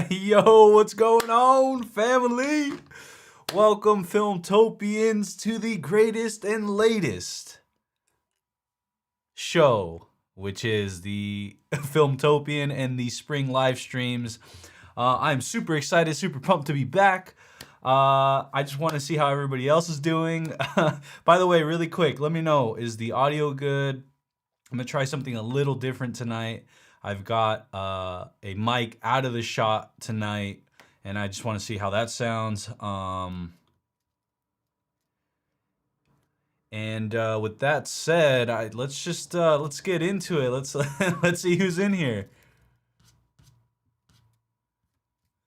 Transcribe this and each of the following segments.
Yo, what's going on, family? Welcome, Filmtopians, to the greatest and latest show, which is the Filmtopian and the spring live streams. I'm super excited, super pumped to be back. I just want to see how everybody else is doing. By the way, really quick, let me know, is the audio good? I'm going to try something a little different tonight. I've got a mic out of the shot tonight, and I just want to see how that sounds. With that said, let's get into it. Let's see who's in here.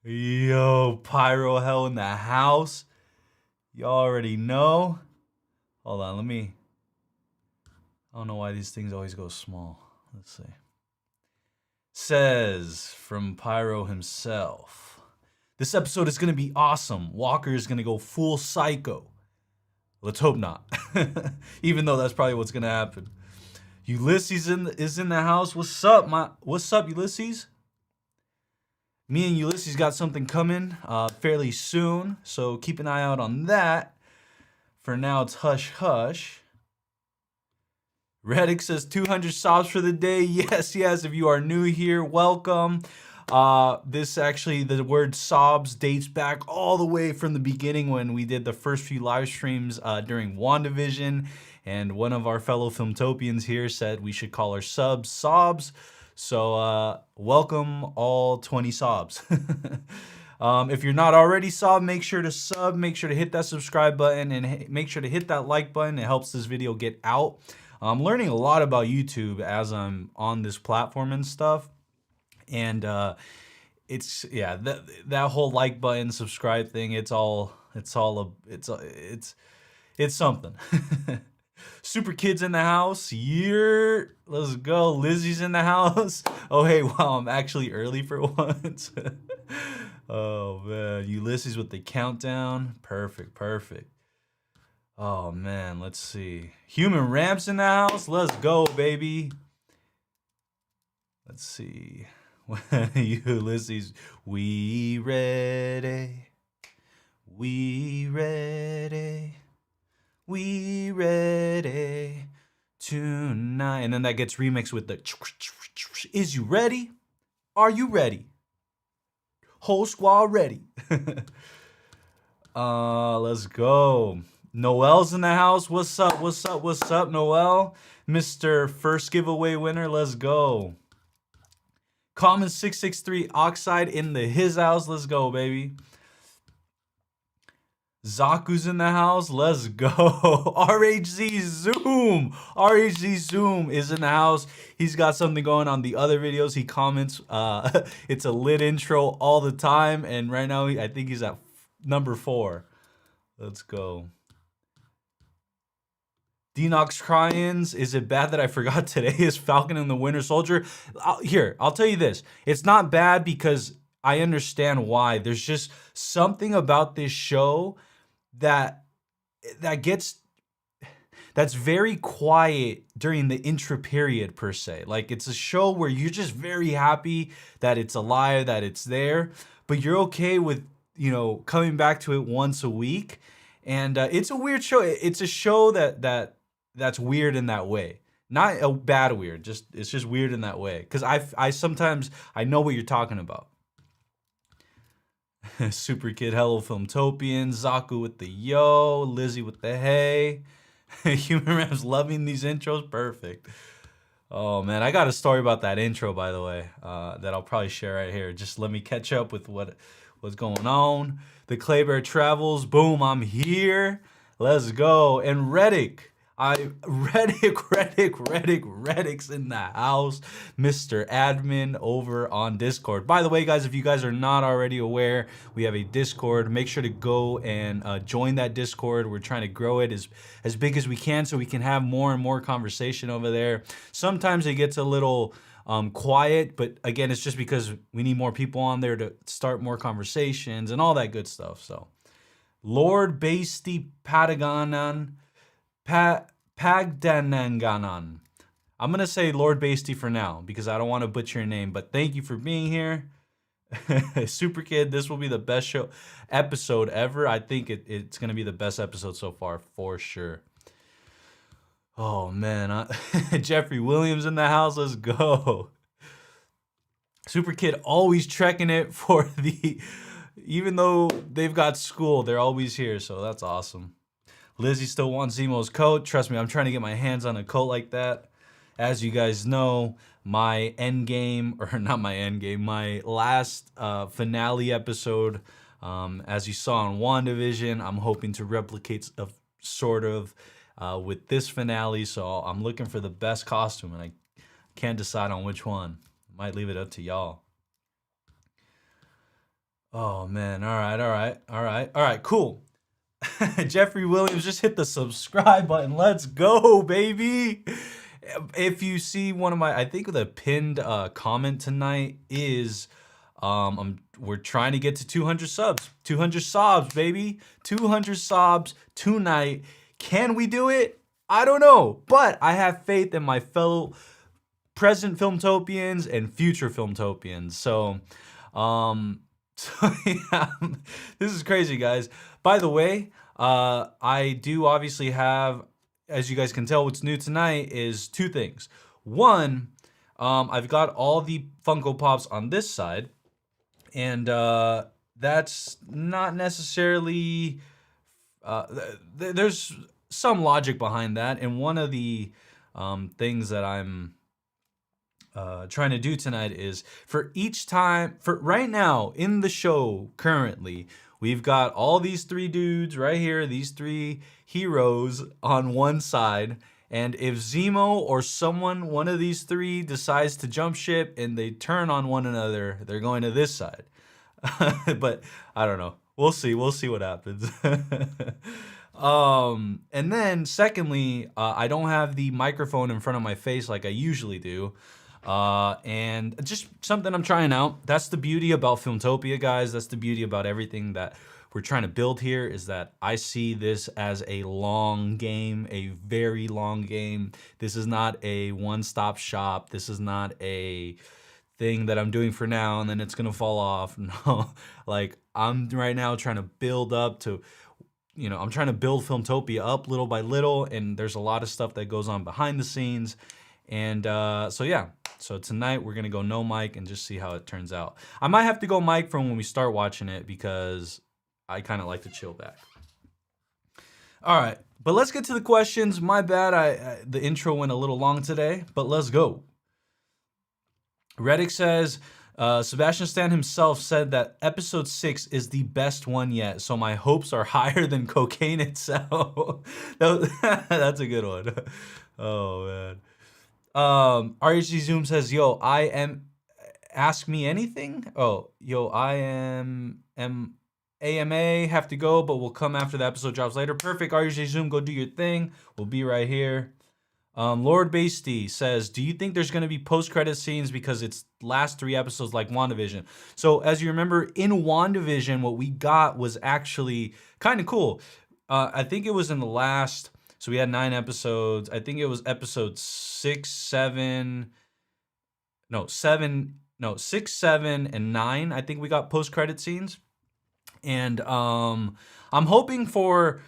Yo, Pyro Hell in the house. You already know. Hold on, I don't know why these things always go small. Let's see. Says from Pyro himself, this episode is going to be awesome. Walker is going to go full psycho. Let's hope not. Even though that's probably what's going to happen. Ulysses is in the house. What's up, Ulysses? Me and Ulysses got something coming fairly soon, so keep an eye out on that. For now, it's hush hush. Reddick says 200 sobs for the day. Yes, if you are new here, welcome. The word sobs dates back all the way from the beginning when we did the first few live streams during WandaVision, and one of our fellow Filmtopians here said we should call our subs sobs. So welcome all 20 sobs. If you're not already sub, make sure to sub, make sure to hit that subscribe button, and make sure to hit that like button. It helps this video get out. I'm learning a lot about YouTube as I'm on this platform and stuff. And that whole like button, subscribe thing, it's something. Super Kids in the house. Let's go. Lizzie's in the house. Oh hey, wow, I'm actually early for once. Oh man, Ulysses with the countdown. Perfect. Oh man, let's see. Human Ramps in the house. Let's go, baby. Let's see. Ulysses, we ready tonight. And then that gets remixed with the is you ready? Are you ready? Whole squad ready. Let's go. Noel's in the house. What's up, Noel? Mr. First giveaway winner, let's go. Common 663 Oxide in his house. Let's go, baby. Zaku's in the house. Let's go. RHZ Zoom is in the house. He's got something going on the other videos. He comments. It's a lit intro all the time. And right now, I think he's at number 4. Let's go. Denox Cryans, is it bad that I forgot today is Falcon and the Winter Soldier? Here, I'll tell you this. It's not bad because I understand why. There's just something about this show that's very quiet during the intro period, per se. Like, it's a show where you're just very happy that it's alive, that it's there, but you're okay with, coming back to it once a week. And it's a weird show. It's a show that's weird in that way. Not a bad weird, it's just weird in that way. Because I sometimes know what you're talking about. Super Kid, hello Filmtopian. Zaku with the yo. Lizzie with the hey. Human Ram's loving these intros. Perfect. Oh man, I got a story about that intro, by the way, that I'll probably share right here. Just let me catch up with what's going on. The Clay Bear Travels. Boom, I'm here. Let's go. And Reddick's in the house. Mr. Admin over on Discord. By the way, guys, if you guys are not already aware, we have a Discord. Make sure to go and join that Discord. We're trying to grow it as big as we can so we can have more and more conversation over there. Sometimes it gets a little quiet, but again, it's just because we need more people on there to start more conversations and all that good stuff. So, Lord Basty Pagdananganan. I'm going to say Lord Basty for now because I don't want to butcher your name, but thank you for being here. Super Kid, this will be the best show episode ever. I think it's gonna be the best episode so far for sure. Oh man, Jeffrey Williams in the house. Let's go. Super Kid always trekking it for the, even though they've got school, they're always here. So that's awesome. Lizzie still wants Zemo's coat. Trust me, I'm trying to get my hands on a coat like that. As you guys know, my end game, or not my end game, my last finale episode, as you saw on WandaVision, I'm hoping to replicate sort of with this finale. So I'm looking for the best costume, and I can't decide on which one. Might leave it up to y'all. Oh man, all right, cool. Jeffrey Williams, just hit the subscribe button. Let's go, baby. If you see one of my, I think the pinned comment tonight is, we're trying to get to 200 subs. 200 subs, baby. 200 subs tonight. Can we do it? I don't know, but I have faith in my fellow present Filmtopians and future Filmtopians. So, yeah, this is crazy, guys. By the way, I do obviously have, as you guys can tell, what's new tonight is two things. One, I've got all the Funko Pops on this side, and that's not necessarily, there's some logic behind that, and one of the things that I'm trying to do tonight is for each time, for right now in the show currently, we've got all these three dudes right here, these three heroes on one side. And if Zemo or someone, one of these three, decides to jump ship and they turn on one another, they're going to this side. But I don't know. We'll see. We'll see what happens. And then secondly, I don't have the microphone in front of my face like I usually do. And just something I'm trying out. That's the beauty about Filmtopia, guys. That's the beauty about everything that we're trying to build here, is that I see this as a long game, a very long game. This is not a one-stop shop. This is not a thing that I'm doing for now and then it's gonna fall off. No, like I'm right now trying to build up to, I'm trying to build Filmtopia up little by little, and there's a lot of stuff that goes on behind the scenes. And so yeah, so tonight we're gonna go no mic and just see how it turns out. I might have to go mic from when we start watching it because I kind of like to chill back. All right, but let's get to the questions. My bad, the intro went a little long today, but let's go. Reddick says, Sebastian Stan himself said that episode 6 is the best one yet, so my hopes are higher than cocaine itself. That's a good one. Oh man. RHG Zoom says, yo, I am, ask me anything? Oh, yo, I am AMA, have to go, but we'll come after the episode drops later. Perfect, RHG Zoom, go do your thing. We'll be right here. Lord Basty says, do you think there's going to be post-credit scenes because it's last 3 episodes like WandaVision? So as you remember, in WandaVision, what we got was actually kind of cool. I think it was in the last... So we had 9 episodes. I think it was episode 6, 7, and 9. I think we got post-credit scenes. And I'm hoping for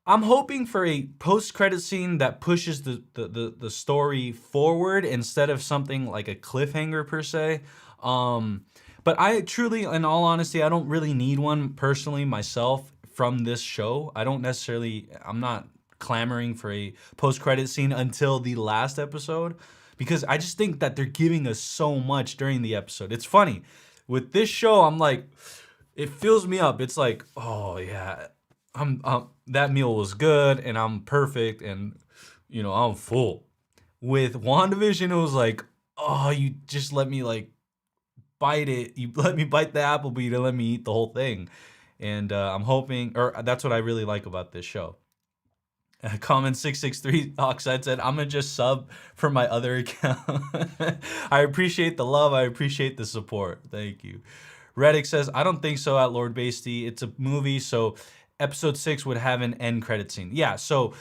a post-credit scene that pushes the story forward instead of something like a cliffhanger per se. But I truly, in all honesty, I don't really need one personally myself from this show. I'm not clamoring for a post-credit scene until the last episode, because I just think that they're giving us so much during the episode. It's funny. With this show, I'm like, it fills me up. It's like, oh yeah, that meal was good and I'm perfect and I'm full. With WandaVision, it was like, oh, you just let me like bite it. You let me bite the apple, but you didn't let me eat the whole thing. And I'm hoping, or that's what I really like about this show. Comment 663 Oxide said, I'm gonna just sub for my other account. I appreciate the love. I appreciate the support. Thank you. Reddick says, I don't think so at Lord Basty. It's a movie, so episode 6 would have an end credit scene. Yeah, so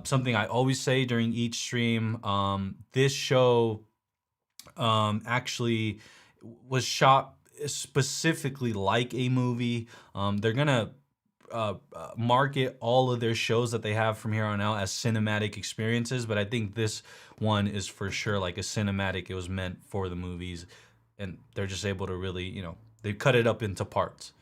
something I always say during each stream, this show actually was shot specifically like a movie. They're gonna market all of their shows that they have from here on out as cinematic experiences, but I think this one is for sure like a cinematic. It was meant for the movies, and they're just able to really, they cut it up into parts.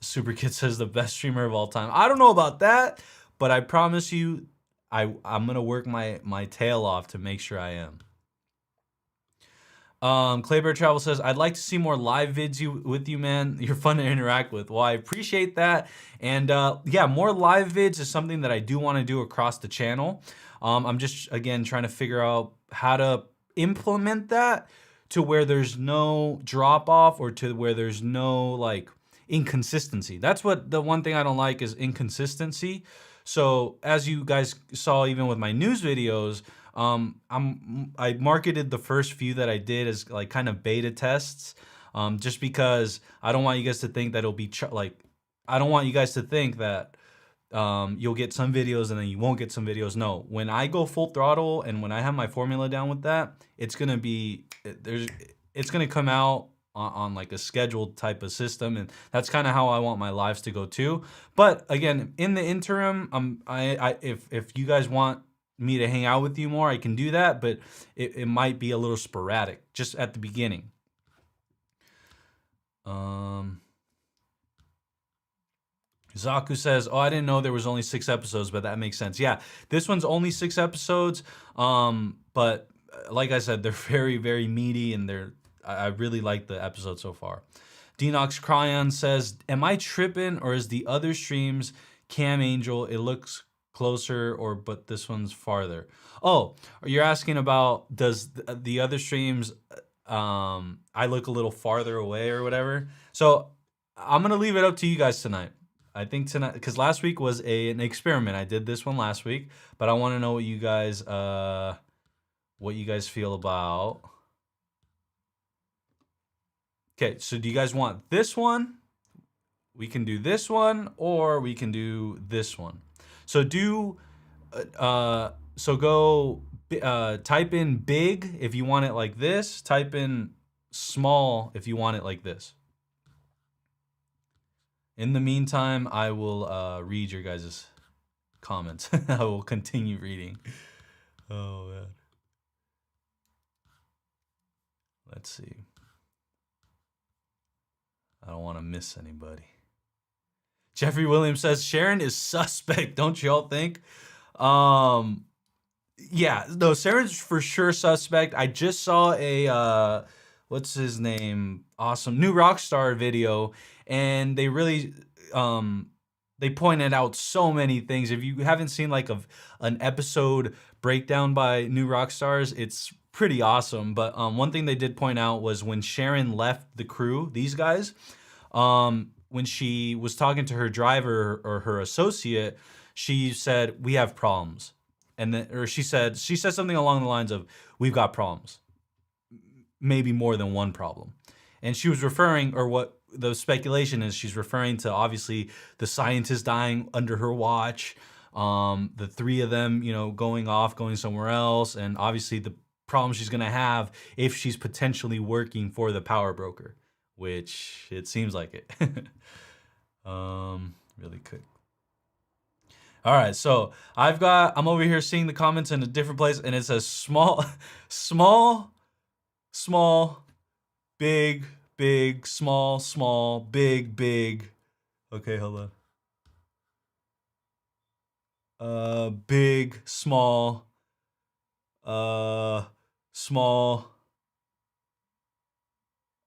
Super Kid says the best streamer of all time. I don't know about that, but I promise you, I'm gonna work my tail off to make sure I am. Claybear Travel says, I'd like to see more live vids with you, man. You're fun to interact with. Well, I appreciate that. And yeah, more live vids is something that I do want to do across the channel. I'm just, again, trying to figure out how to implement that to where there's no drop off or to where there's no like inconsistency. That's what the one thing I don't like is inconsistency. So as you guys saw, even with my news videos, I marketed the first few that I did as like kind of beta tests, just because I don't want you guys to think that it'll be I don't want you guys to think that you'll get some videos and then you won't get some videos. No, when I go full throttle and when I have my formula down with that, it's gonna come out on like a scheduled type of system, and that's kind of how I want my lives to go too. But again, in the interim, if you guys want me to hang out with you more, I can do that, but it might be a little sporadic just at the beginning. Zaku says, oh, I didn't know there was only 6 episodes, but that makes sense. Yeah, this one's only 6 episodes, but like I said, they're very, very meaty, and I really like the episode so far. Denox Cryon says, am I tripping, or is the other streams Cam Angel? It looks closer, but this one's farther. Oh, you're asking about, does the other streams I look a little farther away or whatever? So I'm gonna leave it up to you guys tonight. I think tonight, because last week was an experiment. I did this one last week, but I want to know what you guys feel about. Okay, so do you guys want this one? We can do this one, or we can do this one. So go type in big if you want it like this. Type in small if you want it like this. In the meantime, I will read your guys' comments. I will continue reading. Oh, man. Let's see. I don't want to miss anybody. Jeffrey Williams says, Sharon is suspect, don't y'all think? Yeah, no, Sharon's for sure suspect. I just saw a, what's his name? Awesome. New Rockstar video, and they really, they pointed out so many things. If you haven't seen like an episode breakdown by New Rockstars, it's pretty awesome. But one thing they did point out was when Sharon left the crew, these guys, when she was talking to her driver or her associate, she said, we have problems. And then, or she said something along the lines of, we've got problems, maybe more than one problem. And she was referring, or what the speculation is, she's referring to obviously the scientists dying under her watch, the 3 of them, going somewhere else, and obviously the problem she's gonna have if she's potentially working for the power broker, which it seems like it. Really could. All right, so I'm over here seeing the comments in a different place, and it says small, big, small, big. Okay, hold on. Big, small, small.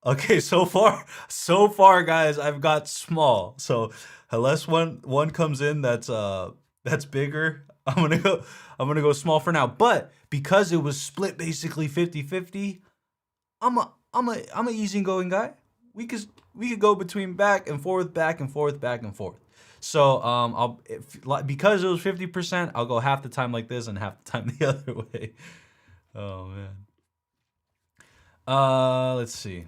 Okay, so far, guys, I've got small. So unless one comes in that's bigger, I'm gonna go small for now. But because it was split basically 50-50, I'm a easygoing guy. We could go between back and forth. So because it was 50%, I'll go half the time like this and half the time the other way. Oh man. Let's see.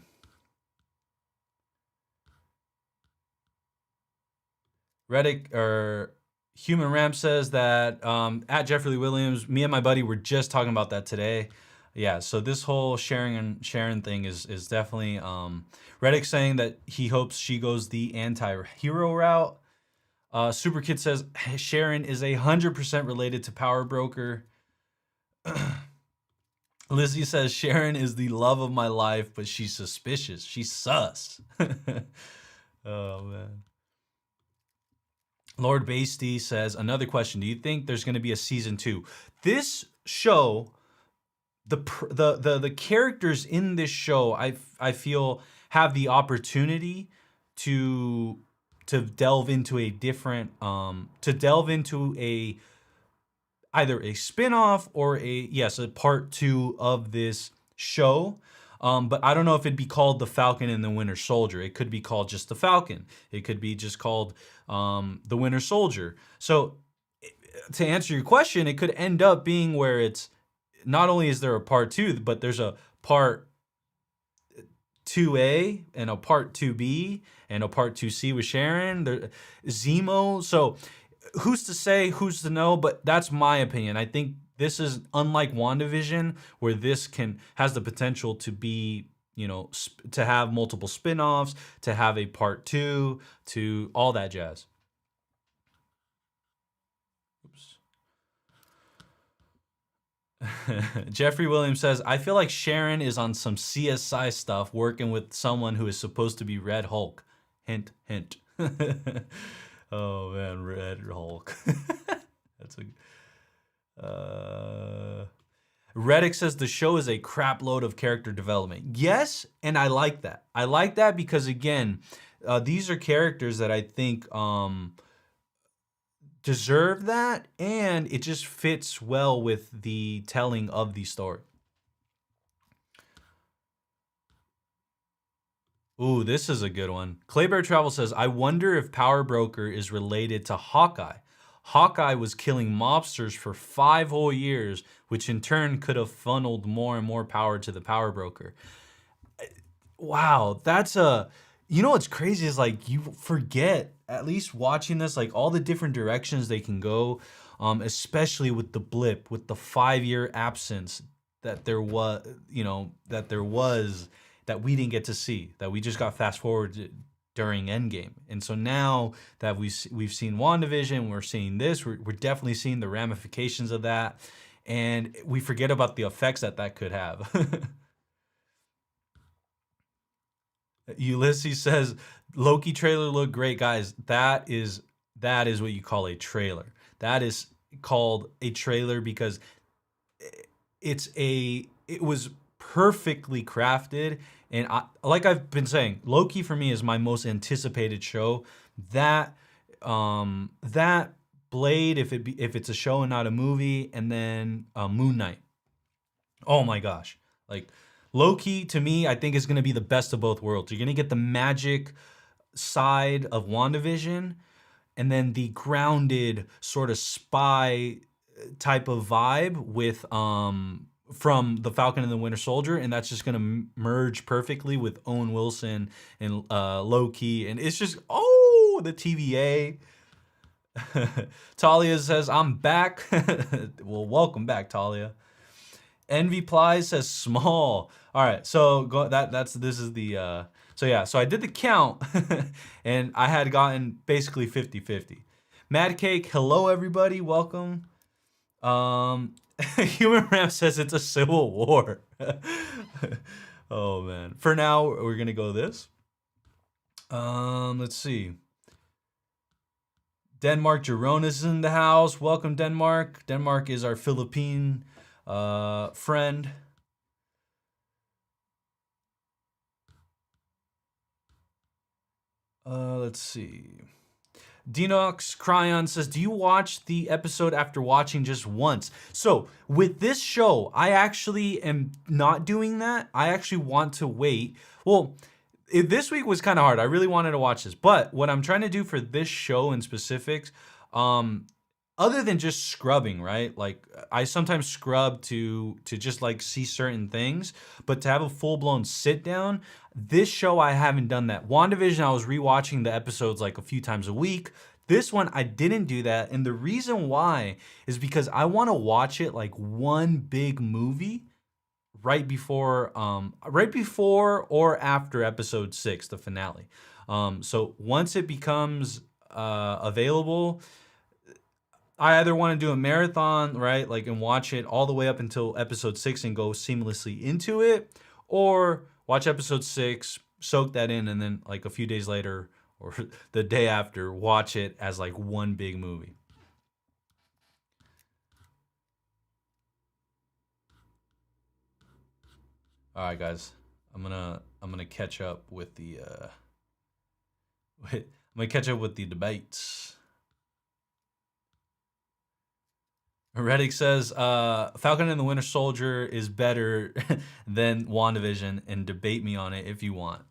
Reddick or Human Ramp says that at Jeffrey Williams, me and my buddy were just talking about that today. Yeah, so this whole Sharon thing is definitely Reddick saying that he hopes she goes the anti-hero route. Super Kid says Sharon is 100% related to Power Broker. Lizzie says Sharon is the love of my life, but she's suspicious. She's sus. Oh man. Lord Basty says another question. Do you think there's going to be a season 2? This show, the characters in this show, I feel have the opportunity to delve into a different to delve into a either a spin-off or a part 2 of this show. But I don't know if it'd be called The Falcon and the Winter Soldier. It could be called just The Falcon. It could be just called The Winter Soldier. So to answer your question, it could end up being where it's not only is there a part 2, but there's a part 2A and a part 2B and a part 2C with Sharon, Zemo. So who's to say, who's to know? But that's my opinion. I think this is unlike WandaVision, where this has the potential to be, to have multiple spin-offs, to have a part 2, to all that jazz. Jeffrey Williams says, I feel like Sharon is on some CSI stuff working with someone who is supposed to be Red Hulk. Hint, hint. Oh man, Red Hulk. That's Reddick says the show is a crap load of character development. Yes, and I like that. I like that because again, these are characters that I think deserve that, and it just fits well with the telling of the story. Ooh, this is a good one. Claybear Travel says, I wonder if Power Broker is related to Hawkeye. Hawkeye was killing mobsters for 5 whole years, which in turn could have funneled more and more power to the Power Broker. Wow, that's what's crazy is like you forget, at least watching this, like all the different directions they can go, especially with the blip, with the 5-year absence that there was, that we didn't get to see, that we just got fast forward during Endgame. And so now that we've seen WandaVision, we're seeing this, we're definitely seeing the ramifications of that, and we forget about the effects that could have. Ulysses says, Loki trailer looked great, guys. That is what you call a trailer. That is called a trailer because it was perfectly crafted. And like I've been saying, Loki for me is my most anticipated show. That Blade, if it's a show and not a movie, and then Moon Knight. Oh my gosh, like Loki to me, I think is going to be the best of both worlds. You're going to get the magic side of WandaVision, and then the grounded sort of spy type of vibe with from the Falcon and the Winter Soldier, and that's just gonna merge perfectly with Owen Wilson and Loki, and it's just the TVA. Talia says, "I'm back." Well, welcome back, Talia. Envy Plies says, "Small." All right, so so I did the count, and I had gotten basically 50-50. Mad Cake, hello everybody, welcome. Human Ram says it's a civil war. Oh man. For now, we're gonna go this. Let's see. Denmark Jerome is in the house. Welcome, Denmark. Denmark is our Philippine friend. Let's see. Dinox Cryon says, do you watch the episode after watching just once? So with this show, I actually am not doing that. I actually want to wait. Well, this week was kind of hard. I really wanted to watch this. But what I'm trying to do for this show in specifics, other than just scrubbing, right? Like I sometimes scrub to just like see certain things, but to have a full-blown sit down, this show I haven't done that. WandaVision, I was rewatching the episodes like a few times a week. This one I didn't do that, and the reason why is because I want to watch it like one big movie right before or after episode 6, the finale. So once it becomes available, I either want to do a marathon, right, like, and watch it all the way up until episode 6 and go seamlessly into it, or watch episode 6, soak that in, and then like a few days later or the day after, watch it as like one big movie. All right, guys, I'm gonna catch up with the I'm gonna catch up with the debates. Reddick says Falcon and the Winter Soldier is better than WandaVision, and debate me on it if you want.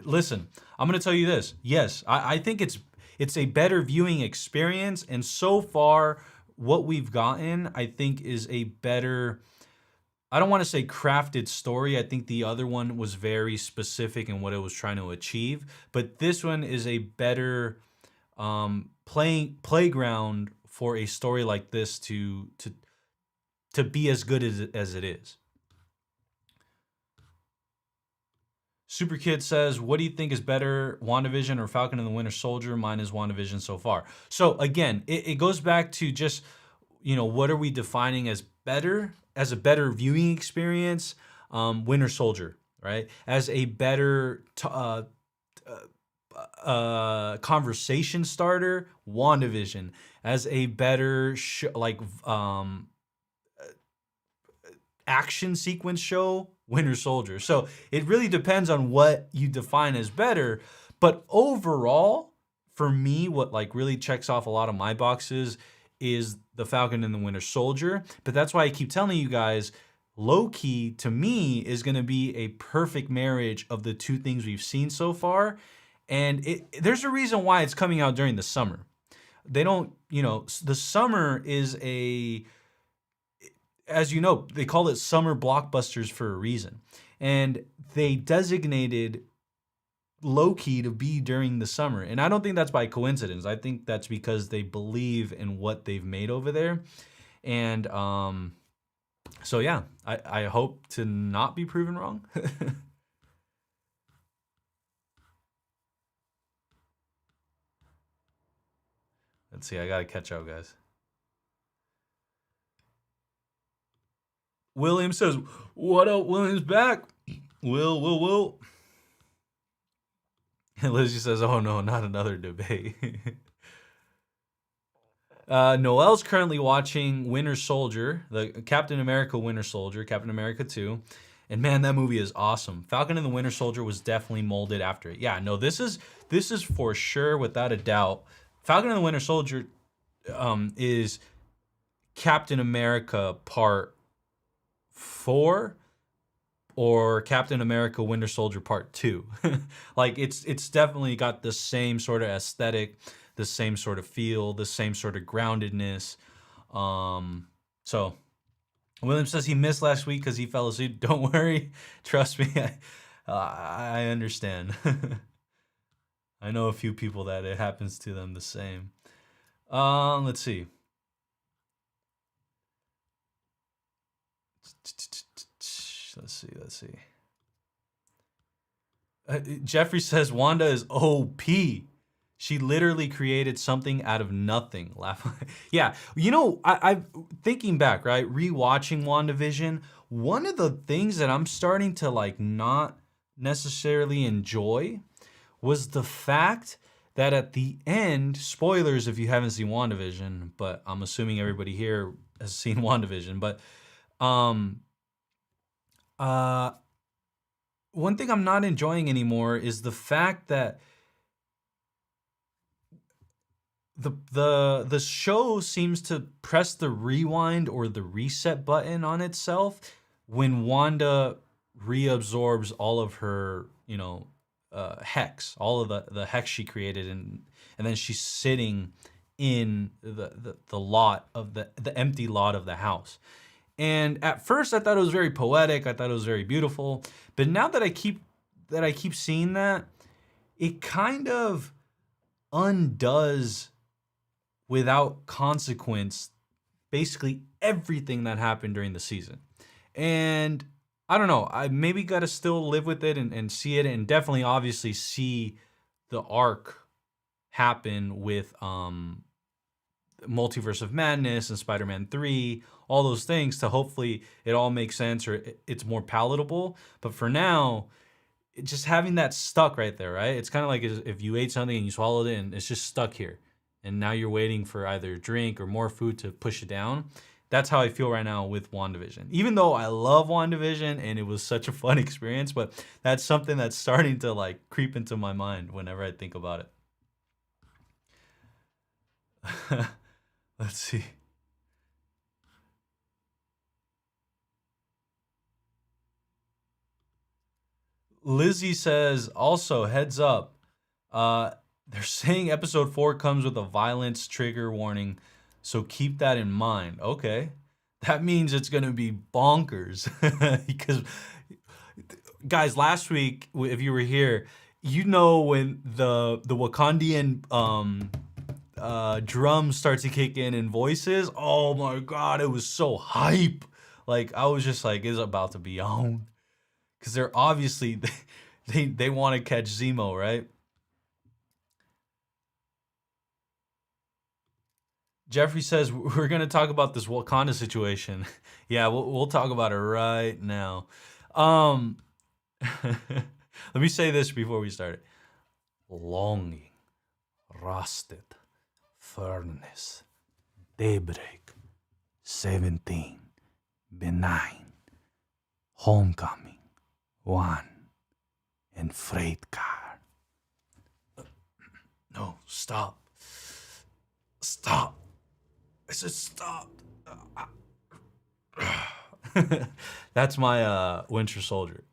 Listen, I'm gonna tell you this. Yes, I think it's a better viewing experience, and so far what we've gotten, I think, is a better, I don't want to say crafted story. I think the other one was very specific in what it was trying to achieve, but this one is a better playground for a story like this to be as good as it is. Super Kid says, what do you think is better, WandaVision or Falcon and the Winter Soldier? Mine is WandaVision so far. So again, it goes back to just, what are we defining as better, as a better viewing experience? Winter Soldier, right? As a better conversation starter, WandaVision. As a better action sequence show, Winter Soldier. So it really depends on what you define as better. But overall, for me, what like really checks off a lot of my boxes is the Falcon and the Winter Soldier. But that's why I keep telling you guys, Loki to me is going to be a perfect marriage of the two things we've seen so far. And there's a reason why it's coming out during the summer. They don't, the summer is as you know, they call it summer blockbusters for a reason. And they designated Loki to be during the summer. And I don't think that's by coincidence. I think that's because they believe in what they've made over there. And so yeah, I hope to not be proven wrong. Let's see, I gotta catch up, guys. William says, what up, William's back? Will. And Lizzie says, oh no, not another debate. Noel's currently watching Winter Soldier, the Captain America Winter Soldier, Captain America 2. And man, that movie is awesome. Falcon and the Winter Soldier was definitely molded after it. Yeah, no, this is for sure, without a doubt. Falcon and the Winter Soldier is Captain America Part 4 or Captain America Winter Soldier Part 2. Like it's definitely got the same sort of aesthetic, the same sort of feel, the same sort of groundedness. So William says he missed last week because he fell asleep. Don't worry, trust me, I understand. I know a few people that it happens to them the same. Let's see. Let's see. Jeffrey says Wanda is OP. She literally created something out of nothing. Laugh. Yeah, I'm thinking back, right? Rewatching WandaVision. One of the things that I'm starting to like not necessarily enjoy was the fact that at the end, spoilers if you haven't seen WandaVision, but I'm assuming everybody here has seen WandaVision, but one thing I'm not enjoying anymore is the fact that the show seems to press the rewind or the reset button on itself when Wanda reabsorbs all of her, hex, all of the hex she created, and then she's sitting in the lot of the empty lot of the house. And at first I thought it was very poetic, I thought it was very beautiful, but now that I keep seeing that, it kind of undoes without consequence basically everything that happened during the season. And I don't know, I maybe got to still live with it and see it, and definitely obviously see the arc happen with Multiverse of Madness and Spider-Man 3, all those things, to hopefully it all makes sense or it's more palatable. But for now, just having that stuck right there, right? It's kind of like if you ate something and you swallowed it and it's just stuck here. And now you're waiting for either drink or more food to push it down. That's how I feel right now with WandaVision. Even though I love WandaVision and it was such a fun experience, but that's something that's starting to like creep into my mind whenever I think about it. Let's see. Lizzie says, also, heads up. They're saying episode 4 comes with a violence trigger warning, so keep that in mind. Okay. That means it's going to be bonkers. Because, guys, last week, if you were here, you know when the Wakandian drums start to kick in and voices. Oh my god, it was so hype. Like, I was just like, it's about to be on. Because they're obviously, they want to catch Zemo, right? Jeffrey says, we're going to talk about this Wakanda situation. Yeah, we'll talk about it right now. Let me say this before we start it. Longing, rusted, furnace, daybreak, 17, benign, homecoming, one, and freight car. No, stop. Stop. I said stop. That's my Winter Soldier.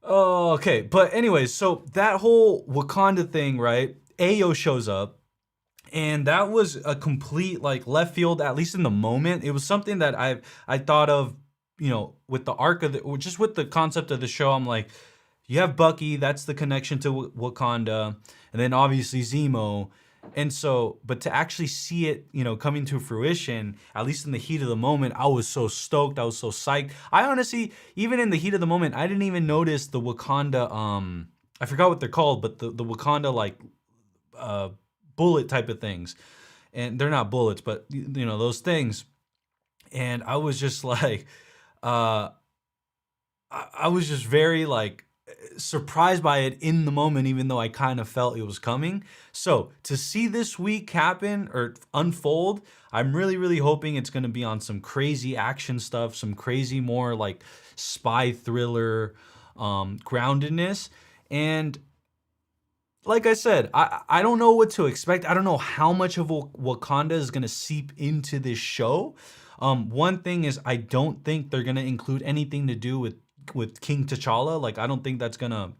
Oh, okay. But anyways, so that whole Wakanda thing, right? Ayo shows up, and that was a complete like left field, at least in the moment. It was something that I thought of, with the arc of the, or just with the concept of the show. I'm like, you have Bucky, that's the connection to Wakanda, and then obviously Zemo. And so, but to actually see it, coming to fruition, at least in the heat of the moment, I was so stoked. I was so psyched. I honestly, even in the heat of the moment, I didn't even notice the Wakanda, I forgot what they're called, but the Wakanda, like, bullet type of things. And they're not bullets, but, those things. And I was just like, I was just very, like, surprised by it in the moment, even though I kind of felt it was coming. So to see this week happen or unfold, I'm really, really hoping it's going to be on some crazy action stuff, some crazy more like spy thriller groundedness. And like I said, I don't know what to expect. I don't know how much of Wakanda is going to seep into this show. One thing is, I don't think they're going to include anything to do with King T'Challa. Like, I don't think that's gonna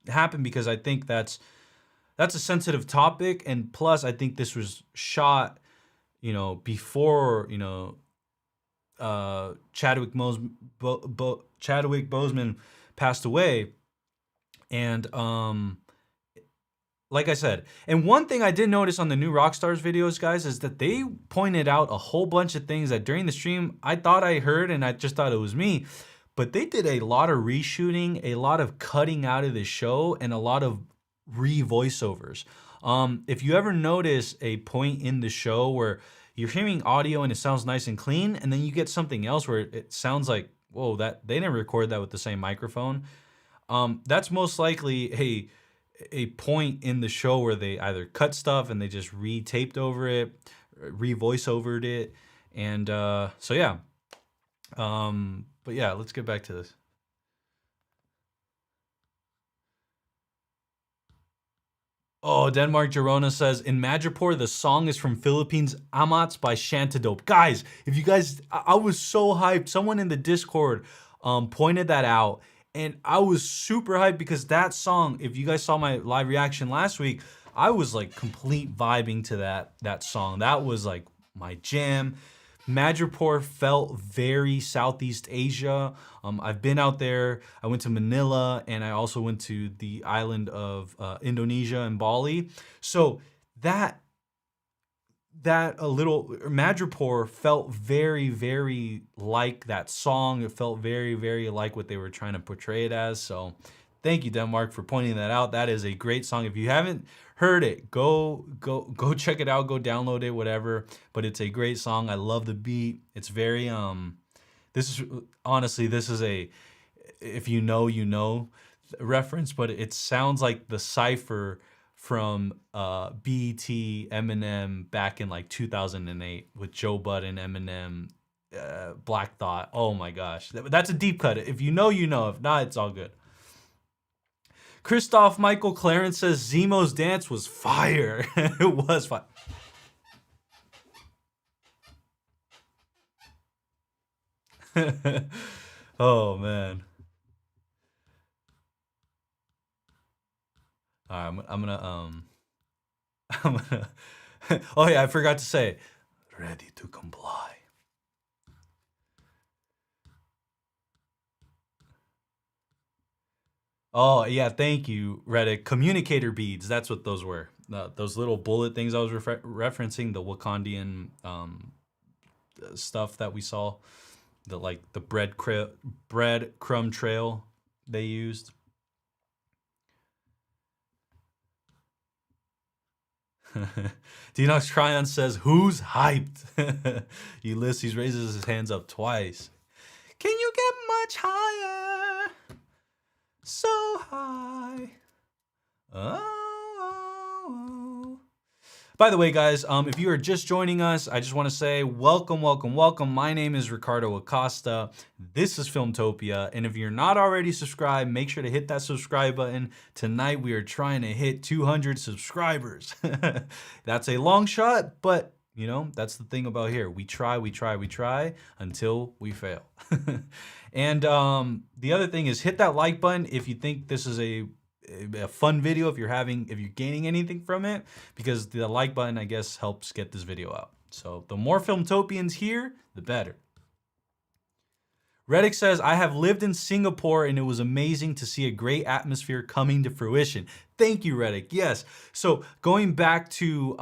happen, because I think that's a sensitive topic, and plus I think this was shot, before Chadwick Boseman passed away, and like I said, and one thing I did notice on the new Rockstars videos, guys, is that they pointed out a whole bunch of things that during the stream I thought I heard, and I just thought it was me. But they did a lot of reshooting, a lot of cutting out of the show, and a lot of re-voiceovers. If you ever notice a point in the show where you're hearing audio and it sounds nice and clean, and then you get something else where it sounds like, whoa, that they didn't record that with the same microphone. That's most likely a point in the show where they either cut stuff and they just re-taped over it, re-voiceovered it, and so yeah. But yeah, let's get back to this. Oh, Denmark Girona says, in Madripoor, the song is from Philippines, Amats by Shantadope. Guys, if you guys, I was so hyped. Someone in the Discord pointed that out, and I was super hyped because that song, if you guys saw my live reaction last week, I was like complete vibing to that song. That was like my jam. Madripoor felt very Southeast Asia. I've been out there. I went to Manila, and I also went to the island of Indonesia and Bali. So that that a little Madripoor felt very, very like that song. It felt very, very like what they were trying to portray it as. So thank you, Denmark, for pointing that out. That is a great song. If you haven't heard it, go check it out, go download it, whatever. But it's a great song. I love the beat. It's very this is honestly, this is a if you know, you know reference, but it sounds like the cipher from BET Eminem back in like 2008 with Joe Budden, Eminem, Black Thought. Oh my gosh, that's a deep cut. If you know, you know. If not, it's all good. Christoph Michael Clarence says Zemo's dance was fire. It was fire. Oh man. All right, I'm gonna I'm gonna oh yeah, I forgot to say ready to comply. Oh yeah, thank you, Reddit. Communicator beads. That's what those were. Those little bullet things I was referencing, the Wakandian stuff that we saw, the like the breadcrumb trail they used. Denox Cryon says, "Who's hyped?" Ulysses raises his hands up twice. Can you get much higher? So high. Oh. By the way, guys, if you are just joining us, I just want to say welcome, welcome, welcome. My name is Ricardo Acosta. This is Filmtopia. And if you're not already subscribed, make sure to hit that subscribe button. Tonight, we are trying to hit 200 subscribers. That's a long shot, but you know, that's the thing about here. We try until we fail. And the other thing is hit that like button if you think this is a fun video, if you're gaining anything from it, because the like button, I guess, helps get this video out. So the more Filmtopians here, the better. Reddick says, I have lived in Singapore and it was amazing to see a great atmosphere coming to fruition. Thank you, Reddick. Yes. So going back to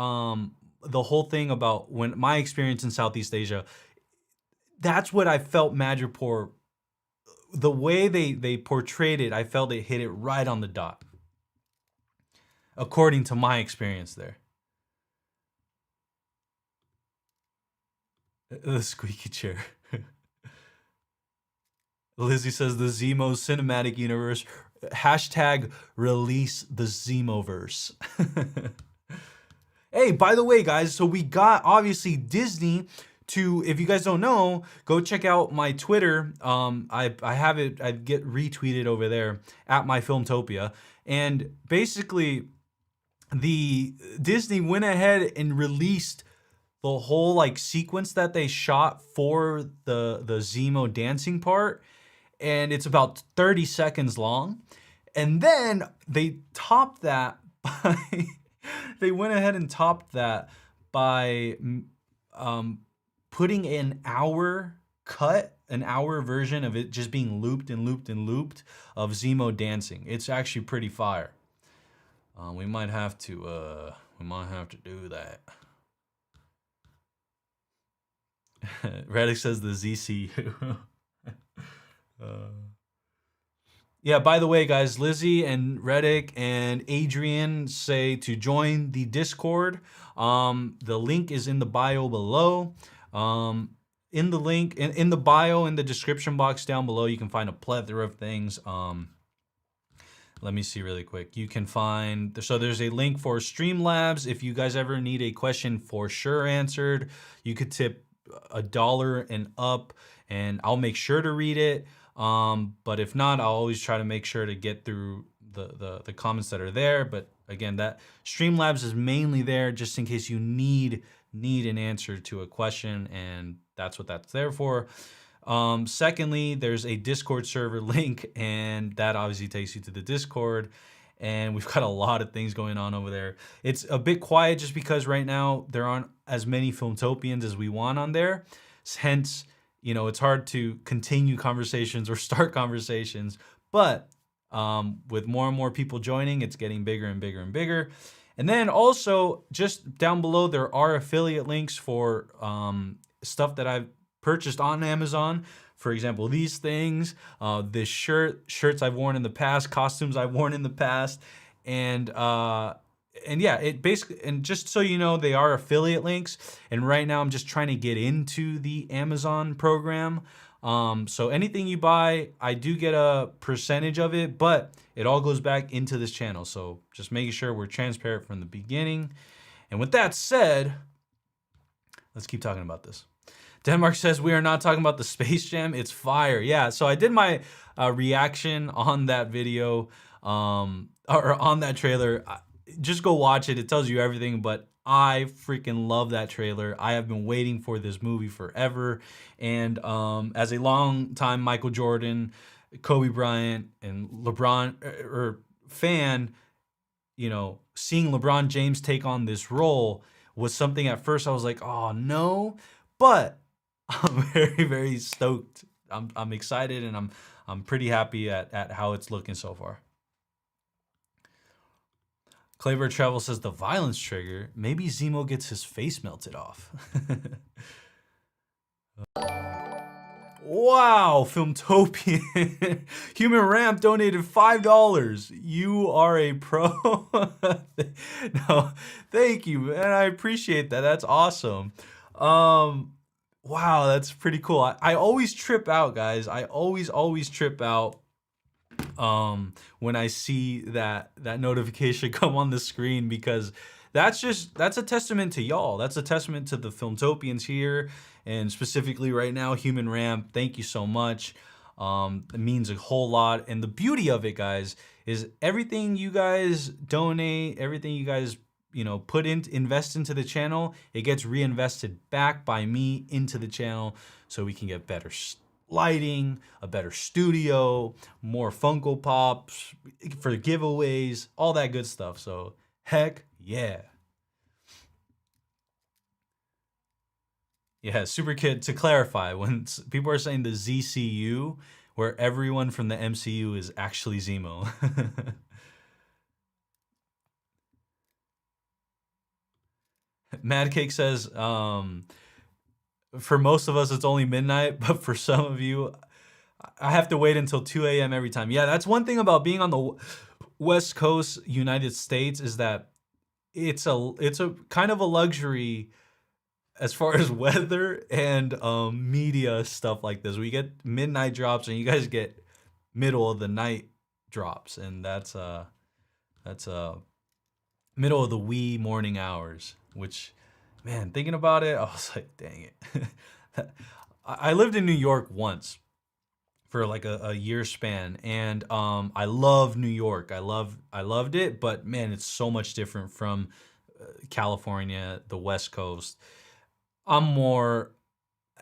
the whole thing about when my experience in Southeast Asia, that's what I felt Madripoor, the way they portrayed it, I felt it hit it right on the dot. According to my experience there. The squeaky chair. Lizzie says the Zemo cinematic universe. Hashtag release the Zemoverse. Hey, by the way, guys, so we got, obviously, Disney to, if you guys don't know, go check out my Twitter. I have it, I get retweeted over there at my Filmtopia. And basically, the Disney went ahead and released the whole like sequence that they shot for the Zemo dancing part. And it's about 30 seconds long. And then they topped that by... They went ahead and topped that by putting an hour cut, an hour version of it just being looped and looped and looped of Zemo dancing. It's actually pretty fire. We might have to do that. Reddick says the ZCU. Yeah, by the way, guys, Lizzie and Reddick and Adrian say to join the Discord. The link is in the bio below. In the link, in the bio, in the description box down below, you can find a plethora of things. Let me see really quick. You can find, so there's a link for Streamlabs. If you guys ever need a question for sure answered, you could tip $1 and up, and I'll make sure to read it. But if not, I'll always try to make sure to get through the comments that are there. But again, that Streamlabs is mainly there just in case you need an answer to a question, and that's what that's there for. Secondly, there's a Discord server link, and that obviously takes you to the Discord. And we've got a lot of things going on over there. It's a bit quiet just because right now there aren't as many Filmtopians as we want on there. Hence, you know, it's hard to continue conversations or start conversations, but with more and more people joining, it's getting bigger and bigger and bigger. And then also just down below, there are affiliate links for stuff that I've purchased on Amazon. For example, these things, this shirts I've worn in the past, costumes I've worn in the past, and yeah, it basically, and just so you know, they are affiliate links. And right now I'm just trying to get into the Amazon program. So anything you buy, I do get a percentage of it, but it all goes back into this channel. So just making sure we're transparent from the beginning. And with that said, let's keep talking about this. Denmark says we are not talking about the Space Jam. It's fire. Yeah, so I did my reaction on that video, or on that trailer. Just go watch it. It tells you everything, but I freaking love that trailer. I have been waiting for this movie forever. And as a long time Michael Jordan, Kobe Bryant, and LeBron fan, you know, seeing LeBron James take on this role was something at first I was like, oh no, but I'm very, very stoked. I'm excited, and I'm pretty happy at how it's looking so far. Clayburg Travel says the violence trigger. Maybe Zemo gets his face melted off. Wow, Filmtopian. Human Ramp donated $5. You are a pro. No, thank you, man. I appreciate that. That's awesome. Wow, that's pretty cool. I always trip out, guys. I always trip out when I see that notification come on the screen, because that's a testament to y'all. That's a testament to the Filmtopians here, and specifically right now, Human Ramp. Thank you so much. It means a whole lot. And the beauty of it, guys, is everything you guys donate, everything you guys, you know, invest into the channel, it gets reinvested back by me into the channel, so we can get better lighting, a better studio, more Funko Pops for giveaways, all that good stuff. So heck yeah. Yeah, Super Kid, to clarify, when people are saying the ZCU, where everyone from the MCU is actually Zemo. Mad Cake says, for most of us, it's only midnight, but for some of you, I have to wait until 2 a.m. every time. Yeah, that's one thing about being on the West Coast, United States, is that it's a kind of a luxury as far as weather and media stuff like this. We get midnight drops, and you guys get middle of the night drops, and that's middle of the wee morning hours, which, man, thinking about it, I was like, dang it. I lived in New York once for like a year span, and I love New York. I loved it, but man, it's so much different from California, the West Coast. I'm more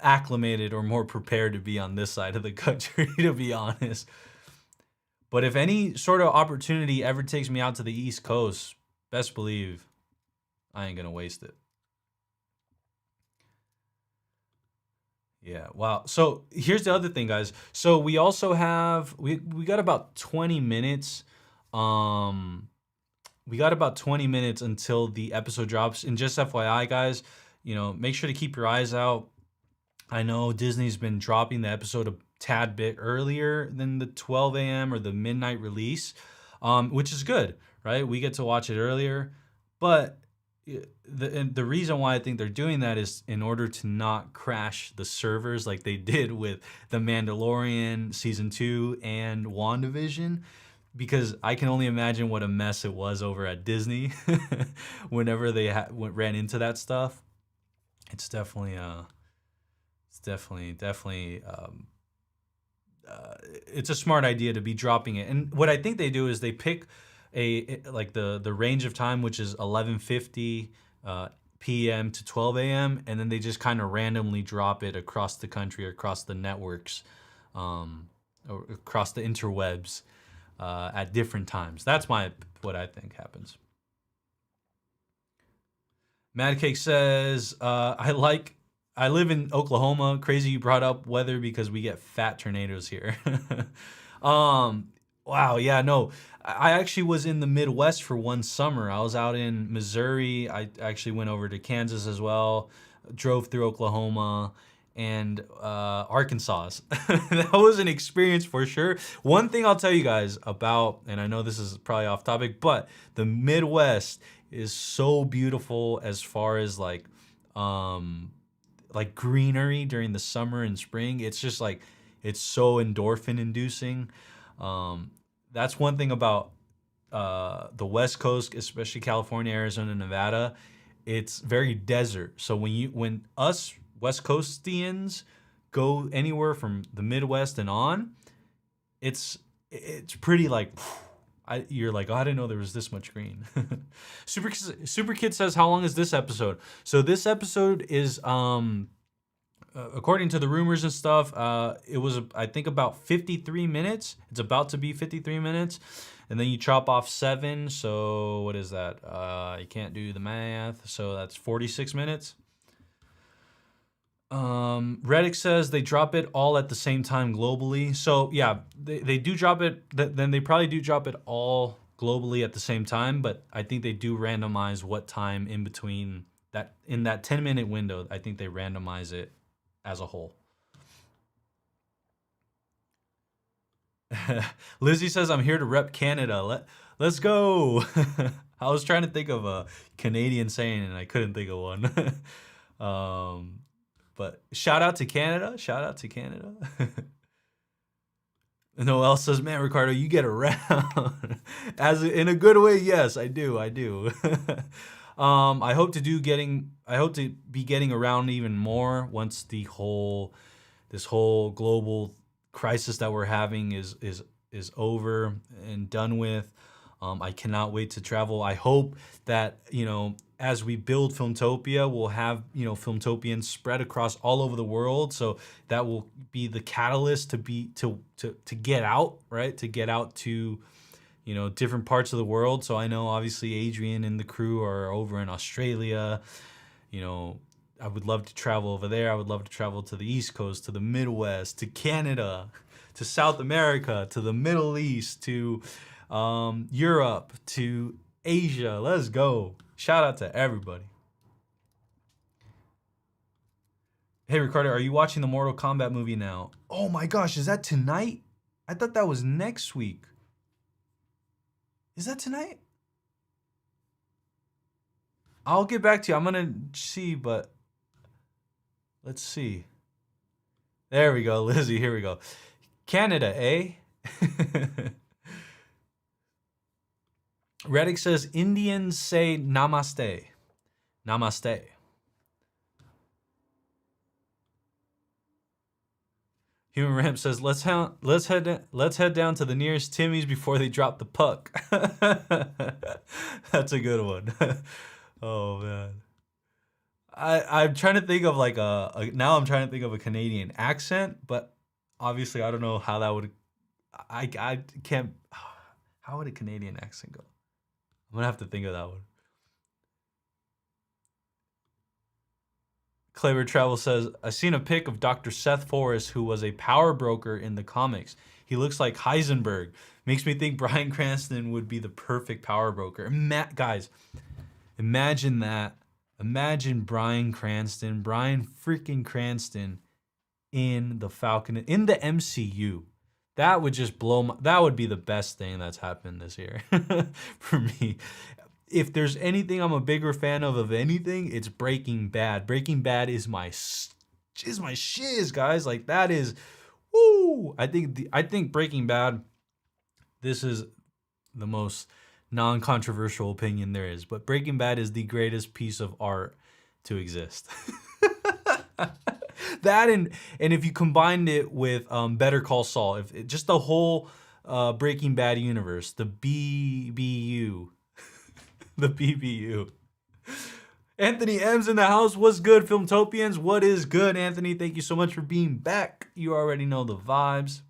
acclimated or more prepared to be on this side of the country, to be honest. But if any sort of opportunity ever takes me out to the East Coast, best believe I ain't gonna waste it. Yeah, wow. So here's the other thing, guys. So we also have, we got about 20 minutes. We got about 20 minutes until the episode drops. And just FYI, guys, you know, make sure to keep your eyes out. I know Disney's been dropping the episode a tad bit earlier than the 12 a.m. or the midnight release, which is good, right? We get to watch it earlier. But the reason why I think they're doing that is in order to not crash the servers like they did with The Mandalorian Season 2 and WandaVision, because I can only imagine what a mess it was over at Disney whenever they ran into that stuff. It's definitely it's a smart idea to be dropping it. And what I think they do is they pick like the range of time, which is 11:50 p.m. to 12 a.m., and then they just kind of randomly drop it across the country, across the networks, or across the interwebs at different times. That's what I think happens. Mad Cake says, I live in Oklahoma. Crazy you brought up weather because we get fat tornadoes here. Wow, yeah, no. I actually was in the Midwest for one summer. I was out in Missouri. I actually went over to Kansas as well, drove through Oklahoma and Arkansas. That was an experience for sure. One thing I'll tell you guys about, and I know this is probably off topic, but the Midwest is so beautiful as far as um like greenery during the summer and spring. It's just like it's so endorphin inducing. Um, that's one thing about the West Coast, especially California, Arizona, Nevada. It's very desert. So when us West Coastians go anywhere from the Midwest and on, it's pretty like you're like, oh, I didn't know there was this much green. Super Kid says, how long is this episode? So this episode is according to the rumors and stuff, it was I think about 53 minutes. It's about to be 53 minutes, and then you chop off 7. So what is that? You can't do the math. So that's 46 minutes. Reddick says they drop it all at the same time globally. So yeah, they do drop it. Then they probably do drop it all globally at the same time. But I think they do randomize what time in between that, in that 10-minute window. I think they randomize it as a whole. Lizzie says, I'm here to rep Canada. Let's go. I was trying to think of a Canadian saying and I couldn't think of one. But shout out to Canada. Shout out to Canada. Noel says, man, Ricardo, you get around. As in a good way, yes, I do. I hope to be getting around even more once this whole global crisis that we're having is over and done with. I cannot wait to travel. I hope that, as we build Filmtopia, we'll have, Filmtopians spread across all over the world. So that will be the catalyst to get out, right? To get out to, different parts of the world. So I know obviously Adrian and the crew are over in Australia. I would love to travel over there. I would love to travel to the East Coast, to the Midwest, to Canada, to South America, to the Middle East, to Europe, to Asia. Let's go. Shout out to everybody. Hey, Ricardo, are you watching the Mortal Kombat movie now? Oh my gosh, is that tonight? I thought that was next week. Is that tonight? I'll get back to you. I'm going to see, but let's see. There we go, Lizzie. Here we go. Canada, eh? Reddick says, Indians say namaste. Namaste. Human Ramp says, let's head down to the nearest Timmy's before they drop the puck. That's a good one. Oh man. I'm trying to think of like now I'm trying to think of a Canadian accent, but obviously I don't know how that would I can't how would a Canadian accent go? I'm gonna have to think of that one. Clever Travel says, I seen a pic of Dr. Seth Forrest, who was a power broker in the comics. He looks like Heisenberg. Makes me think Bryan Cranston would be the perfect power broker. Guys, imagine that. Imagine Bryan freaking Cranston in the Falcon, in the MCU. That would just that would be the best thing that's happened this year for me. If there's anything I'm a bigger fan of anything, it's Breaking Bad. Breaking Bad is my shiz, guys. Like that is, woo. I think Breaking Bad. This is the most non-controversial opinion there is, but Breaking Bad is the greatest piece of art to exist. That and if you combined it with Better Call Saul, just the whole Breaking Bad universe, the BBU. The BBU. Anthony M's in the house. What's good, Filmtopians? What is good, Anthony? Thank you so much for being back. You already know the vibes.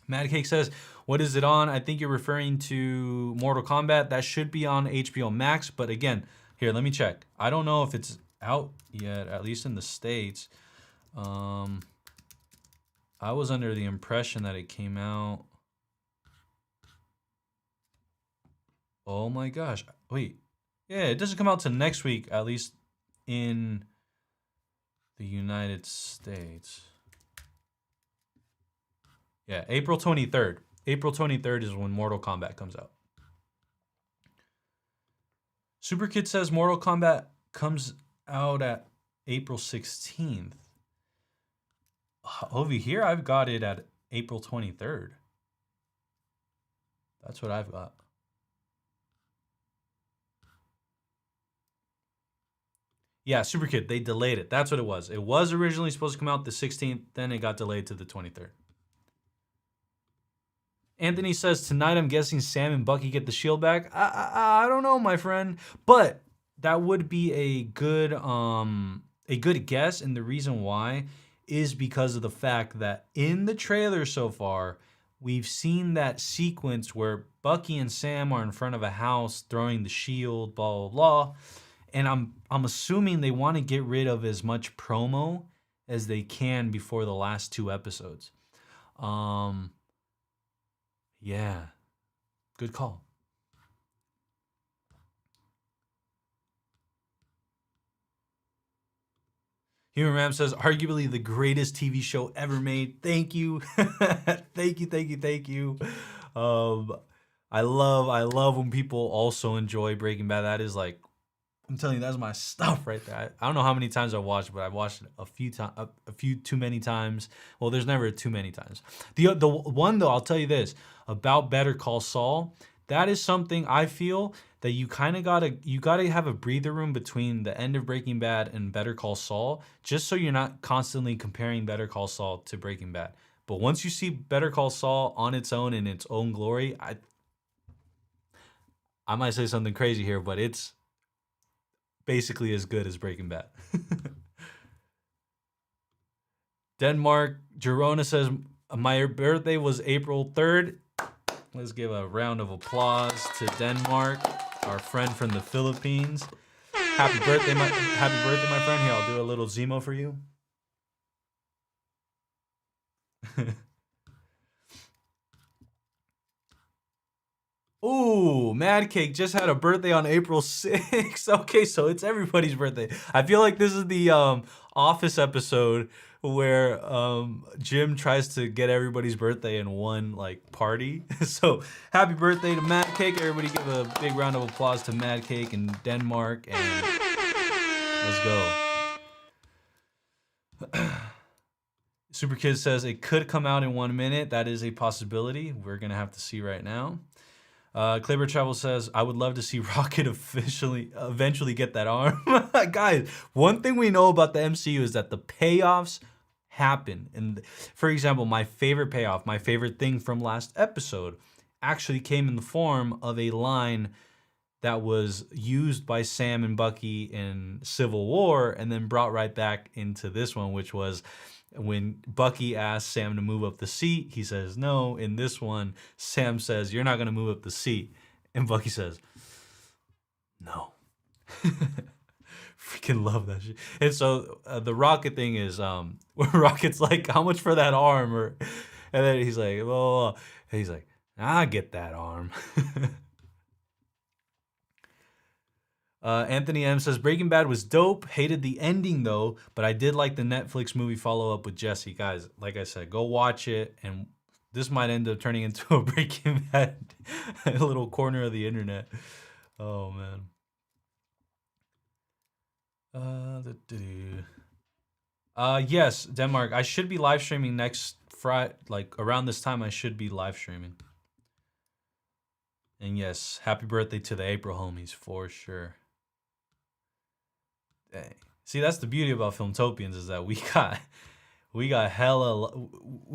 Mad Cake says, what is it on? I think you're referring to Mortal Kombat. That should be on HBO Max. But again, here, let me check. I don't know if it's out yet, at least in the States. I was under the impression that it came out. Oh my gosh. Wait. Yeah, it doesn't come out till next week, at least in the United States. Yeah, April 23rd. April 23rd is when Mortal Kombat comes out. Super Kid says Mortal Kombat comes out at April 16th. Over here, I've got it at April 23rd. That's what I've got. Yeah, Super Kid, they delayed it. That's what it was. It was originally supposed to come out the 16th, then it got delayed to the 23rd. Anthony says, tonight I'm guessing Sam and Bucky get the shield back. I don't know, my friend. But that would be a good guess, and the reason why is because of the fact that in the trailer so far, we've seen that sequence where Bucky and Sam are in front of a house throwing the shield, blah, blah, blah. And I'm assuming they want to get rid of as much promo as they can before the last 2 episodes. Yeah, good call. Human Ram says, arguably the greatest TV show ever made. Thank you. Thank you. I love when people also enjoy Breaking Bad. That is like, I'm telling you, that's my stuff right there. I don't know how many times I watched, but I've watched it a few too many times. Well, there's never too many times. The one though, I'll tell you this about Better Call Saul. That is something I feel that you kind of gotta have a breather room between the end of Breaking Bad and Better Call Saul, just so you're not constantly comparing Better Call Saul to Breaking Bad. But once you see Better Call Saul on its own in its own glory, I might say something crazy here, but it's basically as good as Breaking Bad. Denmark, Girona says, my birthday was April 3rd. Let's give a round of applause to Denmark, our friend from the Philippines. Happy birthday, my friend. Here, I'll do a little Zemo for you. Ooh, Mad Cake just had a birthday on April 6th. Okay, so it's everybody's birthday. I feel like this is the Office episode where Jim tries to get everybody's birthday in one like party. So happy birthday to Mad Cake. Everybody give a big round of applause to Mad Cake in Denmark, and let's go. Super Kid says it could come out in 1 minute. That is a possibility. We're gonna have to see right now. Claber Travel says, I would love to see Rocket eventually get that arm. Guys, one thing we know about the MCU is that the payoffs happen. And for example, my favorite payoff, my favorite thing from last episode actually came in the form of a line that was used by Sam and Bucky in Civil War and then brought right back into this one, which was when Bucky asks Sam to move up the seat, he says no. In this one, Sam says, you're not going to move up the seat. And Bucky says, no. Freaking love that shit. And so the Rocket thing is, where Rocket's like, how much for that arm? And then he's like, well, and he's like, I get that arm. Anthony M says, Breaking Bad was dope. Hated the ending, though, but I did like the Netflix movie follow-up with Jesse. Guys, like I said, go watch it, and this might end up turning into a Breaking Bad a little corner of the internet. Oh, man. Yes, Denmark. I should be live streaming next Friday, like around this time. I should be live streaming. And yes, happy birthday to the April homies for sure. Dang. See, that's the beauty about Filmtopians is that we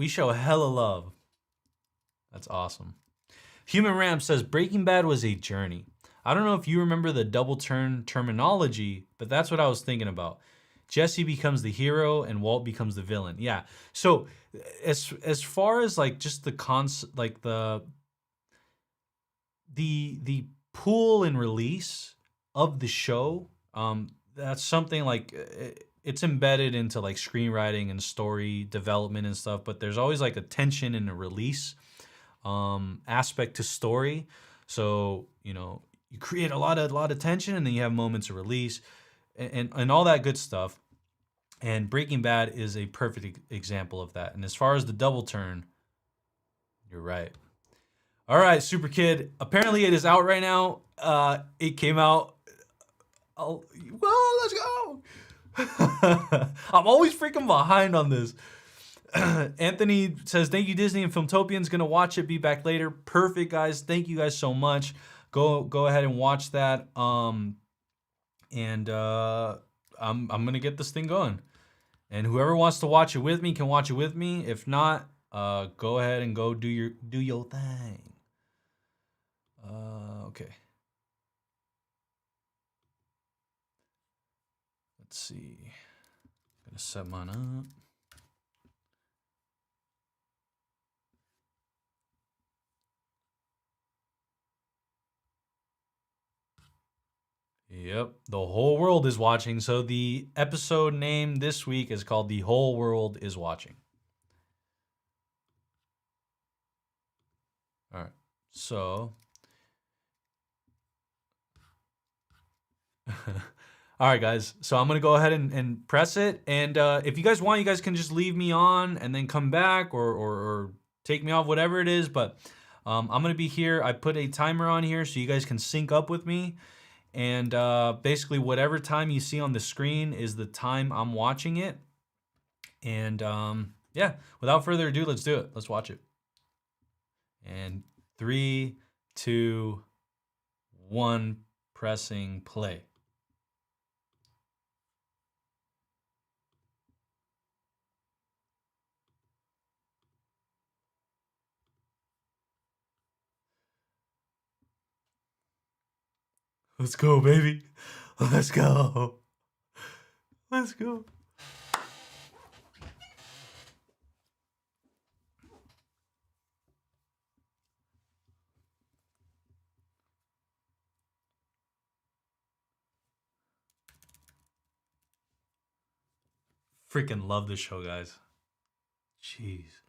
show hella love. That's awesome. Human Ram says Breaking Bad was a journey. I don't know if you remember the double turn terminology, but that's what I was thinking about. Jesse becomes the hero and Walt becomes the villain. Yeah. So as far as like just the the pull and release of the show, that's something like it's embedded into like screenwriting and story development and stuff, but there's always like a tension and a release aspect to story. So, you know, you create a lot of tension, and then you have moments of release and all that good stuff. And Breaking Bad is a perfect example of that. And as far as the double turn, you're right. All right, Super Kid. Apparently, it is out right now. It came out. Oh, well, let's go. I'm always freaking behind on this. Anthony says, "Thank you, Disney and Filmtopian's gonna watch it. Be back later." Perfect, guys. Thank you guys so much. Go ahead and watch that. And I'm gonna get this thing going. And whoever wants to watch it with me can watch it with me. If not, go ahead and go do your thing. Okay. Let's see. Gonna set mine up. Yep, the whole world is watching. So the episode name this week is called "The Whole World is Watching." All right. So all right, guys. So I'm gonna go ahead and press it. And if you guys want, you guys can just leave me on and then come back, or take me off, whatever it is. But I'm gonna be here. I put a timer on here so you guys can sync up with me. And basically, whatever time you see on the screen is the time I'm watching it. And yeah, without further ado, let's do it. Let's watch it. And 3, 2, 1, pressing play. Let's go, baby. Let's go. Let's go. Freaking love this show, guys. Jeez.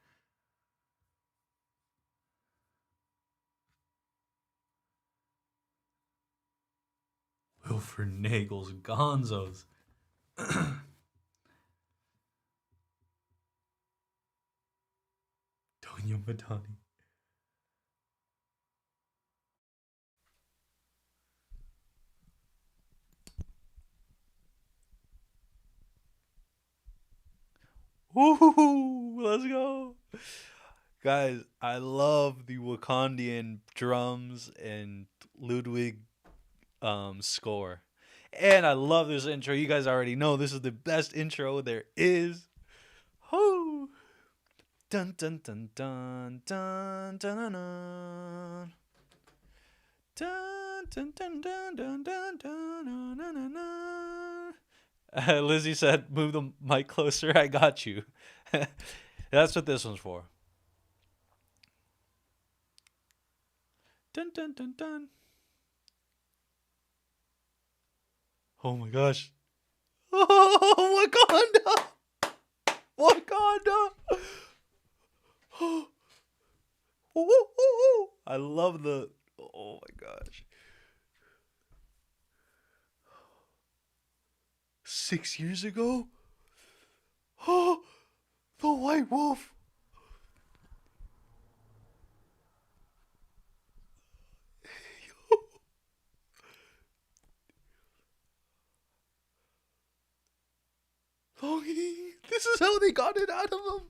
Wilford Nagel's Gonzos. Tonya Matani. Woohoo! Let's go. Guys, I love the Wakandian drums and Ludwig score. And I love this intro. You guys already know this is the best intro there is. Woo! Dun dun dun dun dun dun dun dun. Dun dun dun dun dun dun dun dun dun. Lizzie said, "Move the mic closer. I got you." That's what this one's for. Dun dun dun dun. Oh my gosh. Oh, Wakanda! Wakanda! I love the... Oh my gosh. 6 years ago? Oh, the White Wolf! Loki! This is how they got it out of him!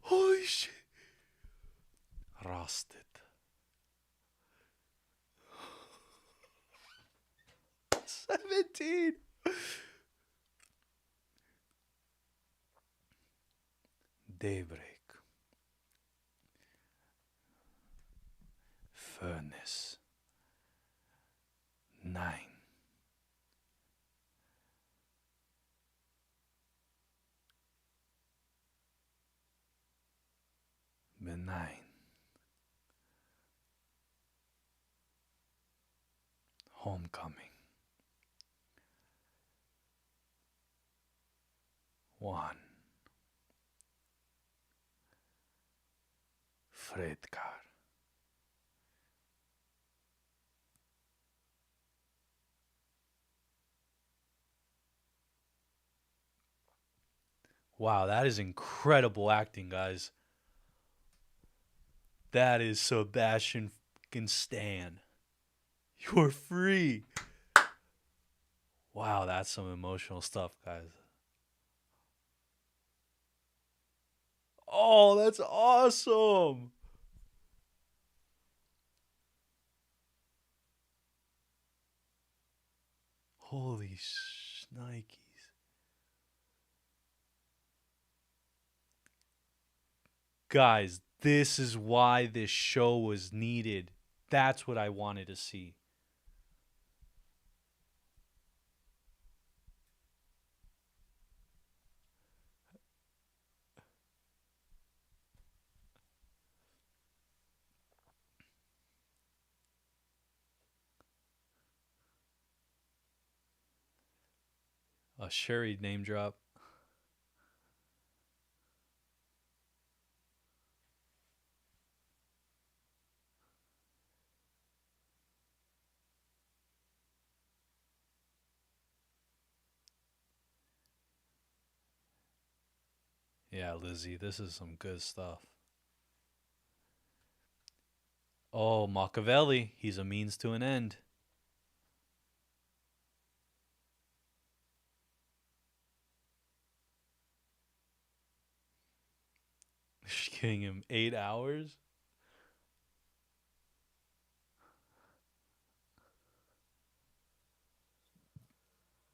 Holy shit! Rusted. 17! Daybreak. Furnace. 9. Benign. Homecoming. 1. Fredkar. Wow, that is incredible acting, guys. That is Sebastian fucking Stan. You're free. Wow, that's some emotional stuff, guys. Oh, that's awesome. Holy shnikes. Guys, this is why this show was needed. That's what I wanted to see. A Sherry name drop. Yeah, Lizzie, this is some good stuff. Oh, Machiavelli. He's a means to an end. She's giving him 8 hours.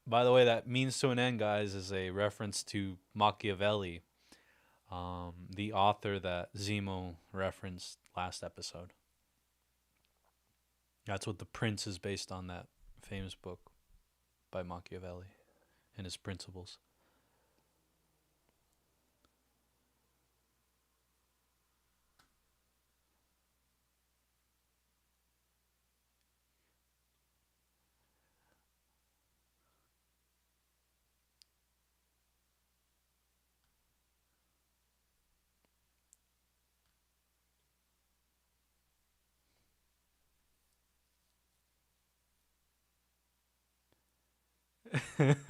By the way, that means to an end, guys, is a reference to Machiavelli, the author that Zemo referenced last episode. That's what The Prince is based on, that famous book by Machiavelli and his principles.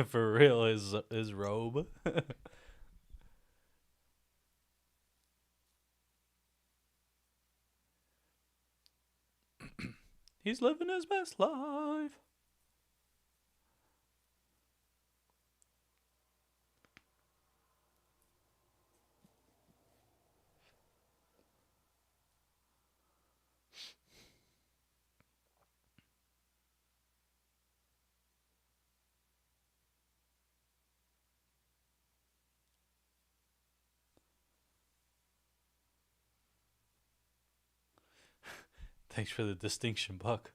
For real, his robe. He's living his best life. Thanks for the distinction, Buck.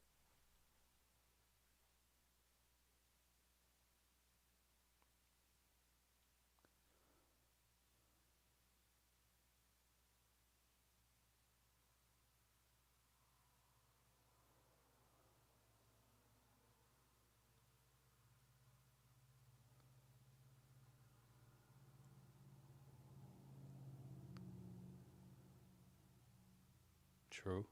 True.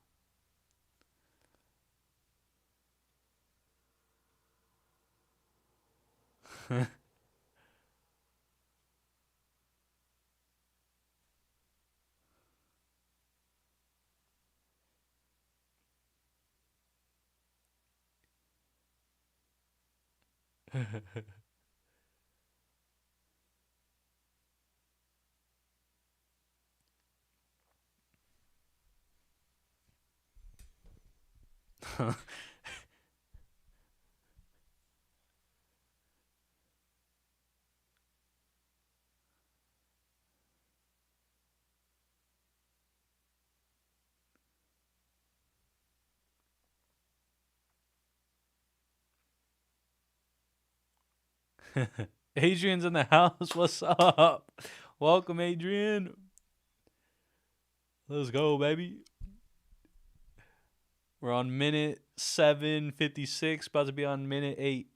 Adrian's in the house. What's up? Welcome, Adrian. Let's go, baby. We're on minute 7:56, about to be on minute 8.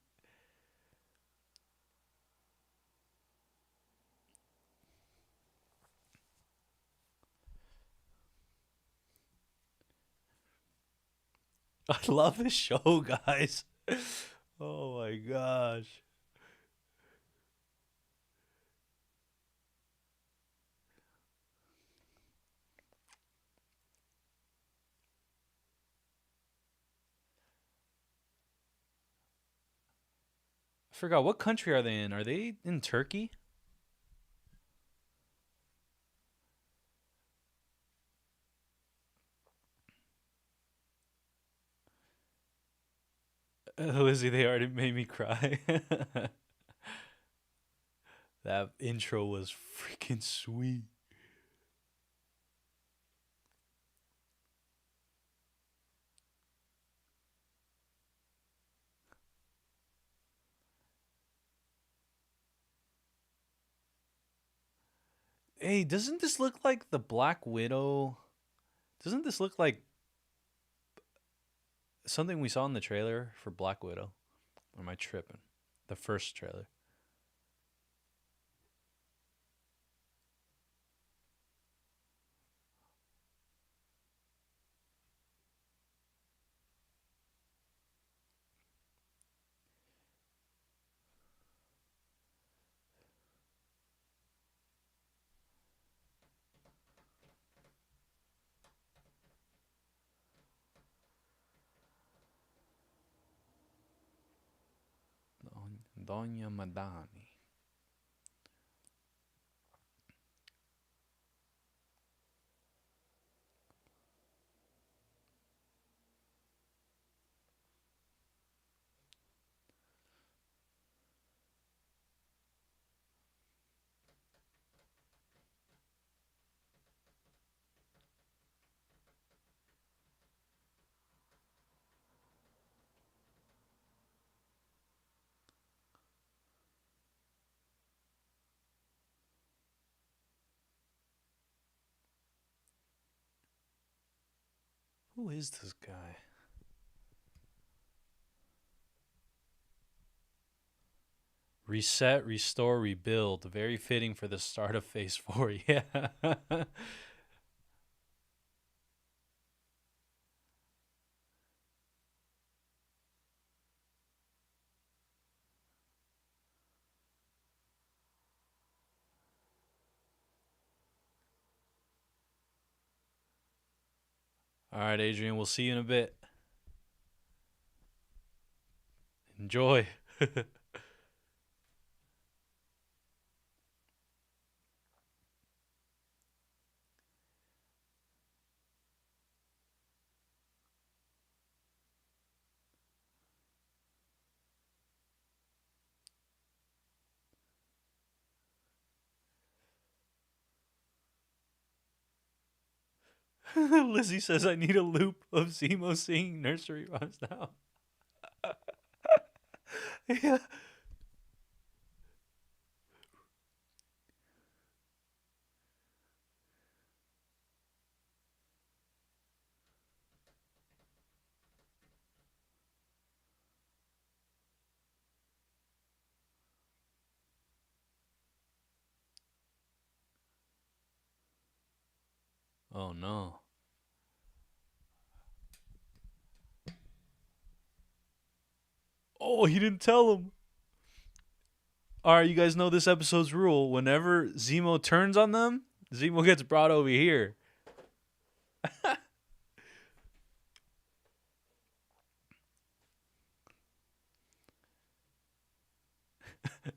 I love this show, guys. Oh my gosh. Forgot, what country are they in? Are they in Turkey? Lizzie, they already made me cry. That intro was freaking sweet. Hey, doesn't this look like the Black Widow? Doesn't this look like something we saw in the trailer for Black Widow? Or am I tripping? The first trailer. Doña Madani. Who is this guy? Reset, restore, rebuild. Very fitting for the start of Phase 4. Yeah. All right, Adrian, we'll see you in a bit. Enjoy. Lizzie says I need a loop of Zemo singing nursery rhymes now. Yeah. Oh no. Oh, he didn't tell him. All right, you guys know this episode's rule. Whenever Zemo turns on them, Zemo gets brought over here.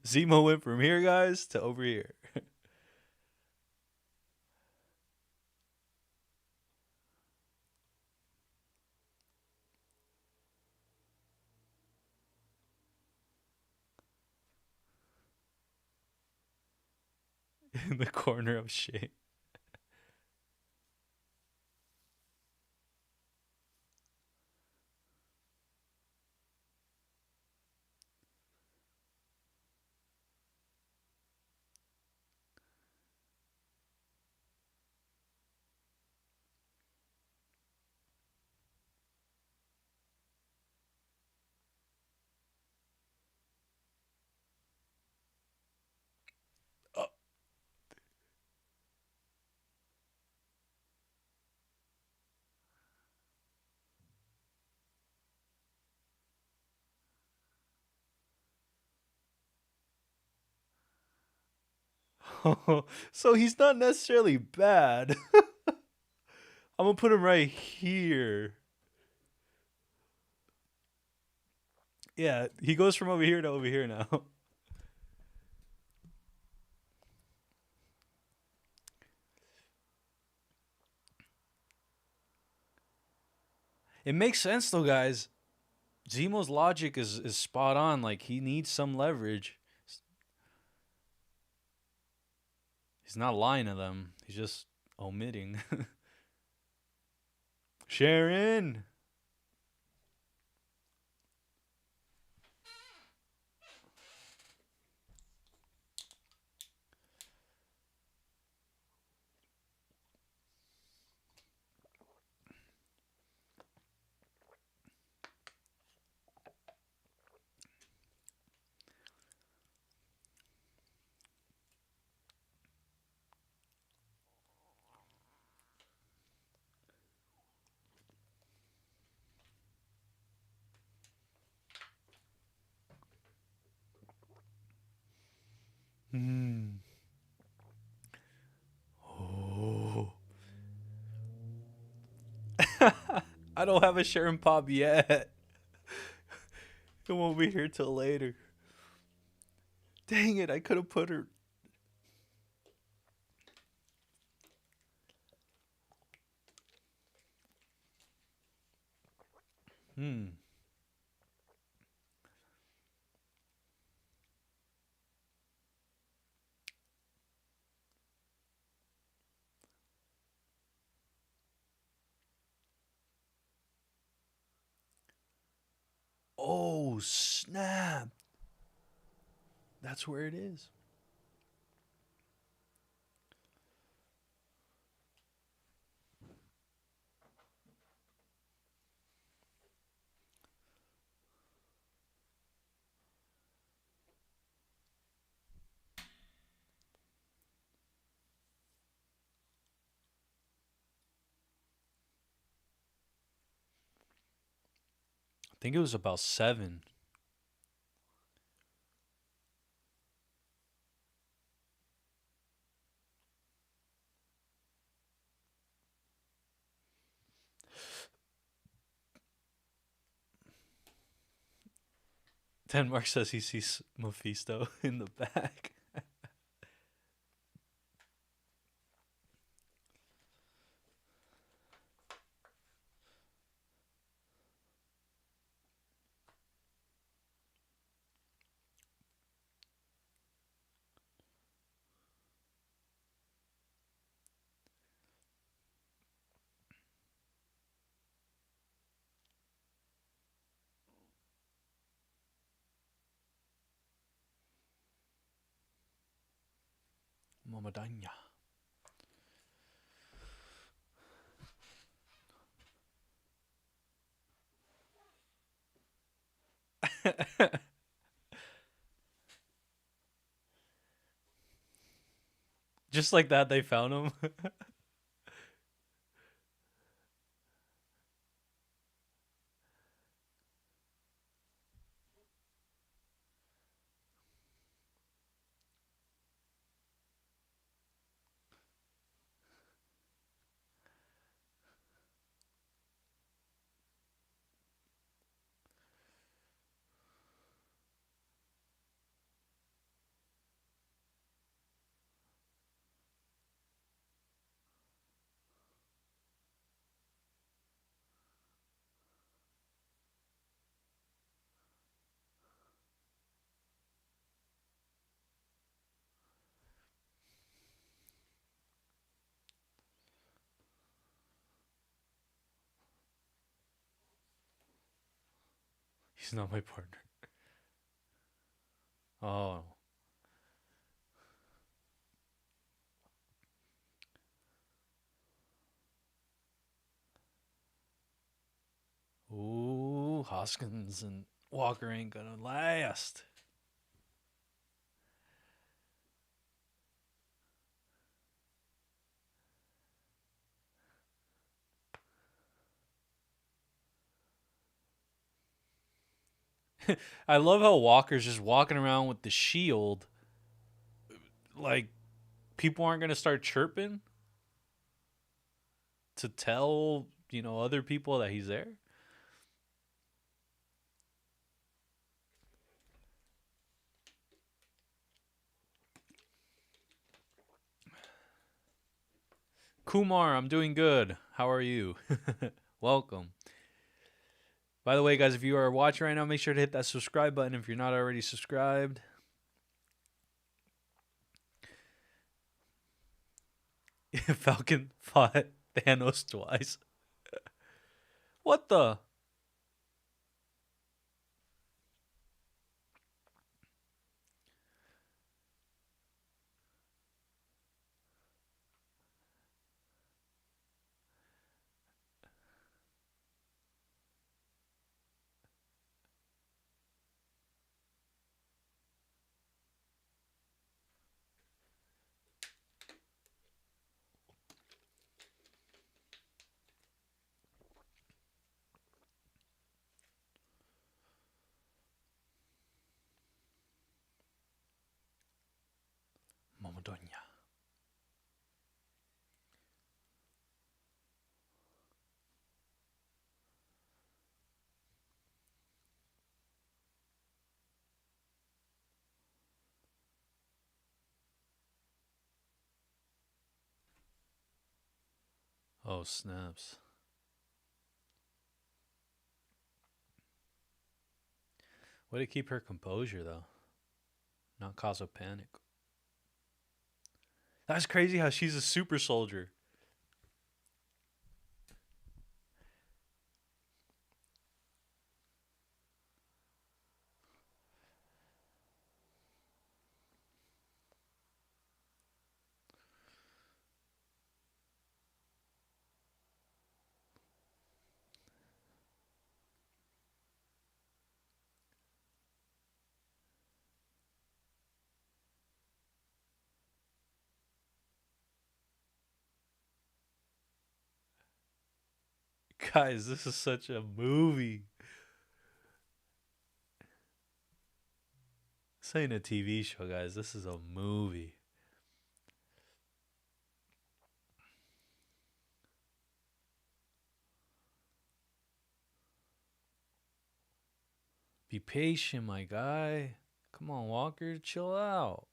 Zemo went from here, guys, to over here. In the corner of shame. Oh, so he's not necessarily bad. I'm gonna put him right here. Yeah, he goes from over here to over here now. It makes sense though, guys. Zemo's logic is spot on. Like he needs some leverage. He's not lying to them. He's just omitting. Sharon. Hmm. Oh. I don't have a Sharon pop yet. It won't be here till later. Dang it, I could have put her. Hmm. Oh, snap. That's where it is. I think it was about 7. Denmark says he sees Mephisto in the back. Mamadanya. Just like that, they found him. He's not my partner. Oh. Ooh, Hoskins and Walker ain't gonna last. I love how Walker's just walking around with the shield. Like, people aren't gonna start chirping to tell, other people that he's there. Kumar, I'm doing good. How are you? Welcome. By the way, guys, if you are watching right now, make sure to hit that subscribe button if you're not already subscribed. Falcon fought Thanos twice. What the? Mamadonya. Oh, snaps. Way to keep her composure, though. Not cause a panic. That's crazy how she's a super soldier. Guys, this is such a movie. This ain't a TV show, guys. This is a movie. Be patient, my guy. Come on, Walker, chill out.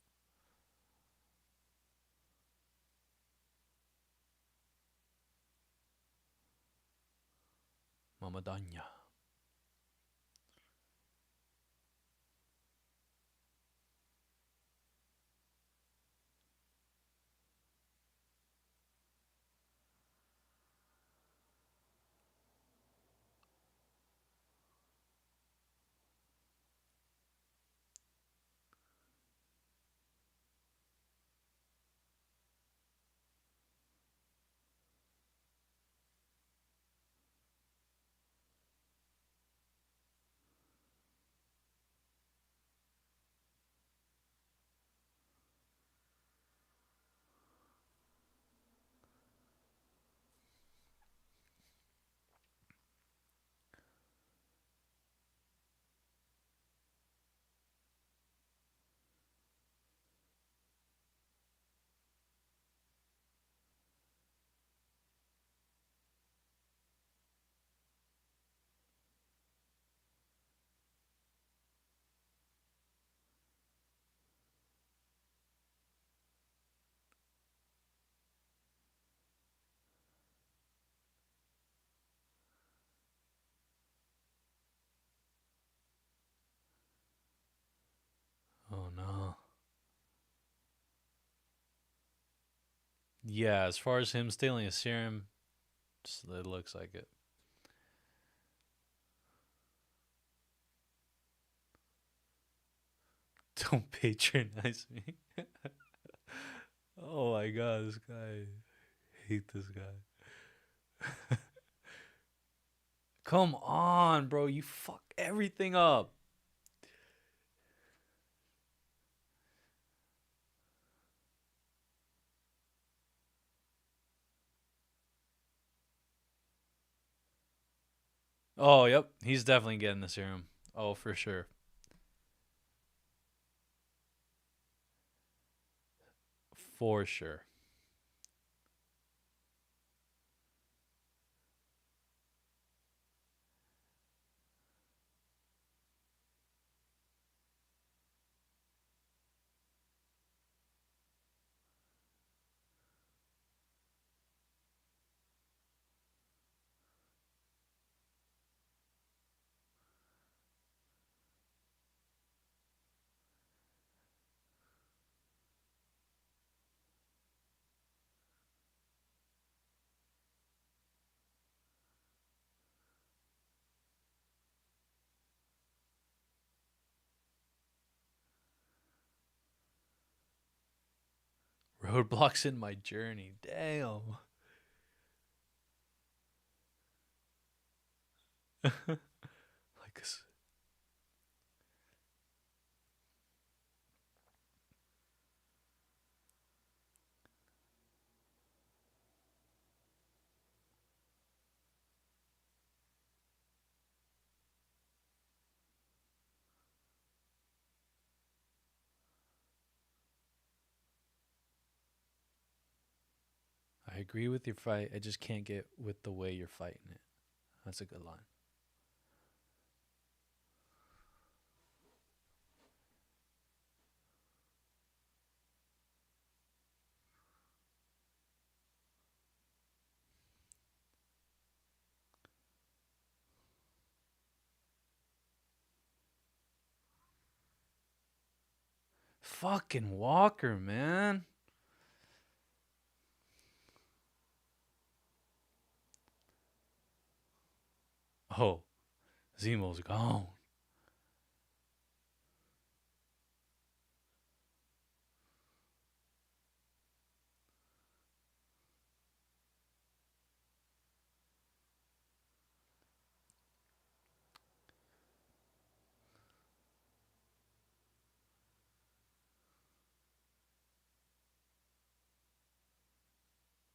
Mama Danya. Oh no. Yeah, as far as him stealing a serum, it looks like it. Don't patronize me. Oh my god, this guy. I hate this guy. Come on, bro. You fuck everything up. Oh, yep. He's definitely getting the serum. Oh, for sure. For sure. Roadblocks in my journey. Damn. Like I agree with your fight. I just can't get with the way you're fighting it. That's a good line. Fucking Walker, man. Oh, Zemo's gone.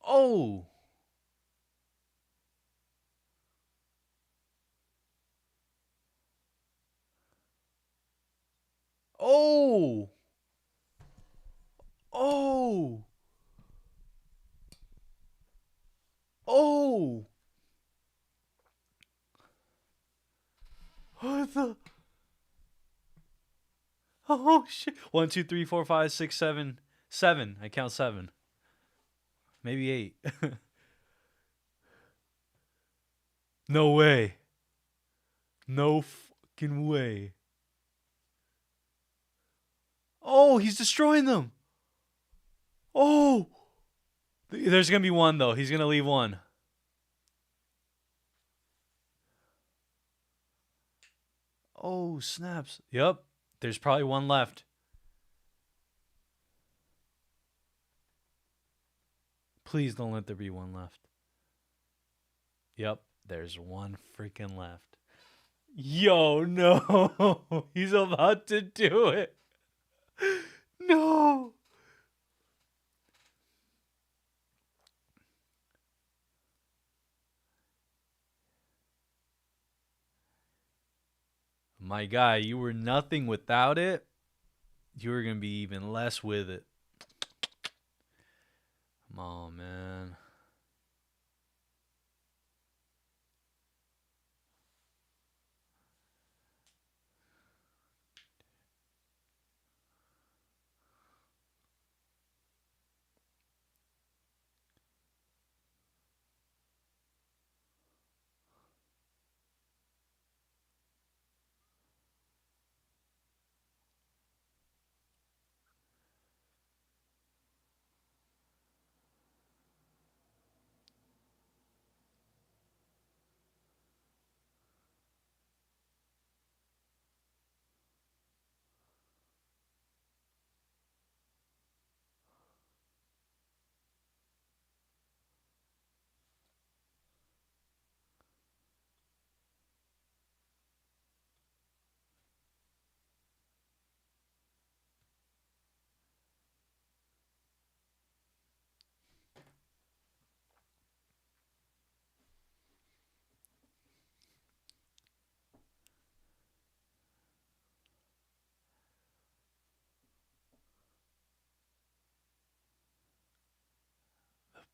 Oh. Oh. Oh. Oh. What the? Oh shit! 1, 2, 3, 4, 5, 6, 7, 7. I count 7. Maybe 8. No way. No fucking way. Oh, he's destroying them. Oh. There's gonna be one though. He's gonna leave one. Oh, snaps. Yep. There's probably one left. Please don't let there be one left. Yep. There's one freaking left. Yo, no. He's about to do it. No. My guy, you were nothing without it. You were going to be even less with it. Come on, man.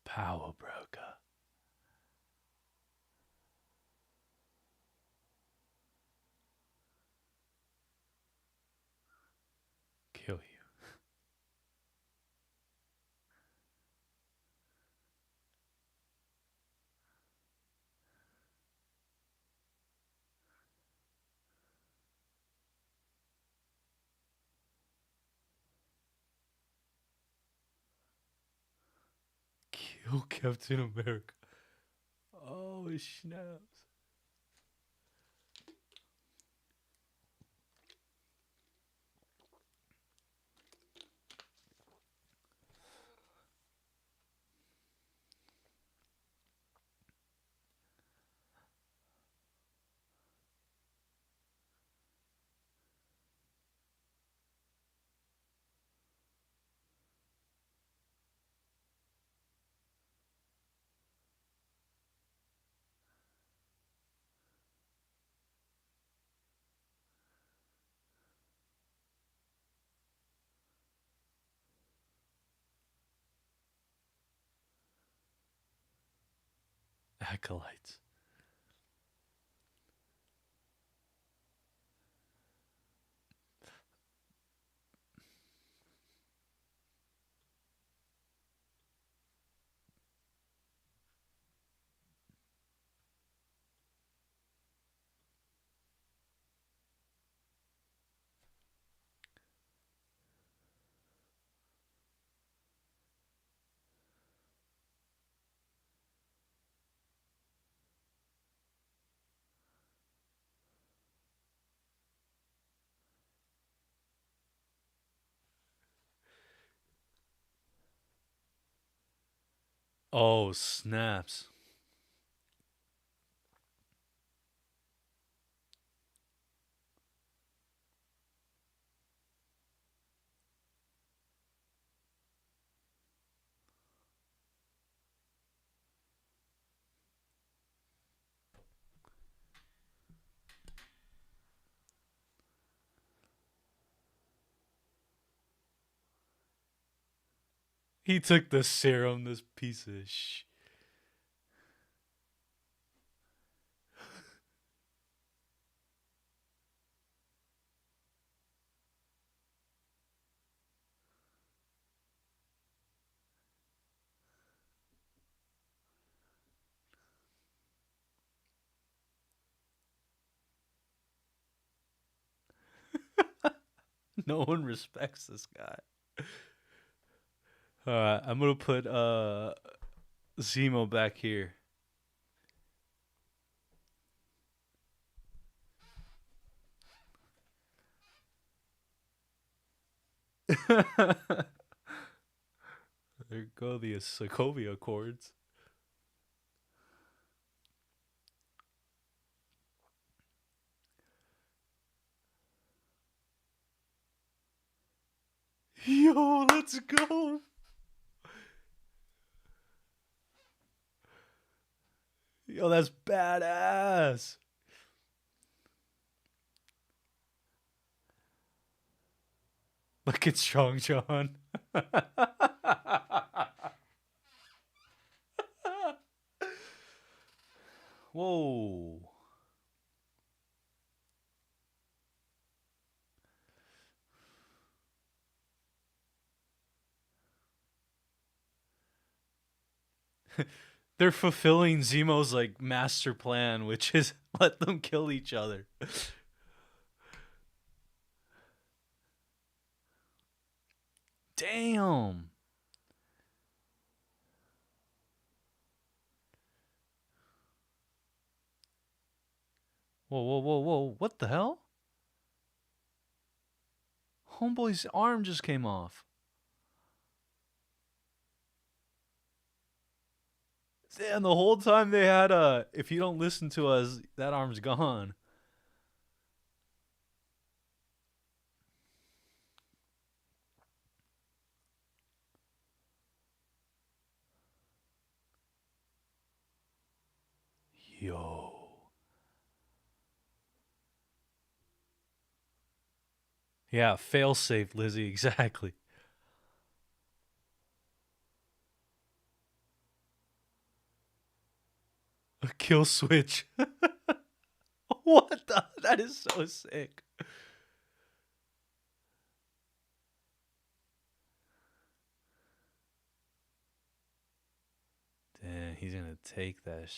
Power broker. Kill you. Kill Captain America. Oh, snaps. Acolytes. Oh, snaps. He took the serum, this piece of sh. No one respects this guy. Alright, I'm gonna put Zemo back here. There go the Sokovia chords. Yo, let's go. Yo, that's badass. Look at Strong John. Whoa. They're fulfilling Zemo's like master plan, which is let them kill each other. Damn. Whoa, whoa, whoa, whoa. What the hell? Homeboy's arm just came off. Damn, the whole time they had if you don't listen to us, that arm's gone. Yo. Yeah, fail safe, Lizzie, exactly. A kill switch. What the? That is so sick. Damn, he's gonna take that.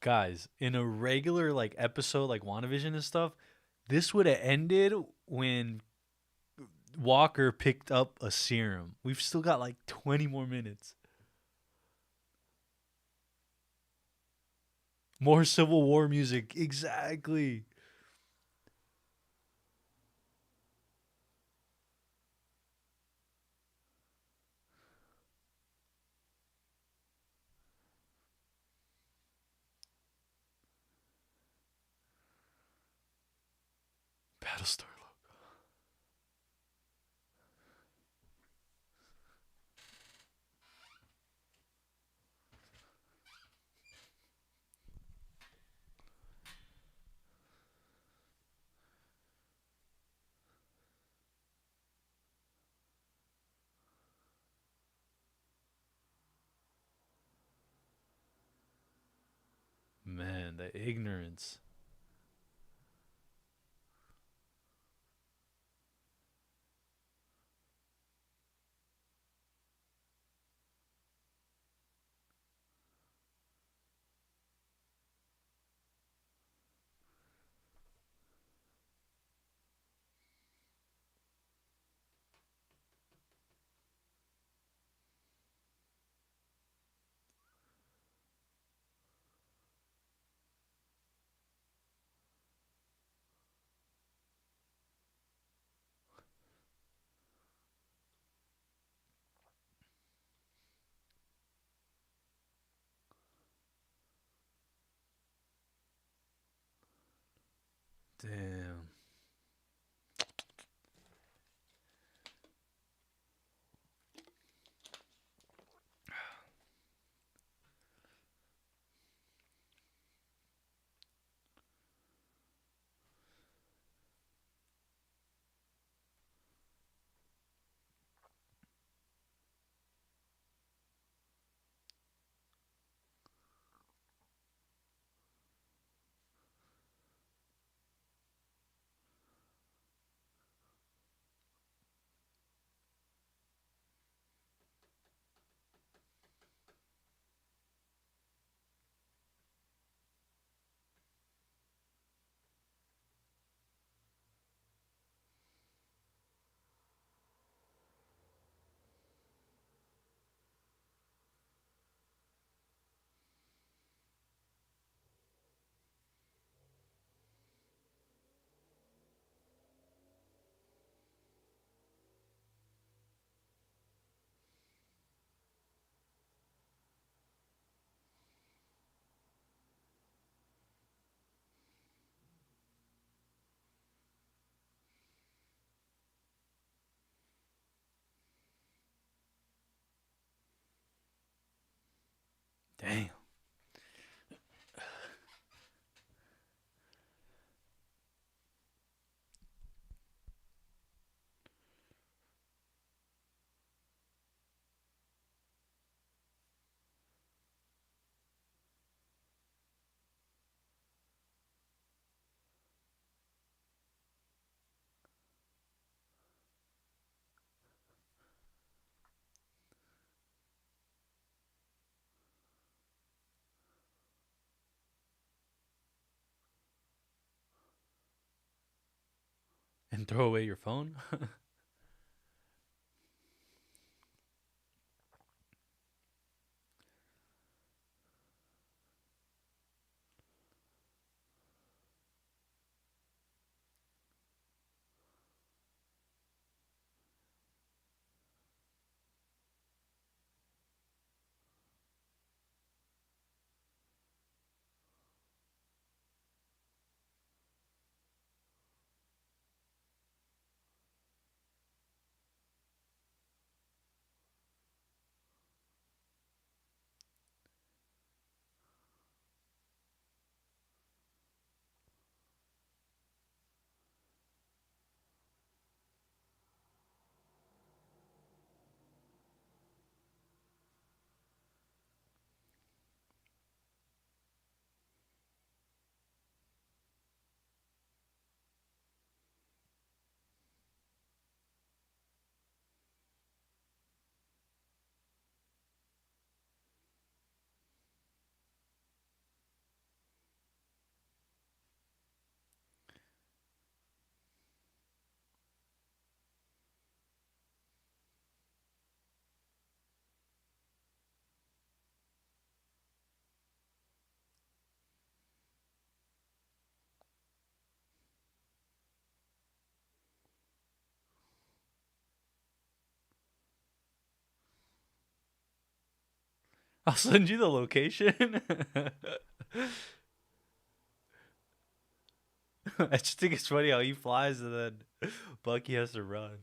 Guys, in a regular like episode like WandaVision and stuff, this would have ended when Walker picked up a serum. We've still got like 20 more minutes. More Civil War music. Exactly. Battlestar. Man, the ignorance. Damn. Damn. And throw away your phone? I'll send you the location. I just think it's funny how he flies and then Bucky has to run.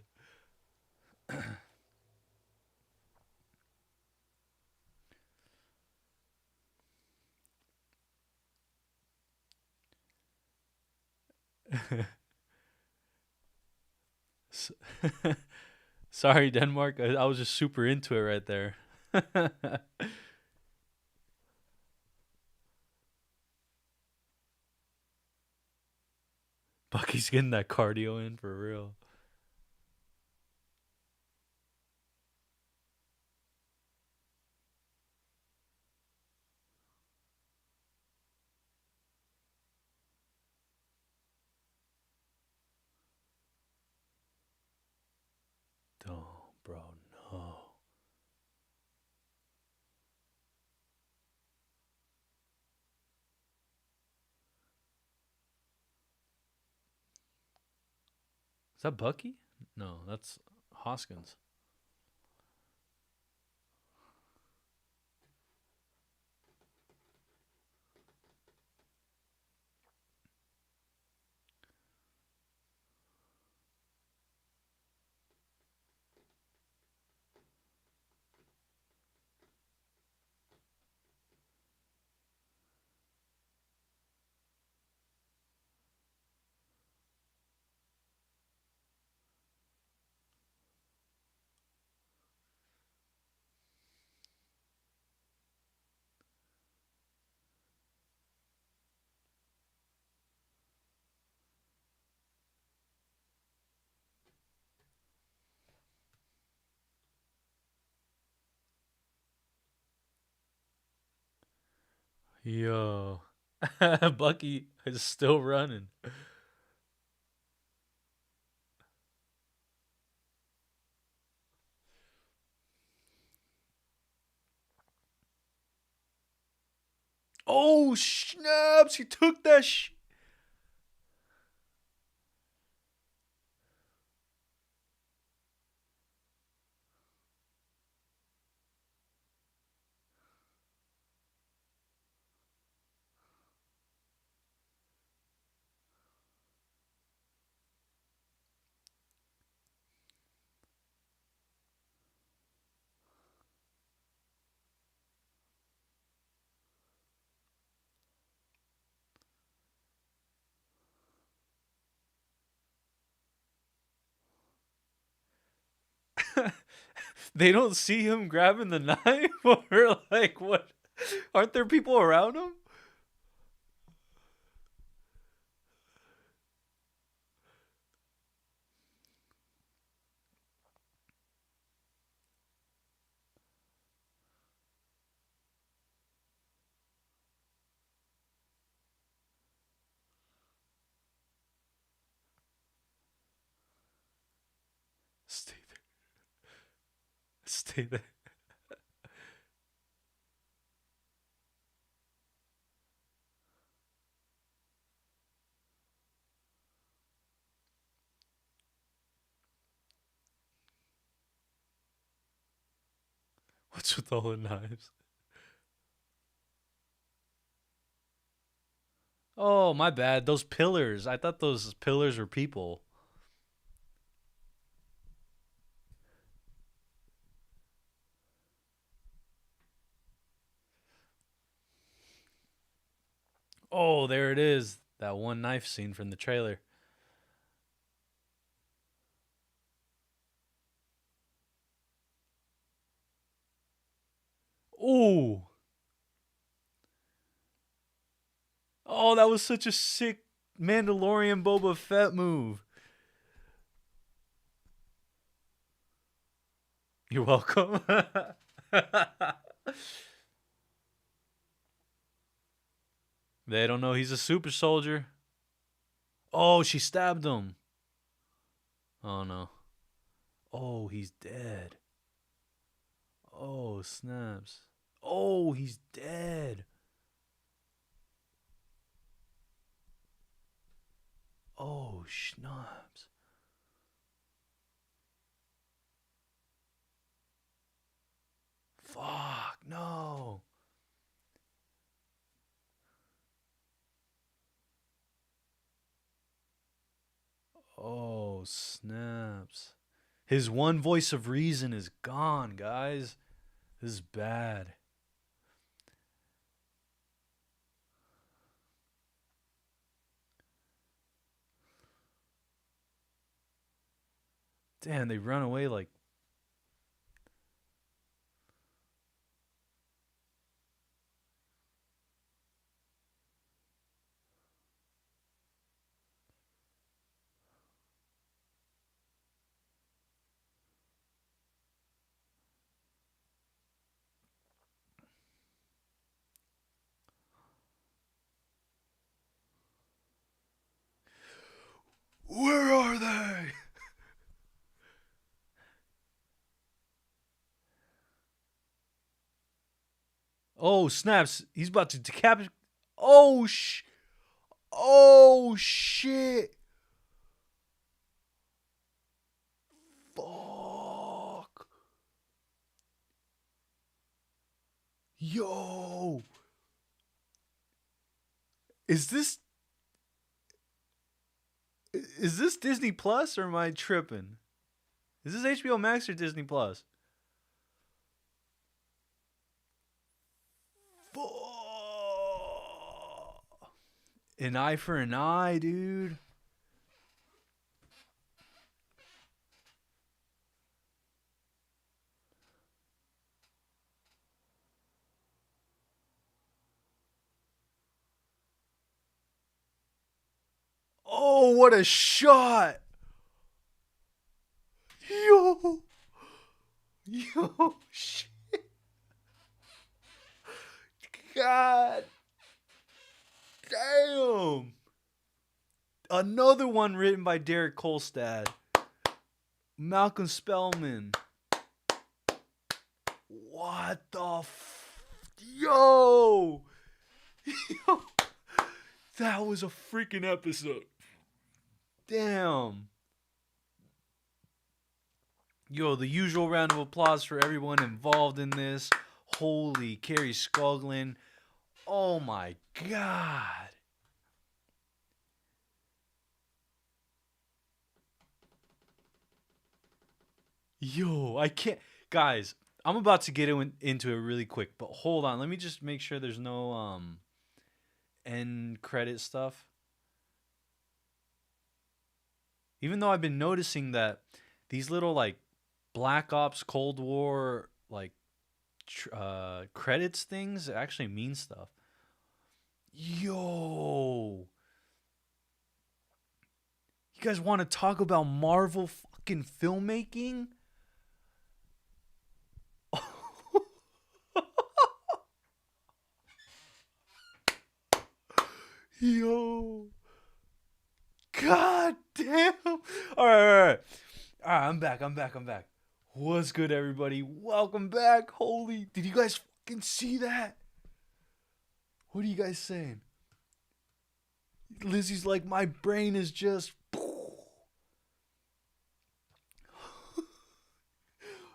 S- Sorry, Denmark. I was just super into it right there. Bucky's getting that cardio in for real. Oh, bro, no. Is that Bucky? No, that's Hoskins. Yo. Bucky is still running. Oh, snaps. He took that They don't see him grabbing the knife? Or like, what? Aren't there people around him? Stay there. Stay there. What's with all the knives? Oh, my bad. Those pillars. I thought those pillars were people. Oh, there it is. That one knife scene from the trailer. Oh. Oh, that was such a sick Mandalorian Boba Fett move. You're welcome. They don't know he's a super soldier. Oh, she stabbed him. Oh, no. Oh, he's dead. Oh, snaps. Oh, he's dead. Oh, schnapps. Fuck, no. Oh, snaps. His one voice of reason is gone, guys. This is bad. Damn, they run away like... Where are they? Oh, snaps. He's about to decapitate. Oh, Oh, shit. Fuck. Yo. Is this Disney Plus or am I tripping? Is this HBO Max or Disney Plus? Fuck. An eye for an eye, dude. Oh, what a shot. Yo. Yo, shit. God. Damn. Another one written by Derek Kolstad. Malcolm Spellman. What the Yo. Yo. That was a freaking episode. Damn. Yo, the usual round of applause for everyone involved in this. Holy, Carrie Scoglin. Oh my God. Yo, I can't. Guys, I'm about to get into it really quick, but hold on. Let me just make sure there's no end credit stuff. Even though I've been noticing that these little like Black Ops Cold War like credits things actually mean stuff. Yo. You guys want to talk about Marvel fucking filmmaking? Yo. God damn. All right. I'm back. What's good, everybody? Welcome back. Holy, did you guys fucking see that? What are you guys saying? Lizzie's like, my brain is just...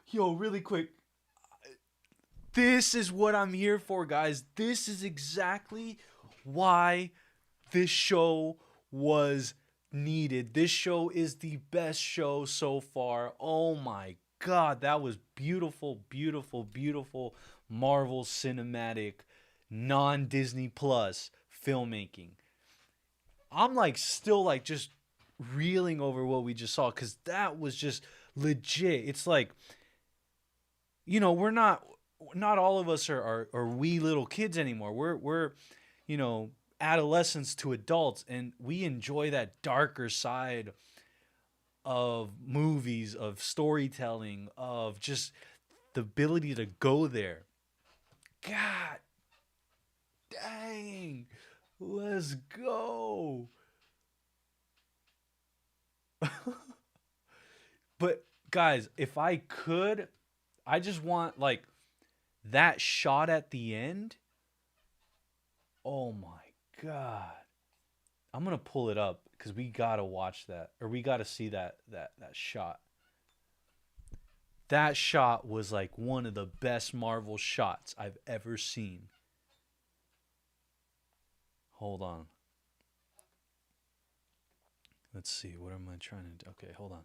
Yo, really quick. This is what I'm here for, guys. This is exactly why this show was needed. This show is the best show so far. Oh my God, that was beautiful, beautiful, beautiful Marvel cinematic, non-Disney Plus filmmaking. I'm like still like just reeling over what we just saw because that was just legit. It's like, you know, we're not all of us are wee little kids anymore. We're you know, adolescents to adults, and we enjoy that darker side of movies, of storytelling, of just the ability to go there. God dang. Let's go. But guys, if I could, I just want like that shot at the end. Oh my God. I'm going to pull it up because we got to watch that, or we got to see that shot. That shot was like one of the best Marvel shots I've ever seen. Hold on. Let's see. What am I trying to do? Okay, hold on.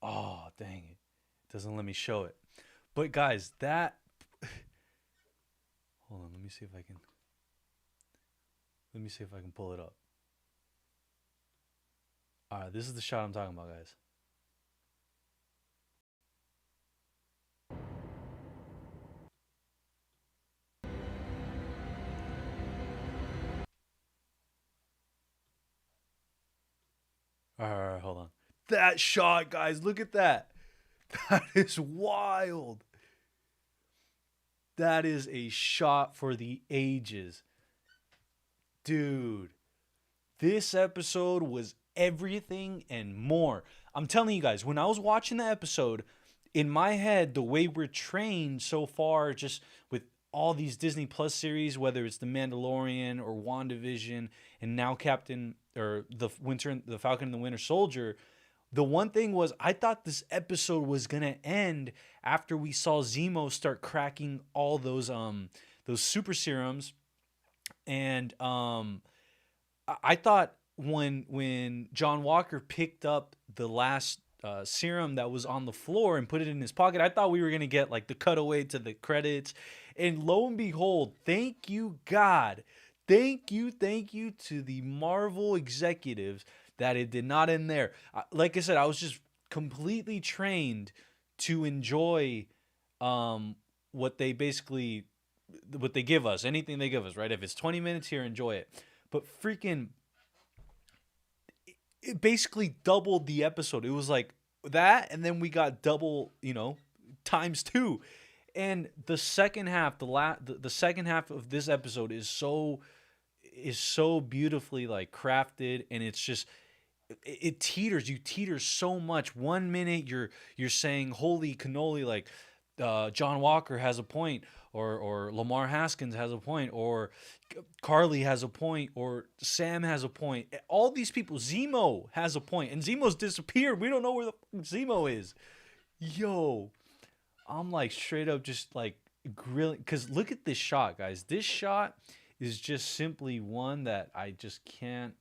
Oh, dang it. It doesn't let me show it. But guys, that hold on, let me see if I can pull it up. All right, this is the shot I'm talking about, guys. All right, hold on. That shot, guys, look at that. That is wild. That is a shot for the ages. Dude, this episode was everything and more. I'm telling you guys, when I was watching the episode, in my head, the way we're trained so far, just with all these Disney Plus series, whether it's The Mandalorian or WandaVision, and now the Falcon and the Winter Soldier, the one thing was I thought this episode was gonna end after we saw Zemo start cracking all those super serums, and I thought when John Walker picked up the last serum that was on the floor and put it in his pocket, I thought we were gonna get like the cutaway to the credits, and lo and behold, thank you God, thank you to the Marvel executives that it did not end there. Like I said, I was just completely trained to enjoy what they give us, anything they give us, right? If it's 20 minutes here, enjoy it. But freaking, it basically doubled the episode. It was like that, and then we got double, times two. And the second half, the second half of this episode is so beautifully like crafted, and it's just it teeters. You teeter so much. 1 minute you're saying holy cannoli, like John Walker has a point, or Lamar Haskins has a point, or Carly has a point, or Sam has a point. All these people, Zemo has a point, and Zemo's disappeared. We don't know where the Zemo is. Yo, I'm like straight up just like grilling, because look at this shot, guys. This shot is just simply one that I just can't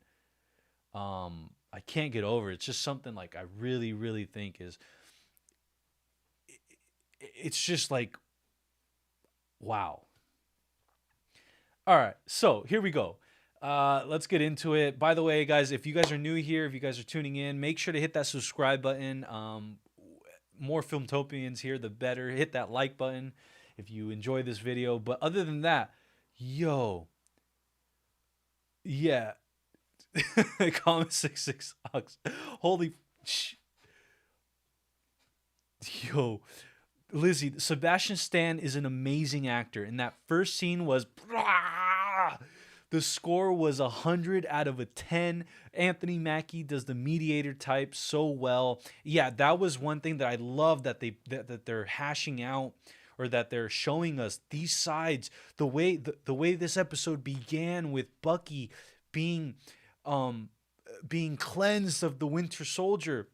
get over. It's just something like I really, really think is, it's just like, wow. All right, so here we go. Let's get into it. By the way, guys, if you guys are new here, if you guys are tuning in, make sure to hit that subscribe button. More Filmtopians here, the better. Hit that like button if you enjoy this video. But other than that, yo, yeah. Comment 66 Ox. Holy yo, Lizzie, Sebastian Stan is an amazing actor, and that first scene was the score was 100 out of 10. Anthony Mackie does the mediator type so well. Yeah, that was one thing that I love that they're hashing out, or that they're showing us these sides. The way this episode began with Bucky being cleansed of the Winter Soldier,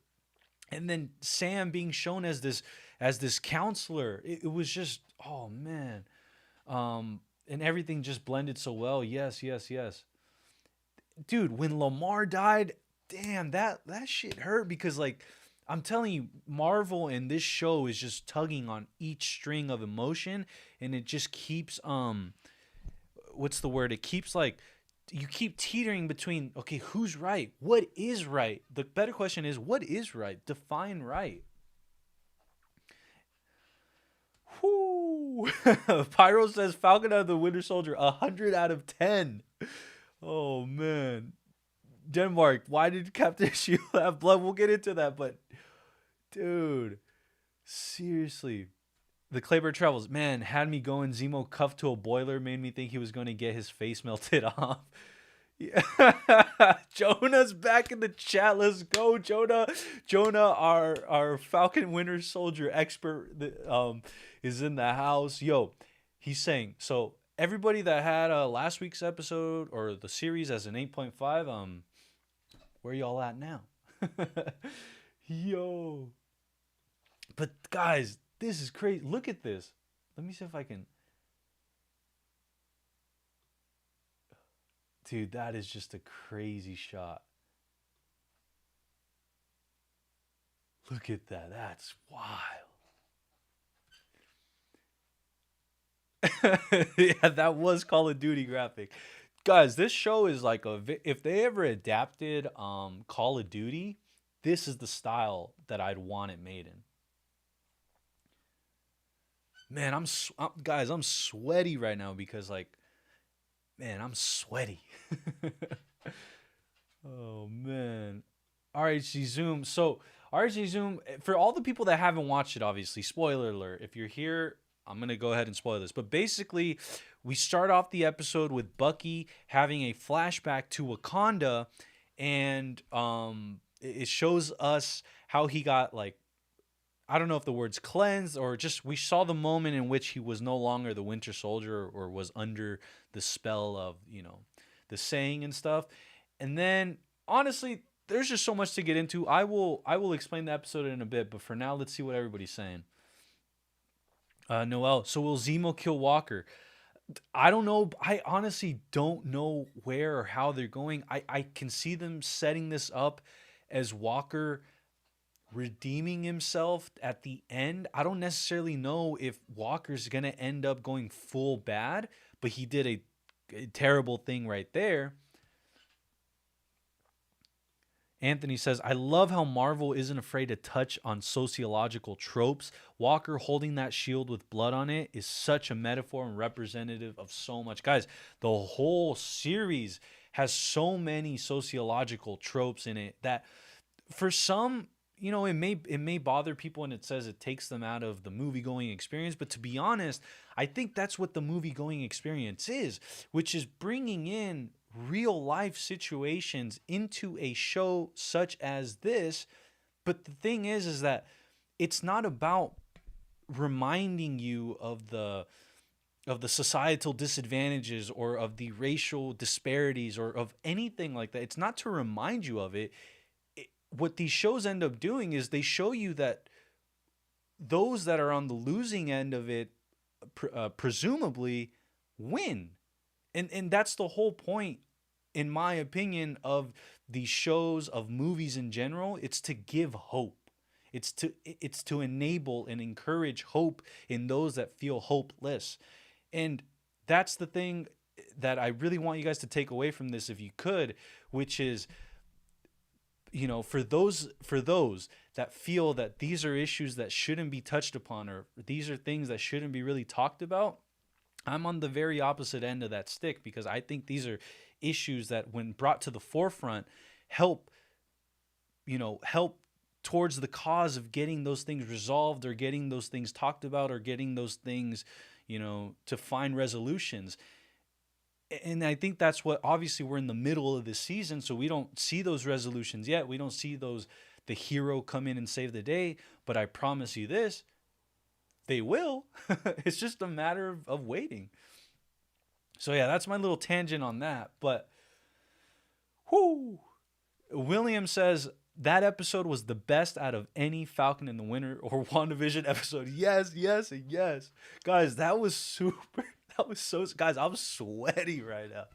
and then Sam being shown as this counselor. It was just, oh man, and everything just blended so well. Yes. Dude, when Lamar died, damn, that shit hurt, because like I'm telling you, Marvel and this show is just tugging on each string of emotion, and it just keeps what's the word? It keeps like, you keep teetering between, okay, who's right? What is right? The better question is, what is right? Define right. Whoo! Pyro says Falcon and the Winter Soldier, 100 out of 10. Oh, man. Denmark, why did Captain Shield have blood? We'll get into that, but dude, seriously. The Claybird Travels, man, had me going. Zemo cuffed to a boiler made me think he was going to get his face melted off. Yeah. Jonah's back in the chat. Let's go, Jonah. Jonah, our Falcon Winter Soldier expert, is in the house. Yo, he's saying, so everybody that had last week's episode or the series as an 8.5, where y'all at now? Yo. But guys, this is crazy. Look at this. Let me see if I can. Dude, that is just a crazy shot. Look at that. That's wild. Yeah, that was Call of Duty graphic. Guys, this show is like if they ever adapted Call of Duty, this is the style that I'd want it made in. Man, guys, I'm sweaty right now because like man, I'm sweaty. Oh man. RHC Zoom. So RHC Zoom, for all the people that haven't watched it, obviously, spoiler alert. If you're here, I'm gonna go ahead and spoil this. But basically, we start off the episode with Bucky having a flashback to Wakanda, and it shows us how he got like, I don't know if the word's cleansed or just we saw the moment in which he was no longer the Winter Soldier or was under the spell of, the saying and stuff. And then honestly, there's just so much to get into. I will explain the episode in a bit, but for now, let's see what everybody's saying. Noel, so will Zemo kill Walker? I don't know. I honestly don't know where or how they're going. I can see them setting this up as Walker redeeming himself at the end. I don't necessarily know if Walker's going to end up going full bad, but he did a terrible thing right there. Anthony says, I love how Marvel isn't afraid to touch on sociological tropes. Walker holding that shield with blood on it is such a metaphor and representative of so much. Guys, the whole series has so many sociological tropes in it that for some, it may bother people and it says it takes them out of the movie-going experience. But to be honest, I think that's what the movie-going experience is, which is bringing in real life situations into a show such as this. But the thing is that it's not about reminding you of the societal disadvantages or of the racial disparities or of anything like that. It's not to remind you of it. What these shows end up doing is they show you that those that are on the losing end of it presumably win. And that's the whole point, in my opinion, of these shows, of movies in general. It's to give hope. It's to enable and encourage hope in those that feel hopeless. And that's the thing that I really want you guys to take away from this, if you could, which is, for those that feel that these are issues that shouldn't be touched upon, or these are things that shouldn't be really talked about, I'm on the very opposite end of that stick, because I think these are issues that, when brought to the forefront, help towards the cause of getting those things resolved, or getting those things talked about, or getting those things, to find resolutions. And I think that's what, obviously we're in the middle of this season, so we don't see those resolutions yet. We don't see the hero come in and save the day, but I promise you this, they will. It's just a matter of waiting. So yeah, that's my little tangent on that. But William says that episode was the best out of any Falcon and the Winter or WandaVision episode. Yes, yes, and yes. Guys, that was super. That was so. Guys, I'm sweaty right now.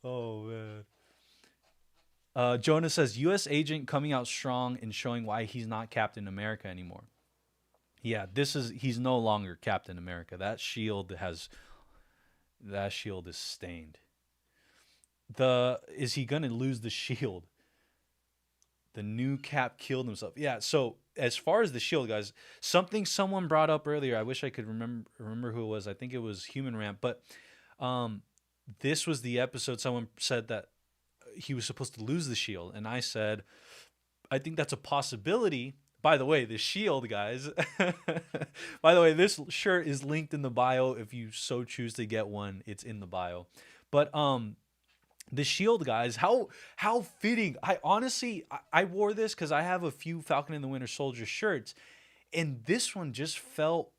Oh man. Jonah says U.S. agent coming out strong and showing why he's not Captain America anymore. Yeah, he's no longer Captain America. That shield is stained. Is he gonna lose the shield? The new Cap killed himself. Yeah, so as far as the shield, guys, something someone brought up earlier, I wish I could remember who it was. I think it was Human Ramp, but this was the episode someone said that he was supposed to lose the shield, and I said, I think that's a possibility. By the way, the shield, guys. By the way, this shirt is linked in the bio. If you so choose to get one, it's in the bio. But the shield, guys, how fitting. I honestly, I wore this because I have a few Falcon and the Winter Soldier shirts, and this one just felt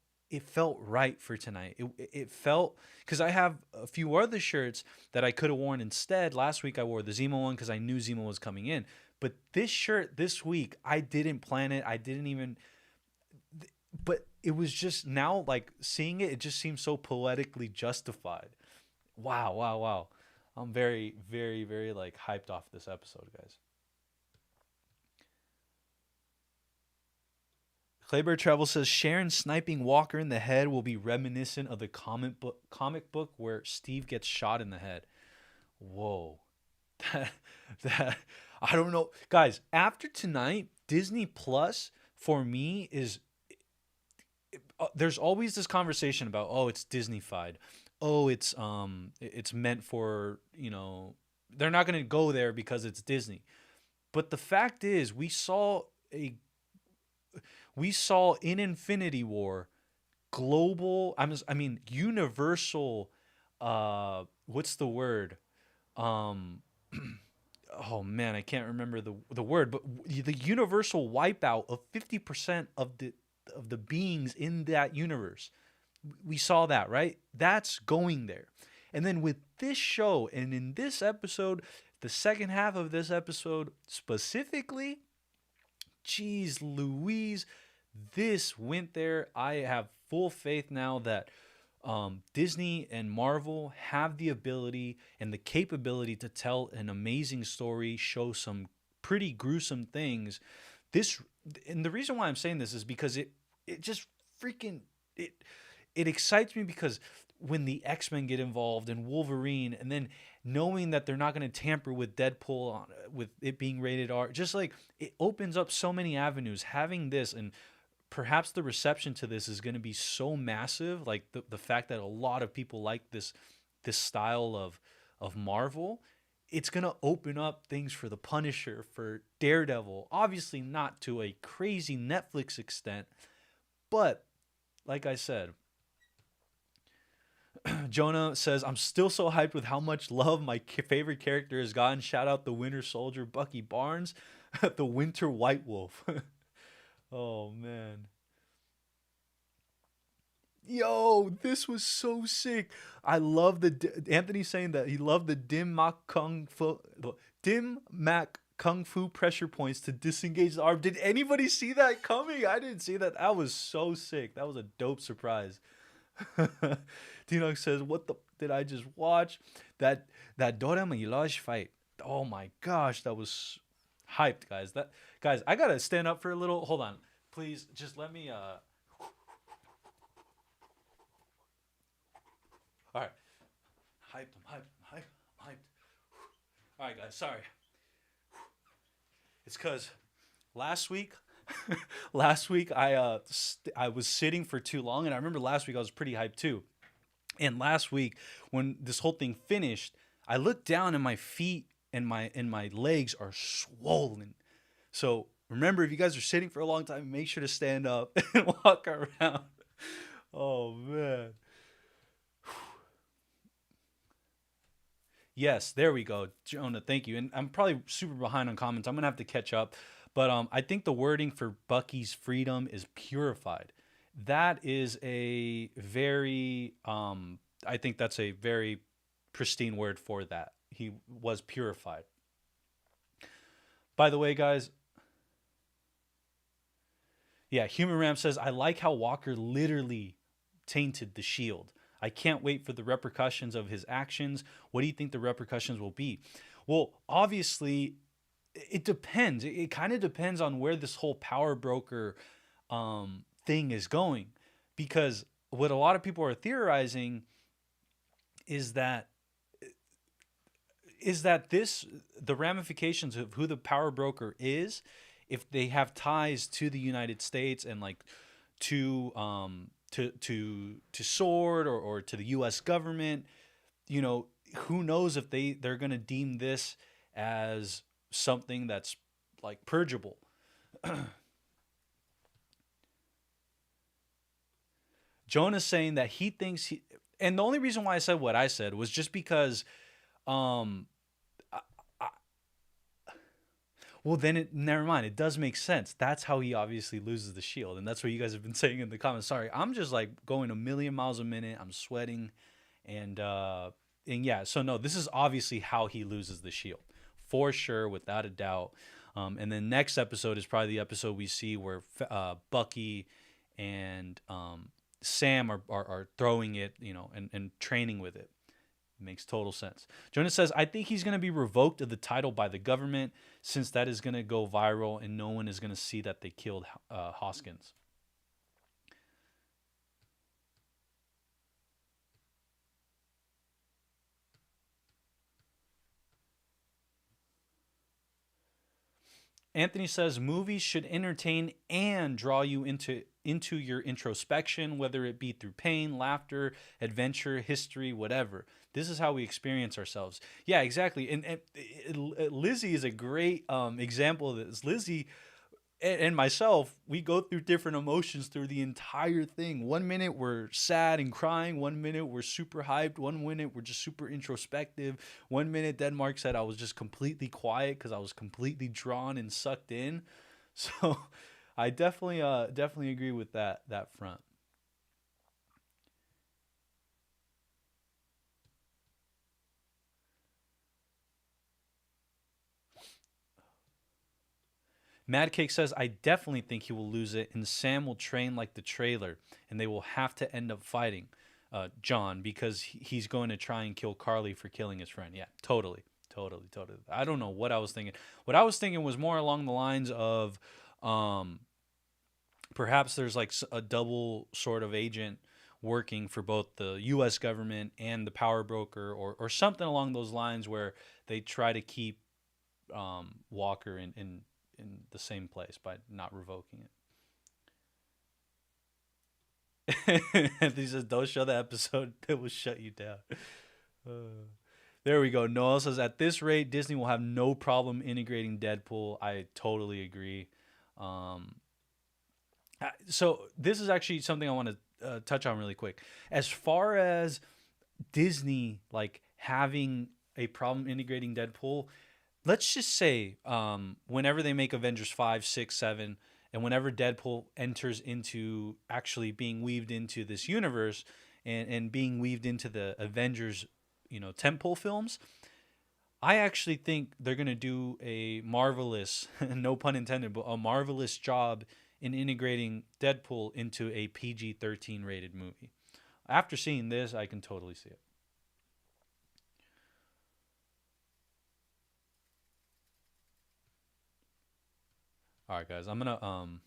right for tonight. It felt, because I have a few other shirts that I could have worn instead. Last week I wore the Zemo one because I knew Zemo was coming in. But this shirt this week, I didn't plan it. I didn't even, but it was just now like seeing it, it just seems so poetically justified. Wow, wow, wow. I'm very, very, very like hyped off this episode, guys. Claybear Travel says Sharon sniping Walker in the head will be reminiscent of the comic book where Steve gets shot in the head. Whoa. That, that I don't know. Guys, after tonight, Disney Plus for me is there's always this conversation about, oh, it's Disneyfied. Oh, it's meant for, they're not going to go there because it's Disney. But the fact is, we saw in Infinity War global, universal, what's the word? Um oh man, I can't remember the word, but the universal wipeout of 50% of the beings in that universe. We saw that, right? That's going there. And then with this show and in this episode, the second half of this episode specifically, geez Louise, this went there. I have full faith now that Disney and Marvel have the ability and the capability to tell an amazing story, show some pretty gruesome things. This, and the reason why I'm saying this is because it just freaking it excites me, because when the X-Men get involved and Wolverine, and then knowing that they're not going to tamper with Deadpool with it being rated R, just like it opens up so many avenues. Having this, and perhaps the reception to this is going to be so massive, like the fact that a lot of people like this style of Marvel, it's going to open up things for the Punisher, for Daredevil, obviously not to a crazy Netflix extent, but like I said, Jonah says, I'm still so hyped with how much love my favorite character has gotten. Shout out the Winter Soldier, Bucky Barnes, the Winter White Wolf. Oh, man. Yo, this was so sick. I love Anthony saying that he loved the Dim Mac Kung Fu pressure points to disengage the arm. Did anybody see that coming? I didn't see that. That was so sick. That was a dope surprise. Tino says, "What the did I just watch? That Dora Milaje fight. Oh my gosh, that was hyped, guys. Guys, I gotta stand up for a little. Hold on, please. Just let me. All right, hyped. I'm hyped. All right, guys. Sorry. It's because last week I was sitting for too long, and I remember last week I was pretty hyped too. And last week when this whole thing finished, I looked down and my feet and my legs are swollen. So remember, if you guys are sitting for a long time, make sure to stand up and walk around. Oh man. Yes, there we go. Jonah, thank you. And I'm probably super behind on comments. I'm going to have to catch up. But I think the wording for Bucky's freedom is purified. That is a very, I think that's a very pristine word for that. He was purified. By the way, guys, yeah, Human Ram says, I like how Walker literally tainted the shield. I can't wait for the repercussions of his actions. What do you think the repercussions will be? Well, obviously, it depends. It kind of depends on where this whole power broker thing is going. Because what a lot of people are theorizing is that the ramifications of who the power broker is, if they have ties to the United States and like to Sword or to the U.S. government, who knows if they're going to deem this as something that's like purgeable. Jonah's saying that he thinks and the only reason why I said what I said was just because, well, then never mind. It does make sense. That's how he obviously loses the shield. And that's what you guys have been saying in the comments. Sorry, I'm just like going a million miles a minute. I'm sweating. And yeah, so no, this is obviously how he loses the shield. For sure, without a doubt. And then next episode is probably the episode we see where Bucky and Sam are throwing it, and training with it. Makes total sense. Jonas says, I think he's going to be revoked of the title by the government since that is going to go viral and no one is going to see that they killed Hoskins. Anthony says movies should entertain and draw you into your introspection, whether it be through pain, laughter, adventure, history, whatever. This is how we experience ourselves. Yeah, exactly. And Lizzie is a great example of this. Lizzie and myself, we go through different emotions through the entire thing. 1 minute we're sad and crying. 1 minute we're super hyped. 1 minute we're just super introspective. 1 minute, Denmark said I was just completely quiet because I was completely drawn and sucked in. So I definitely agree with that front. Mad Cake says, I definitely think he will lose it, and Sam will train like the trailer, and they will have to end up fighting John because he's going to try and kill Carly for killing his friend. Yeah, totally. I don't know what I was thinking. What I was thinking was more along the lines of perhaps there's like a double sort of agent working for both the U.S. government and the power broker, or something along those lines where they try to keep Walker in the same place by not revoking it. He says, don't show the episode. It will shut you down. There we go. Noel says, at this rate, Disney will have no problem integrating Deadpool. I totally agree. So this is actually something I want to touch on really quick. As far as Disney like having a problem integrating Deadpool, let's just say whenever they make Avengers 5, 6, 7, and whenever Deadpool enters into actually being weaved into this universe and being weaved into the Avengers, tentpole films, I actually think they're going to do a marvelous, no pun intended, but a marvelous job in integrating Deadpool into a PG-13 rated movie. After seeing this, I can totally see it. All right, guys, I'm gonna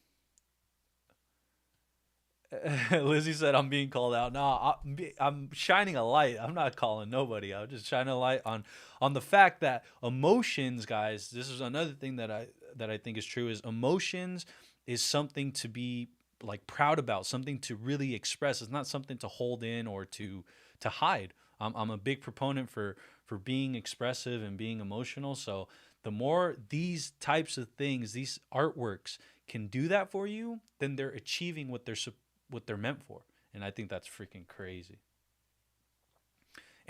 Lizzie said I'm being called out. No, I'm shining a light. I'm not calling nobody. I'm just shining a light on the fact that emotions, guys. This is another thing that I think is true. Is emotions is something to be like proud about, something to really express. It's not something to hold in or to hide. I'm a big proponent for being expressive and being emotional. So the more these types of things, these artworks can do that for you, then they're achieving what they're meant for. And I think that's freaking crazy.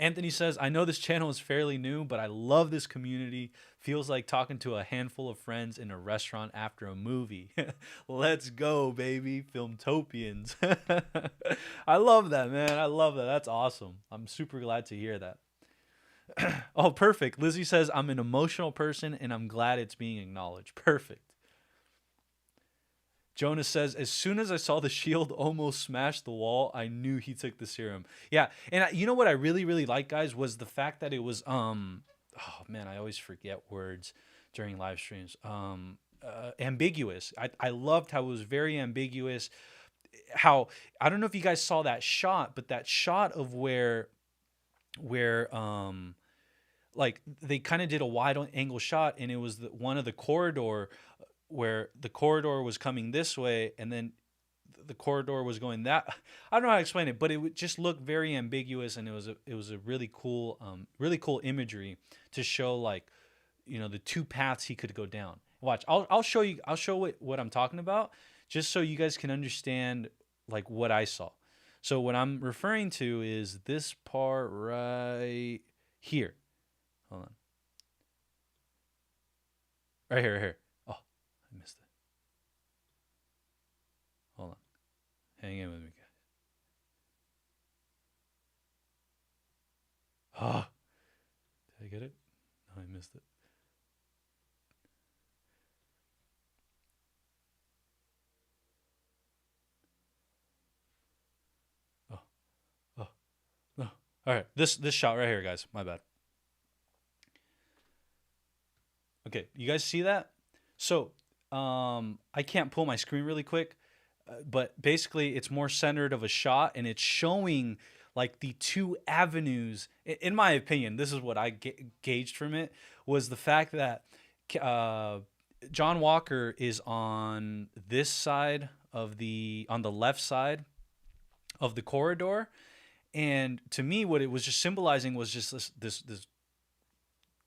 Anthony says, I know this channel is fairly new, but I love this community. Feels like talking to a handful of friends in a restaurant after a movie. Let's go, baby. Filmtopians. I love that, man. I love that. That's awesome. I'm super glad to hear that. Oh, perfect. Lizzie says, I'm an emotional person and I'm glad it's being acknowledged. Perfect. Jonas says, as soon as I saw the shield almost smash the wall, I knew he took the serum. Yeah, and you know what I really, really like, guys, was the fact that it was, oh man, I always forget words during live streams. Ambiguous. I loved how it was very ambiguous. How, I don't know if you guys saw that shot, but that shot of where like they kind of did a wide angle shot, and it was one of the corridor where the corridor was coming this way and then the corridor was going that. I don't know how to explain it, but it would just look very ambiguous, and it was a really cool imagery to show like the two paths he could go down. Watch, I'll show you. I'll show what I'm talking about, just so you guys can understand like what I saw. So what I'm referring to is this part right here. Hold on. Right here, right here. Oh, I missed it. Hold on. Hang in with me, guys. Oh, did I get it? No, I missed it. All right, this shot right here, guys. My bad. Okay, you guys see that? So, I can't pull my screen really quick, but basically, it's more centered of a shot, and it's showing like the two avenues. In my opinion, this is what I gauged from it was the fact that uh, John Walker is on this side of on the left side of the corridor, and to me, what it was just symbolizing was just this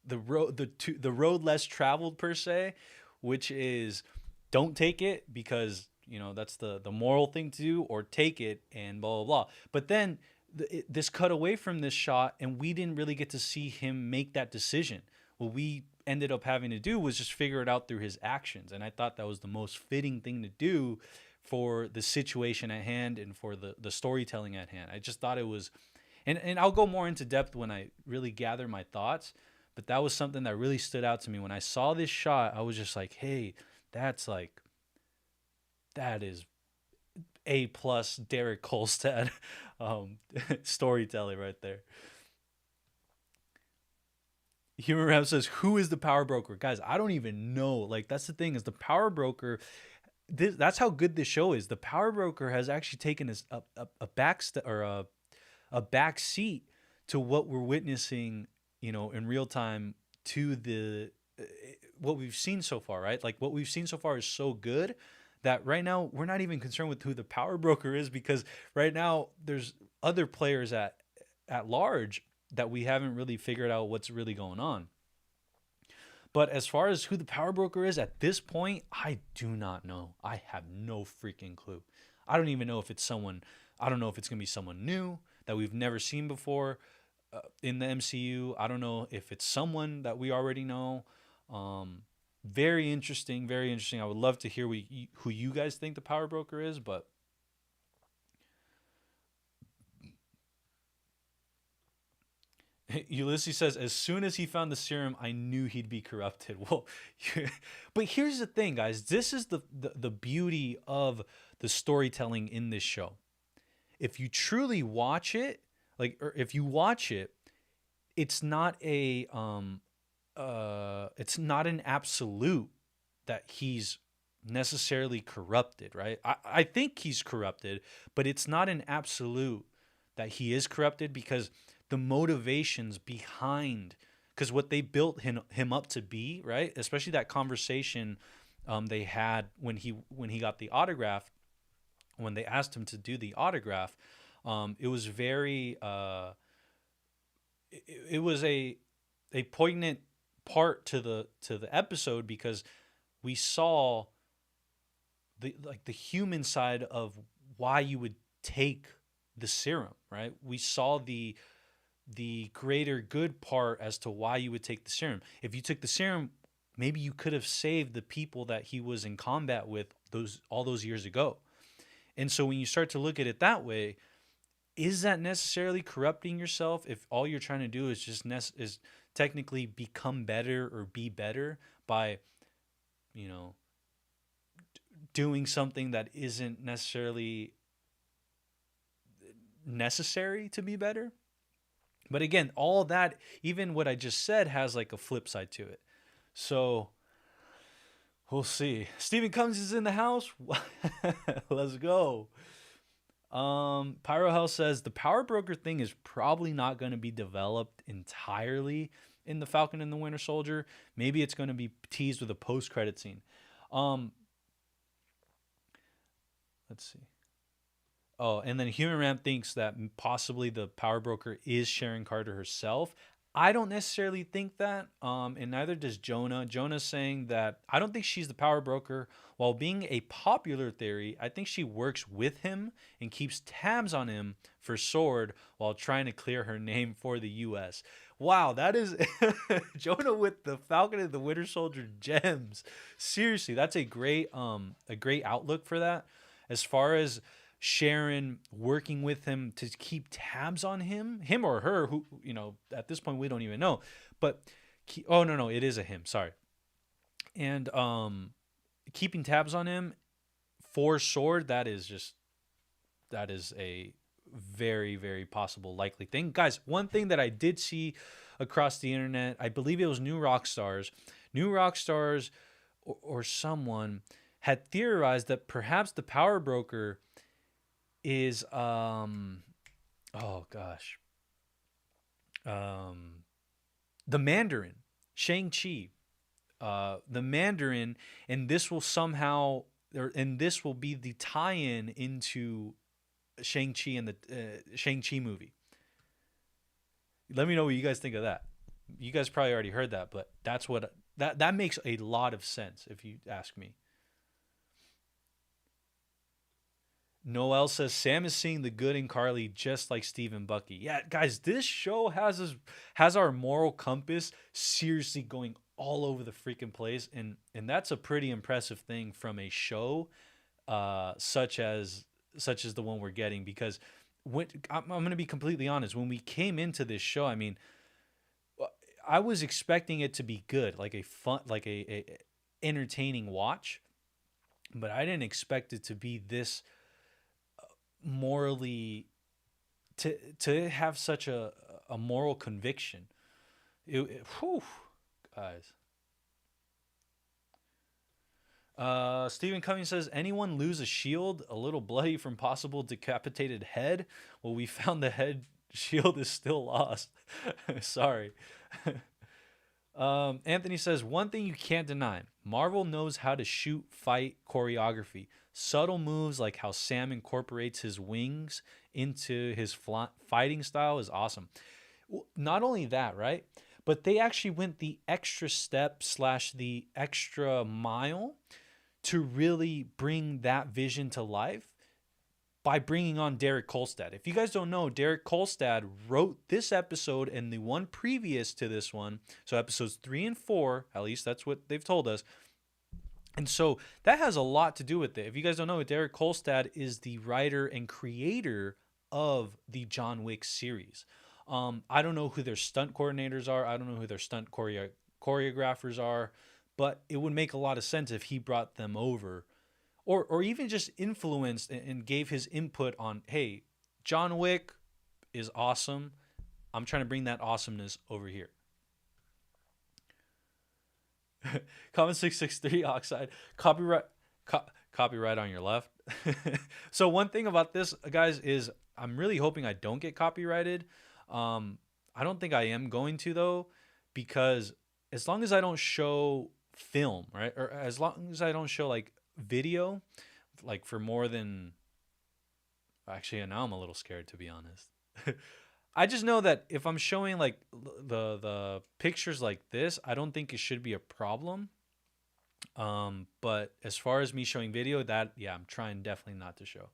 the road less traveled per se, which is don't take it because that's the moral thing to do, or take it and blah blah blah. But then this cut away from this shot, and we didn't really get to see him make that decision. What we ended up having to do was just figure it out through his actions, and I thought that was the most fitting thing to do for the situation at hand and for the storytelling at hand. I just thought it was, and I'll go more into depth when I really gather my thoughts. But that was something that really stood out to me. When I saw this shot, I was just like, hey, that is A plus Derek Kolstad storytelling right there. Human Ram says, who is the power broker? Guys, I don't even know. Like, that's the thing, is the power broker, that's how good this show is. The power broker has actually taken a back seat to what we're witnessing in real time, to what we've seen so far, right? Like, what we've seen so far is so good that right now we're not even concerned with who the power broker is, because right now there's other players at large that we haven't really figured out what's really going on. But as far as who the power broker is at this point, I do not know. I have no freaking clue. I don't even know if it's someone, I don't know if it's going to be someone new that we've never seen before. In the MCU, I don't know if it's someone that we already know. Very interesting, very interesting. I would love to hear who you guys think the power broker is, but Ulysses says, as soon as he found the serum, I knew he'd be corrupted. Well, but here's the thing, guys. This is the beauty of the storytelling in this show. If you truly watch it, or if you watch it, it's not an absolute that he's necessarily corrupted, right? I think he's corrupted, but it's not an absolute that he is corrupted, because the motivations behind, because what they built him up to be, right? Especially that conversation they had when he got the autograph, when they asked him to do the autograph. It was very it was a poignant part to the episode, because we saw the human side of why you would take the serum, right? We saw the greater good part as to why you would take the serum. If you took the serum, maybe you could have saved the people that he was in combat with all those years ago. And so when you start to look at it that way, is that necessarily corrupting yourself if all you're trying to do is just is technically become better or be better by, doing something that isn't necessarily necessary to be better? But again, all that, even what I just said, has like a flip side to it. So we'll see. Stephen Cummings is in the house. Let's go. Pyro Hell says the power broker thing is probably not going to be developed entirely in the Falcon and the Winter Soldier. Maybe it's going to be teased with a post-credit scene. Let's see. Oh, and then Human Ram thinks that possibly the power broker is Sharon Carter herself. I don't necessarily think that, and neither does Jonah. Jonah's saying that I don't think she's the power broker. While being a popular theory, I think she works with him and keeps tabs on him for Sword while trying to clear her name for the U.S. Wow, that is Jonah with the Falcon and the Winter Soldier gems. Seriously, that's a great outlook for that. As far as Sharon working with him to keep tabs on him or her, who, at this point we don't even know, but no, it is a him, sorry. And keeping tabs on him for Sword, that is a very, very possible, likely thing. Guys, one thing that I did see across the internet, I believe it was New Rockstars, or someone had theorized that perhaps the power broker is oh gosh, um the Mandarin, Shang-Chi, the Mandarin, and this will somehow, and this will be the tie-in into Shang-Chi and the Shang-Chi movie. Let me know what you guys think of that. You guys probably already heard that, but that's what that makes a lot of sense if you ask me. Noel says Sam is seeing the good in Carly just like Steve and Bucky. Yeah, guys, this show has our moral compass seriously going all over the freaking place, and that's a pretty impressive thing from a show such as the one we're getting. Because when I'm going to be completely honest, when we came into this show, I mean, I was expecting it to be good, like a fun, like a entertaining watch, but I didn't expect it to be this morally, to have such a moral conviction. Whew, guys. Stephen Cummings says, anyone lose a shield a little bloody from possible decapitated head? Well, we found the head shield is still lost. Sorry. Anthony says, one thing you can't deny, Marvel knows how to shoot fight choreography. Subtle moves like how Sam incorporates his wings into his fighting style is awesome. Well, not only that, right? But they actually went the extra step / the extra mile to really bring that vision to life by bringing on Derek Kolstad. If you guys don't know, Derek Kolstad wrote this episode and the one previous to this one. So episodes 3 and 4, at least that's what they've told us. And so that has a lot to do with it. If you guys don't know, Derek Kolstad is the writer and creator of the John Wick series. I don't know who their stunt coordinators are. I don't know who their stunt choreographers are, but it would make a lot of sense if he brought them over, or even just influenced and gave his input on, hey, John Wick is awesome. I'm trying to bring that awesomeness over here. Comment 663 Oxide. Copyright on your left. So one thing about this, guys, is I'm really hoping I don't get copyrighted. I don't think I am going to, though, because as long as I don't show film, right, or as long as I don't show like video, like for more than, actually now I'm a little scared, to be honest. I just know that if I'm showing like the pictures like this, I don't think it should be a problem. But as far as me showing video, that, yeah, I'm trying definitely not to show.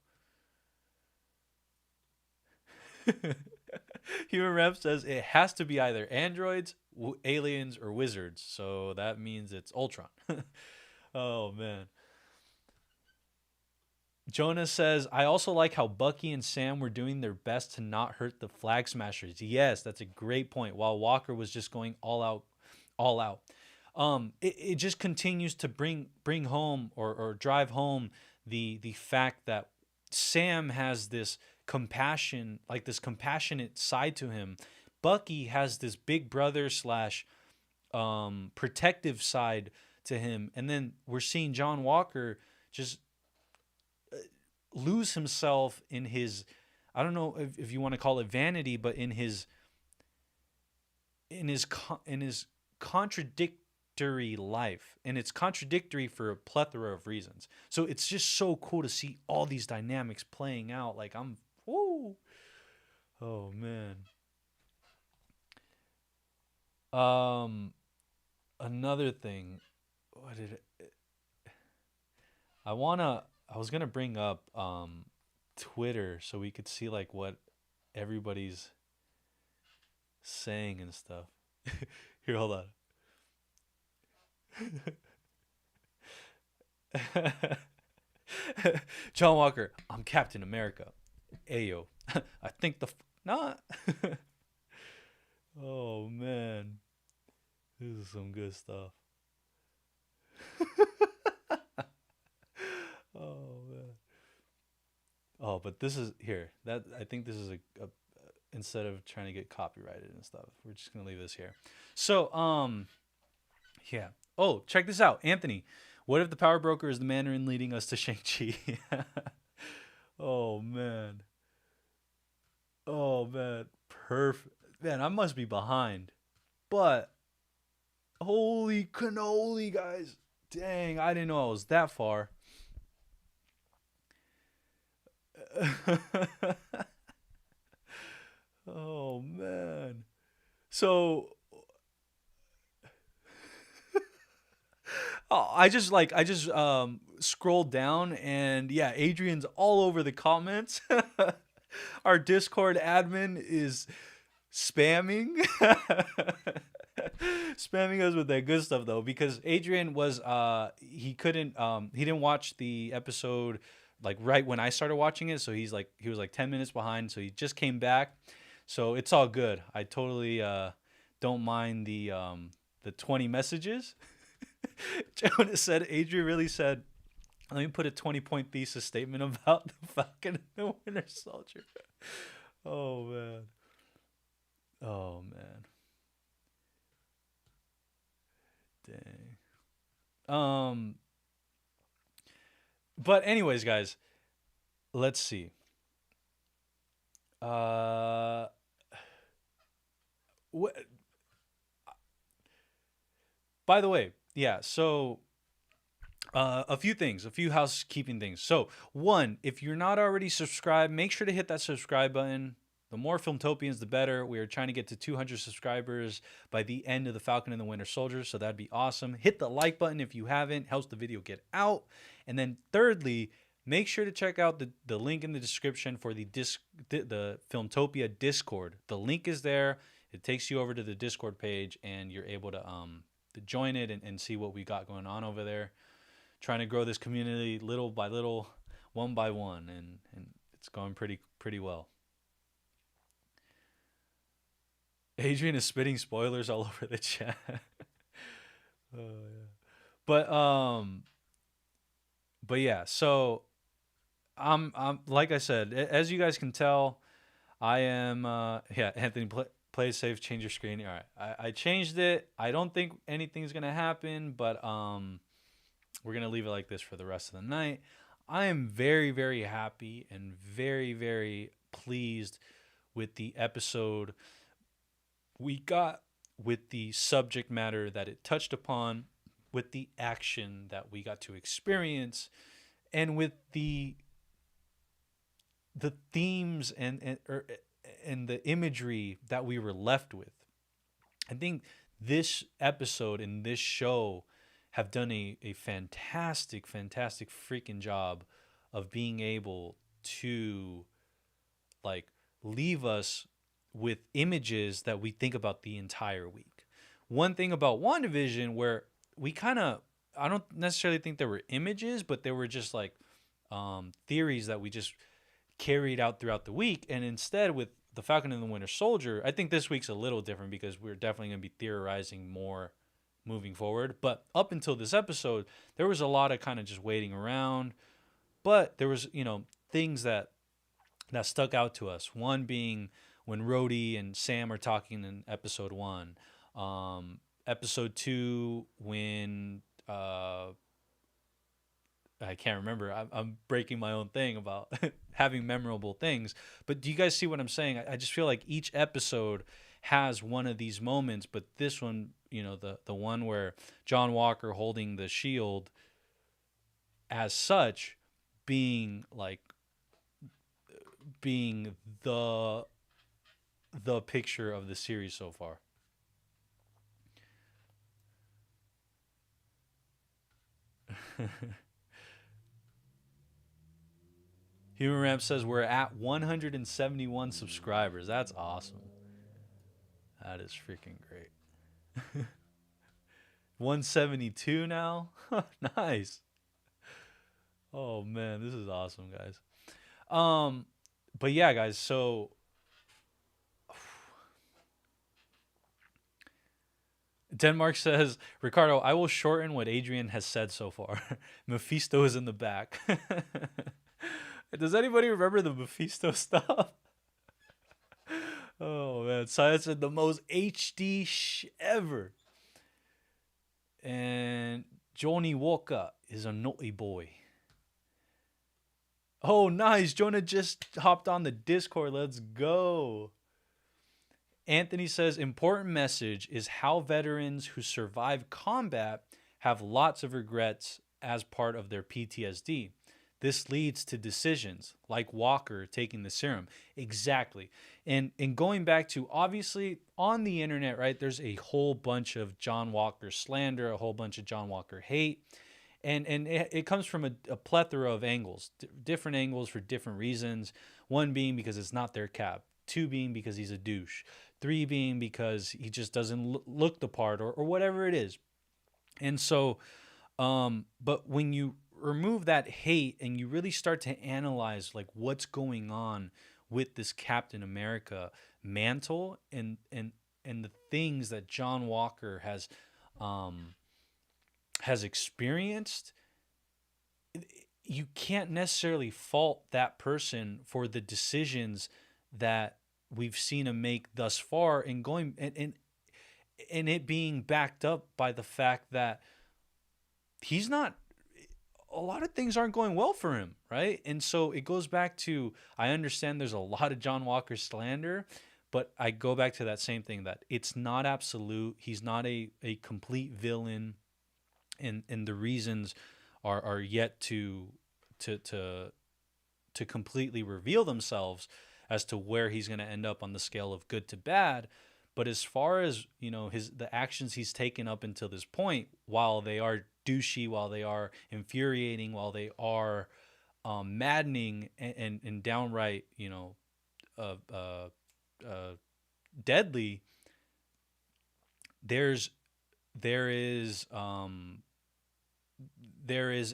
Human Rep says it has to be either androids, aliens, or wizards. So that means it's Ultron. Oh, man. Jonah says, I also like how Bucky and Sam were doing their best to not hurt the Flag Smashers. Yes, that's a great point. While Walker was just going all out, all out. It just continues to bring home, or drive home the fact that Sam has this compassion, like this compassionate side to him. Bucky has this big brother / protective side to him, and then we're seeing John Walker just lose himself in his, I don't know if you want to call it vanity, but in his contradictory life. And it's contradictory for a plethora of reasons. So it's just so cool to see all these dynamics playing out. Like, woo. Oh, man. Another thing, what did it, I was gonna bring up Twitter so we could see like what everybody's saying and stuff. Here, hold on. John Walker, I'm Captain America. Ayo. I think not. Oh, man. This is some good stuff. Oh, man. Oh, Oh, but this is here. That I think this is a instead of trying to get copyrighted and stuff, we're just gonna leave this here. So, yeah. Oh, check this out, Anthony. What if the power broker is the Mandarin leading us to Shang-Chi? Oh man. Oh man. Perfect. Man, I must be behind. But holy cannoli, guys. Dang, I didn't know I was that far. Oh man. So oh, I just scrolled down and yeah, Adrian's all over the comments. Our Discord admin is spamming spamming us with that good stuff though, because Adrian was he didn't watch the episode like right when I started watching it, so he was like 10 minutes behind, so he just came back. So it's all good. I totally don't mind the 20 messages. Jonas said, Adrian really said, let me put a 20-point thesis statement about the Falcon and the Winter Soldier. Oh man. Oh man. Dang. But anyways, guys, let's see. What? By the way, yeah. So a few things, a few housekeeping things. So, one, if you're not already subscribed, make sure to hit that subscribe button. The more Filmtopians, the better. We are trying to get to 200 subscribers by the end of the Falcon and the Winter Soldier, so that'd be awesome. Hit the like button if you haven't, helps the video get out. And then thirdly, make sure to check out the link in the description for the Filmtopia Discord. The link is there. It takes you over to the Discord page, and you're able to join it and see what we got going on over there. Trying to grow this community little by little, one by one, and it's going pretty well. Adrian is spitting spoilers all over the chat. Oh yeah. But yeah, so I'm like I said, as you guys can tell, I am yeah, Anthony play safe, change your screen. All right. I changed it. I don't think anything's going to happen, but we're going to leave it like this for the rest of the night. I am very, very happy and very, very pleased with the episode we got, with the subject matter that it touched upon, with the action that we got to experience, and with the themes and the imagery that we were left with. I think this episode and this show have done a fantastic freaking job of being able to like leave us with images that we think about the entire week. One thing about WandaVision, where we kind of, I don't necessarily think there were images, but there were just like theories that we just carried out throughout the week. And instead with the Falcon and the Winter Soldier, I think this week's a little different because we're definitely going to be theorizing more moving forward. But up until this episode, there was a lot of kind of just waiting around. But there was, things that stuck out to us. One being when Rhodey and Sam are talking in episode 1. Episode 2, when I can't remember. I'm breaking my own thing about having memorable things. But do you guys see what I'm saying? I just feel like each episode has one of these moments, but this one, the one where John Walker holding the shield as such being the picture of the series so far. Human Ramp says we're at 171 subscribers. That's awesome. That is freaking great. 172 now? Nice. Oh man, this is awesome, guys. But yeah, guys, so Denmark says, Ricardo, I will shorten what Adrian has said so far. Mephisto is in the back. Does anybody remember the Mephisto stuff? Oh man, Science said the most HD ever. And Johnny Walker is a naughty boy. Oh, nice. Jonah just hopped on the Discord. Let's go. Anthony says, important message is how veterans who survive combat have lots of regrets as part of their PTSD. This leads to decisions like Walker taking the serum. Exactly. And going back to, obviously on the internet, right, there's a whole bunch of John Walker slander, a whole bunch of John Walker hate. And it comes from a plethora of angles, different angles for different reasons. One being because it's not their cap. Two being because he's a douche. Three being because he just doesn't look the part, or whatever it is. And so, but when you remove that hate and you really start to analyze like what's going on with this Captain America mantle and the things that John Walker has experienced, you can't necessarily fault that person for the decisions that we've seen him make thus far, and going and it being backed up by the fact that he's not, a lot of things aren't going well for him, right? And so it goes back to, I understand there's a lot of John Walker slander, but I go back to that same thing, that it's not absolute. He's not a complete villain, and the reasons are yet to completely reveal themselves as to where he's going to end up on the scale of good to bad. But as far as, you know, the actions he's taken up until this point, while they are douchey, while they are infuriating, while they are maddening and downright, you know, deadly, there is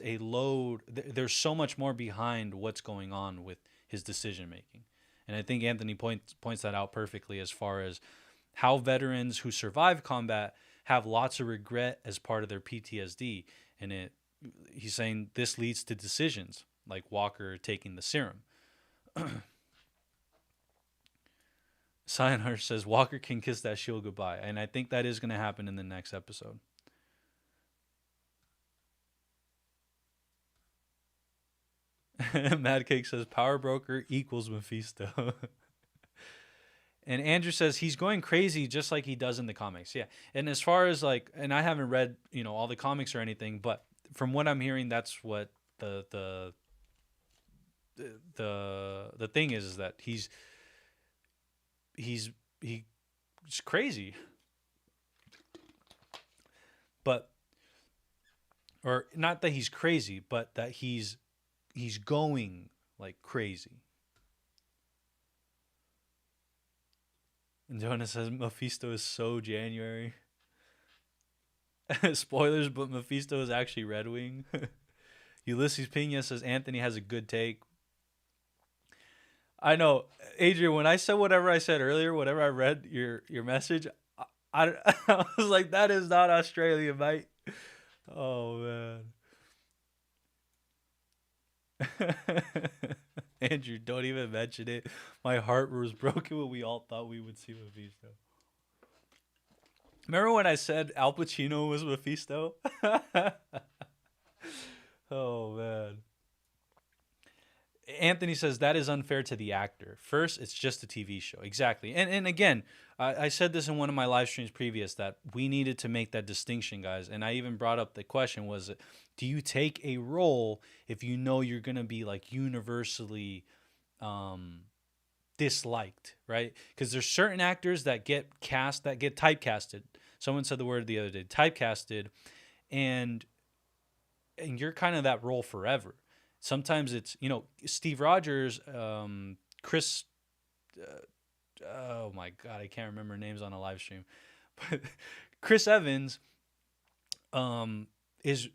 a load. There's so much more behind what's going on with his decision making, and I think Anthony points that out perfectly, as far as how veterans who survive combat have lots of regret as part of their PTSD. And he's saying this leads to decisions like Walker taking the serum. Cyanhurst says Walker can kiss that shield goodbye, and I think that is going to happen in the next episode. Mad Cake says Power Broker equals Mephisto. And Andrew says he's going crazy just like he does in the comics. Yeah. And as far as like, and I haven't read, you know, all the comics or anything, but from what I'm hearing, that's what the thing is that he's crazy. But, or not that he's crazy, but that he's going like crazy. And Jonah says Mephisto is so January. Spoilers, but Mephisto is actually Red Wing. Ulysses Pena says Anthony has a good take. I know, Adrian, when I said whatever I said earlier, whatever I read your message, I was like, that is not Australian, mate. Oh, man. Andrew, don't even mention it. My heart was broken when we all thought we would see Mephisto. Remember when I said Al Pacino was Mephisto? Oh, man. Anthony says that is unfair to the actor. First, it's just a TV show. Exactly. And again, I said this in one of my live streams previous, that we needed to make that distinction, guys. And I even brought up the question was, do you take a role if you know you're going to be like universally disliked, right? Because there's certain actors that get cast, that get typecasted. Someone said the word the other day, typecasted, and you're kind of that role forever. Sometimes it's, you know, Steve Rogers, Chris, oh my God, I can't remember names on a live stream, but Chris Evans is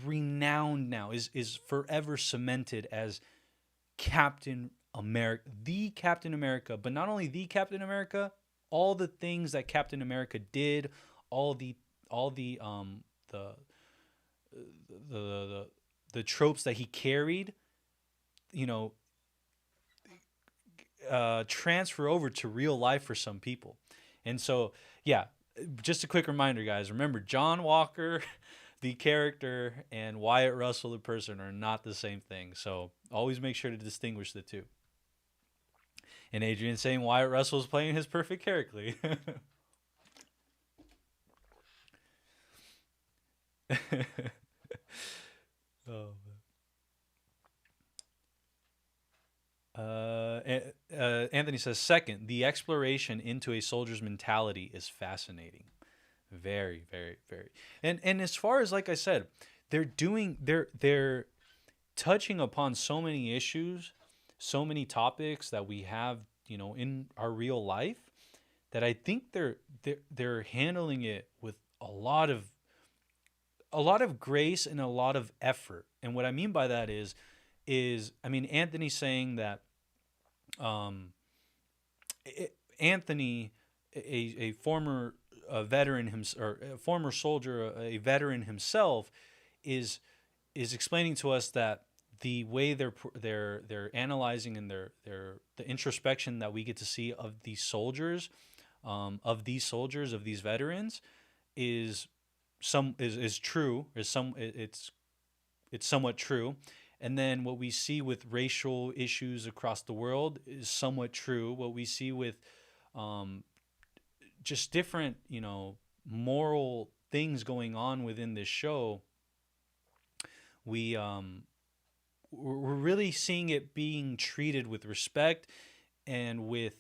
renowned now, is forever cemented as Captain America, the Captain America, but not only the Captain America, all the things that Captain America did, all the tropes that he carried, you know, transfer over to real life for some people. And so, yeah, just a quick reminder, guys. Remember, John Walker, the character, and Wyatt Russell, the person, are not the same thing. So always make sure to distinguish the two. And Adrian saying Wyatt Russell is playing his perfect character. Oh. Anthony says, second, the exploration into a soldier's mentality is fascinating. Very, very, very. And as far as, like I said, they're touching upon so many issues, so many topics that we have, in our real life, that I think they're handling it with a lot of grace and a lot of effort. And what I mean by that is I mean, Anthony saying that Anthony, a former veteran or a former soldier, a veteran himself, is explaining to us that the way they're analyzing, and the introspection that we get to see of these soldiers, of these veterans, is true. It's somewhat true. And then what we see with racial issues across the world is somewhat true. What we see with just different, moral things going on within this show, we're really seeing it being treated with respect and with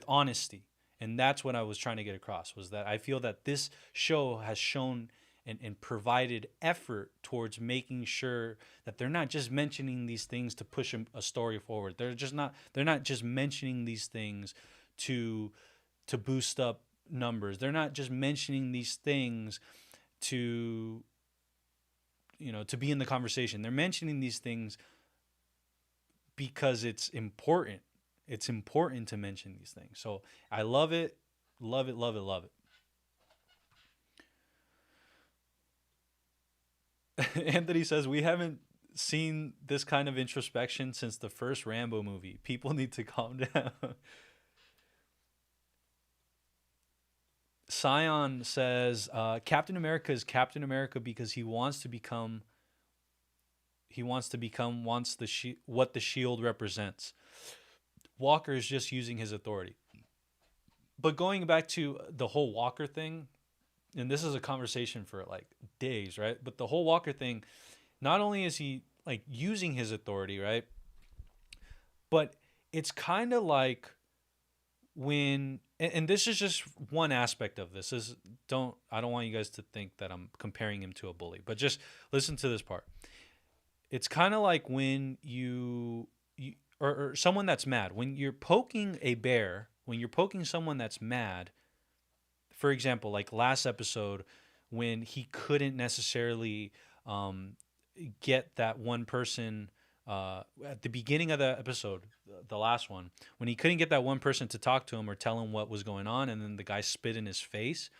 honesty. And that's what I was trying to get across, was that I feel that this show has shown and provided effort towards making sure that they're not just mentioning these things to push a story forward. They're not just mentioning these things to boost up numbers. They're not just mentioning these things to to be in the conversation. They're mentioning these things because it's important. It's important to mention these things. So I love it, love it, love it, love it. Anthony says, we haven't seen this kind of introspection since the first Rambo movie. People need to calm down. Scion says, Captain America is Captain America because he wants to become what the shield represents. Walker is just using his authority. But going back to the whole Walker thing, and this is a conversation for like days, right? But the whole Walker thing, not only is he like using his authority, right? But it's kind of like when, and this is just one aspect of this. I don't want you guys to think that I'm comparing him to a bully, but just listen to this part. It's kind of like when or someone that's mad. When you're poking a bear, when you're poking someone that's mad, for example, like last episode, when he couldn't necessarily get that one person at the beginning of the episode, the last one, when he couldn't get that one person to talk to him or tell him what was going on, and then the guy spit in his face.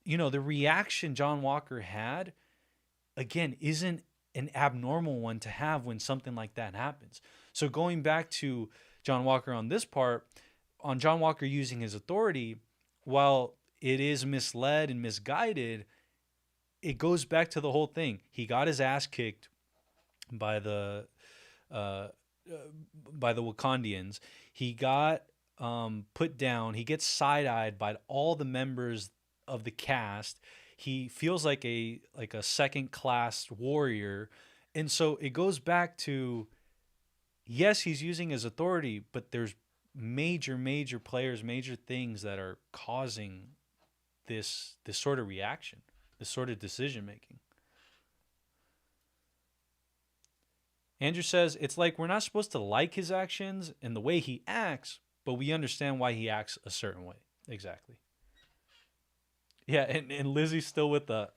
The reaction John Walker had, again, isn't an abnormal one to have when something like that happens. So going back to John Walker on this part, on John Walker using his authority, while it is misled and misguided, it goes back to the whole thing. He got his ass kicked by the Wakandians. He got put down. He gets side-eyed by all the members of the cast. He feels like a second-class warrior. And so it goes back to, yes, he's using his authority, but there's major players, major things that are causing this sort of reaction, this sort of decision making. Andrew says, it's like we're not supposed to like his actions and the way he acts, but we understand why he acts a certain way. Exactly. Yeah, and Lizzie's still with the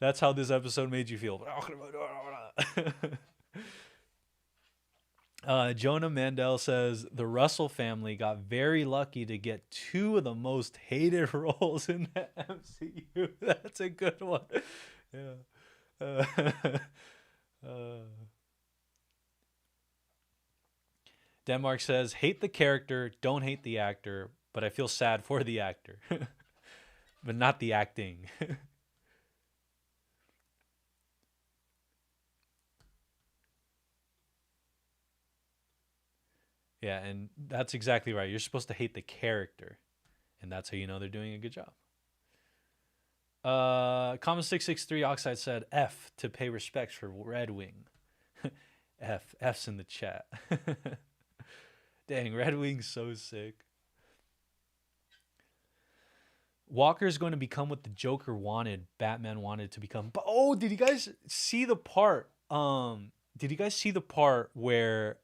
that's how this episode made you feel. Jonah Mandel says the Russell family got very lucky to get two of the most hated roles in the MCU. That's a good one. Yeah. Uh, uh, Denmark says, hate the character, don't hate the actor, but I feel sad for the actor, but not the acting. Yeah, and that's exactly right. You're supposed to hate the character, and that's how you know they're doing a good job. Common 663 Oxide said F to pay respects for Red Wing. F's in the chat. Dang, Red Wing's so sick. Walker's going to become what the Joker wanted, Batman wanted to become. But oh, did you guys see the part? Did you guys see the part where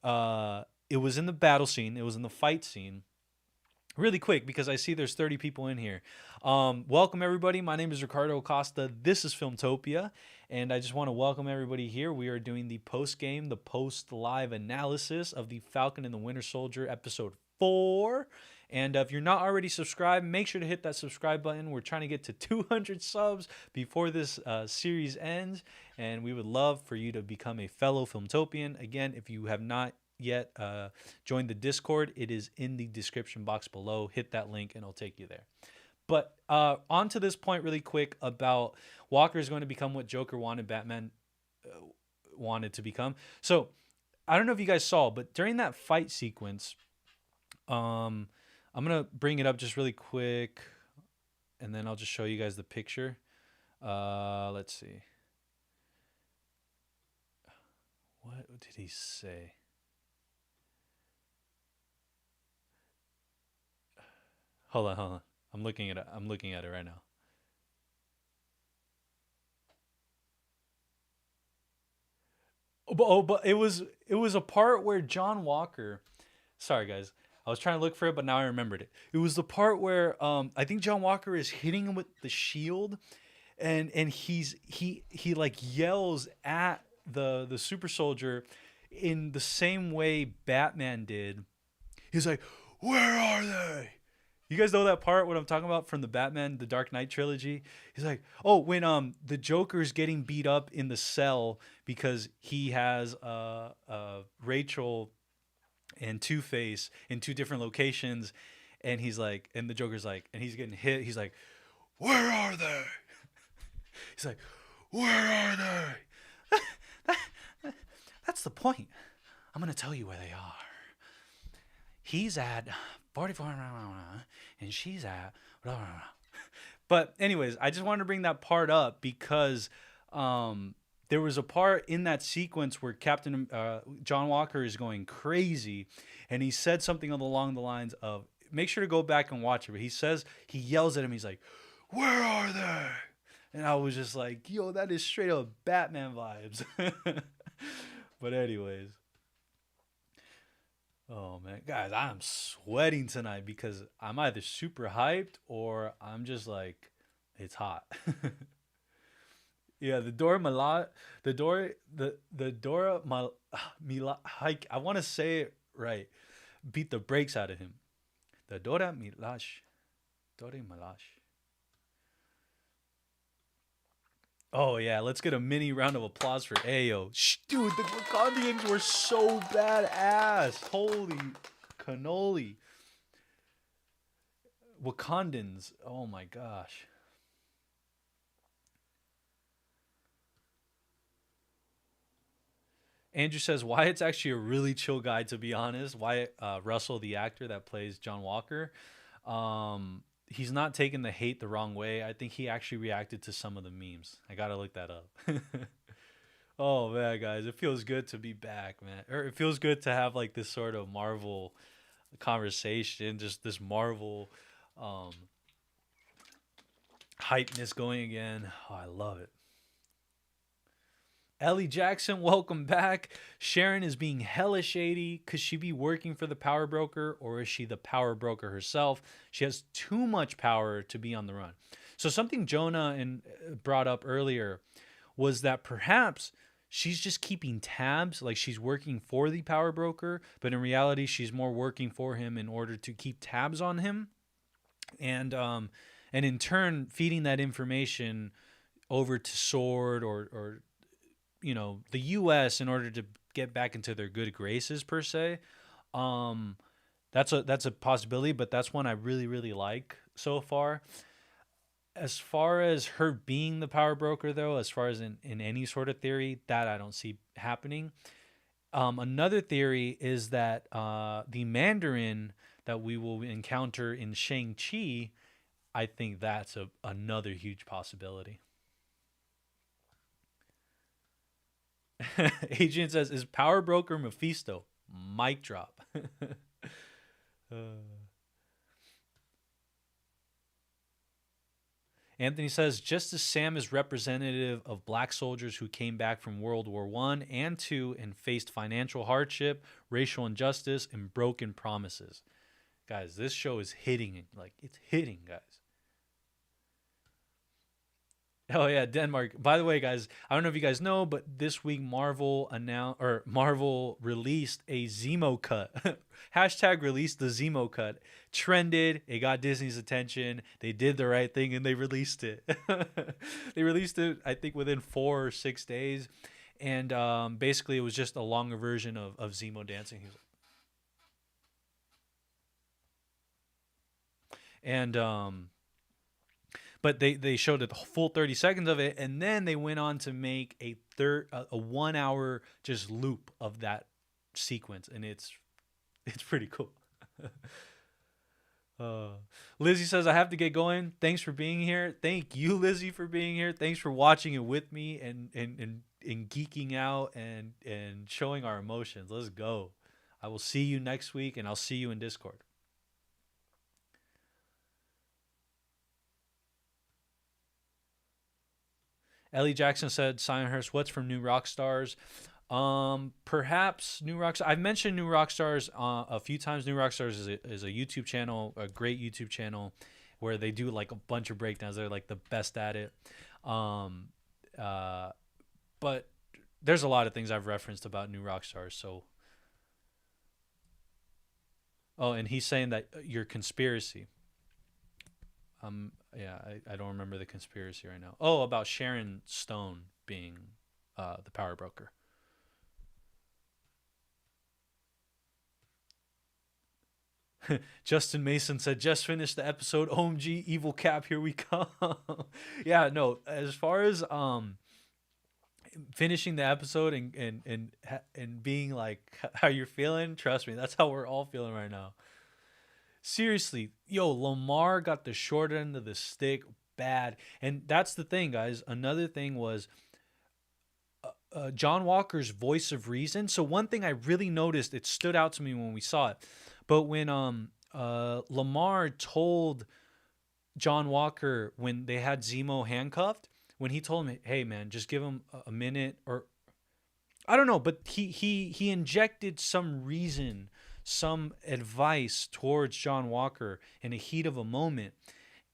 it was in the battle scene, it was in the fight scene? Really quick, because I see there's 30 people in here. Welcome, everybody. My name is Ricardo Acosta. This is Filmtopia, and I just want to welcome everybody here. We are doing the post-game, the post-live analysis of the Falcon and the Winter Soldier episode 4. And if you're not already subscribed, make sure to hit that subscribe button. We're trying to get to 200 subs before this series ends, and we would love for you to become a fellow Filmtopian. Again, if you have not yet joined the Discord, it is in the description box below. Hit that link and it'll take you there. But on to this point really quick about Walker is going to become what Joker wanted Batman wanted to become. So I don't know if you guys saw, but during that fight sequence, I'm gonna bring it up just really quick, and then I'll just show you guys the picture. Let's see. What did he say? Hold on. I'm looking at it right now. But it was a part where John Walker. Sorry, guys. I was trying to look for it, but now I remembered it. It was the part where I think John Walker is hitting him with the shield, and he like yells at the super soldier in the same way Batman did. He's like, "Where are they?" You guys know that part, what I'm talking about from the Batman, the Dark Knight trilogy? He's like, oh, when the Joker's getting beat up in the cell because he has Rachel and Two-Face in two different locations, and he's like, and the Joker's like, and he's getting hit. He's like, where are they? He's like, where are they? That's the point. I'm gonna tell you where they are. He's at 44, and she's at blah, blah, blah. But anyways, I just wanted to bring that part up because there was a part in that sequence where Captain John Walker is going crazy, and he said something along the lines of, make sure to go back and watch it, but he yells at him, he's like, where are they? And I was just like, yo, that is straight up Batman vibes. But anyways. Oh man, guys, I'm sweating tonight because I'm either super hyped or I'm just like, it's hot. Yeah, the Dora Milaje, I want to say it right, beat the brakes out of him. The Dora Milaje. Oh yeah, let's get a mini round of applause for Ayo. Dude, the Wakandians were so badass. Holy cannoli. Wakandans. Oh my gosh. Andrew says Wyatt's actually a really chill guy, to be honest. Wyatt Russell, the actor that plays John Walker, he's not taking the hate the wrong way. I think he actually reacted to some of the memes. I gotta look that up. Oh man, guys, it feels good to be back, man. Or it feels good to have like this sort of Marvel conversation, just this Marvel hypeness going again. Oh, I love it. Ellie Jackson, welcome back. Sharon is being hella shady. Could she be working for the power broker, or is she the power broker herself? She has too much power to be on the run. So something Jonah brought up earlier was that perhaps she's just keeping tabs, like she's working for the power broker, but in reality, she's more working for him in order to keep tabs on him, and in turn feeding that information over to Sword or the U.S. in order to get back into their good graces per se. That's a possibility, but that's one I really really like so far. As far as her being the power broker, though, as far as in any sort of theory, that I don't see happening. Another theory is that the Mandarin that we will encounter in Shang-Chi, I think that's another huge possibility. Adrian says, is power broker Mephisto? Mic drop. Anthony says, just as Sam is representative of black soldiers who came back from World War I and II and faced financial hardship, racial injustice, and broken promises. Guys, this show is hitting. It's hitting, guys. Oh yeah, Denmark. By the way, guys, I don't know if you guys know, but this week Marvel released a Zemo cut. Hashtag released the Zemo cut. Trended. It got Disney's attention. They did the right thing and they released it. They released it, I think, within 4 or 6 days, and basically it was just a longer version of Zemo dancing. But they showed the full 30 seconds of it, and then they went on to make a 1 hour just loop of that sequence, and it's pretty cool. Lizzie says, I have to get going. Thanks for being here. Thank you, Lizzie, for being here. Thanks for watching it with me and geeking out and showing our emotions. Let's go. I will see you next week, and I'll see you in Discord. Ellie Jackson said, Sionhurst, what's from New Rockstars? Perhaps New Rockstars. I've mentioned New Rockstars a few times. New Rockstars is a YouTube channel, a great YouTube channel where they do like a bunch of breakdowns. They're like the best at it. But there's a lot of things I've referenced about New Rockstars. So, and he's saying that your conspiracy. Yeah, I don't remember the conspiracy right now. Oh, about Sharon Stone being the power broker. Justin Mason said, just finished the episode. OMG, evil cap, here we come. Yeah, no, as far as finishing the episode and being like how you're feeling, trust me, that's how we're all feeling right now. Seriously, Lamar got the short end of the stick bad. And that's the thing, guys. Another thing was John Walker's voice of reason. So one thing I really noticed, it stood out to me when we saw it. But when Lamar told John Walker when they had Zemo handcuffed, when he told him, hey, man, just give him a minute, or I don't know, but he injected some reason, some advice towards John Walker in a heat of a moment.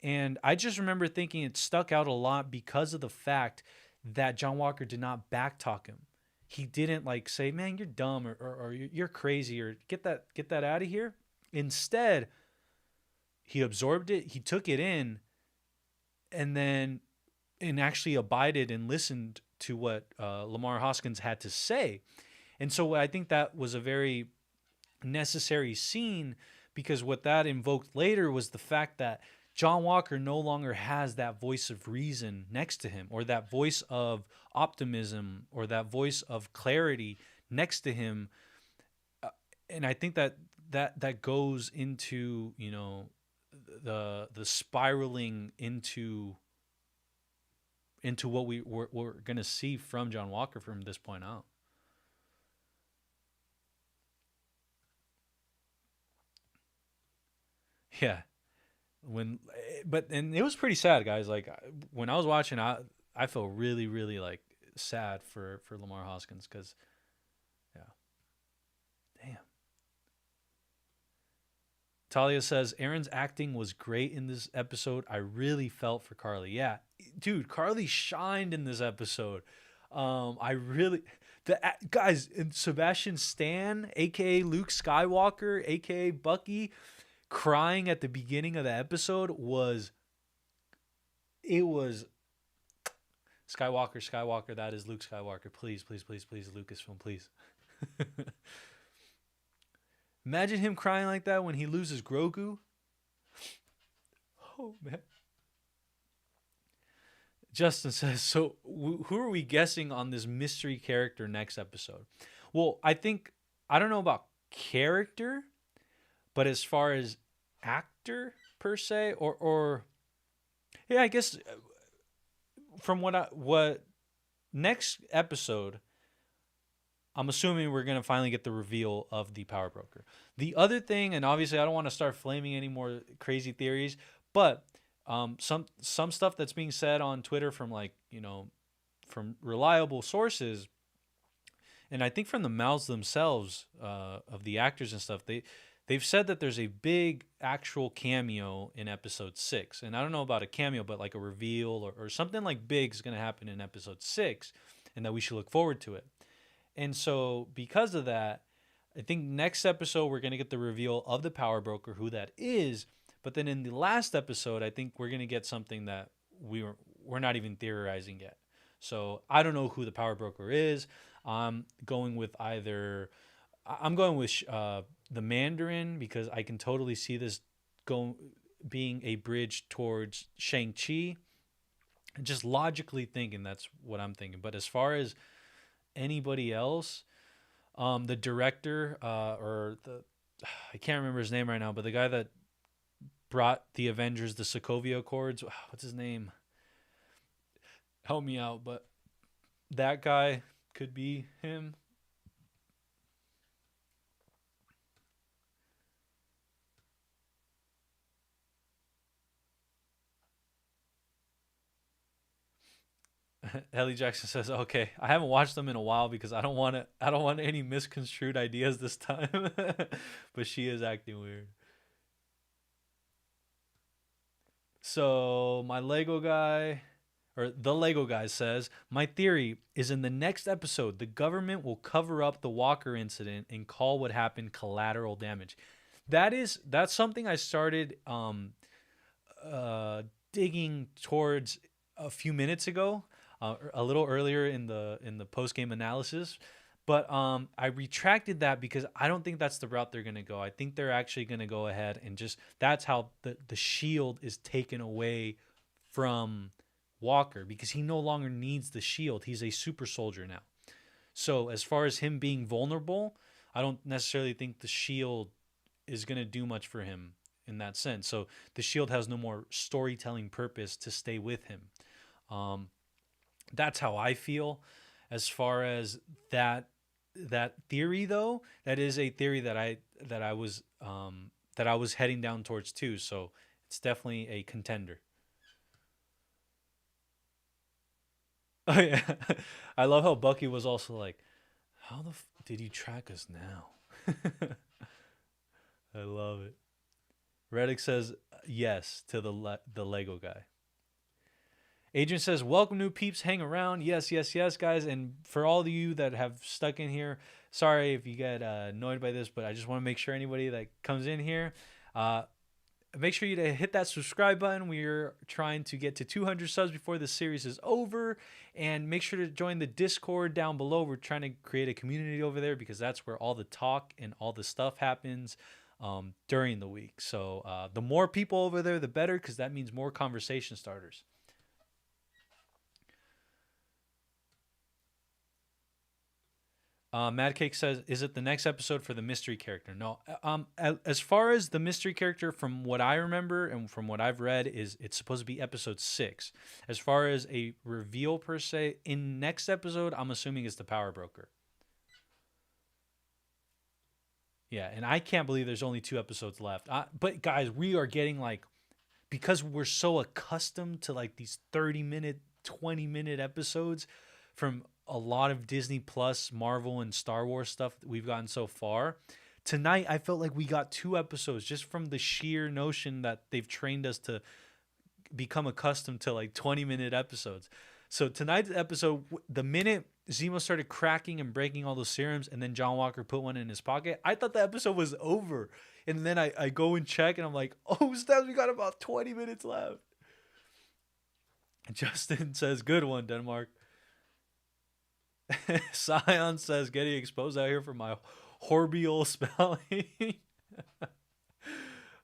And I just remember thinking it stuck out a lot because of the fact that John Walker did not backtalk him. He didn't like say, man, you're dumb or you're crazy or get that out of here. Instead, he absorbed it, he took it in, and actually abided and listened to what Lamar Hoskins had to say. And so I think that was a very necessary scene, because what that invoked later was the fact that John Walker no longer has that voice of reason next to him, or that voice of optimism, or that voice of clarity next to him. And I think that goes into, the spiraling into what we're going to see from John Walker from this point out. Yeah. And it was pretty sad, guys. Like when I was watching, I felt really, really like sad for Lamar Hoskins, because yeah. Damn. Talia says, Aaron's acting was great in this episode. I really felt for Carly. Yeah, dude, Carly shined in this episode. Guys, and Sebastian Stan, aka Luke Skywalker, aka Bucky, crying at the beginning of the episode was Skywalker, that is Luke Skywalker. Please, please, please, please, Lucasfilm, please. Imagine him crying like that when he loses Grogu. Oh, man. Justin says, so who are we guessing on this mystery character next episode? Well, I don't know about character, but as far as actor per se, or yeah, I guess from what next episode, I'm assuming we're gonna finally get the reveal of the power broker. The other thing, and obviously I don't want to start flaming any more crazy theories, but some stuff that's being said on Twitter from from reliable sources, and I think from the mouths themselves of the actors and stuff, they've said that there's a big actual cameo in episode 6. And I don't know about a cameo, but like a reveal or something like big is going to happen in episode 6, and that we should look forward to it. And so because of that, I think next episode we're going to get the reveal of the power broker, who that is. But then in the last episode, I think we're going to get something that we're not even theorizing yet. So I don't know who the power broker is. I'm going with the Mandarin, because I can totally see this being a bridge towards Shang-Chi. Just logically thinking, that's what I'm thinking. But as far as anybody else, the director I can't remember his name right now, but the guy that brought the Avengers the Sokovia Accords, what's his name? Help me out, but that guy could be him. Ellie Jackson says, "Okay, I haven't watched them in a while because I don't want any misconstrued ideas this time." But she is acting weird. So the Lego guy says, my theory is in the next episode, the government will cover up the Walker incident and call what happened collateral damage. That's something I started digging towards a few minutes ago, a little earlier in the post game analysis. But I retracted that because I don't think that's the route they're going to go. I think they're actually going to go ahead and that's how the shield is taken away from Walker, because he no longer needs the shield. He's a super soldier now. So as far as him being vulnerable, I don't necessarily think the shield is going to do much for him in that sense. So the shield has no more storytelling purpose to stay with him. That's how I feel. As far as that theory, though, that is a theory that I was heading down towards too. So it's definitely a contender. Oh yeah, I love how Bucky was also like, "How did you track us now?" I love it. Reddick says yes to the Lego guy. Adrian says, welcome new peeps, hang around. Yes, yes, yes, guys. And for all of you that have stuck in here, sorry if you get annoyed by this, but I just want to make sure anybody that comes in here, make sure you to hit that subscribe button. We're trying to get to 200 subs before the series is over. And make sure to join the Discord down below. We're trying to create a community over there because that's where all the talk and all the stuff happens during the week. So the more people over there, the better, because that means more conversation starters. Mad Cake says, is it the next episode for the mystery character? No. As far as the mystery character, from what I remember and from what I've read, it's supposed to be episode 6. As far as a reveal per se, in next episode, I'm assuming it's the power broker. Yeah, and I can't believe there's only 2 episodes left. But guys, we are getting because we're so accustomed to these 30-minute, 20-minute episodes from a lot of Disney Plus, Marvel, and Star Wars stuff that we've gotten so far. Tonight, I felt like we got 2 episodes just from the sheer notion that they've trained us to become accustomed to 20-minute episodes. So tonight's episode, the minute Zemo started cracking and breaking all those serums, and then John Walker put one in his pocket, I thought the episode was over. And then I go and check, and I'm like, oh, snap, we got about 20 minutes left. Justin says, good one, Denmark. Scion says, getting exposed out here for my horrible spelling.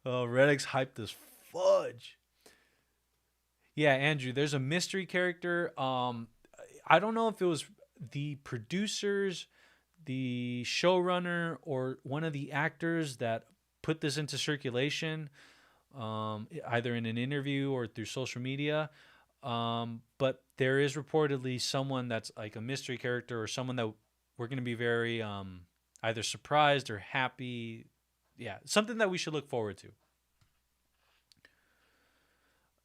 Oh, Redix hyped as fudge. Yeah, Andrew, there's a mystery character. I don't know if it was the producers, the showrunner, or one of the actors that put this into circulation, either in an interview or through social media. But there is reportedly someone that's like a mystery character or someone that we're going to be very either surprised or happy. Yeah, something that we should look forward to.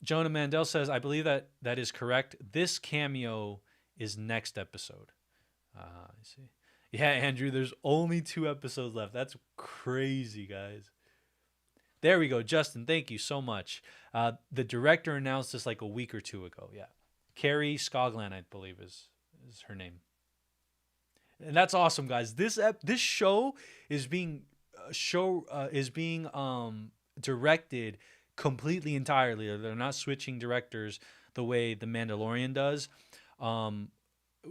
Jonah Mandel says, I believe that is correct. This cameo is next episode. I see. Yeah, Andrew, there's only 2 episodes left. That's crazy, guys. There we go. Justin, thank you so much. The director announced this like a week or 2 ago. Yeah. Carrie Scogland, I believe, is her name. And that's awesome, guys. This show is being directed completely entirely. They're not switching directors the way The Mandalorian does.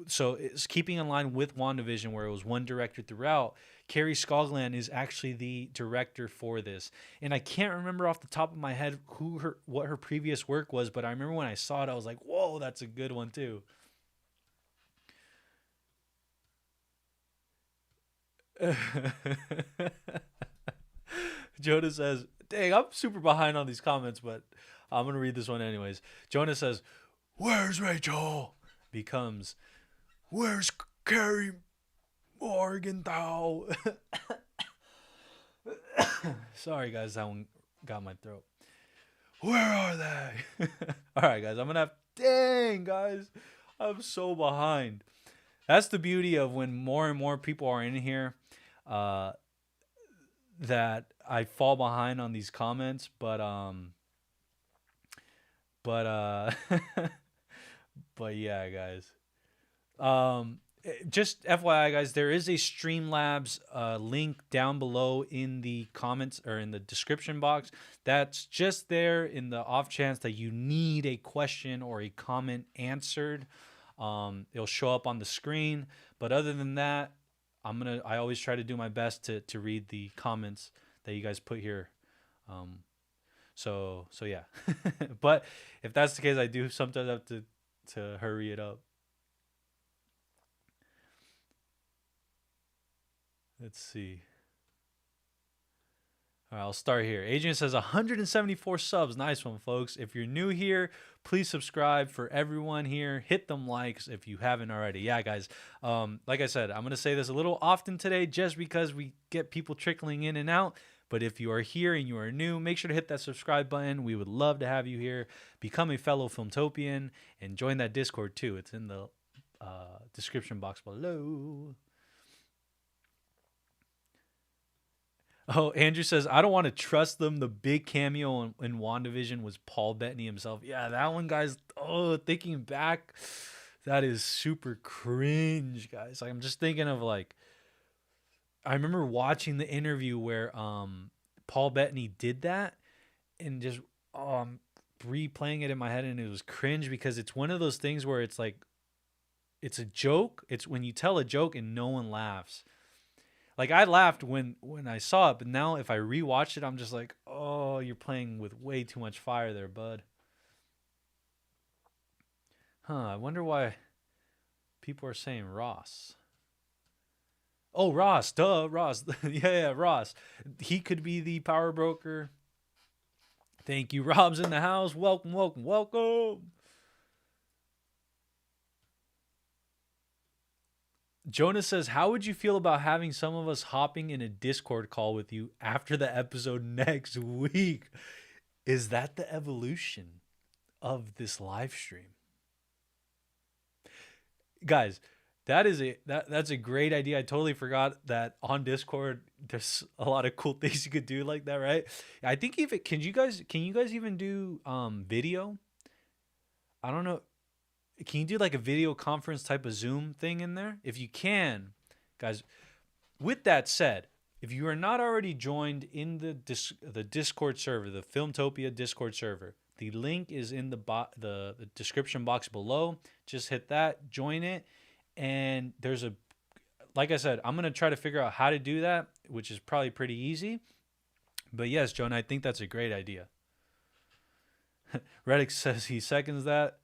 So it's keeping in line with WandaVision, where it was one director throughout. Carrie Scogland is actually the director for this, and I can't remember off the top of my head what her previous work was, but I remember when I saw it, I was like, "Whoa, that's a good one too." Jonah says, dang, I'm super behind on these comments, but I'm going to read this one anyways. Jonah says, where's Rachel? Becomes, where's Carrie Morgenthau? Sorry, guys, that one got my throat. Where are they? All right, guys, I'm going to have, dang, guys, I'm so behind. That's the beauty of when more and more people are in here, that I fall behind on these comments, but but yeah, guys. Just FYI, guys, there is a Streamlabs link down below in the comments or in the description box. That's just there in the off chance that you need a question or a comment answered. It'll show up on the screen. But other than that, I always try to do my best to read the comments that you guys put here. So yeah. But if that's the case, I do sometimes have to hurry it up. Let's see. All right, I'll start here. Adrian says 174 subs. Nice one, folks. If you're new here, please subscribe. For everyone here, hit them likes if you haven't already. Yeah, guys. Like I said, I'm going to say this a little often today just because we get people trickling in and out. But if you are here and you are new, make sure to hit that subscribe button. We would love to have you here. Become a fellow Filmtopian and join that Discord too. It's in the description box below. Oh, Andrew says, I don't want to trust them. The big cameo in WandaVision was Paul Bettany himself. Yeah, that one, guys. Oh, thinking back, that is super cringe, guys. Like, I'm just thinking of, like, I remember watching the interview where Paul Bettany did that and just replaying it in my head, and it was cringe because it's one of those things where it's like, it's a joke. It's when you tell a joke and no one laughs. Like, I laughed when I saw it, but now if I rewatch it, I'm just like, oh, you're playing with way too much fire there, bud. I wonder why people are saying Ross. Oh, Ross, duh, Ross. yeah, Ross. He could be the power broker. Thank you. Rob's in the house. Welcome, welcome, welcome. Jonah says, how would you feel about having some of us hopping in a Discord call with you after the episode next week? Is that the evolution of this live stream? Guys, that's a great idea. I totally forgot that on Discord there's a lot of cool things you could do like that, right? I think can you guys even do video? I don't know. Can you do like a video conference type of Zoom thing in there? If you can, guys, with that said, if you are not already joined in the Discord server, the Filmtopia Discord server, The link is in the description box below. Just hit that, join it, and there's a, like I said, I'm gonna try to figure out how to do that, which is probably pretty easy. But yes, Jonah, I think that's a great idea. Reddick says he seconds that.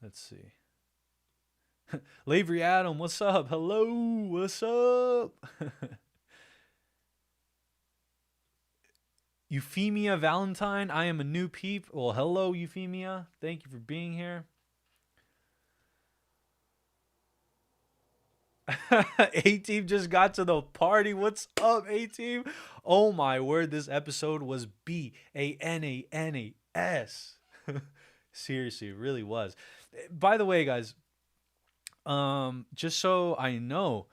Let's see. Lavery Adam, what's up? Hello, what's up? Euphemia Valentine, I am a new peep. Well, hello, Euphemia. Thank you for being here. A-Team just got to the party. What's up, A-Team? Oh my word, this episode was BANANAS. Seriously, it really was. By the way, guys, just so I know,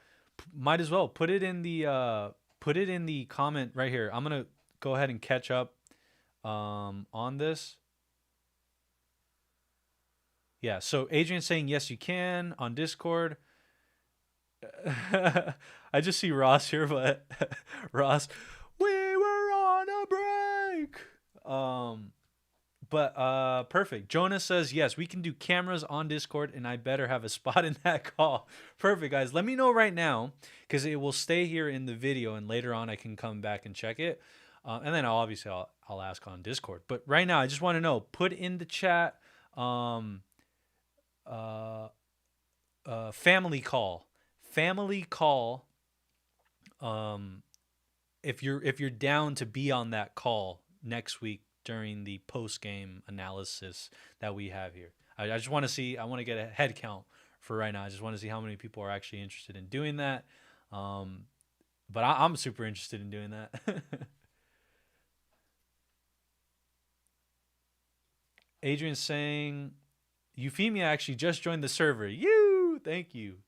might as well put it in the comment right here. I'm gonna go ahead and catch up on this. Yeah, so Adrian's saying yes you can on Discord. I just see Ross here, but Ross, we were on a break. But perfect. Jonas says yes, we can do cameras on Discord, and I better have a spot in that call. Perfect, guys. Let me know right now because it will stay here in the video, and later on I can come back and check it, and then I'll ask on Discord. But right now I just want to know. Put in the chat. Family call. Family call. If you're down to be on that call next week during the post game analysis that we have here, I just want to see. I want to get a head count for right now. I just want to see how many people are actually interested in doing that. But I'm super interested in doing that. Adrian's saying Euphemia actually just joined the server. You, thank you.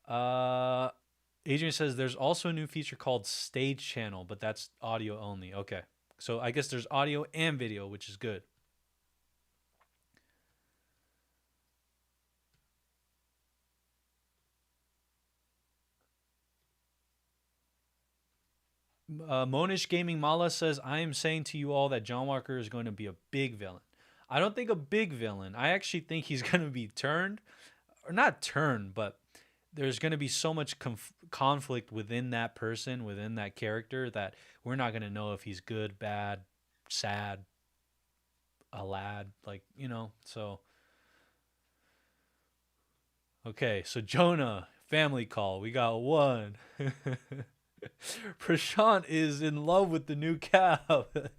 Adrian says there's also a new feature called Stage Channel, but that's audio only. Okay. So I guess there's audio and video, which is good. Monish Gaming Mala says, I am saying to you all that John Walker is going to be a big villain. I don't think a big villain. I actually think he's going to be turned, or not turned, but there's going to be so much conflict within that person, within that character, that we're not going to know if he's good, bad, sad, a lad, like, so. Okay, so Jonah, family call. We got one. Prashant is in love with the new cab.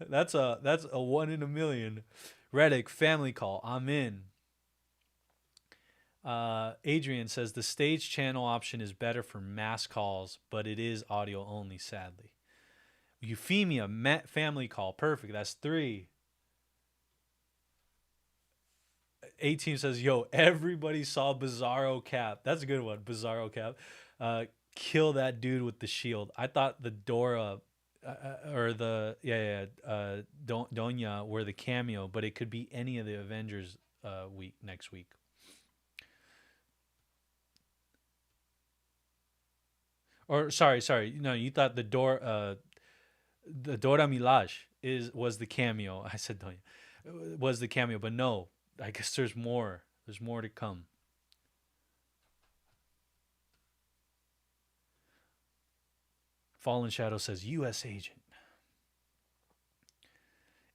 That's a 1 in a million. Reddick, family call. I'm in. Adrian says the stage channel option is better for mass calls, but it is audio only, sadly. Euphemia, family call. Perfect. That's 3. A-Team says, yo, everybody saw Bizarro Cap. That's a good one. Bizarro Cap. Kill that dude with the shield. I thought the Dora or the Donya were the cameo, but it could be any of the Avengers next week. Or sorry. No, you thought the Dora Milaje was the cameo. I said Donya was the cameo, but no. I guess there's more. There's more to come. Fallen Shadow says U.S. agent.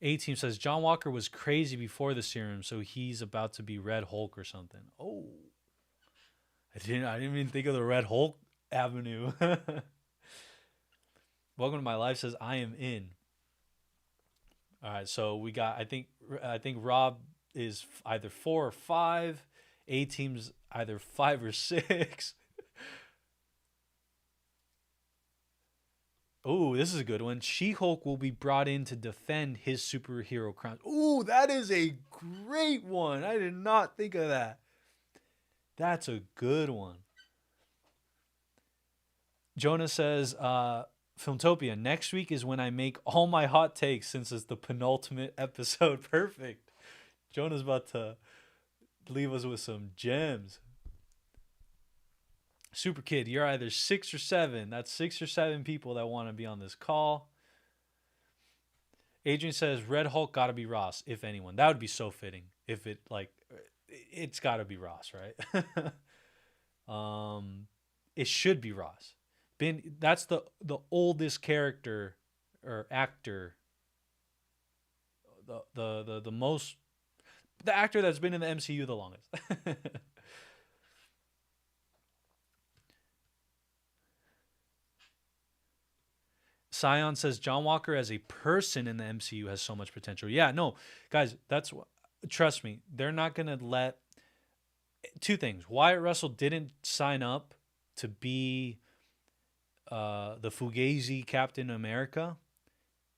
A-Team says John Walker was crazy before the serum, so he's about to be Red Hulk or something. Oh, I didn't even think of the Red Hulk avenue. Welcome to my life says I am in. All right, so we got. I think Rob is either 4 or 5. A-Team's either 5 or 6. Oh, this is a good one. She-Hulk will be brought in to defend his superhero crown. Oh, that is a great one. I did not think of that. That's a good one. Jonah says, Filmtopia, next week is when I make all my hot takes since it's the penultimate episode. Perfect. Jonah's about to leave us with some gems. Super Kid, you're either 6 or 7. That's 6 or 7 people that want to be on this call. Adrian says Red Hulk got to be Ross, if anyone. That would be so fitting. If it like, it's got to be Ross, right? It should be Ross. That's the oldest character or actor. The most, the actor that's been in the MCU the longest. Scion says John Walker as a person in the MCU has so much potential. Yeah, no, guys, trust me, they're not gonna let. Two things: Wyatt Russell didn't sign up to be the Fugazi Captain America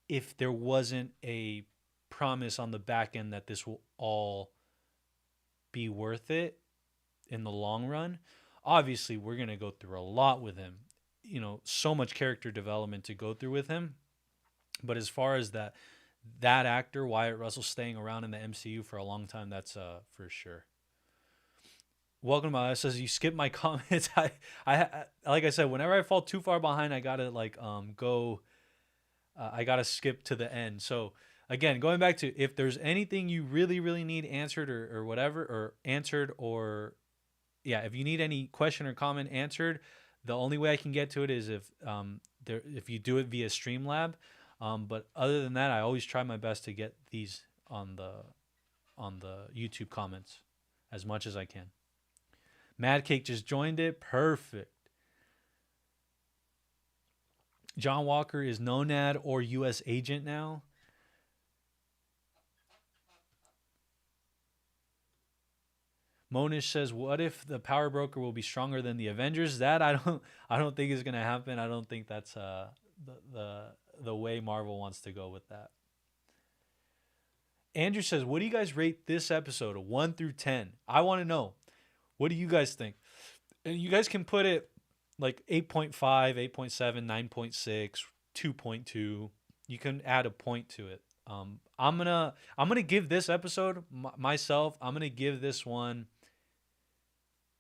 if there wasn't a promise on the back end that this will all be worth it in the long run. Obviously, we're gonna go through a lot with him. So much character development to go through with him. But as far as that actor Wyatt Russell staying around in the MCU for a long time, that's for sure. Welcome to says you skip my comments. I like I said, whenever I fall too far behind, I gotta go. I gotta skip to the end. So again, going back to if there's anything you really really need answered or whatever or answered or if you need any question or comment answered, the only way I can get to it is if you do it via Streamlab. But other than that, I always try my best to get these on the YouTube comments as much as I can. Mad Cake just joined it. Perfect. John Walker is Nomad or U.S. agent now. Monish says, "What if the Power Broker will be stronger than the Avengers?" That I don't think is gonna happen. I don't think that's the way Marvel wants to go with that. Andrew says, "What do you guys rate this episode, 1 through 10?" I want to know. What do you guys think? And you guys can put it like 8.5, 8.7, 9.6, 2.2. You can add a point to it. I'm gonna give this episode myself. I'm gonna give this one,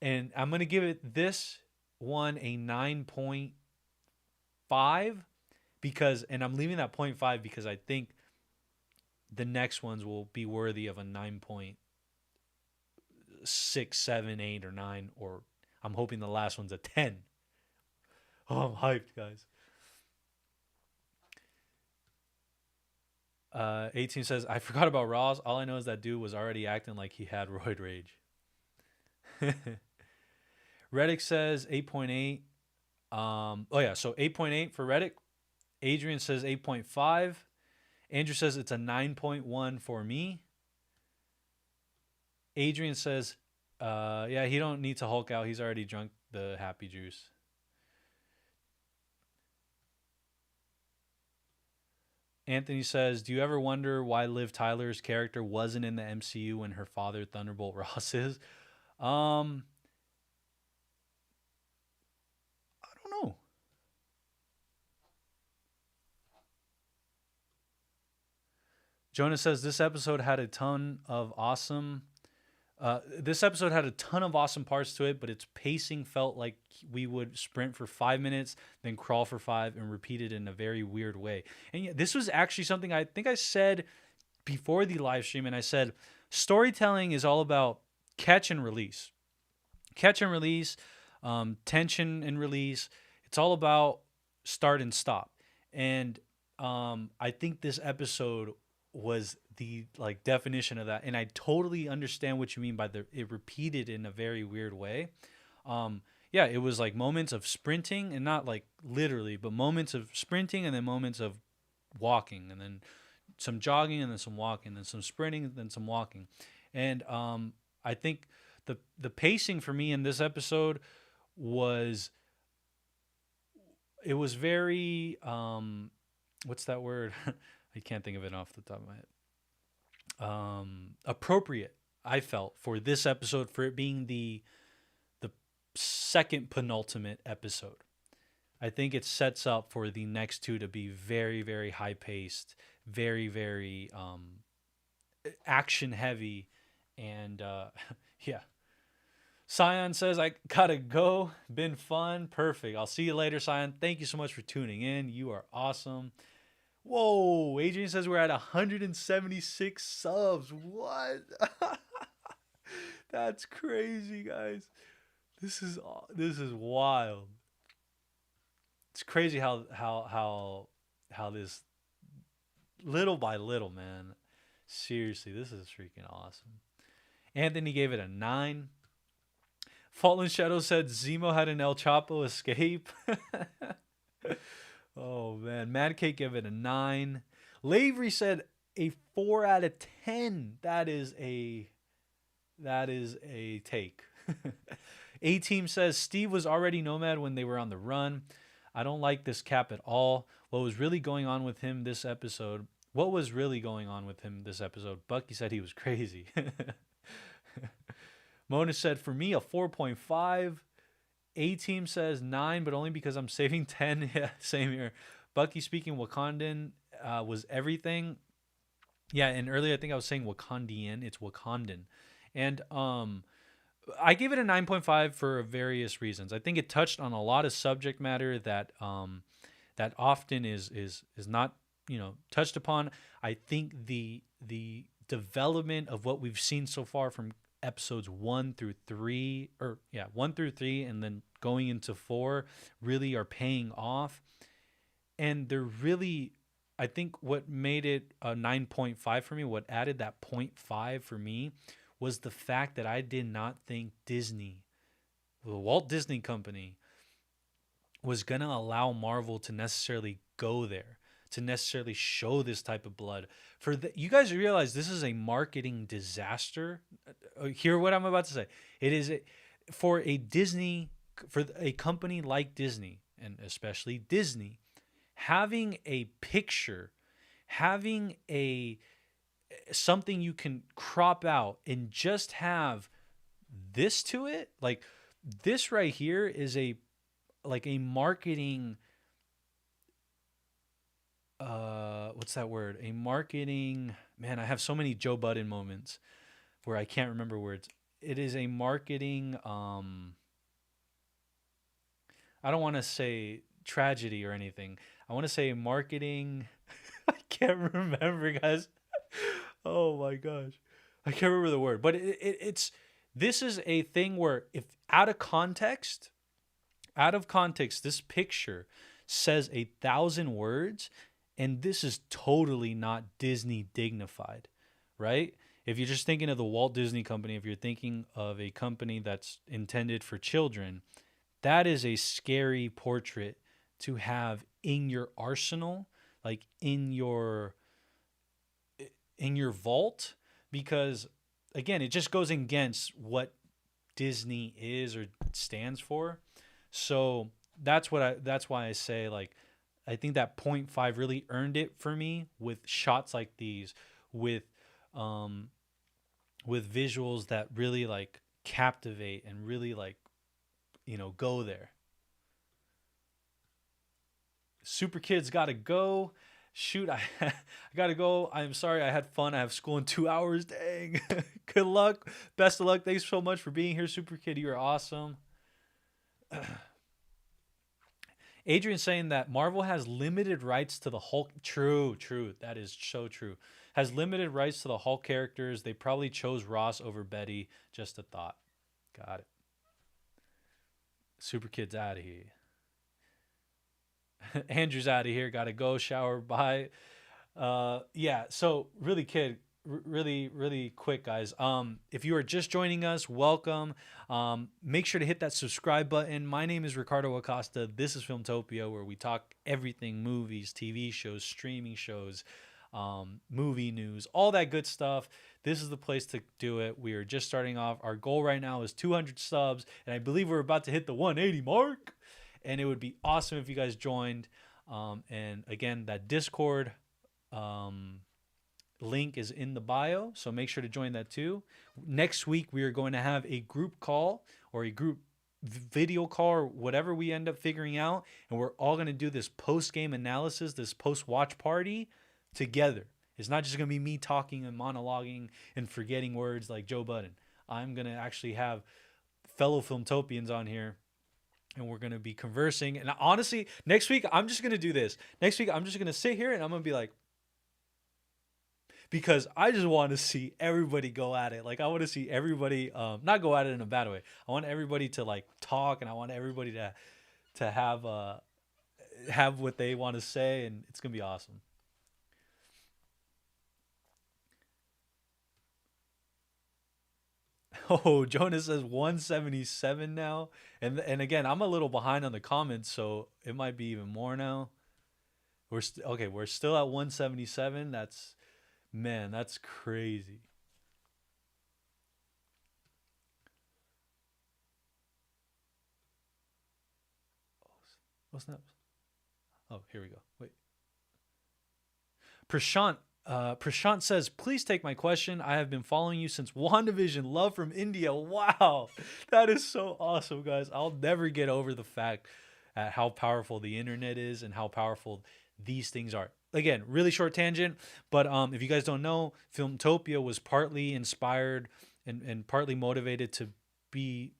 and I'm gonna give this one a 9.5 because, and I'm leaving that 0.5 because I think the next ones will be worthy of a 9.6, 7, 8, or 9, or I'm hoping the last one's a 10. Oh, I'm hyped, guys. 18 says, "I forgot about Ross. All I know is that dude was already acting like he had roid rage." Reddick says 8.8. So 8.8 for Reddick. Adrian says 8.5. Andrew says it's a 9.1 for me. Adrian says, he don't need to Hulk out. He's already drunk the happy juice. Anthony says, "Do you ever wonder why Liv Tyler's character wasn't in the MCU when her father Thunderbolt Ross is?" I don't know. Jonah says this episode had a ton of awesome parts to it, but its pacing felt like we would sprint for 5 minutes, then crawl for 5, and repeat it in a very weird way. And yeah, this was actually something I think I said before the live stream, and I said storytelling is all about catch and release. Tension and release. It's all about start and stop. And I think this episode was the definition of that, and I totally understand what you mean by it repeated in a very weird way. It was like moments of sprinting, and not like literally, but moments of sprinting and then moments of walking, and then some jogging and then some walking, and then some sprinting and then some walking. And I think the pacing for me in this episode was very what's that word? I can't think of it off the top of my head. Appropriate, I felt, for this episode, for it being the second penultimate episode. I think it sets up for the next two to be very, very high paced, very, very action heavy, and Scion says, I gotta go. Been fun. Perfect. I'll see you later, Scion. Thank you so much for tuning in. You are awesome. Whoa. Adrian says we're at 176 subs. What? That's crazy, guys. This is wild. It's crazy how this little by little, man. Seriously, this is freaking awesome. Anthony gave it a 9. Fallen Shadow said Zemo had an El Chapo escape. Oh man, Mad Cake gave it a 9. Lavery said a 4 out of 10. That is a take. A Team says Steve was already Nomad when they were on the run. I don't like this cap at all. What was really going on with him this episode? Bucky said he was crazy. Mona said, for me, a 4.5. A-Team says 9, but only because I'm saving 10. Yeah, same here. Bucky speaking Wakandan was everything. Yeah, and earlier I think I was saying Wakandian. It's Wakandan. And I gave it a 9.5 for various reasons. I think it touched on a lot of subject matter that that often is not, touched upon. I think the development of what we've seen so far from episodes 1 through 3, and then going into 4 really are paying off. And they're really, I think what made it a 9.5 for me, what added that 0.5 for me, was the fact that I did not think Disney, the Walt Disney Company, was going to allow Marvel to necessarily go there, to necessarily show this type of blood. You guys realize this is a marketing disaster. Hear what I'm about to say. It is for a company like Disney, and especially Disney, having a picture, having something you can crop out and just have this to it. Like this right here is a marketing, what's that word? A marketing, man, I have so many Joe Budden moments where I can't remember words. It is a marketing, I don't want to say tragedy or anything. I want to say marketing. I can't remember, guys. Oh my gosh. I can't remember the word, but this is a thing where if out of context, this picture says 1,000 words, and this is totally not Disney dignified, right? If you're just thinking of the Walt Disney Company, if you're thinking of a company that's intended for children, that is a scary portrait to have in your arsenal, like in your vault, because again, it just goes against what Disney is or stands for. So that's why I say, like, I think that 0.5 really earned it for me with shots like these, with visuals that really like captivate and really like, go there. Super Kids gotta go. Shoot, I gotta go. I'm sorry, I had fun. I have school in 2 hours. Dang. Good luck. Best of luck. Thanks so much for being here, Super Kid. You are awesome. Adrian saying that Marvel has limited rights to the Hulk. True. That is so true. Has limited rights to the Hulk characters. They probably chose Ross over Betty. Just a thought. Got it. Super Kid's out of here. Andrew's out of here. Gotta go. Shower. Bye. Yeah. So really, Kid, really quick, guys. If you are just joining us, welcome. Make sure to hit that subscribe button. My name is Ricardo Acosta. This is Filmtopia, where we talk everything: movies, TV shows, streaming shows, movie news, all that good stuff. This is the place to do it. We are just starting off. Our goal right now is 200 subs, and I believe we're about to hit the 180 mark. And it would be awesome if you guys joined. And again, that Discord link is in the bio, so make sure to join that too. Next week, we are going to have a group call or a group video call or whatever we end up figuring out, and we're all going to do this post-game analysis, this post-watch party together. It's not just going to be me talking and monologuing and forgetting words like Joe Budden. I'm going to actually have fellow Filmtopians on here, and we're gonna be conversing. And honestly, next week I'm just gonna do this. Next week I'm just gonna sit here and I'm gonna be like, because I just want to see everybody go at it. Like I want to see everybody not go at it in a bad way. I want everybody to like talk, and I want everybody to have what they want to say, and it's gonna be awesome. Oh, Jonas says 177 now, and again, I'm a little behind on the comments, so it might be even more now. Okay. We're still at 177. That's crazy. What's that? Oh, here we go. Wait. Prashant says, please take my question. I have been following you since WandaVision. Love from India. Wow. That is so awesome, guys. I'll never get over the fact at how powerful the internet is and how powerful these things are. Again, really short tangent, but if you guys don't know, Filmtopia was partly inspired and partly motivated to be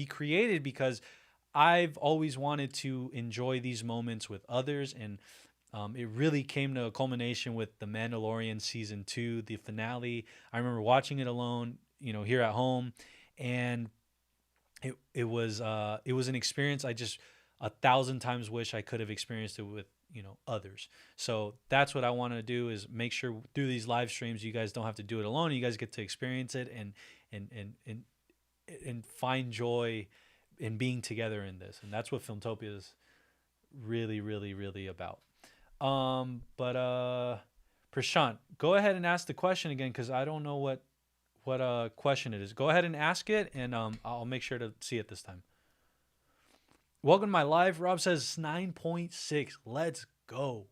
created because I've always wanted to enjoy these moments with others, and it really came to a culmination with The Mandalorian season 2, the finale. I remember watching it alone, here at home, and it was an experience I just 1,000 times wish I could have experienced it with others. So that's what I want to do, is make sure through these live streams you guys don't have to do it alone. You guys get to experience it and find joy in being together in this, and that's what Filmtopia is really, really, really about. But Prashant, go ahead and ask the question again, because I don't know what question it is. Go ahead and ask it, and I'll make sure to see it this time. Welcome to my live. Rob says 9.6. Let's go.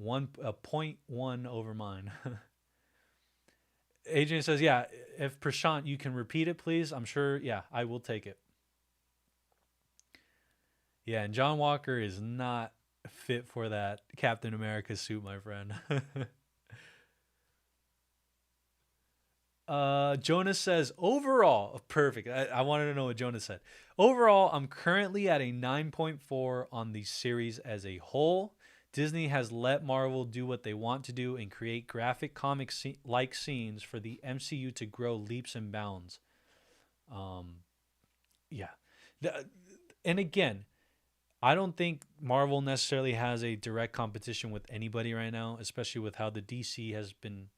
0.1 over mine. Adrian says, yeah, if Prashant, you can repeat it, please. I'm sure, yeah, I will take it. Yeah, and John Walker is not fit for that Captain America suit, my friend. Jonas says, overall, perfect. I wanted to know what Jonas said. Overall, I'm currently at a 9.4 on the series as a whole. Disney has let Marvel do what they want to do and create graphic comic like scenes for the MCU to grow leaps and bounds. Yeah. And again, I don't think Marvel necessarily has a direct competition with anybody right now, especially with how the DC has been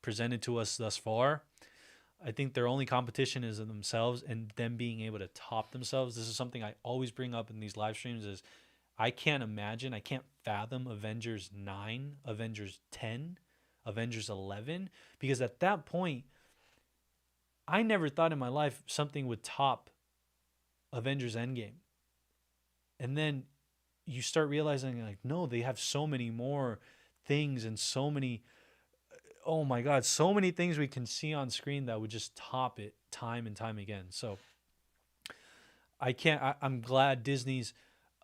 presented to us thus far. I think their only competition is in themselves and them being able to top themselves. This is something I always bring up in these live streams, is I can't fathom Avengers 9, Avengers 10, Avengers 11, because at that point, I never thought in my life something would top Avengers Endgame. And then you start realizing, like, no, they have so many more things and so many, oh my God, so many things we can see on screen that would just top it time and time again. So I'm glad Disney's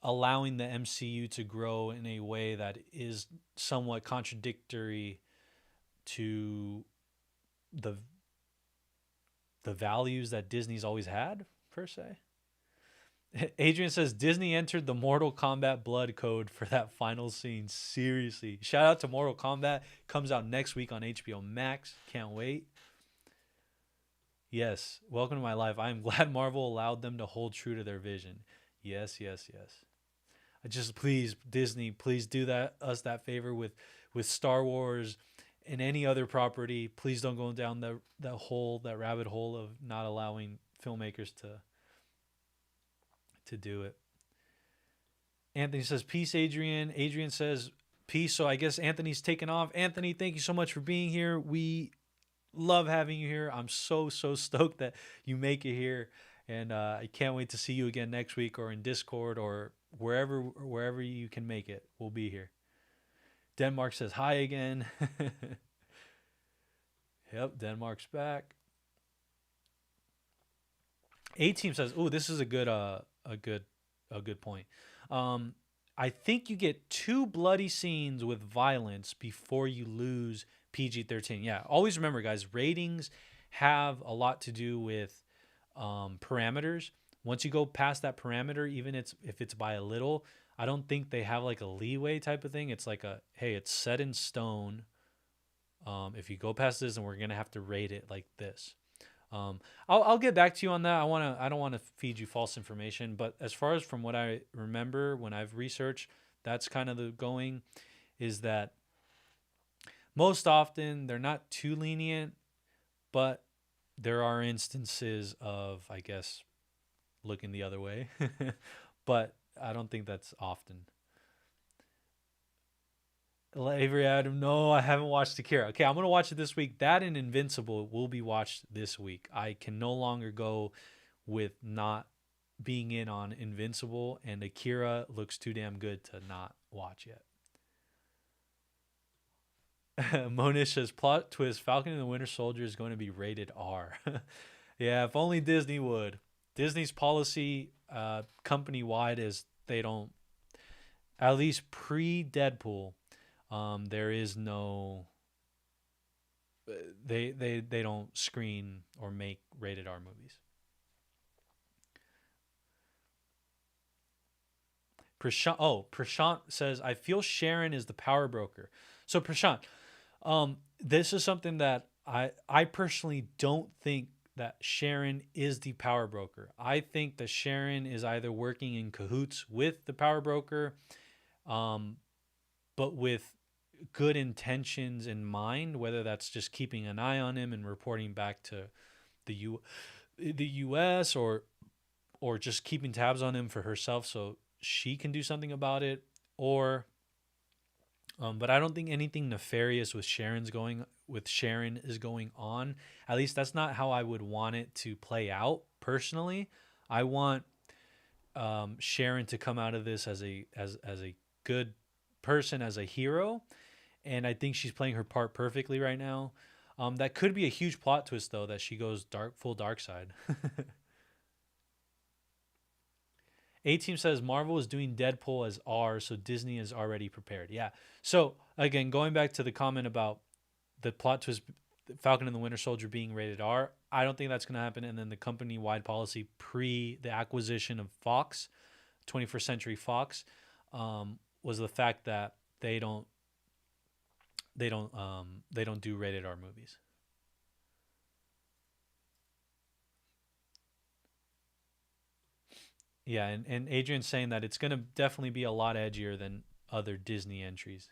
allowing the MCU to grow in a way that is somewhat contradictory to the values that Disney's always had, per se. Adrian says Disney entered the Mortal Kombat blood code for that final scene. Seriously. Shout out to Mortal Kombat. Comes out next week on HBO Max. Can't wait. Yes. Welcome to my life. I am glad Marvel allowed them to hold true to their vision. Yes, yes, yes. Just please, Disney, please do us that favor with Star Wars and any other property. Please don't go down that rabbit hole of not allowing filmmakers to do it. Anthony says, peace, Adrian. Adrian says, peace. So I guess Anthony's taken off. Anthony, thank you so much for being here. We love having you here. I'm so stoked that you make it here. And I can't wait to see you again next week, or in Discord, or wherever you can make it. We'll be here. Denmark says hi again. Yep, Denmark's back. A-Team says, "Oh, this is a good point. I think you get 2 bloody scenes with violence before you lose PG-13. Yeah, always remember, guys, ratings have a lot to do with parameters. Once you go past that parameter, even if it's by a little, I don't think they have like a leeway type of thing. It's like a, hey, it's set in stone. If you go past this, and we're gonna have to rate it like this. I'll get back to you on that. I don't want to feed you false information, but as far as from what I remember when I've researched, that's kind of the going, is that most often they're not too lenient, but there are instances of, I guess, looking the other way. But I don't think that's often. Avery Adam, no, I haven't watched Akira. Okay, I'm gonna watch it this week. That and Invincible will be watched this week. I can no longer go with not being in on Invincible, and Akira looks too damn good to not watch yet. Monish says plot twist: Falcon and the Winter Soldier is going to be rated R. Yeah, if only Disney would. Disney's policy, company wide, is they don't, at least pre Deadpool. There is no, they don't screen or make rated R movies. Prashant says, I feel Sharon is the power broker. So Prashant, this is something that I personally don't think that Sharon is the power broker. I think that Sharon is either working in cahoots with the power broker, but with good intentions in mind, whether that's just keeping an eye on him and reporting back to the US, or just keeping tabs on him for herself so she can do something about it, or but I don't think anything nefarious with Sharon is going on. At least that's not how I would want it to play out personally. I want Sharon to come out of this as a good person, as a hero, and I think she's playing her part perfectly right now. That could be a huge plot twist, though, that she goes full dark side. A-Team says Marvel is doing Deadpool as R, so Disney is already prepared. Yeah. So, again, going back to the comment about the plot twist, Falcon and the Winter Soldier being rated R, I don't think that's going to happen. And then the company-wide policy pre the acquisition of Fox, 21st Century Fox, was the fact that they don't do rated R movies. Yeah, and Adrian's saying that it's going to definitely be a lot edgier than other Disney entries.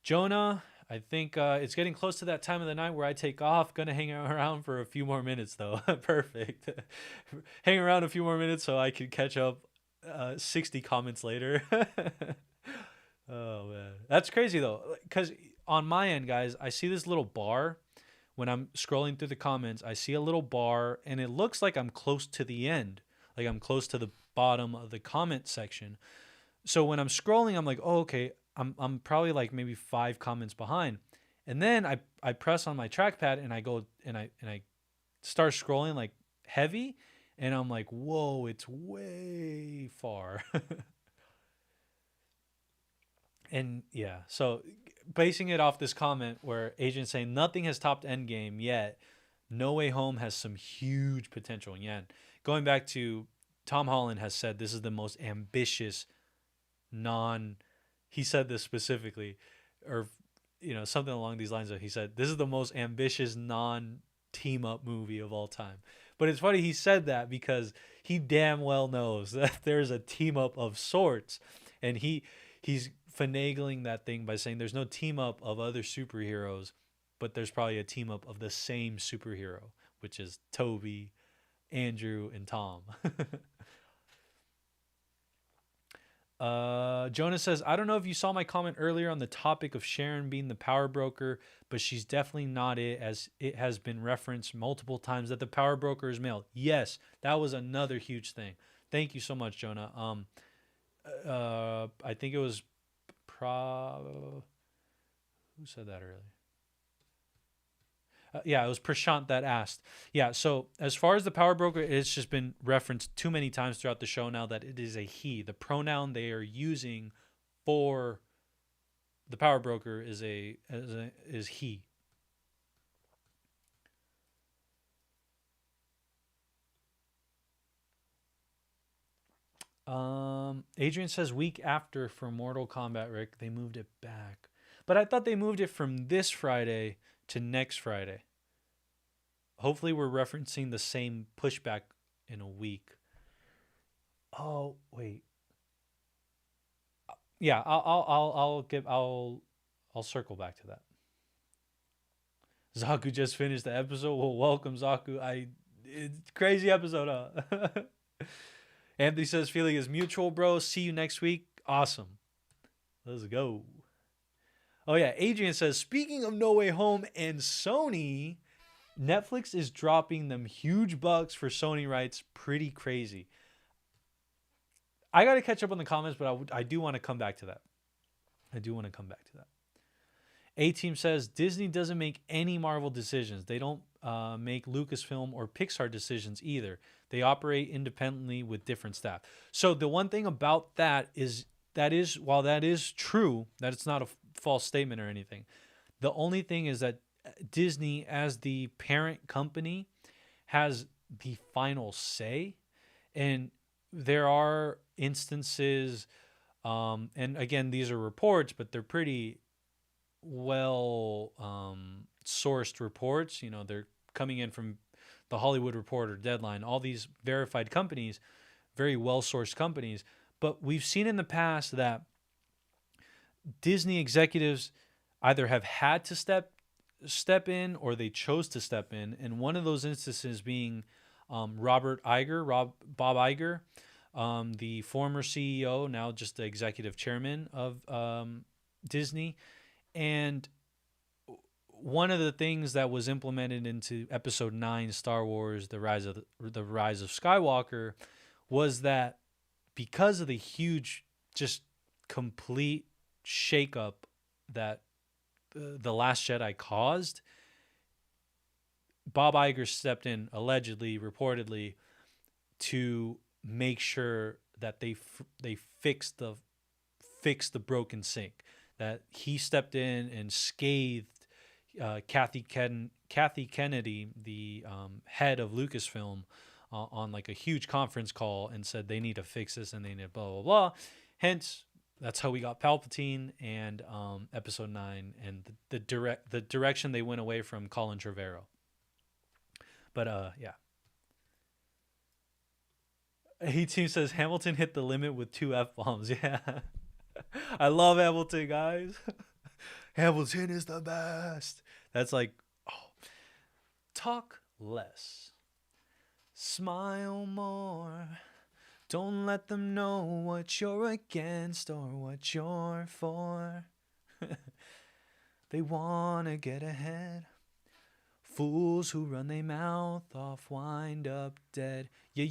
Jonah, I think it's getting close to that time of the night where I take off. Gonna hang around for a few more minutes, though. Perfect. Hang around a few more minutes so I can catch up 60 comments later. Oh, man. That's crazy, though. Because on my end, guys, I see this little bar. When I'm scrolling through the comments, I see a little bar, and it looks like I'm close to the end. Like I'm close to the bottom of the comment section. So when I'm scrolling, I'm like, oh, okay, I'm probably like maybe 5 comments behind. And then I press on my trackpad and I go and I start scrolling like heavy, and I'm like, whoa, it's way far. And yeah, so basing it off this comment where Agent's saying nothing has topped Endgame yet, No Way Home has some huge potential. And yeah, going back to Tom Holland has said this is the most ambitious he said this specifically, or something along these lines. He said this is the most ambitious non team up movie of all time. But it's funny he said that because he damn well knows that there's a team up of sorts, and he's finagling that thing by saying there's no team up of other superheroes, but there's probably a team up of the same superhero, which is Toby, Andrew, and Tom. Jonas says, I don't know if you saw my comment earlier on the topic of Sharon being the power broker, but she's definitely not it, as it has been referenced multiple times that the power broker is male. Yes, that was another huge thing. Thank you so much, Jonah. I think it was who said that earlier? Yeah, it was Prashant that asked. Yeah, so as far as the power broker, it's just been referenced too many times throughout the show now that it is a he. The pronoun they are using for the power broker is he. Adrian says week after for Mortal Kombat, Rick. They moved it back. But I thought they moved it from this Friday to next Friday. Hopefully we're referencing the same pushback in a week. Oh, wait. Yeah, I'll circle back to that. Zaku just finished the episode. Well, welcome, Zaku. It's crazy episode, huh? Anthony says feeling is mutual, bro. See you next week. Awesome. Let's go. Oh yeah, Adrian says speaking of No Way Home and Sony, Netflix is dropping them huge bucks for Sony rights. Pretty crazy. I got to catch up on the comments, but I do want to come back to that. A-Team says Disney doesn't make any Marvel decisions. They don't make Lucasfilm or Pixar decisions either. They operate independently with different staff. So the one thing about that is while that is true, that it's not a false statement or anything. The only thing is that Disney, as the parent company, has the final say, and there are instances, and again, these are reports, but they're pretty well sourced reports. You know, they're coming in from the Hollywood Reporter, Deadline, all these verified companies, very well sourced companies. But we've seen in the past that Disney executives either have had to step in or they chose to step in, and one of those instances being Bob Iger, the former CEO, now just the executive chairman of Disney. And one of the things that was implemented into Episode 9, Star Wars: The Rise of Skywalker, was that because of the huge, just complete shakeup that The Last Jedi caused, Bob Iger stepped in, allegedly, reportedly, to make sure that they fixed the broken sink. That he stepped in and scathed Kathy Kennedy, the head of Lucasfilm, on like a huge conference call and said they need to fix this and they need blah blah blah. Hence, that's how we got Palpatine and Episode 9 and the direction they went away from Colin Trevorrow. But yeah. A-Team says Hamilton hit the limit with 2 F-bombs. Yeah. I love Hamilton, guys. Hamilton is the best. That's like, talk less. Smile more. Don't let them know what you're against or what you're for. They want to get ahead. Fools who run their mouth off wind up dead. Yo,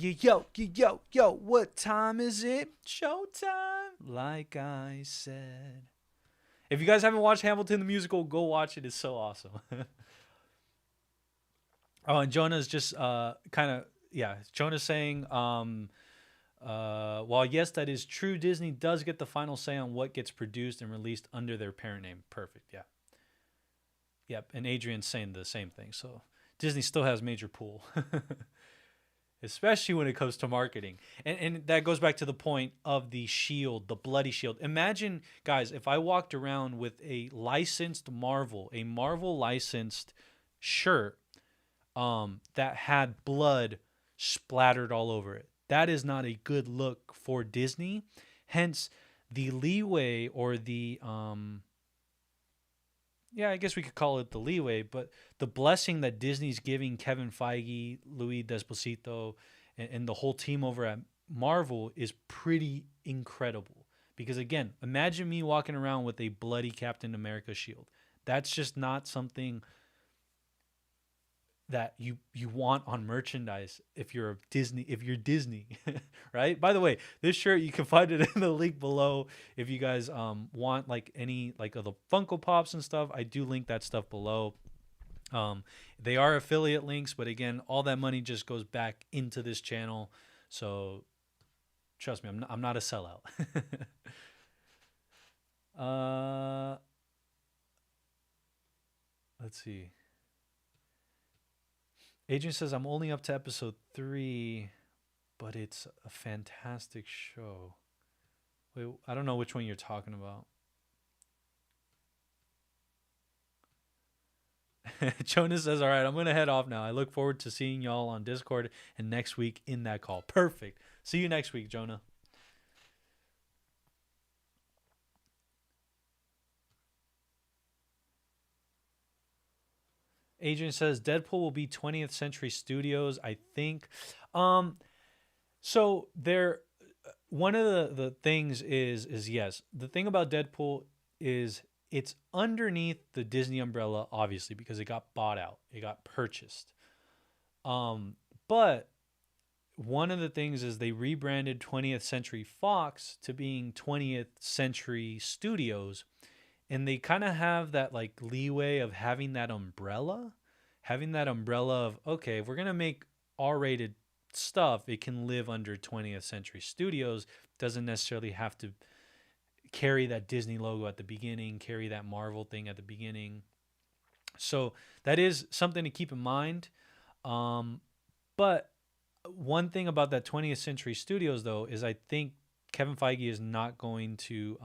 what time is it? Showtime, like I said. If you guys haven't watched Hamilton the musical, go watch it. It's so awesome. Oh, and Jonah's just Jonah's saying, while yes, that is true, Disney does get the final say on what gets produced and released under their parent name. Perfect, yeah. Yep, and Adrian's saying the same thing. So Disney still has major pull, especially when it comes to marketing. And that goes back to the point of the shield, the bloody shield. Imagine, guys, if I walked around with a Marvel licensed shirt that had blood splattered all over it. That is not a good look for Disney. Hence, the leeway or the I guess we could call it the leeway, but the blessing that Disney's giving Kevin Feige, Louis Desposito, and the whole team over at Marvel is pretty incredible. Because again, imagine me walking around with a bloody Captain America shield. That's just not something that you want on merchandise if you're Disney, right? By the way, this shirt, you can find it in the link below if you guys want like any like of the Funko Pops and stuff. I do link that stuff below. They are affiliate links, but again, all that money just goes back into this channel. So trust me, I'm not a sellout. Let's see. Adrian says, I'm only up to episode 3. but it's a fantastic show. Wait, I don't know which one you're talking about. Jonas says, all right, I'm going to head off now. I look forward to seeing y'all on Discord and next week in that call. Perfect. See you next week, Jonah. Adrian says Deadpool will be 20th Century Studios, I think. So there, one of the things is yes, the thing about Deadpool is it's underneath the Disney umbrella, obviously, because it got bought out, it got purchased. But one of the things is they rebranded 20th Century Fox to being 20th Century Studios, and they kind of have that like leeway of having that umbrella of, okay, if we're gonna make R-rated stuff, it can live under 20th Century Studios. Doesn't necessarily have to carry that Disney logo at the beginning, carry that Marvel thing at the beginning. So that is something to keep in mind. But one thing about that 20th Century Studios, though, is I think Kevin Feige is not going to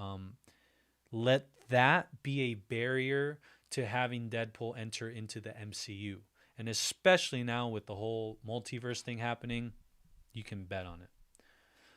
let that be a barrier to having Deadpool enter into the MCU. And especially now with the whole multiverse thing happening, you can bet on it.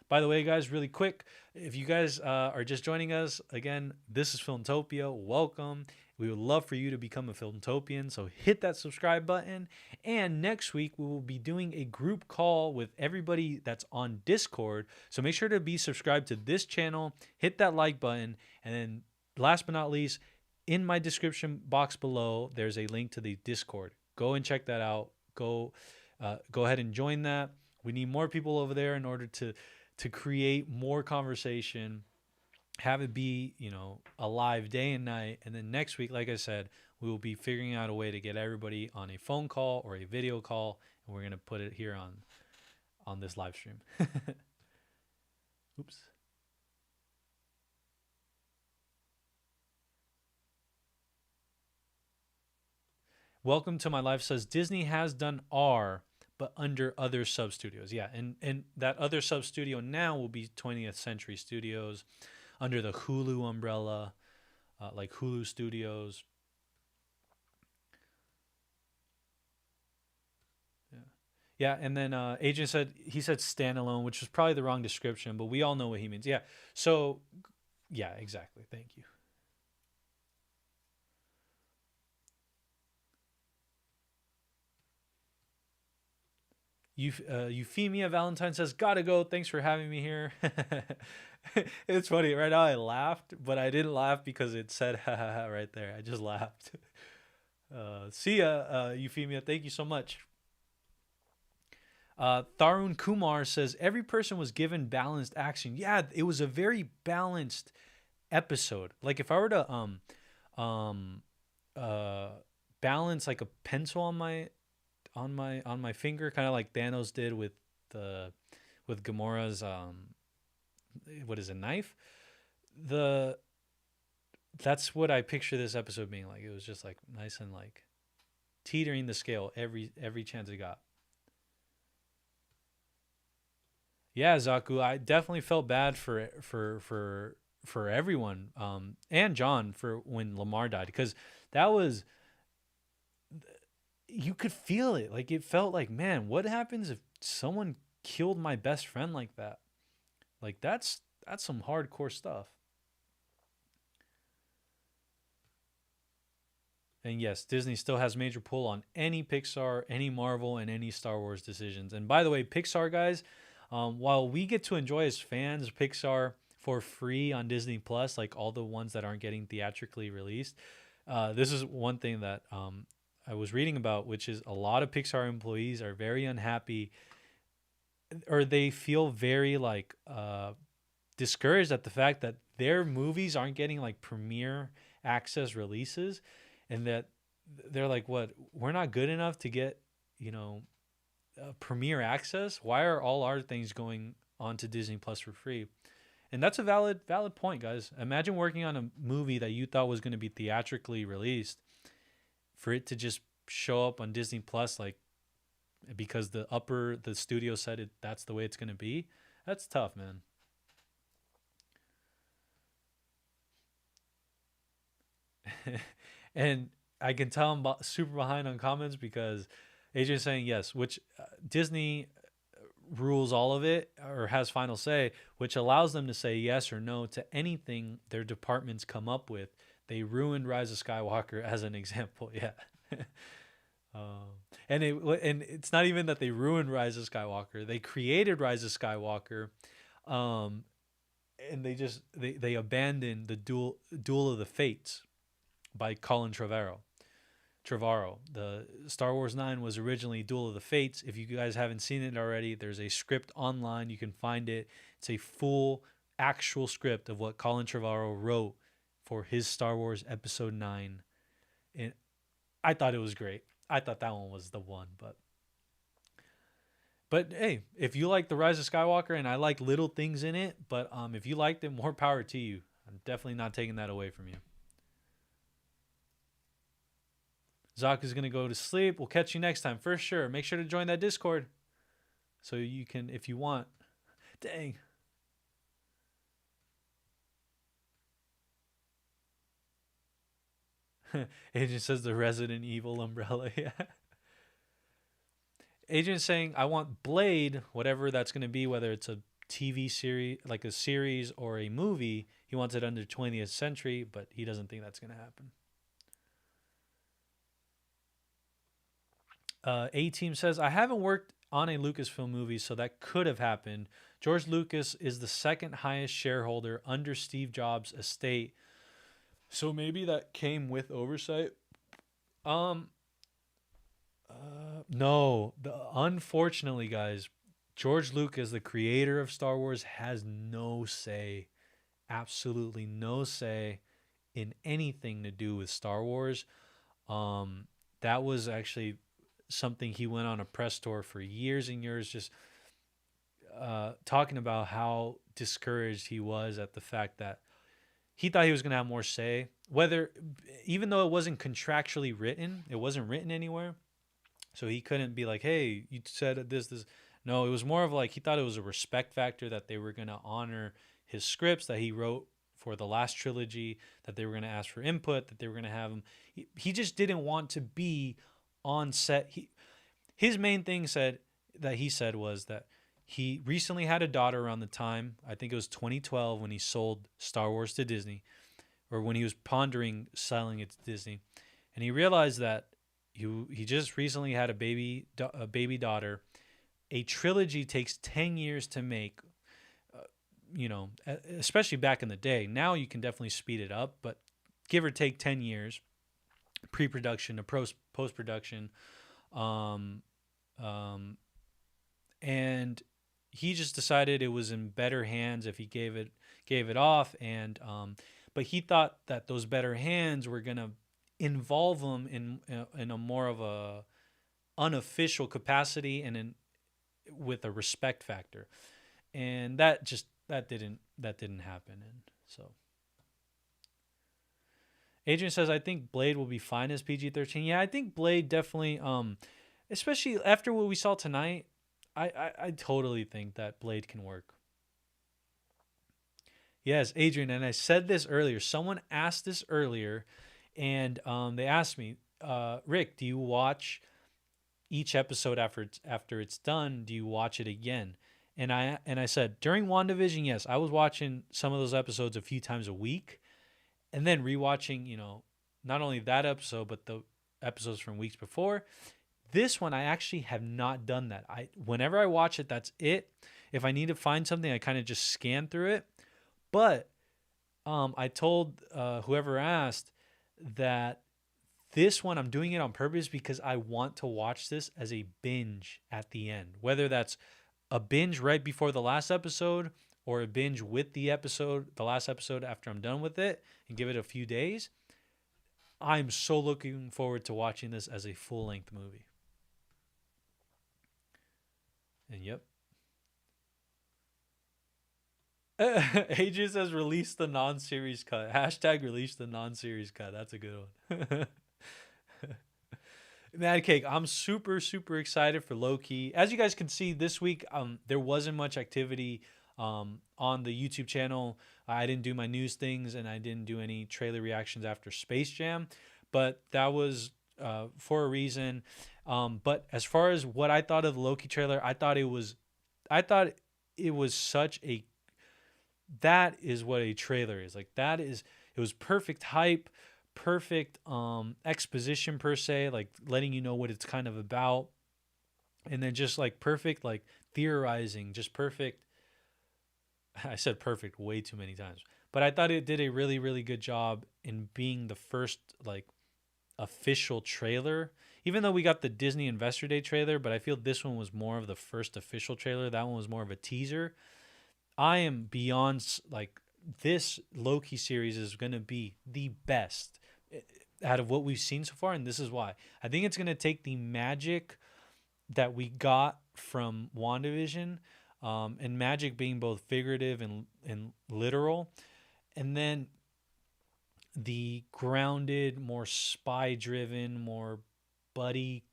By the way, guys, really quick, if you guys are just joining us, again, this is Filmtopia. Welcome. We would love for you to become a Filmtopian, so hit that subscribe button. And next week, we will be doing a group call with everybody that's on Discord. So make sure to be subscribed to this channel, hit that like button, and then last but not least, in my description box below, there's a link to the Discord. Go and check that out. Go ahead and join that. We need more people over there in order to create more conversation, have it be, a live day and night. And then next week, like I said, we will be figuring out a way to get everybody on a phone call or a video call, and we're going to put it here on this live stream. Oops. Welcome to my life says Disney has done R, but under other sub studios. Yeah, and that other sub studio now will be 20th Century Studios under the Hulu umbrella, like Hulu Studios. Yeah, and then Agent said standalone, which was probably the wrong description, but we all know what he means. Yeah, so yeah, exactly. Thank you. Euphemia Valentine says, gotta go. Thanks for having me here. It's funny. Right now I laughed, but I didn't laugh because it said ha ha ha right there. I just laughed. See ya, Euphemia. Thank you so much. Tharun Kumar says, every person was given balanced action. Yeah, it was a very balanced episode. Like if I were to balance like a pencil on my finger, kind of like Thanos did with Gamora's what is a knife. That's what I picture this episode being like. It was just like nice and like teetering the scale every chance it got. Yeah, Zaku, I definitely felt bad for everyone, and John for when Lamar died, because that was, you could feel it. Like it felt like, man, what happens if someone killed my best friend like that? Like that's some hardcore stuff. And yes, Disney still has major pull on any Pixar, any Marvel, and any Star Wars decisions. And by the way, Pixar guys, while we get to enjoy as fans Pixar for free on Disney Plus, like all the ones that aren't getting theatrically released, this is one thing that I was reading about, which is a lot of Pixar employees are very unhappy, or they feel very like discouraged at the fact that their movies aren't getting like premiere access releases, and that they're like, what, we're not good enough to get, premiere access? Why are all our things going onto Disney Plus for free? And that's a valid point, guys. Imagine working on a movie that you thought was going to be theatrically released, for it to just show up on Disney Plus like because the studio said that's the way it's going to be. That's tough, man. And I can tell I'm super behind on comments because Adrian's saying yes, which Disney rules all of it or has final say, which allows them to say yes or no to anything their departments come up with. They ruined Rise of Skywalker as an example. Yeah. And it's not even that they ruined Rise of Skywalker. They created Rise of Skywalker, um, and they abandoned the Duel of the Fates by Colin Trevorrow. The Star Wars 9 was originally Duel of the Fates. If you guys haven't seen it already, there's a script online. You can find it. It's a full actual script of what Colin Trevorrow wrote for his Star Wars Episode 9. And I thought it was great. I thought that one was the one, but hey, if you like the Rise of Skywalker, and I like little things in it, but if you liked it, more power to you. I'm definitely not taking that away from you. Zoc is going to go to sleep. We'll catch you next time for sure. Make sure to join that Discord so you can, if you want. Dang. Agent says the Resident Evil umbrella. Yeah. Agent's saying, I want Blade, whatever that's going to be, whether it's a TV series, like a series or a movie. He wants it under 20th century, but he doesn't think that's going to happen. A-Team says, I haven't worked on a Lucasfilm movie, so that could have happened. George Lucas is the second highest shareholder under Steve Jobs' estate. So maybe that came with oversight. No. Unfortunately, guys, George Lucas, the creator of Star Wars, has no say, absolutely no say in anything to do with Star Wars. That was actually something he went on a press tour for years and years, just talking about how discouraged he was at the fact that he thought he was going to have more say, even though it wasn't contractually written, it wasn't written anywhere. So he couldn't be like, hey, you said this. No, it was more of like he thought it was a respect factor that they were going to honor his scripts that he wrote for the last trilogy, that they were going to ask for input, that they were going to have him. He just didn't want to be on set. His main thing he said was that he recently had a daughter around the time, I think it was 2012, when he sold Star Wars to Disney, or when he was pondering selling it to Disney. And he realized that he just recently had a baby daughter. A trilogy takes 10 years to make, especially back in the day. Now you can definitely speed it up, but give or take 10 years, pre-production to post-production. And he just decided it was in better hands if he gave it off. And but he thought that those better hands were going to involve him in a more of a unofficial capacity and with a respect factor, and that didn't happen. And so Adrian says, I think Blade will be fine as PG-13. Yeah, I think Blade definitely, especially after what we saw tonight, I totally think that Blade can work. Yes, Adrian, and I said this earlier. Someone asked this earlier, and they asked me, Rick, do you watch each episode after it's done? Do you watch it again? And I said, during WandaVision, yes, I was watching some of those episodes a few times a week, and then rewatching, not only that episode, but the episodes from weeks before. This one, I actually have not done that. Whenever I watch it, that's it. If I need to find something, I kind of just scan through it. But I told whoever asked that this one, I'm doing it on purpose because I want to watch this as a binge at the end. Whether that's a binge right before the last episode or a binge with the last episode after I'm done with it and give it a few days. I'm so looking forward to watching this as a full-length movie. And yep. Adrian says, release the non-series cut. # release the non-series cut. That's a good one. Mad Cake, I'm super super excited for Loki. As you guys can see this week, there wasn't much activity on the YouTube channel. I didn't do my news things and I didn't do any trailer reactions after Space Jam, but that was for a reason. But as far as what I thought of the Loki trailer, I thought it was such a that is what a trailer is. Like that is it was perfect hype, perfect exposition per se, like letting you know what it's kind of about. And then just like perfect like theorizing, just perfect. I said perfect way too many times. But I thought it did a really really good job in being the first like official trailer. Even though we got the Disney Investor Day trailer, but I feel this one was more of the first official trailer. That one was more of a teaser. I am beyond like this Loki series is going to be the best out of what we've seen so far, and this is why. I think it's going to take the magic that we got from WandaVision, and magic being both figurative and literal, and then the grounded, more spy driven, more buddy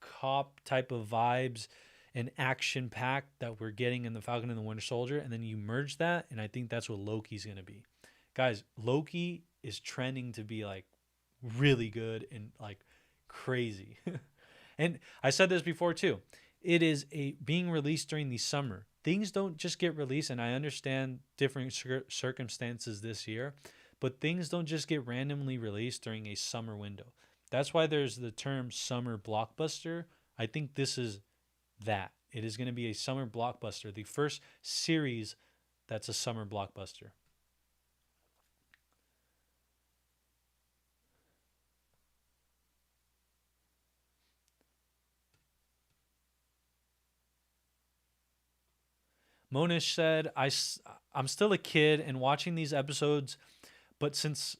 cop type of vibes and action packed that we're getting in the Falcon and the Winter Soldier, and then you merge that, and I think that's what Loki's gonna be. Guys, Loki is trending to be like really good and like crazy. And I said this before too. It is a being released during the summer. Things don't just get released, and I understand different circumstances this year, but things don't just get randomly released during a summer window. That's why there's the term summer blockbuster. I think this is that. It is going to be a summer blockbuster, the first series that's a summer blockbuster. Monish said, I'm still a kid and watching these episodes, but since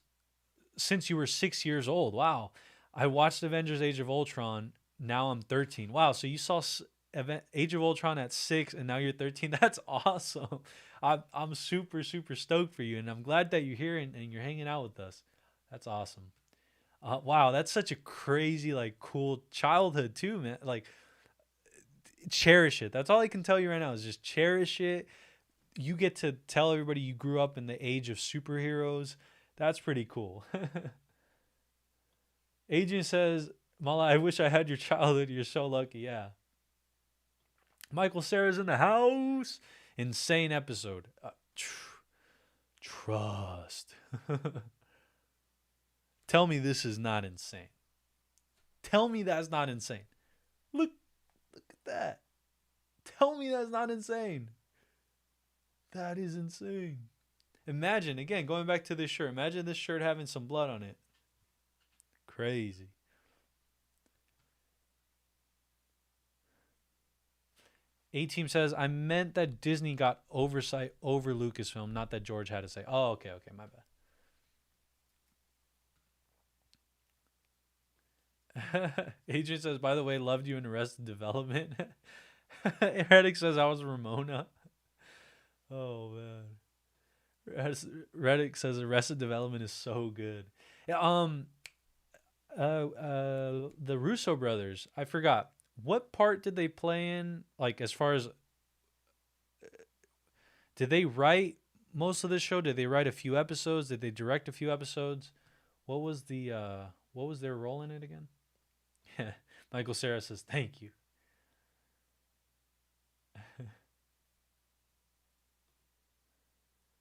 you were 6 years old, wow. I watched Avengers Age of Ultron. Now I'm 13. Wow. So you saw Age of Ultron at 6 and now you're 13. That's awesome. I'm super, super stoked for you. And I'm glad that you're here and you're hanging out with us. That's awesome. Wow. That's such a crazy, like, cool childhood, too, man. Like, cherish it. That's all I can tell you right now is just cherish it. You get to tell everybody you grew up in the age of superheroes. That's pretty cool. Adrian says, Mala, I wish I had your childhood. You're so lucky. Yeah. Michael Sarah's in the house. Insane episode. Trust. Tell me this is not insane. Tell me that's not insane. Look at that. Tell me that's not insane. That is insane. Imagine, again, going back to this shirt. Imagine this shirt having some blood on it. Crazy. A-Team says, I meant that Disney got oversight over Lucasfilm, not that George had to say. Oh, okay, my bad. Adrian says, by the way, loved you in Arrested Development. Reddick says, I was Ramona. Oh, man. Reddick says, Arrested Development is so good. Yeah, the Russo brothers, I forgot. What part did they play in? Like, as far as, did they write most of the show? Did they write a few episodes? Did they direct a few episodes? What was their role in it again? Michael Sarah says, thank you.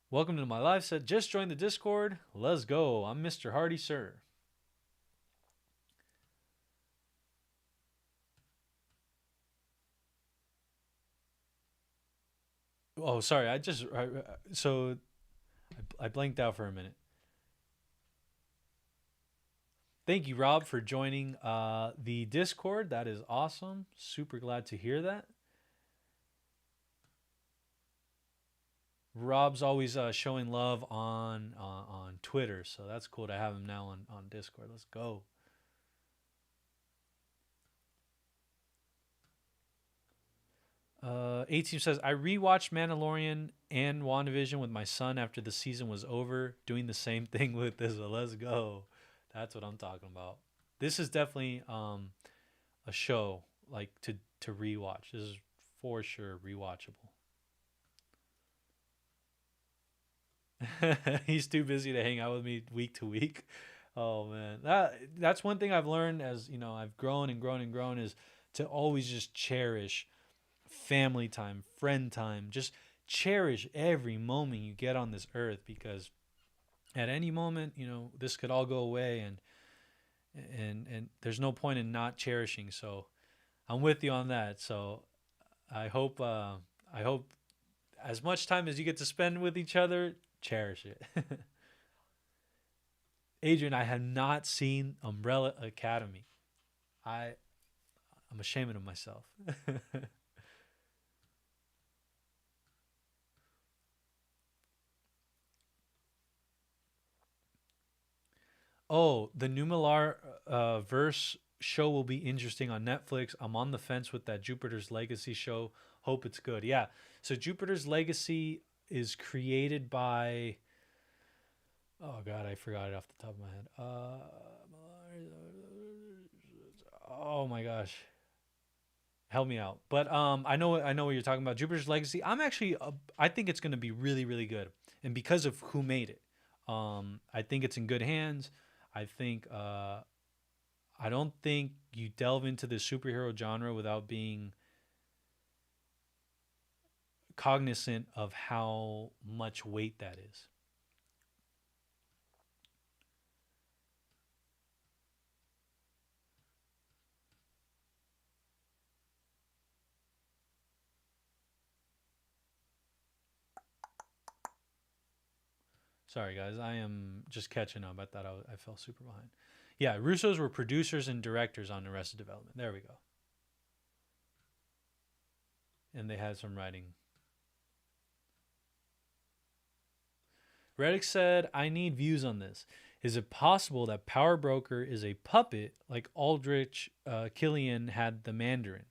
Welcome to my live set. Just joined the Discord. Let's go. I'm Mr. Hardy, sir. Oh, sorry. I blanked out for a minute. Thank you, Rob, for joining the Discord. That is awesome. Super glad to hear that. Rob's always showing love on Twitter, so that's cool to have him now on Discord. Let's go. A-Team says, I rewatched Mandalorian and WandaVision with my son after the season was over, doing the same thing with this. So let's go. That's what I'm talking about. This is definitely a show like to rewatch. This is for sure rewatchable. He's too busy to hang out with me week to week. Oh man, that's one thing I've learned as I've grown and grown and grown is to always just cherish family time, friend time. Just cherish every moment you get on this earth because at any moment, this could all go away and there's no point in not cherishing. So I'm with you on that. So I hope as much time as you get to spend with each other, cherish it. Adrian, I have not seen Umbrella Academy. I I'm ashamed of myself. Oh, the new Millar verse show will be interesting on Netflix. I'm on the fence with that Jupiter's Legacy show. Hope it's good. Yeah. So Jupiter's Legacy is created by oh god, I forgot it off the top of my head. Oh my gosh. Help me out. But I know what you're talking about. Jupiter's Legacy. I think it's going to be really really good. And because of who made it. I think it's in good hands. I think I don't think you delve into the superhero genre without being cognizant of how much weight that is. Sorry, guys. I am just catching up. I thought I fell super behind. Yeah, Russos were producers and directors on Arrested Development. There we go. And they had some writing. Reddick said, I need views on this. Is it possible that Power Broker is a puppet like Aldrich Killian had the Mandarin?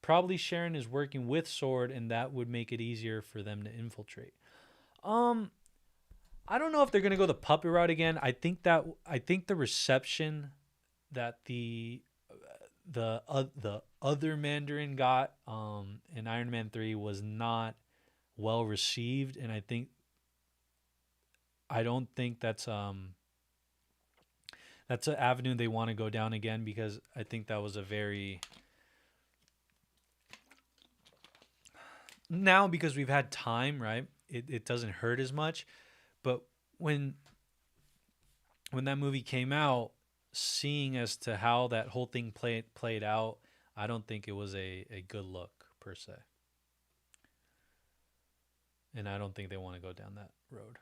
Probably Sharon is working with Sword, and that would make it easier for them to infiltrate. Um, I don't know if they're gonna go the puppet route again. I think the reception that the other Mandarin got in Iron Man 3 was not well received, and I don't think that's an avenue they want to go down again because I think that was a very now because we've had time, right? It doesn't hurt as much, but when when that movie came out, seeing as to how that whole thing played out, I don't think it was a good look per se, and I don't think they want to go down that road.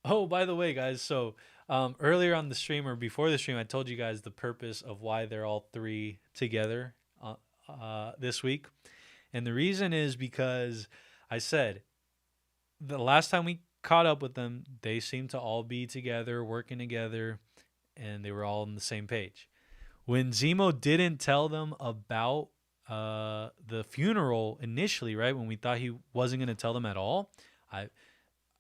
Oh, by the way, guys, so earlier on the stream or before the stream, I told you guys the purpose of why they're all three together this week. And the reason is because I said the last time we caught up with them, they seemed to all be together, working together, and they were all on the same page. When Zemo didn't tell them about the funeral initially, right, when we thought he wasn't going to tell them at all, I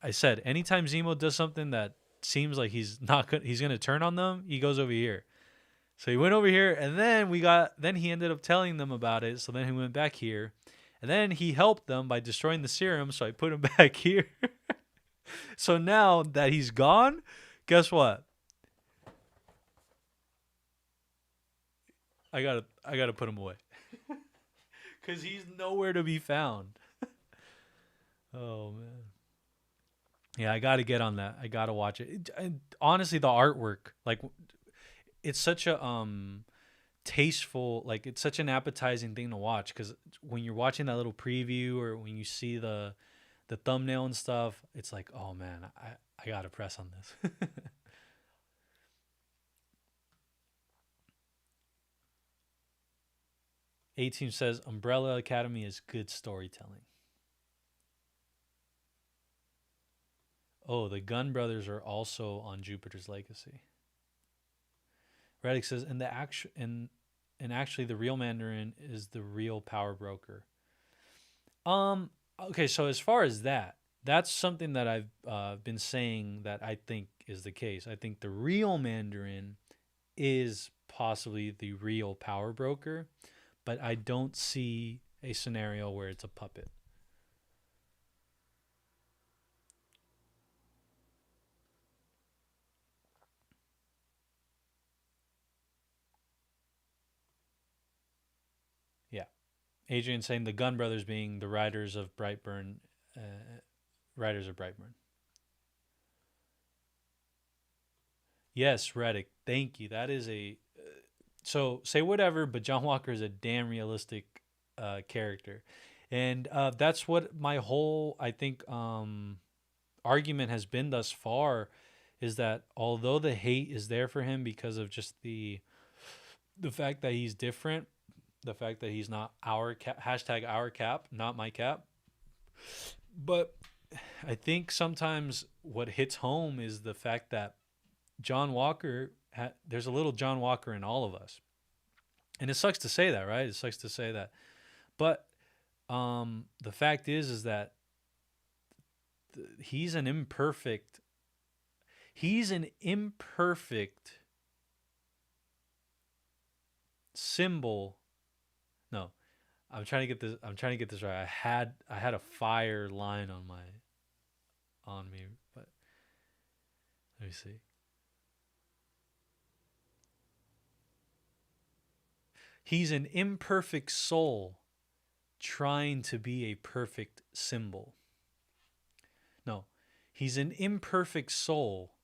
I said anytime Zemo does something that seems like he's gonna turn on them, he goes over here. So he went over here, and then he ended up telling them about it. So then he went back here, and then he helped them by destroying the serum. So I put him back here. So now that he's gone, guess what? I gotta put him away because he's nowhere to be found. Oh man. Yeah, I got to get on that. I got to watch it. Honestly, the artwork, like it's such a tasteful, like it's such an appetizing thing to watch cuz when you're watching that little preview or when you see the thumbnail and stuff, it's like, "Oh man, I got to press on this." A-Team says Umbrella Academy is good storytelling. Oh, the Gunn brothers are also on Jupiter's Legacy. Reddick says, and actually, the real Mandarin is the real power broker. Um. Okay, so as far as that, that's something that I've been saying that I think is the case. I think the real Mandarin is possibly the real power broker, but I don't see a scenario where it's a puppet. Yeah. Adrian saying the Gunn brothers being the writers of Brightburn. Writers of Brightburn. Yes, Reddick. Thank you. That is a. So say whatever, but John Walker is a damn realistic character. And that's what my whole, I think, argument has been thus far, is that although the hate is there for him because of just the fact that he's different, the fact that he's not our cap, hashtag our cap, not my cap. But I think sometimes what hits home is the fact that John Walker, there's a little John Walker in all of us. And it sucks to say that, right? It sucks to say that. But the fact is that he's an imperfect symbol. No, I'm trying to get this right. I had a fire line on me, but let me see. He's an imperfect soul trying to be a perfect symbol. No, he's an imperfect soul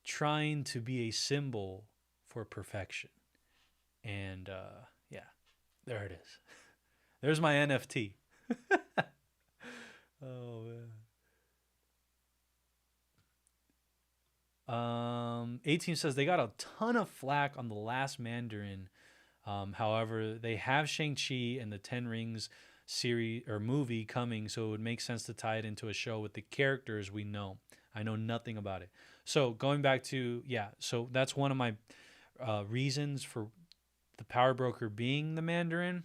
trying to be a symbol for perfection. And yeah, there it is. There's my NFT. Oh man. 18 says they got a ton of flack on the last Mandarin. However, they have Shang-Chi and the Ten Rings series or movie coming, so it would make sense to tie it into a show with the characters we know. I know nothing about it. So going back to, so that's one of my reasons for the power broker being the Mandarin,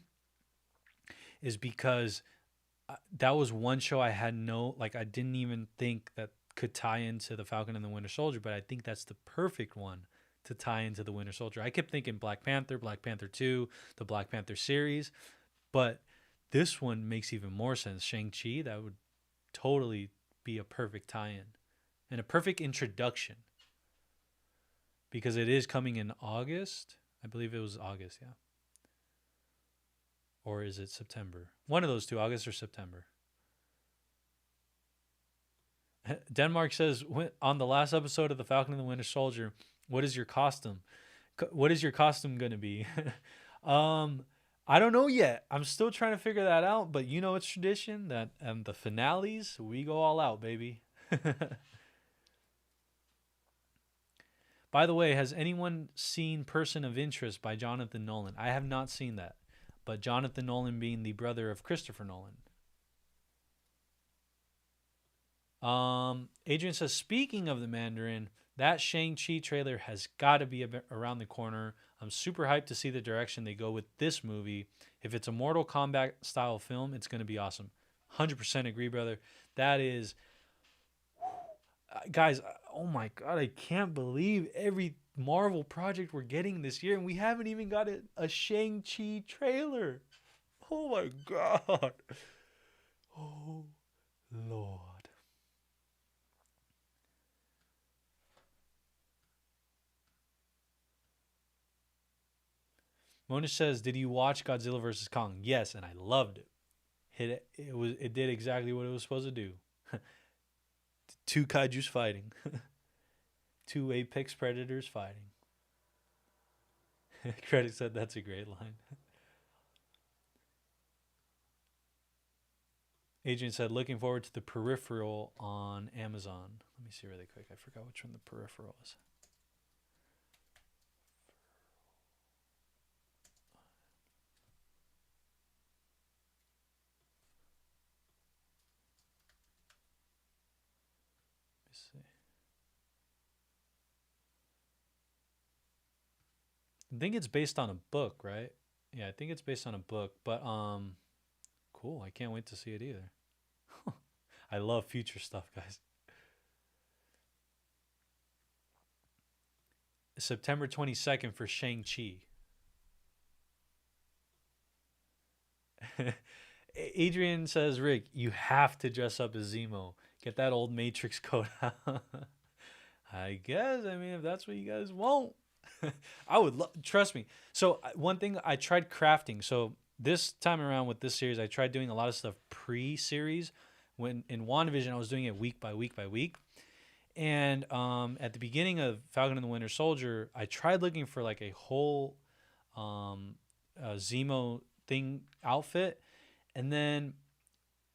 is because that was one show I had I didn't even think that could tie into the Falcon and the Winter Soldier, but I think that's the perfect one to tie into the Winter Soldier. I kept thinking Black Panther 2, the Black Panther series, but this one makes even more sense. Shang-Chi, that would totally be a perfect tie-in and a perfect introduction, because it is coming in August. I believe it was August, yeah. Or is it September? One of those two, August or September. Denmark says, on the last episode of the Falcon and the Winter Soldier, what is your costume? What is your costume going to be? I don't know yet. I'm still trying to figure that out, but you know it's tradition that the finales, we go all out, baby. By the way, has anyone seen Person of Interest by Jonathan Nolan? I have not seen that, but Jonathan Nolan being the brother of Christopher Nolan. Adrian says, speaking of the Mandarin, that Shang-Chi trailer has got to be around the corner. I'm super hyped to see the direction they go with this movie. If it's a Mortal Kombat style film, it's going to be awesome. 100% agree, brother. That is, guys, oh my God, I can't believe every Marvel project we're getting this year, and we haven't even got a Shang-Chi trailer. Oh my God. Oh, Lord. Monish says, "Did you watch Godzilla vs. Kong?" Yes, and I loved it. It did exactly what it was supposed to do. Two kaijus fighting. Two apex predators fighting. Credit said that's a great line. Adrian said, "Looking forward to the Peripheral on Amazon." Let me see really quick. I forgot which one the Peripheral is. I think it's based on a book, right? Yeah, I think it's based on a book, but cool. I can't wait to see it either. I love future stuff, guys. September 22nd for Shang-Chi. Adrian says, Rick, you have to dress up as Zemo. Get that old Matrix coat out. I guess. I mean, if that's what you guys want, I would trust me. So one thing I tried crafting. So this time around with this series, I tried doing a lot of stuff pre-series. When in WandaVision, I was doing it week by week by week. And at the beginning of Falcon and the Winter Soldier, I tried looking for like a whole Zemo thing outfit. And then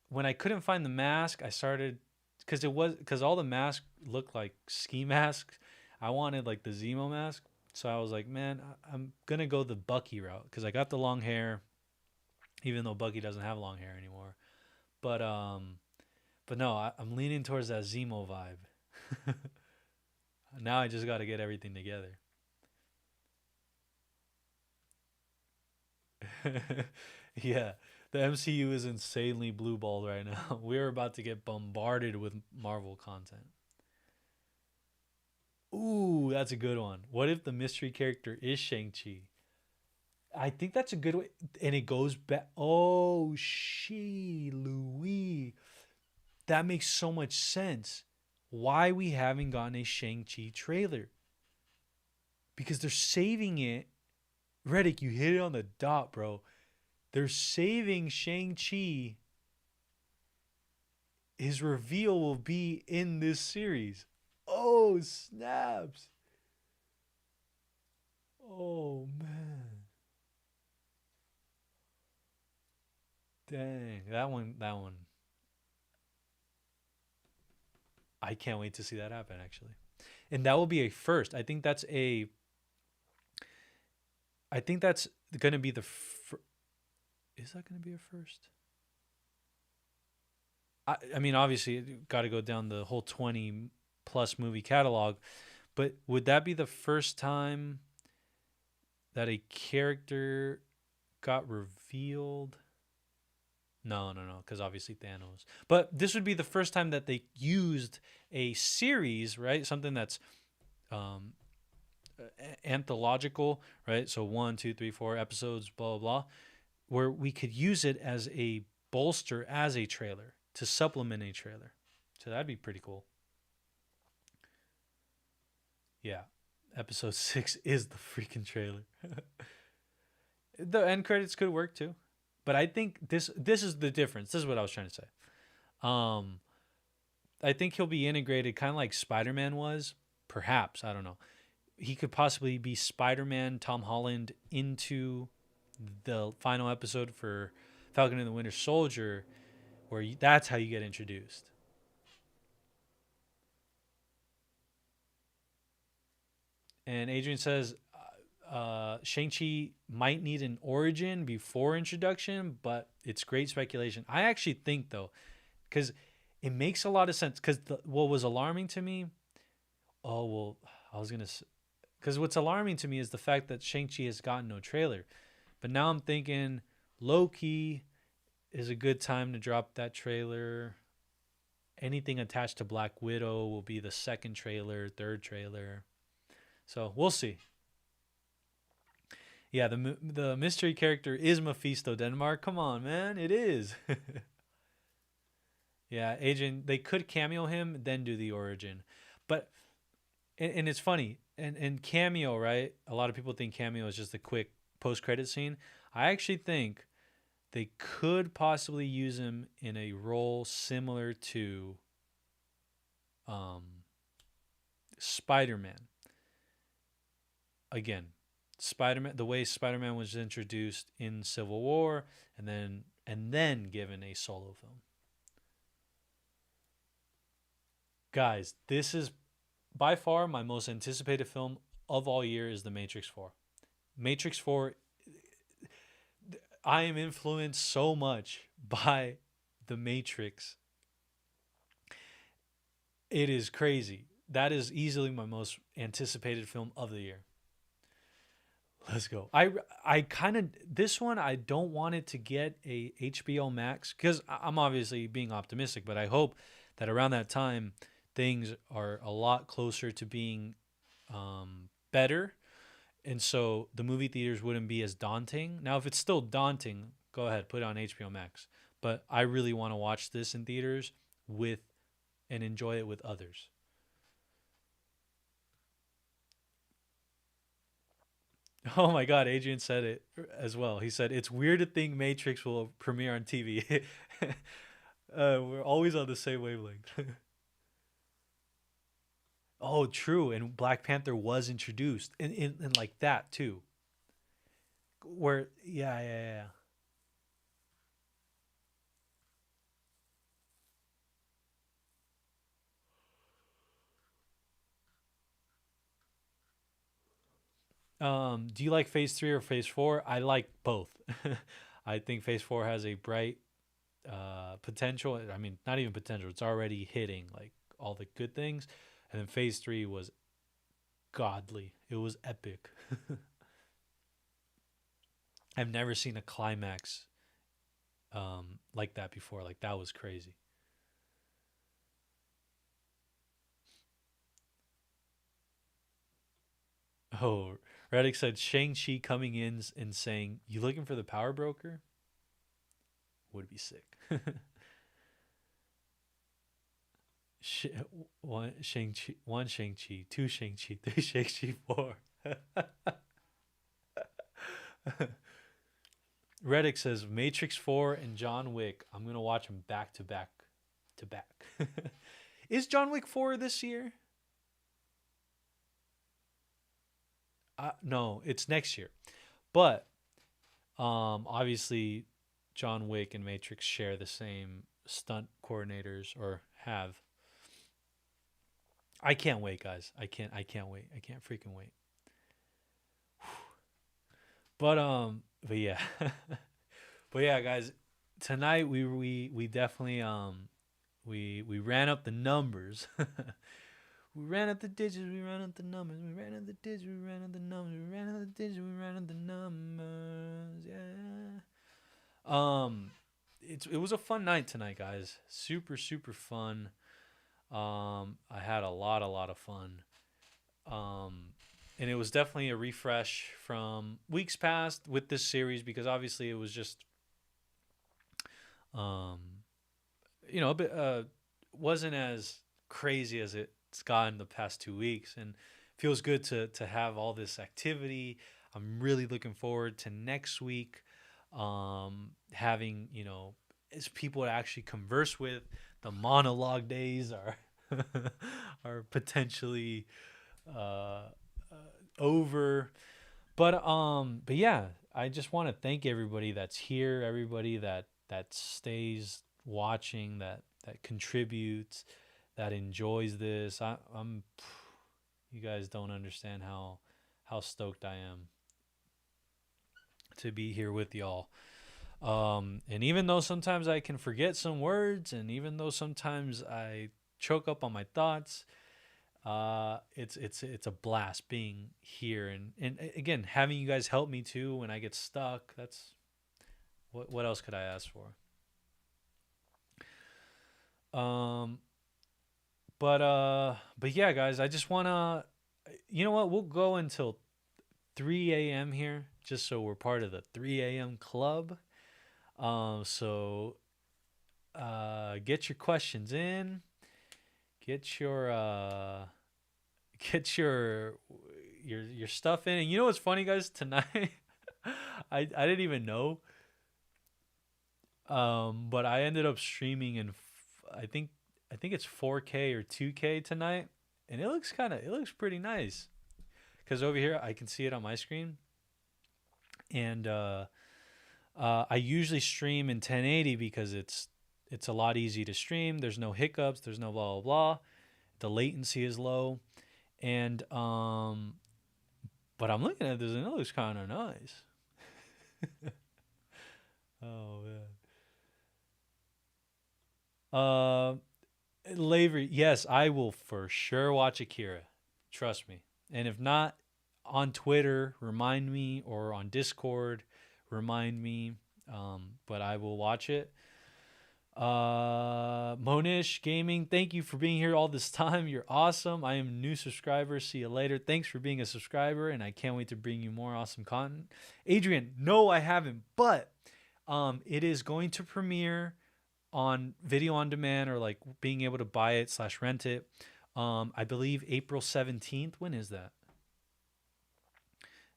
when I couldn't find the mask, I started because all the masks looked like ski masks. I wanted like the Zemo mask, so I was like, man, I'm gonna go the Bucky route because I got the long hair, even though Bucky doesn't have long hair anymore. But no, I'm leaning towards that Zemo vibe. Now I just got to get everything together. Yeah, the MCU is insanely blue balled right now. We're about to get bombarded with Marvel content. Ooh, that's a good one. What if the mystery character is Shang-Chi? I think that's a good way. And it goes back. Oh, Louis. That makes so much sense. Why we haven't gotten a Shang-Chi trailer? Because they're saving it. Reddick, you hit it on the dot, bro. They're saving Shang-Chi. His reveal will be in this series. Oh, snaps. Oh, man. Dang. That one. I can't wait to see that happen, actually. And that will be a first. I think that's going to be the is that going to be a first? I mean, obviously, got to go down the whole 20 plus movie catalog, but would that be the first time that a character got revealed? No, because obviously Thanos. But this would be the first time that they used a series, right? Something that's anthological, right? So 1, 2, 3, 4 episodes, blah, blah, blah, where we could use it as a bolster, as a trailer, to supplement a trailer. So that'd be pretty cool. Yeah. Episode 6 is the freaking trailer. The end credits could work too. But I think this is the difference. This is what I was trying to say. I think he'll be integrated kind of like Spider-Man was. Perhaps. I don't know. He could possibly be Spider-Man, Tom Holland, into the final episode for Falcon and the Winter Soldier, where that's how you get introduced. And Adrian says Shang-Chi might need an origin before introduction, but it's great speculation. I actually think, though, because it makes a lot of sense. Because what was alarming to me, because what's alarming to me is the fact that Shang-Chi has gotten no trailer. But now I'm thinking Loki is a good time to drop that trailer. Anything attached to Black Widow will be the second trailer, third trailer. So we'll see. Yeah, the mystery character is Mephisto Denmark. Come on, man. It is. Yeah, Agent, they could cameo him, then do the origin. But, and it's funny, and cameo, right? A lot of people think cameo is just a quick post-credit scene. I actually think they could possibly use him in a role similar to Spider-Man. Again, Spider-Man, the way Spider-Man was introduced in Civil War, and then given a solo film. Guys, this is by far my most anticipated film of all year is The Matrix 4. Matrix 4, I am influenced so much by The Matrix. It is crazy. That is easily my most anticipated film of the year. Let's go. I kind of, this one, I don't want it to get a HBO Max because I'm obviously being optimistic, but I hope that around that time things are a lot closer to being better, and so the movie theaters wouldn't be as daunting. Now, if it's still daunting, go ahead, put it on HBO Max. But I really want to watch this in theaters with and enjoy it with others. Oh my God, Adrian said it as well. He said it's weird to think Matrix will premiere on TV. We're always on the same wavelength. Oh, true. And Black Panther was introduced, and like that too. Where, yeah, yeah, yeah. Do you like Phase 3 or Phase 4? I like both. I think Phase 4 has a bright potential. I mean, not even potential. It's already hitting like all the good things, and then Phase 3 was godly. It was epic. I've never seen a climax like that before. Like that was crazy. Oh, Reddick said Shang-Chi coming in and saying, "You looking for the power broker?" Would be sick. Sh- one Shang-Chi, two Shang-Chi, three Shang-Chi, four. Reddick says Matrix 4 and John Wick. I'm gonna watch them back to back to back. Is John Wick 4 this year? No, it's next year. But obviously, John Wick and Matrix share the same stunt coordinators or have. I can't wait, guys. I can't wait. I can't freaking wait. But yeah. But yeah, guys, tonight we definitely we ran up the numbers. We ran up the digits, we ran up the numbers, we ran up the digits, we ran up the numbers, we ran up the digits, we ran up the numbers. Yeah. It was a fun night tonight, guys. Super super fun. I had a lot of fun. Um, and it was definitely a refresh from weeks past with this series because obviously it was just um, a bit wasn't as crazy as it's gotten the past 2 weeks, and feels good to have all this activity. I'm really looking forward to next week, having as people to actually converse with. The monologue days are are potentially uh, over. But yeah, I just want to thank everybody that's here, everybody that stays watching, that contributes, that enjoys this. I'm you guys don't understand how stoked I am to be here with y'all. And even though sometimes I can forget some words, and even though sometimes I choke up on my thoughts, it's a blast being here, and again having you guys help me too when I get stuck. That's what else could I ask for? Um, but yeah, guys, I just wanna, you know what? We'll go until 3 a.m. here, just so we're part of the 3 a.m. club. So get your questions in, get your get your stuff in. And you know what's funny, guys? Tonight, I didn't even know. But I ended up streaming in I think it's 4K or 2K tonight, and it looks pretty nice. Cause over here I can see it on my screen, and I usually stream in 1080 because it's a lot easier to stream. There's no hiccups. There's no blah blah blah. The latency is low, and but I'm looking at this and it looks kind of nice. Oh man. Uh, Lavery, yes, I will for sure watch Akira. Trust me. And if not, on Twitter, remind me, or on Discord, remind me. But I will watch it. Monish Gaming, thank you for being here all this time. You're awesome. I am a new subscriber. See you later. Thanks for being a subscriber, and I can't wait to bring you more awesome content. Adrian, no, I haven't, but it is going to premiere on video on demand or like being able to buy it / rent it. I believe April 17th. When is that?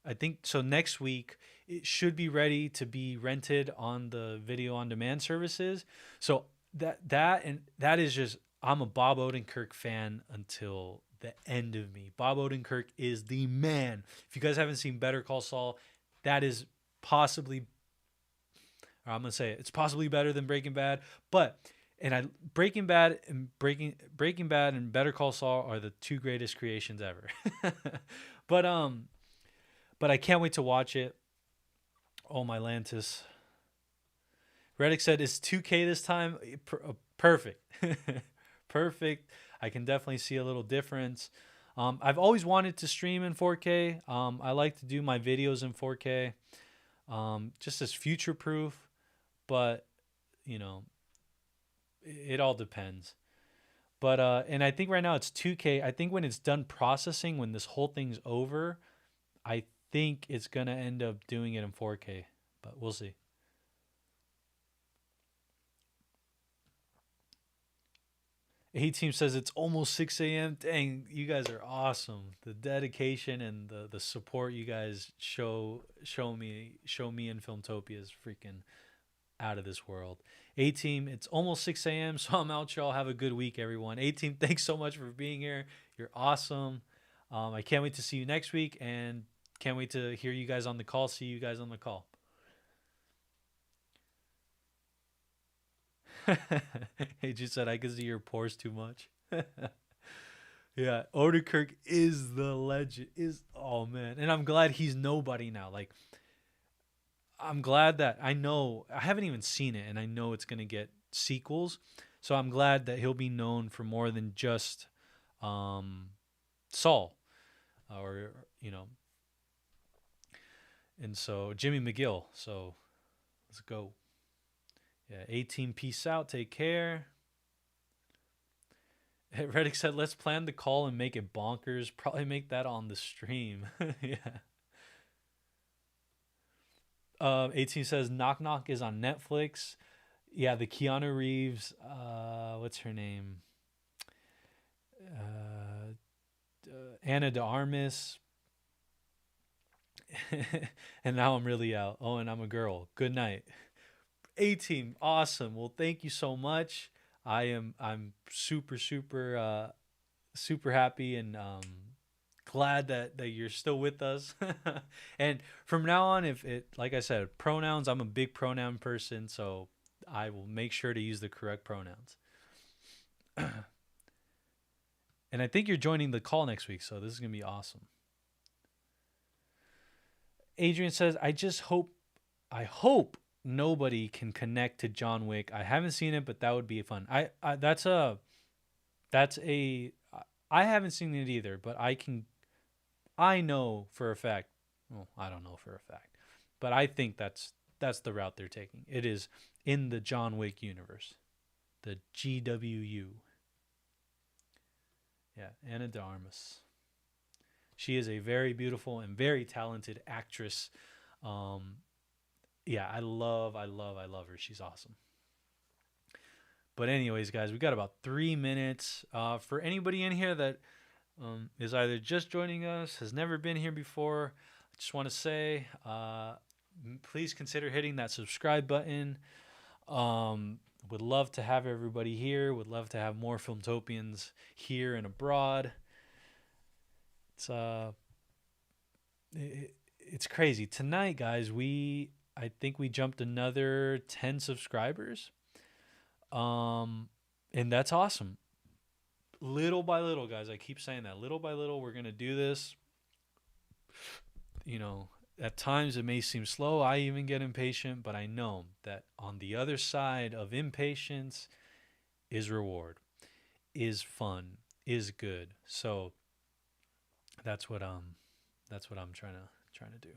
I think so. Next week, it should be ready to be rented on the video on demand services. So that is just, I'm a Bob Odenkirk fan until the end of me. Bob Odenkirk is the man. If you guys haven't seen Better Call Saul, that is possibly, or I'm gonna say it's possibly better than Breaking Bad. But Breaking Bad and Better Call Saul are the two greatest creations ever. but but I can't wait to watch it. Oh, my Lantis. Reddick said, is 2K this time? Perfect. Perfect. I can definitely see a little difference. I've always wanted to stream in 4K. I like to do my videos in 4K just as future proof. But, you know, it all depends. But, and I think right now it's 2K. I think when it's done processing, when this whole thing's over, I think it's going to end up doing it in 4K, but we'll see. A-Team says it's almost 6 a.m. Dang, you guys are awesome. The dedication and the support you guys show me in Filmtopia is freaking out of this world. A-Team, it's almost 6 a.m., so I'm out, y'all. Have a good week, everyone. A-Team, thanks so much for being here. You're awesome. I can't wait to see you next week, and can't wait to hear you guys on the call. See you guys on the call. He just said, I can see your pores too much. Yeah, Odenkirk is the legend. Oh, man. And I'm glad he's nobody now. Like, I'm glad that I haven't even seen it, and I know it's going to get sequels. So I'm glad that he'll be known for more than just Saul or, you know. And so Jimmy McGill. So let's go. Yeah, A-Team, peace out. Take care. Reddick said, let's plan the call and make it bonkers. Probably make that on the stream. Yeah. A-Team says, Knock Knock is on Netflix. Yeah, the Keanu Reeves, what's her name? Anna de Armas. And now I'm really out. Oh, and I'm a girl. Good night. A-Team, awesome. Well, thank you so much. I'm super happy and glad that you're still with us. And from now on, if it, like I said, pronouns, I'm a big pronoun person, so I will make sure to use the correct pronouns. And I think you're joining the call next week, so this is gonna be awesome. Adrian says, I hope nobody can connect to John Wick. I haven't seen it, but that would be fun. I haven't seen it either, but I know for a fact. Well, I don't know for a fact, but I think that's the route they're taking. It is in the John Wick universe, the GWU. Yeah, Anna de Armas. She is a very beautiful and very talented actress. Yeah, I love her. She's awesome. But anyways, guys, we got about 3 minutes. For anybody in here that is either just joining us, has never been here before, I just want to say, please consider hitting that subscribe button. Would love to have everybody here. Would love to have more Filmtopians here and abroad. It's crazy. Tonight, guys, I think we jumped another 10 subscribers. And that's awesome. Little by little, guys, I keep saying that. Little by little, we're going to do this. You know, at times it may seem slow. I even get impatient, but I know that on the other side of impatience is reward, is fun, is good. So that's what I'm trying to do.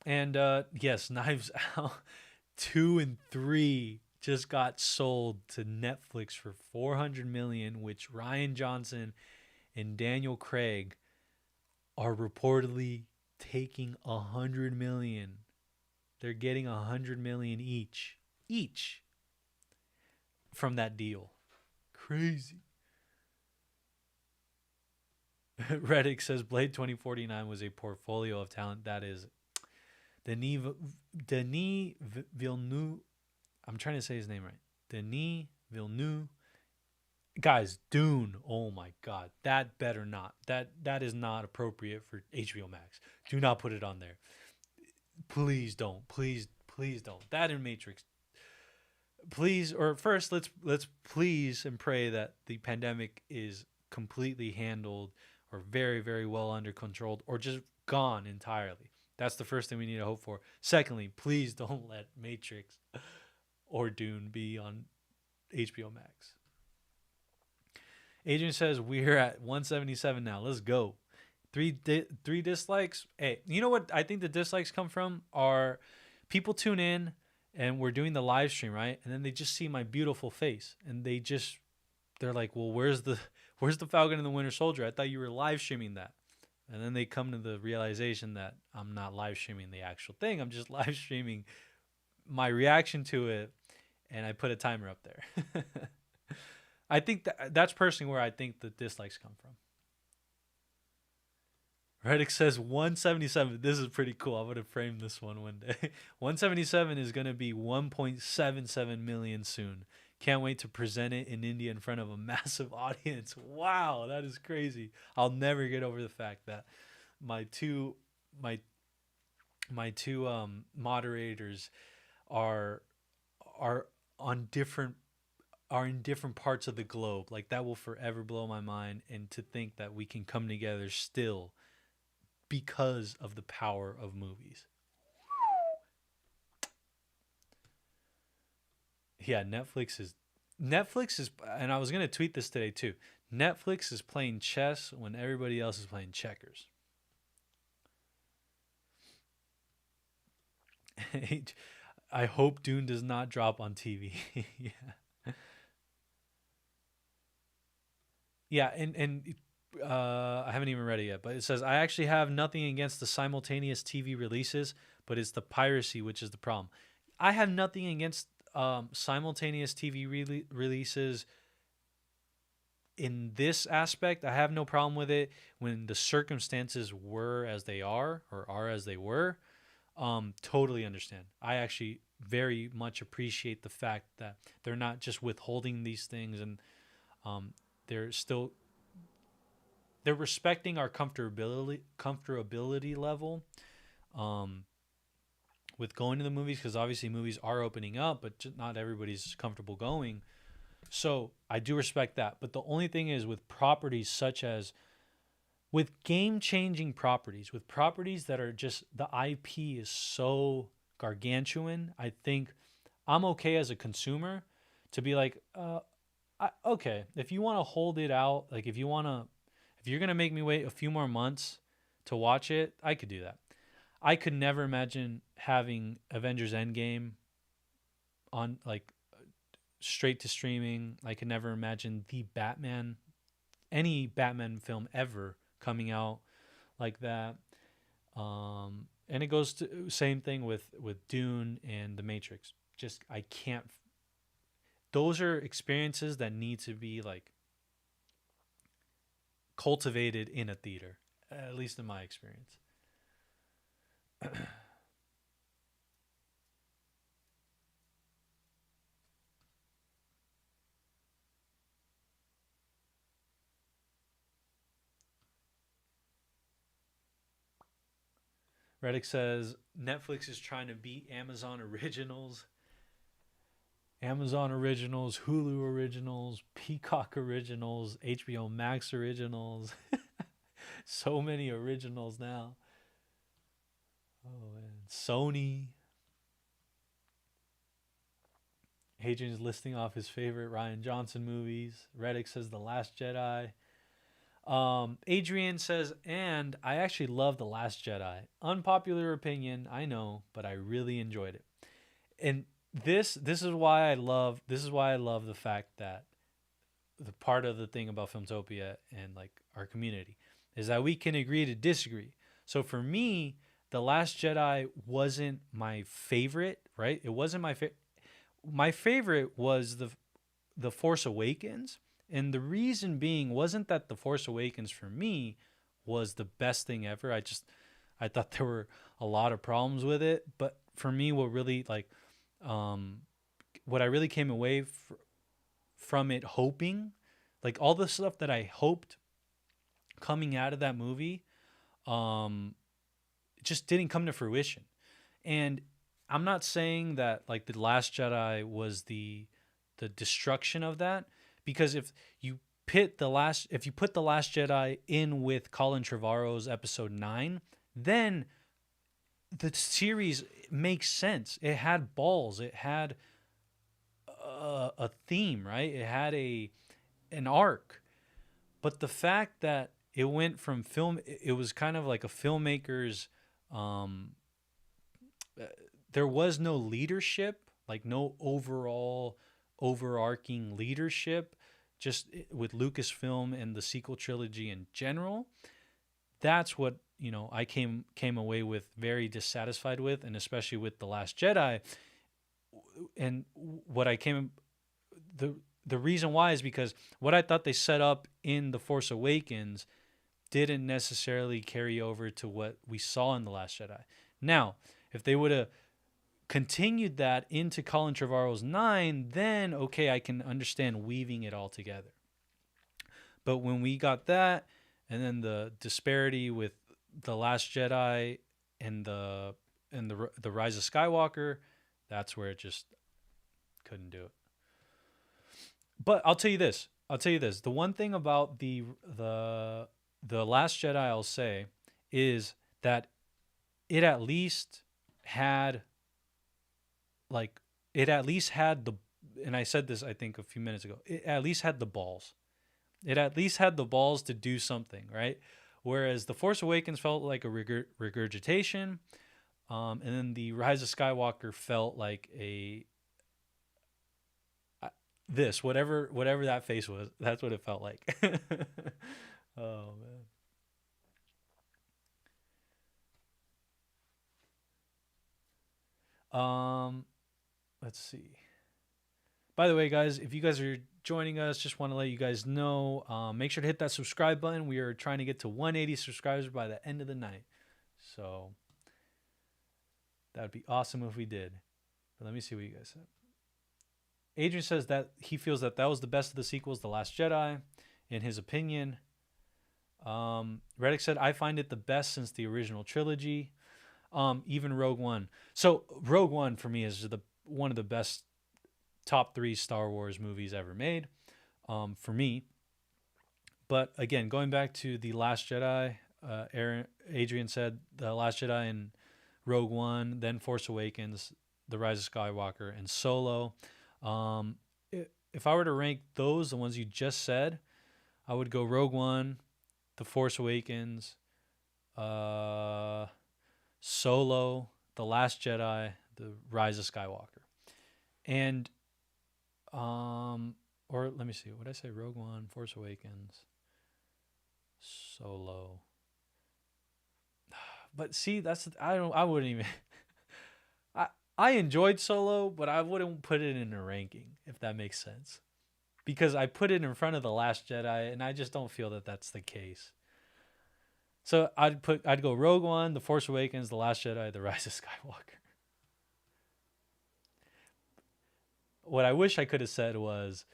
And yes, Knives Out. 2 and 3 just got sold to Netflix for 400 million, which Ryan Johnson and Daniel Craig are reportedly taking 100 million. They're getting 100 million each from that deal. Crazy. Reddick says Blade 2049 was a portfolio of talent that is Denis Villeneuve. I'm trying to say his name right. Denis Villeneuve. Guys, Dune. Oh my God, that better not. That is not appropriate for HBO Max. Do not put it on there. Please don't. Please don't. That in Matrix. Please, or first let's please and pray that the pandemic is completely handled or very very well under control or just gone entirely. That's the first thing we need to hope for. Secondly, please don't let Matrix or Dune be on HBO Max. Adrian says we're at 177 now. Let's go. Three dislikes. Hey, you know what I think the dislikes come from are people tune in and we're doing the live stream, right? And then they just see my beautiful face and they're like, well, where's the Falcon and the Winter Soldier? I thought you were live streaming that. And then they come to the realization that I'm not live streaming the actual thing. I'm just live streaming my reaction to it, and I put a timer up there. I think that's personally where I think the dislikes come from. Reddick says 177. This is pretty cool. I'm going to frame this one day. 177 is going to be 1.77 million soon. Can't wait to present it in India in front of a massive audience. Wow, that is crazy. I'll never get over the fact that my two moderators are on different are in different parts of the globe. Like that will forever blow my mind, and to think that we can come together still because of the power of movies. Yeah, Netflix is, and I was going to tweet this today too. Netflix is playing chess when everybody else is playing checkers. I hope Dune does not drop on TV. Yeah. Yeah, and I haven't even read it yet, but it says, I actually have nothing against the simultaneous TV releases, but it's the piracy which is the problem. I have nothing against simultaneous TV releases in this aspect. I have no problem with it when the circumstances were as they are or are as they were. Totally understand. I actually very much appreciate the fact that they're not just withholding these things, and they're respecting our comfortability level with going to the movies, because obviously movies are opening up, but not everybody's comfortable going. So I do respect that. But the only thing is, with properties such as, with game-changing properties, with properties that are just, the IP is so gargantuan, I think I'm okay as a consumer to be like, okay, if you want to hold it out, like if you're going to make me wait a few more months to watch it, I could do that. I could never imagine having Avengers Endgame on like straight to streaming. I could never imagine any Batman film ever coming out like that. And it goes to same thing with Dune and The Matrix. Just, I can't. Those are experiences that need to be like cultivated in a theater, at least in my experience. Reddick says Netflix is trying to beat Amazon Originals. Amazon Originals, Hulu Originals, Peacock Originals, HBO Max Originals. So many originals now. Oh, man. Sony. Hadrian's listing off his favorite Ryan Johnson movies. Reddick says The Last Jedi. Adrian says, and I actually love The Last Jedi. Unpopular opinion, I know, but I really enjoyed it. And this is why I love the fact that the part of the thing about Filmtopia and like our community is that we can agree to disagree. So for me, The Last Jedi wasn't my favorite, right? It wasn't my favorite. My favorite was the Force Awakens, and the reason being wasn't that the Force Awakens for me was the best thing ever. I thought there were a lot of problems with it, but for me, um, what I really came away from it hoping, like all the stuff that I hoped coming out of that movie, um, just didn't come to fruition. And I'm not saying that like the Last Jedi was the destruction of that, because if you put the Last Jedi in with Colin Trevorrow's Episode 9, then the series makes sense. It had balls. It had a theme, right? It had an arc. But the fact that it went from it was kind of like a filmmaker's. Um, there was no leadership, like no overarching leadership, just with Lucasfilm and the sequel trilogy in general. That's what I came away with very dissatisfied with, and especially with The Last Jedi. And what I came the reason why is because what I thought they set up in The Force Awakens didn't necessarily carry over to what we saw in The Last Jedi. Now, if they would have continued that into Colin Trevorrow's 9, then okay, I can understand weaving it all together. But when we got that, and then the disparity with The Last Jedi and the Rise of Skywalker, that's where it just couldn't do it. But I'll tell you this. The one thing about the Last Jedi I'll say is that it at least had the, and I said this I think a few minutes ago, it at least had the balls. It at least had the balls to do something, right? Whereas The Force Awakens felt like a regurgitation, and then the Rise of Skywalker felt like whatever that face was. That's what it felt like. Oh man. Let's see. By the way, guys, if you guys are joining us, just want to let you guys know, make sure to hit that subscribe button. We are trying to get to 180 subscribers by the end of the night. So that would be awesome if we did. But let me see what you guys said. Adrian says that he feels that was the best of the sequels, The Last Jedi, in his opinion. Reddick said, I find it the best since the original trilogy, even Rogue One. So Rogue One for me is one of the best top 3 Star Wars movies ever made, for me. But again, going back to The Last Jedi, Adrian said The Last Jedi and Rogue One, then Force Awakens, The Rise of Skywalker, and Solo. If I were to rank those, the ones you just said, I would go Rogue One, The Force Awakens, Solo, The Last Jedi, The Rise of Skywalker. And or let me see, what did I say? Rogue One, Force Awakens, Solo. But see, I wouldn't even I enjoyed Solo, but I wouldn't put it in a ranking, if that makes sense. Because I put it in front of The Last Jedi, and I just don't feel that that's the case. So I'd go Rogue One, The Force Awakens, The Last Jedi, The Rise of Skywalker. What I wish I could have said was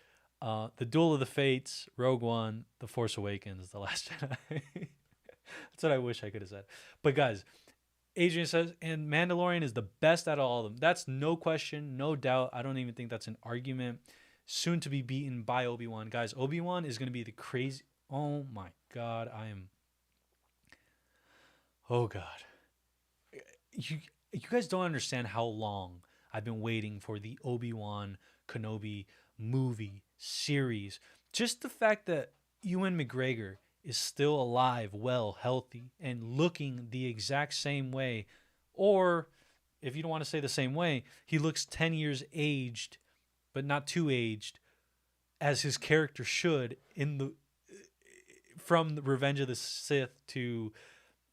The Duel of the Fates, Rogue One, The Force Awakens, The Last Jedi. That's what I wish I could have said. But guys, Adrian says, and Mandalorian is the best out of all of them. That's no question, no doubt. I don't even think that's an argument. Soon to be beaten by Obi-Wan. Guys, Obi-Wan is going to be the crazy... Oh my God, Oh God. You guys don't understand how long I've been waiting for the Obi-Wan Kenobi movie series. Just the fact that Ewan McGregor is still alive, well, healthy, and looking the exact same way, or if you don't want to say the same way, he looks 10 years aged, but not too aged, as his character should in the from the Revenge of the Sith to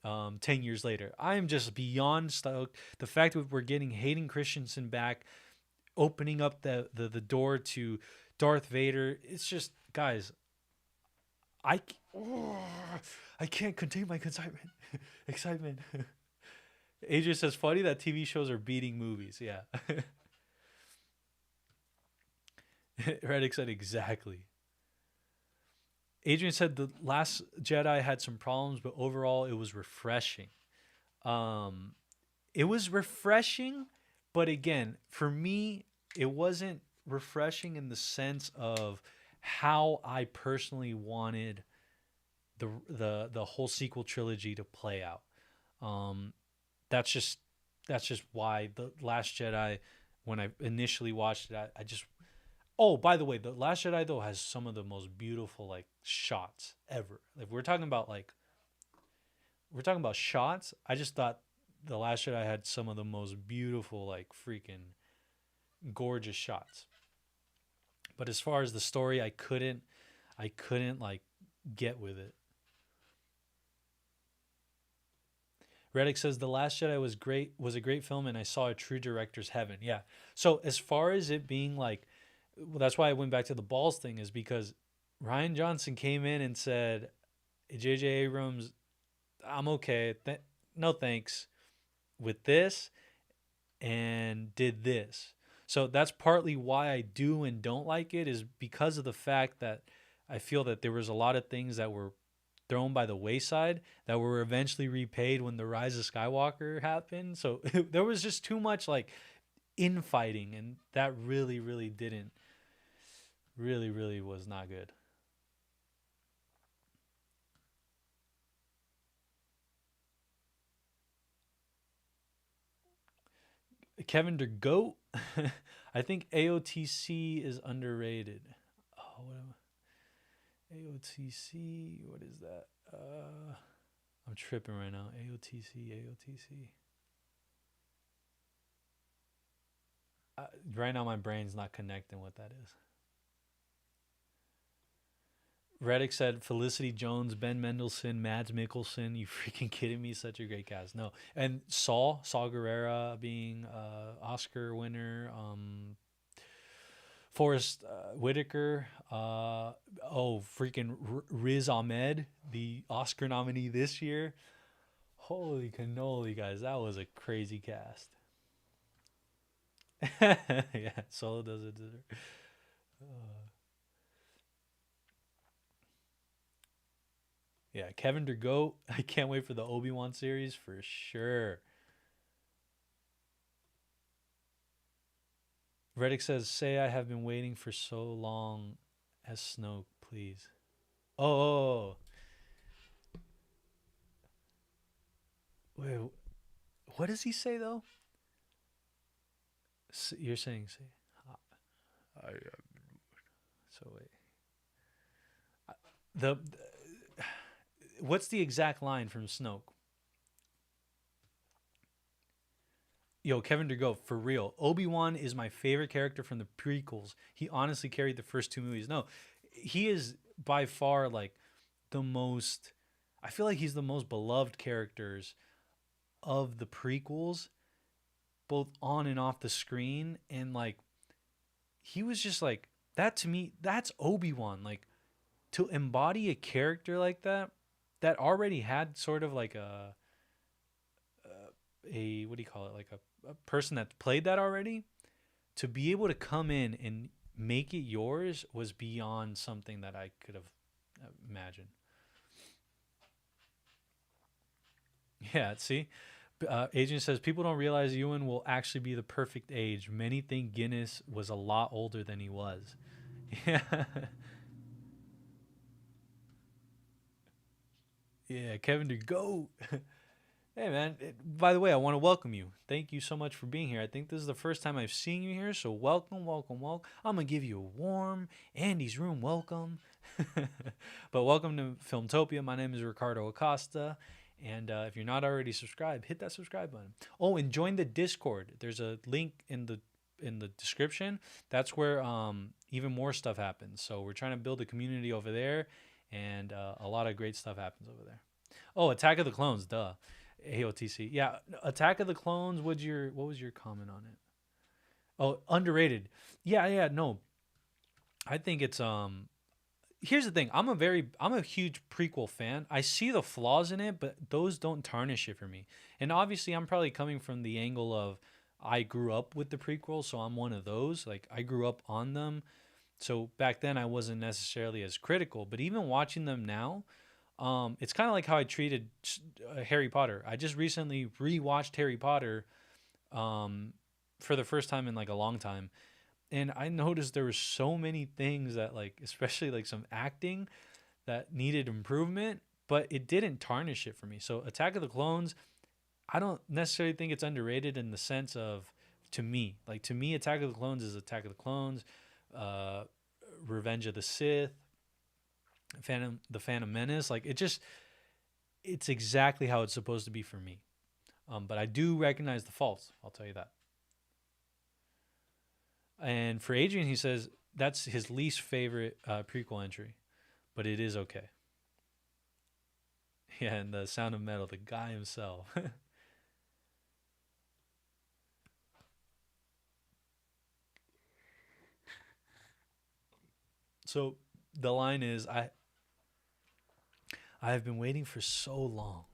10 years later. I am just beyond stoked. The fact that we're getting Hayden Christensen back, opening up the door to Darth Vader. It's just, guys, I, I can't contain my excitement. Excitement. Adrian says, funny that TV shows are beating movies. Yeah. Reddick said, exactly. Adrian said the Last Jedi had some problems, but overall it was refreshing. It was refreshing, but again, for me, it wasn't refreshing in the sense of how I personally wanted the whole sequel trilogy to play out. That's just why the Last Jedi, when I initially watched it, I just. Oh, by the way, the Last Jedi though has some of the most beautiful like shots ever. If we're talking about shots, I just thought the Last Jedi had some of the most beautiful like freaking gorgeous shots. But as far as the story, I couldn't like get with it. Reddick says The Last Jedi was a great film, and I saw a true director's heaven. Yeah. So as far as it being like, well, that's why I went back to the balls thing, is because Rian Johnson came in and said, J.J. Abrams, I'm okay. No thanks with this, and did this. So that's partly why I do and don't like it, is because of the fact that I feel that there was a lot of things that were thrown by the wayside that were eventually repaid when the Rise of Skywalker happened. So there was just too much like infighting, and that really was not good. Kevin DeGoat, I think AOTC is underrated. Oh, what am I? AOTC, what is that? I'm tripping right now. AOTC. Right now, my brain's not connecting what that is. Reddick said Felicity Jones, Ben Mendelsohn, Mads Mikkelsen. You freaking kidding me? Such a great cast. No, and Saul Guerrera being Oscar winner. Forrest Whitaker. Freaking Riz Ahmed, the Oscar nominee this year. Holy cannoli, guys! That was a crazy cast. Yeah, Solo does it. Yeah, Kevin DeGoat. I can't wait for the Obi-Wan series for sure. Reddick says, say I have been waiting for so long as Snoke, please. Oh. Wait, what does he say, though? You're saying, say. So, wait. What's the exact line from Snoke? Yo, Kevin DeGoat, for real. Obi-Wan is my favorite character from the prequels. He honestly carried the first two movies. No, he is by far like the most, I feel like he's the most beloved characters of the prequels, both on and off the screen. And like, he was just like, that to me, that's Obi-Wan. Like, to embody a character like that already had sort of like a what do you call it, like a person that played that already, to be able to come in and make it yours was beyond something that I could have imagined. Yeah, see, Agent says people don't realize Ewan will actually be the perfect age. Many think Guinness was a lot older than he was. Yeah. Yeah, Kevin DeGoat. Hey, man. By the way, I want to welcome you. Thank you so much for being here. I think this is the first time I've seen you here, so welcome. I'm going to give you a warm Andy's Room welcome. But welcome to Filmtopia. My name is Ricardo Acosta, And if you're not already subscribed, hit that subscribe button. Oh, and join the Discord. There's a link in the description. That's where even more stuff happens. So we're trying to build a community over there, and a lot of great stuff happens over there. Oh, Attack of the Clones, duh. AOTC. Yeah, Attack of the Clones. What was your comment on it? Oh, underrated. Yeah, no. I think it's here's the thing. I'm a huge prequel fan. I see the flaws in it, but those don't tarnish it for me. And obviously I'm probably coming from the angle of I grew up with the prequels, so I'm one of those. Like I grew up on them. So back then I wasn't necessarily as critical, but even watching them now, it's kind of like how I treated Harry Potter. I just recently rewatched Harry Potter for the first time in like a long time, and I noticed there were so many things that like, especially like some acting that needed improvement, but it didn't tarnish it for me. So Attack of the Clones, I don't necessarily think it's underrated in the sense of to me, Attack of the Clones is Attack of the Clones, uh, Revenge of the Sith, the Phantom Menace. Like it's exactly how it's supposed to be for me. But I do recognize the faults. I'll tell you that. And for Adrian, he says that's his least favorite prequel entry, but it is okay. Yeah, and the Sound of Metal, the guy himself. So the line is, I have been waiting for so long.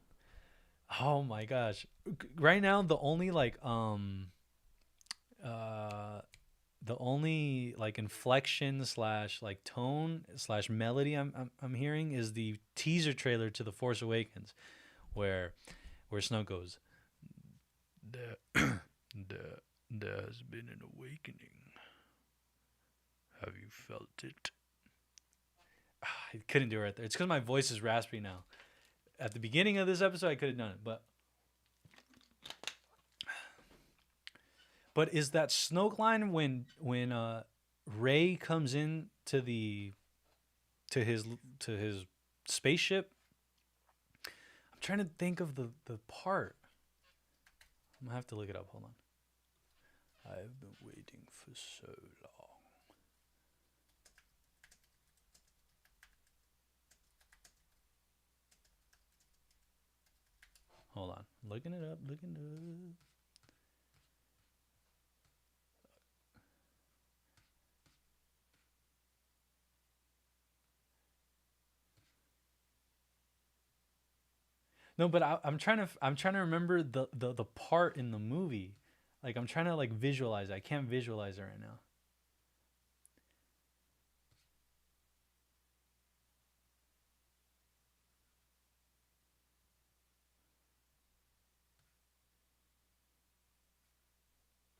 Oh my gosh. Right now the only uh the only like inflection slash like tone slash melody I'm hearing is the teaser trailer to The Force Awakens, where Snoke goes, there, there has been an awakening. Have you felt it? I couldn't do it right there. It's because my voice is raspy now. At the beginning of this episode, I could have done it, but is that Snoke line when Rey comes in to to his spaceship? I'm trying to think of the part. I'm gonna have to look it up. Hold on. I've been waiting for so long. Hold on. Looking it up. No, but I'm trying to remember the part in the movie. Like I'm trying to like visualize it. I can't visualize it right now.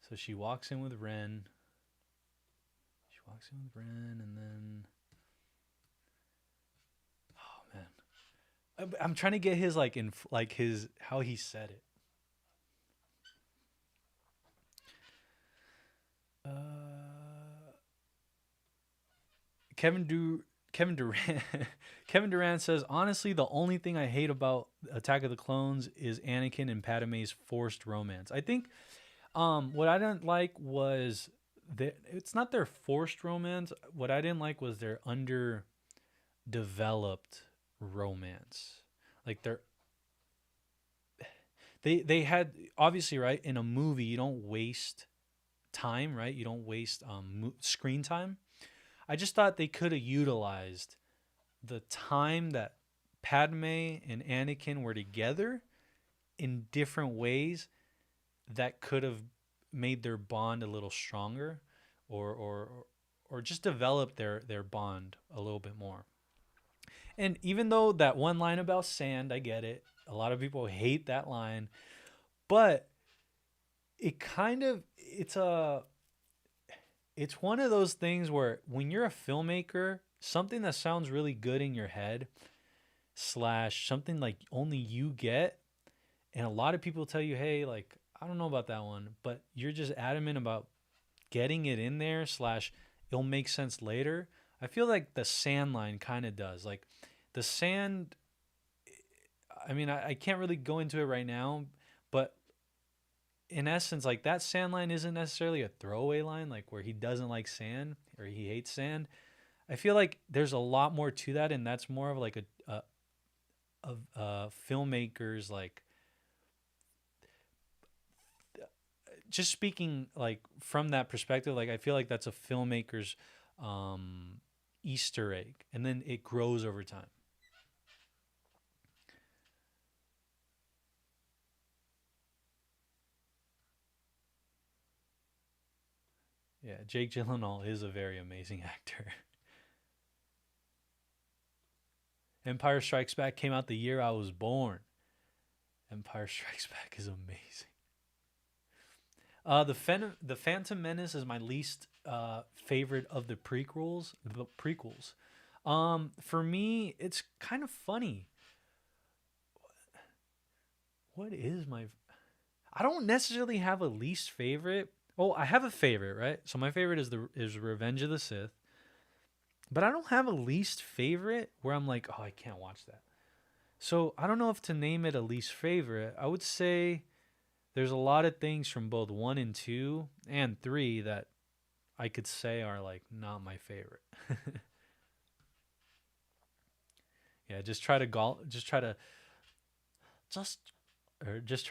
So she walks in with Ren. And then oh man, I'm trying to get his like in like his how he said it. Kevin Durant Kevin Durant says, honestly, the only thing I hate about Attack of the Clones is Anakin and Padme's forced romance. I think what I didn't like was that it's not their forced romance. What I didn't like was their underdeveloped romance. Like they had obviously, right, in a movie you don't waste time, right? You don't waste screen time. I just thought they could have utilized the time that Padme and Anakin were together in different ways that could have made their bond a little stronger, or just develop their bond a little bit more. And even though that one line about sand, I get it. A lot of people hate that line, but it kind of it's one of those things where when you're a filmmaker, something that sounds really good in your head slash something like only you get, and a lot of people tell you, hey, like I don't know about that one, but you're just adamant about getting it in there slash it'll make sense later. I feel like the sand line kind of does. Like the sand, I mean, I can't really go into it right now, but in essence, like that sand line isn't necessarily a throwaway line, like where he doesn't like sand or he hates sand. I feel like there's a lot more to that, and that's more of like a filmmaker's like just speaking like from that perspective. Like I feel like that's a filmmaker's um, Easter egg, and then it grows over time. Yeah, Jake Gyllenhaal is a very amazing actor. Empire Strikes Back came out the year I was born. Empire Strikes Back is amazing. The Phantom Menace is my least favorite of the prequels. The prequels. For me, it's kind of funny. What is my? I don't necessarily have a least favorite. Oh, I have a favorite, right? So my favorite is Revenge of the Sith. But I don't have a least favorite where I'm like, oh, I can't watch that. So I don't know if to name it a least favorite. I would say there's a lot of things from both 1 and 2 and 3 that I could say are like not my favorite. Yeah, just just try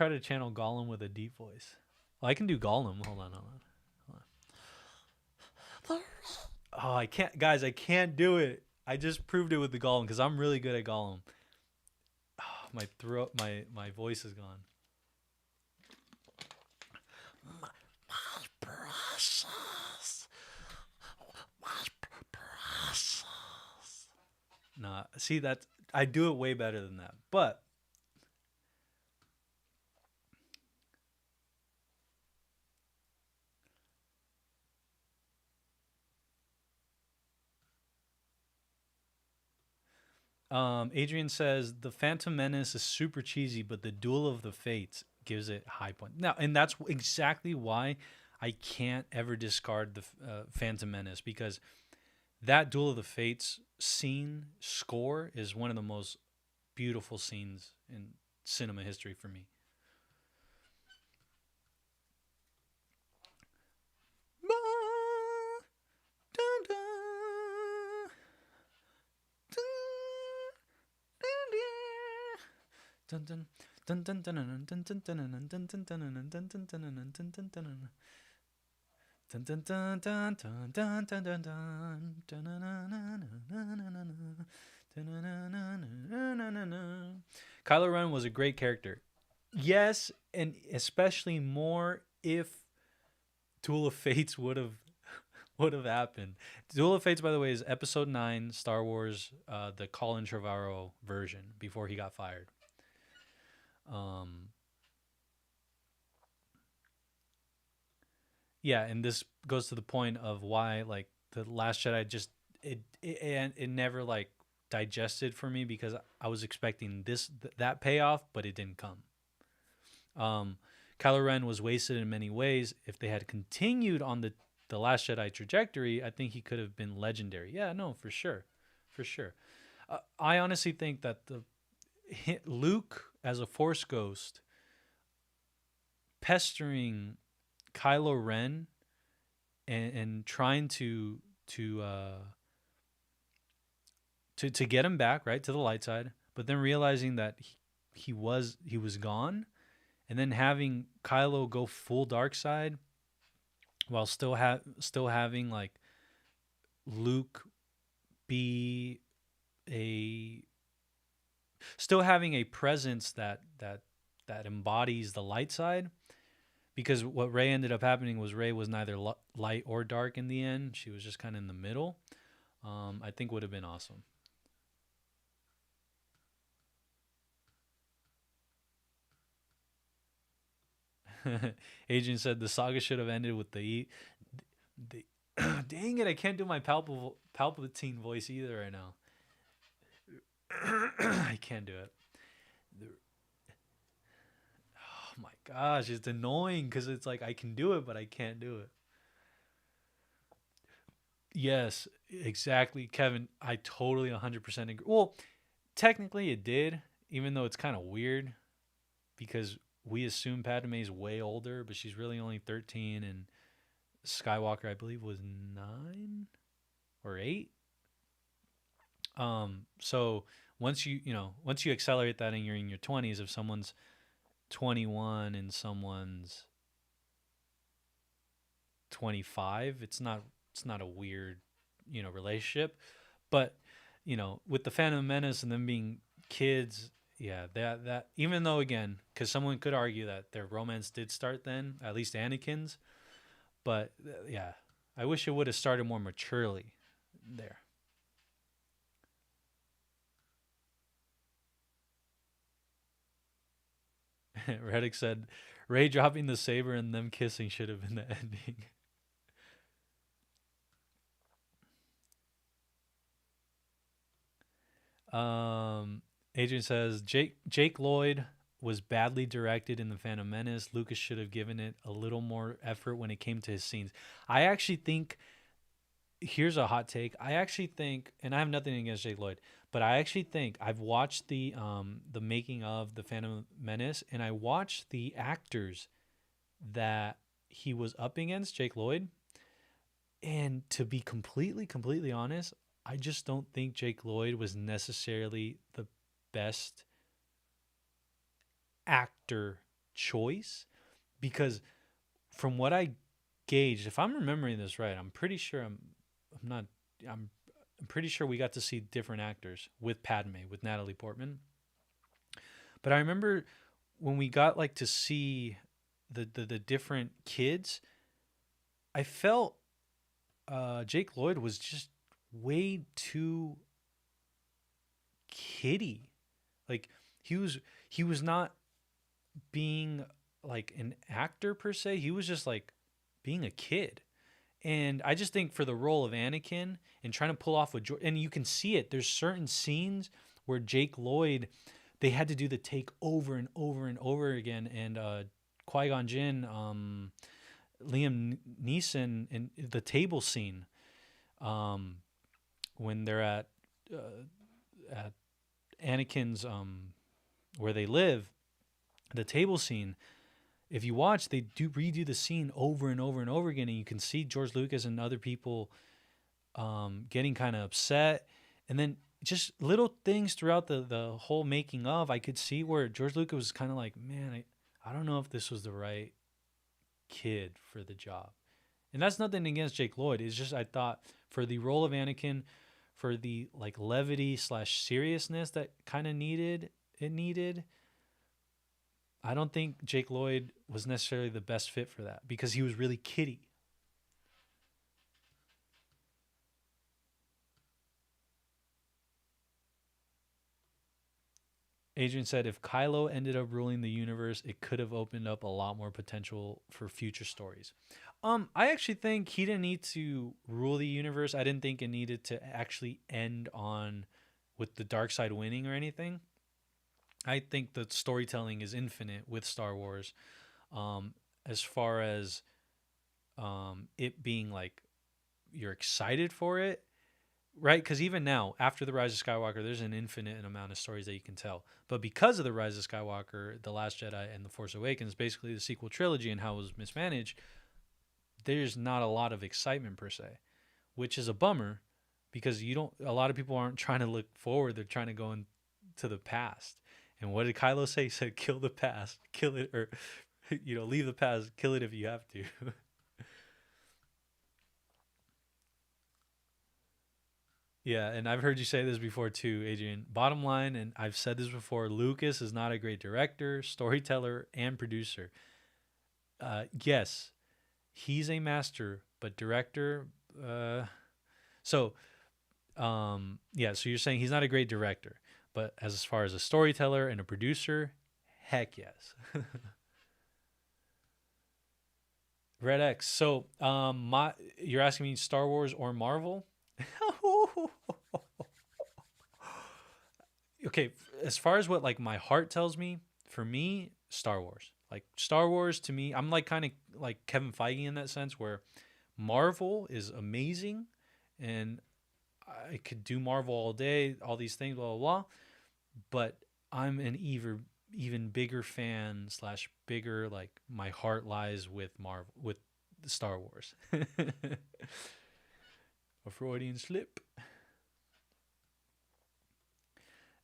to channel Gollum with a deep voice. Well, I can do Gollum. Hold on. Oh, I can't, guys. I can't do it. I just proved it with the Gollum because I'm really good at Gollum. Oh, my throat, my voice is gone. My precious, my precious. Nah, see that I do it way better than that. But Adrian says the Phantom Menace is super cheesy, but the Duel of the Fates gives it high point. Now, and that's exactly why I can't ever discard the Phantom Menace, because that Duel of the Fates scene score is one of the most beautiful scenes in cinema history for me. Kylo Ren was a great character. Yes, and especially more if Duel of Fates would have happened. Duel of Fates, by the way, is Episode 9, Star Wars, the Colin Trevorrow version before he got fired. Yeah, and this goes to the point of why like the Last Jedi just it never like digested for me, because I was expecting that payoff, but it didn't come. Kylo Ren was wasted in many ways. If they had continued on the Last Jedi trajectory, I think he could have been legendary. Yeah, no, for sure, for sure. I honestly think that the Luke as a Force ghost pestering Kylo Ren and trying to get him back right to the light side, but then realizing that he was gone, and then having Kylo go full dark side while still having like Luke be a still having a presence that embodies the light side, because what Rey ended up happening was Rey was neither light or dark in the end. She was just kind of in the middle. I think would have been awesome. Agent said the saga should have ended with the dang it, I can't do my Palpatine voice either right now. I can't do it. Oh my gosh, it's annoying because it's like I can do it, but I can't do it. Yes, exactly, Kevin. I totally 100% agree. Well, technically it did. even though it's kind of weird because we assume Padme's way older, but she's really only 13, and Skywalker, I believe, was 9 or 8. So once you accelerate that and you're in your 20s, if someone's 21 and someone's 25, it's not a weird, relationship. But, with the Phantom Menace and them being kids, yeah, that even though, again, because someone could argue that their romance did start then, at least Anakin's, but yeah, I wish it would have started more maturely there. Reddick said, Ray dropping the saber and them kissing should have been the ending. Adrian says, Jake Lloyd was badly directed in The Phantom Menace. Lucas should have given it a little more effort when it came to his scenes. I actually think, here's a hot take. I actually think, and I have nothing against Jake Lloyd, but I actually think I've watched the making of The Phantom Menace, and I watched the actors that he was up against, Jake Lloyd. And to be completely honest, I just don't think Jake Lloyd was necessarily the best actor choice, because from what I gauged, if I'm remembering this right, I'm pretty sure I'm pretty sure we got to see different actors with Padme, with Natalie Portman. But I remember when we got like to see the different kids, I felt Jake Lloyd was just way too kiddie. Like he was not being like an actor per se. He was just like being a kid. And I just think for the role of Anakin and trying to pull off with and you can see it. There's certain scenes where Jake Lloyd, they had to do the take over and over and over again. And Qui-Gon Jinn, Liam Neeson in the table scene, when they're at Anakin's where they live, the table scene. If you watch, they do redo the scene over and over and over again, and you can see George Lucas and other people getting kind of upset, and then just little things throughout the whole making of, I could see where George Lucas was kind of like, man, I don't know if this was the right kid for the job. And that's nothing against Jake Lloyd. It's just I thought for the role of Anakin, for the like levity / seriousness that kind of needed, I don't think Jake Lloyd was necessarily the best fit for that because he was really kiddie. Adrian said if Kylo ended up ruling the universe, it could have opened up a lot more potential for future stories. I actually think he didn't need to rule the universe. I didn't think it needed to actually end on with the dark side winning or anything. I think the storytelling is infinite with Star Wars. As far as it being like you're excited for it, right? Because even now, after The Rise of Skywalker, there's an infinite amount of stories that you can tell. But because of The Rise of Skywalker, The Last Jedi, and The Force Awakens, basically the sequel trilogy and how it was mismanaged, there's not a lot of excitement per se, which is a bummer because a lot of people aren't trying to look forward. They're trying to go into the past. And what did Kylo say? He said, kill the past, kill it, or, leave the past, kill it if you have to. Yeah, and I've heard you say this before too, Adrian. Bottom line, and I've said this before, Lucas is not a great director, storyteller, and producer. Yes, he's a master, but director. So you're saying he's not a great director, but as far as a storyteller and a producer, heck yes. Red X. So you're asking me Star Wars or Marvel? Okay, as far as what like my heart tells me, for me, Star Wars. Like Star Wars to me, I'm like kind of like Kevin Feige in that sense where Marvel is amazing and I could do Marvel all day, all these things, blah blah blah. But I'm an even bigger fan slash bigger, like my heart lies with Marvel, with Star Wars. A Freudian slip.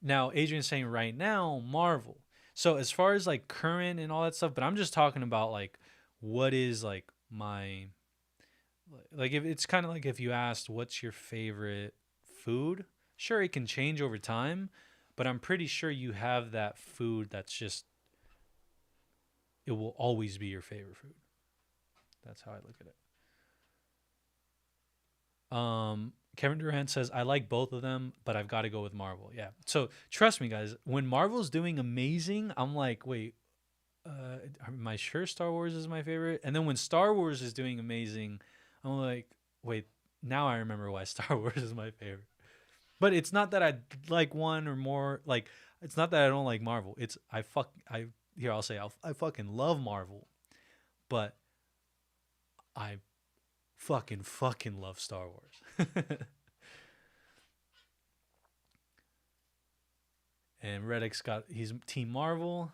Now, Adrian's saying right now, Marvel. So as far as like current and all that stuff, but I'm just talking about like what is like my, like if it's kind of like if you asked what's your favorite food, sure it can change over time, but I'm pretty sure you have that food that's just, it will always be your favorite food. That's how I look at it. Kevin Durant says, I like both of them, but I've got to go with Marvel. Yeah. So trust me, guys, when Marvel's doing amazing, I'm like, wait, am I sure Star Wars is my favorite? And then when Star Wars is doing amazing, I'm like, wait, now I remember why Star Wars is my favorite. But it's not that I like one or more. Like, it's not that I don't like Marvel. It's I'll say I fucking love Marvel, but I fucking love Star Wars. And Reddick's he's Team Marvel.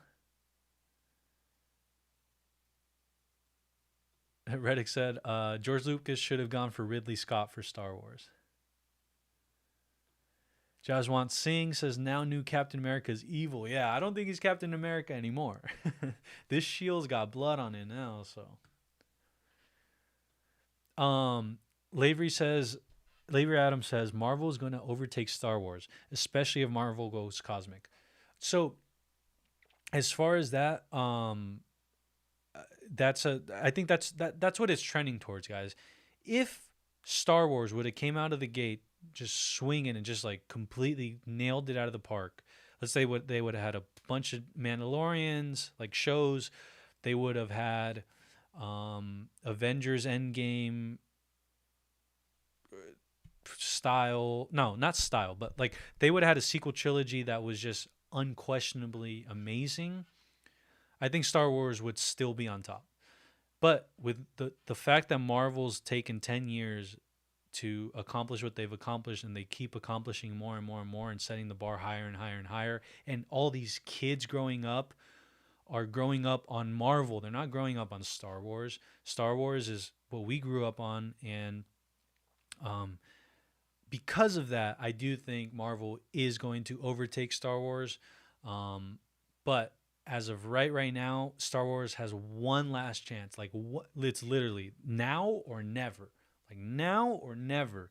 Reddick said George Lucas should have gone for Ridley Scott for Star Wars. Jazwant Singh says now new Captain America is evil. Yeah, I don't think he's Captain America anymore. This shield's got blood on it now, so. Lavery Adams says Marvel is going to overtake Star Wars, especially if Marvel goes cosmic. So, as far as that, I think that's what it's trending towards, guys. If Star Wars would have came out of the gate just swinging and just like completely nailed it out of the park, let's say they would have had a bunch of Mandalorians like shows, they would have had Avengers Endgame style, no, not style, but like they would have had a sequel trilogy that was just unquestionably amazing. I think Star Wars would still be on top. But with the fact that Marvel's taken 10 years to accomplish what they've accomplished, and they keep accomplishing more and more and more and setting the bar higher and higher and higher, and all these kids growing up are growing up on Marvel. They're not growing up on Star Wars. Star Wars is what we grew up on, and because of that, I do think Marvel is going to overtake Star Wars. But as of right now, Star Wars has one last chance. Like, what? It's literally now or never. Like, now or never.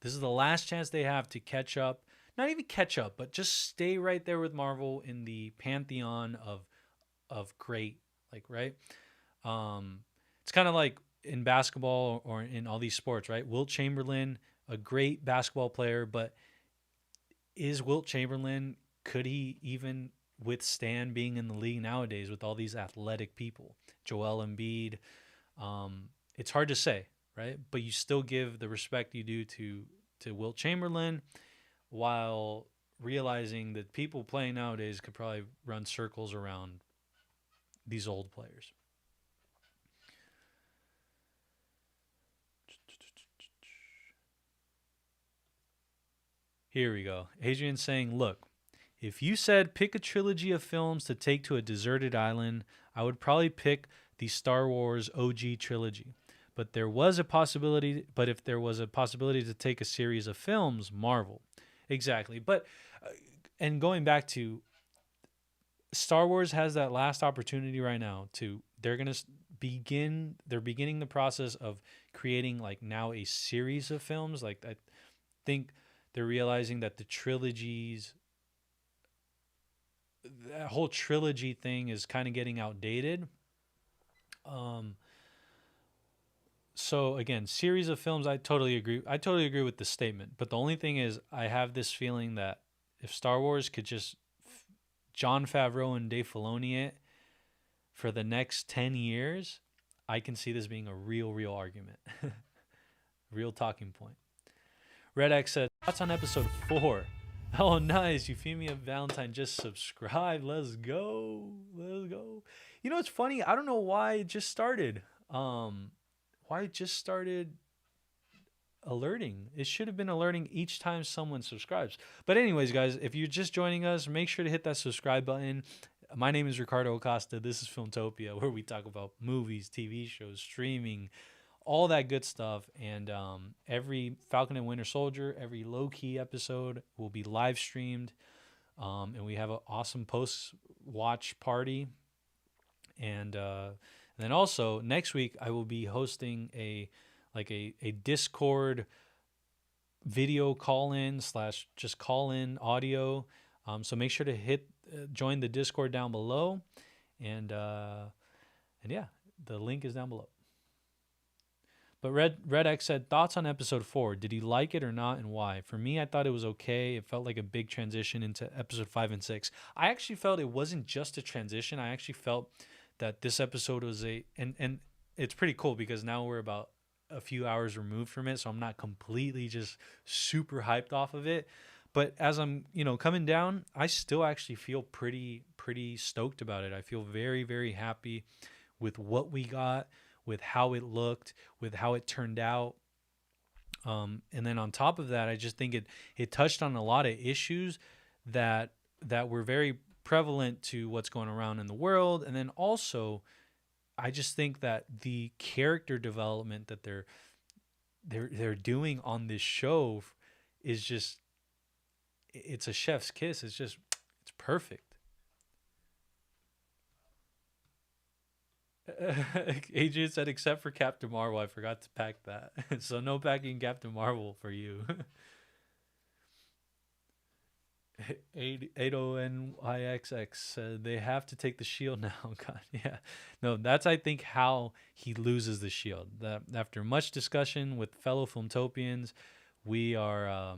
This is the last chance they have to catch up. Not even catch up, but just stay right there with Marvel in the pantheon of great. Like, right? It's kind of like in basketball or in all these sports, right? Wilt Chamberlain, a great basketball player, but is Wilt Chamberlain, could he even withstand being in the league nowadays with all these athletic people? Joel Embiid. It's hard to say, right? But you still give the respect you do to Wilt Chamberlain, while realizing that people playing nowadays could probably run circles around these old players. Here we go. Adrian's saying, look, if you said pick a trilogy of films to take to a deserted island, I would probably pick the Star Wars OG trilogy. But if there was a possibility to take a series of films, Marvel. Exactly. But and going back to Star Wars has that last opportunity right now they're beginning the process of creating like now a series of films. Like I think they're realizing that that whole trilogy thing is kind of getting outdated. So again, series of films, I totally agree with the statement. But the only thing is, I have this feeling that if Star Wars could just Jon Favreau and Dave Filoni it for the next 10 years, I can see this being a real argument. Real talking point. Red X said, thoughts on episode 4? Oh, nice. Euphemia Valentine just subscribed. Let's go. You know, it's funny. I don't know why it just started. alerting. It should have been alerting each time someone subscribes. But anyways, guys, if you're just joining us, make sure to hit that subscribe button. My name is Ricardo Acosta. This is Filmtopia, where we talk about movies, TV shows, streaming, all that good stuff. And every Falcon and Winter Soldier, every Loki episode will be live streamed. And we have an awesome post watch party. And then also next week I will be hosting a Discord video call in slash just call in audio. So make sure to join the Discord down below, and yeah, the link is down below. But Red X said, thoughts on episode 4. Did he like it or not, and why? For me, I thought it was okay. It felt like a big transition into episode 5 and 6. I actually felt it wasn't just a transition. I actually felt that this episode was and it's pretty cool because now we're about a few hours removed from it, so I'm not completely just super hyped off of it. But as I'm, coming down, I still actually feel pretty stoked about it. I feel very, very happy with what we got, with how it looked, with how it turned out. And then on top of that, I just think it touched on a lot of issues that were very prevalent to what's going around in the world. And then also, I just think that the character development that they're doing on this show is just, it's a chef's kiss. It's perfect. Adrian said, except for Captain Marvel, I forgot to pack that. So no packing Captain Marvel for you. 80NYXX said they have to take the shield now. God, yeah. No, that's, I think, how he loses the shield. That after much discussion with fellow Filmtopians, we are,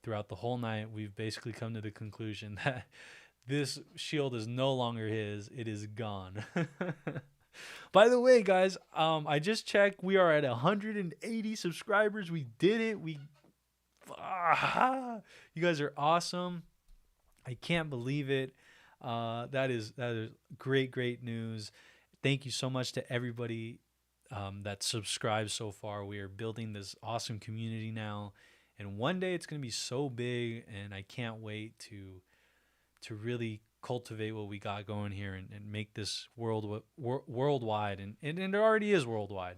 throughout the whole night, we've basically come to the conclusion that this shield is no longer his. It is gone. By the way, guys, I just checked. We are at 180 subscribers. We did it. You guys are awesome. I can't believe it. That is great news. Thank you so much to everybody that subscribed so far. We are building this awesome community now, and one day it's going to be so big, and I can't wait to really cultivate what we got going here and make this worldwide, and it already is worldwide.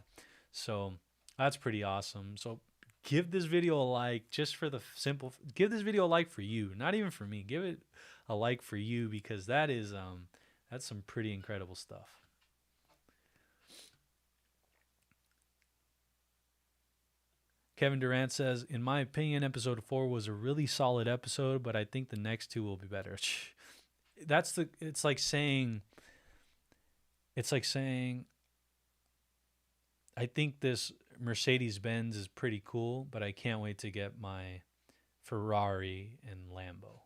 So that's pretty awesome. So give this video a like, just for the simple, give this video a like for you, not even for me. Give it a like for you, because that's some pretty incredible stuff. Kevin Durant says, in my opinion, episode 4 was a really solid episode, but I think the next 2 will be better. It's like saying, I think this Mercedes-Benz is pretty cool, but I can't wait to get my Ferrari and Lambo.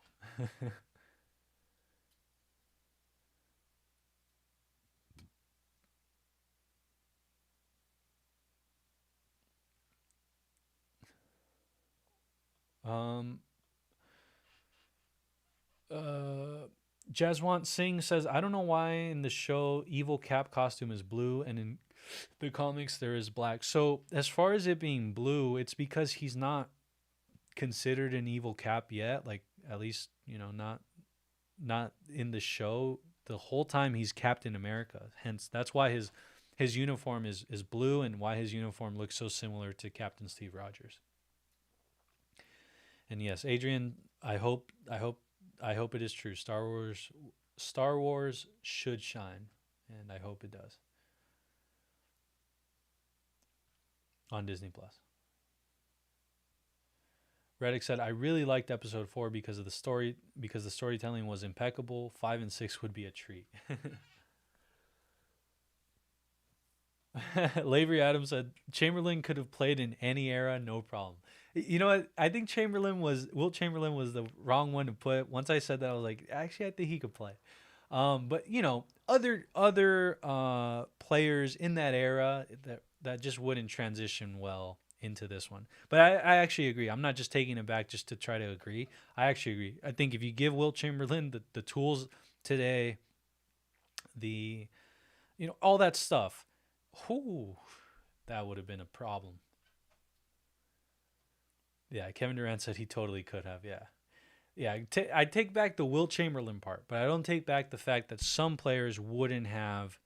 Jazwant Singh says, I don't know why in the show Evil Cap costume is blue and in the comics there is black. So as far as it being blue, it's because he's not considered an evil Cap yet. Like, at least, not in the show. The whole time he's Captain America. Hence, that's why his uniform is blue, and why his uniform looks so similar to Captain Steve Rogers. And yes, Adrian, I hope it is true. Star Wars should shine, and I hope it does. On Disney Plus. Reddick said, I really liked episode 4 because the storytelling was impeccable. 5 and 6 would be a treat. Lavery Adams said, Chamberlain could have played in any era, no problem. You know what? I think Wilt Chamberlain was the wrong one to put. Once I said that, I was like, actually, I think he could play. But other players in that era that just wouldn't transition well into this one. But I actually agree. I'm not just taking it back just to try to agree. I actually agree. I think if you give Wilt Chamberlain the tools today, all that stuff, that would have been a problem. Yeah, Kevin Durant said he totally could have. Yeah. Yeah, I take back the Wilt Chamberlain part, but I don't take back the fact that some players wouldn't have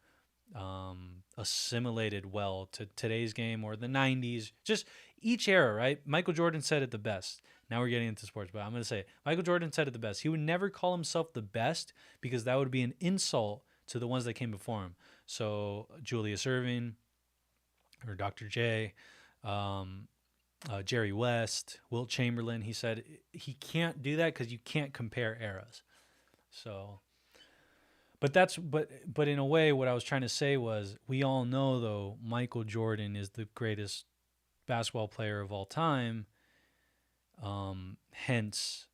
assimilated well to today's game or the 90s. Just each era, right? Michael Jordan said it the best. Now we're getting into sports, but I'm going to say it. Michael Jordan said it the best. He would never call himself the best because that would be an insult to the ones that came before him. So Julius Erving or Dr. J, um, Jerry West, Wilt Chamberlain. He said he can't do that because you can't compare eras. So, but in a way, what I was trying to say was we all know though Michael Jordan is the greatest basketball player of all time. Hence,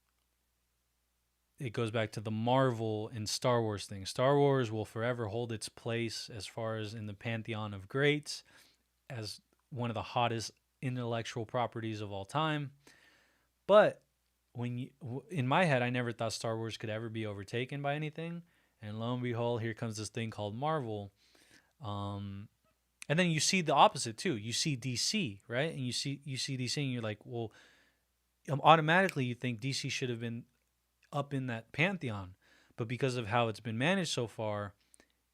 it goes back to the Marvel and Star Wars thing. Star Wars will forever hold its place as far as in the pantheon of greats as one of the hottest intellectual properties of all time. But in my head, I never thought Star Wars could ever be overtaken by anything. And lo and behold, here comes this thing called Marvel. And then you see the opposite too. You see DC, right? And you see DC, and you're like, well, automatically you think DC should have been up in that pantheon, but because of how it's been managed so far,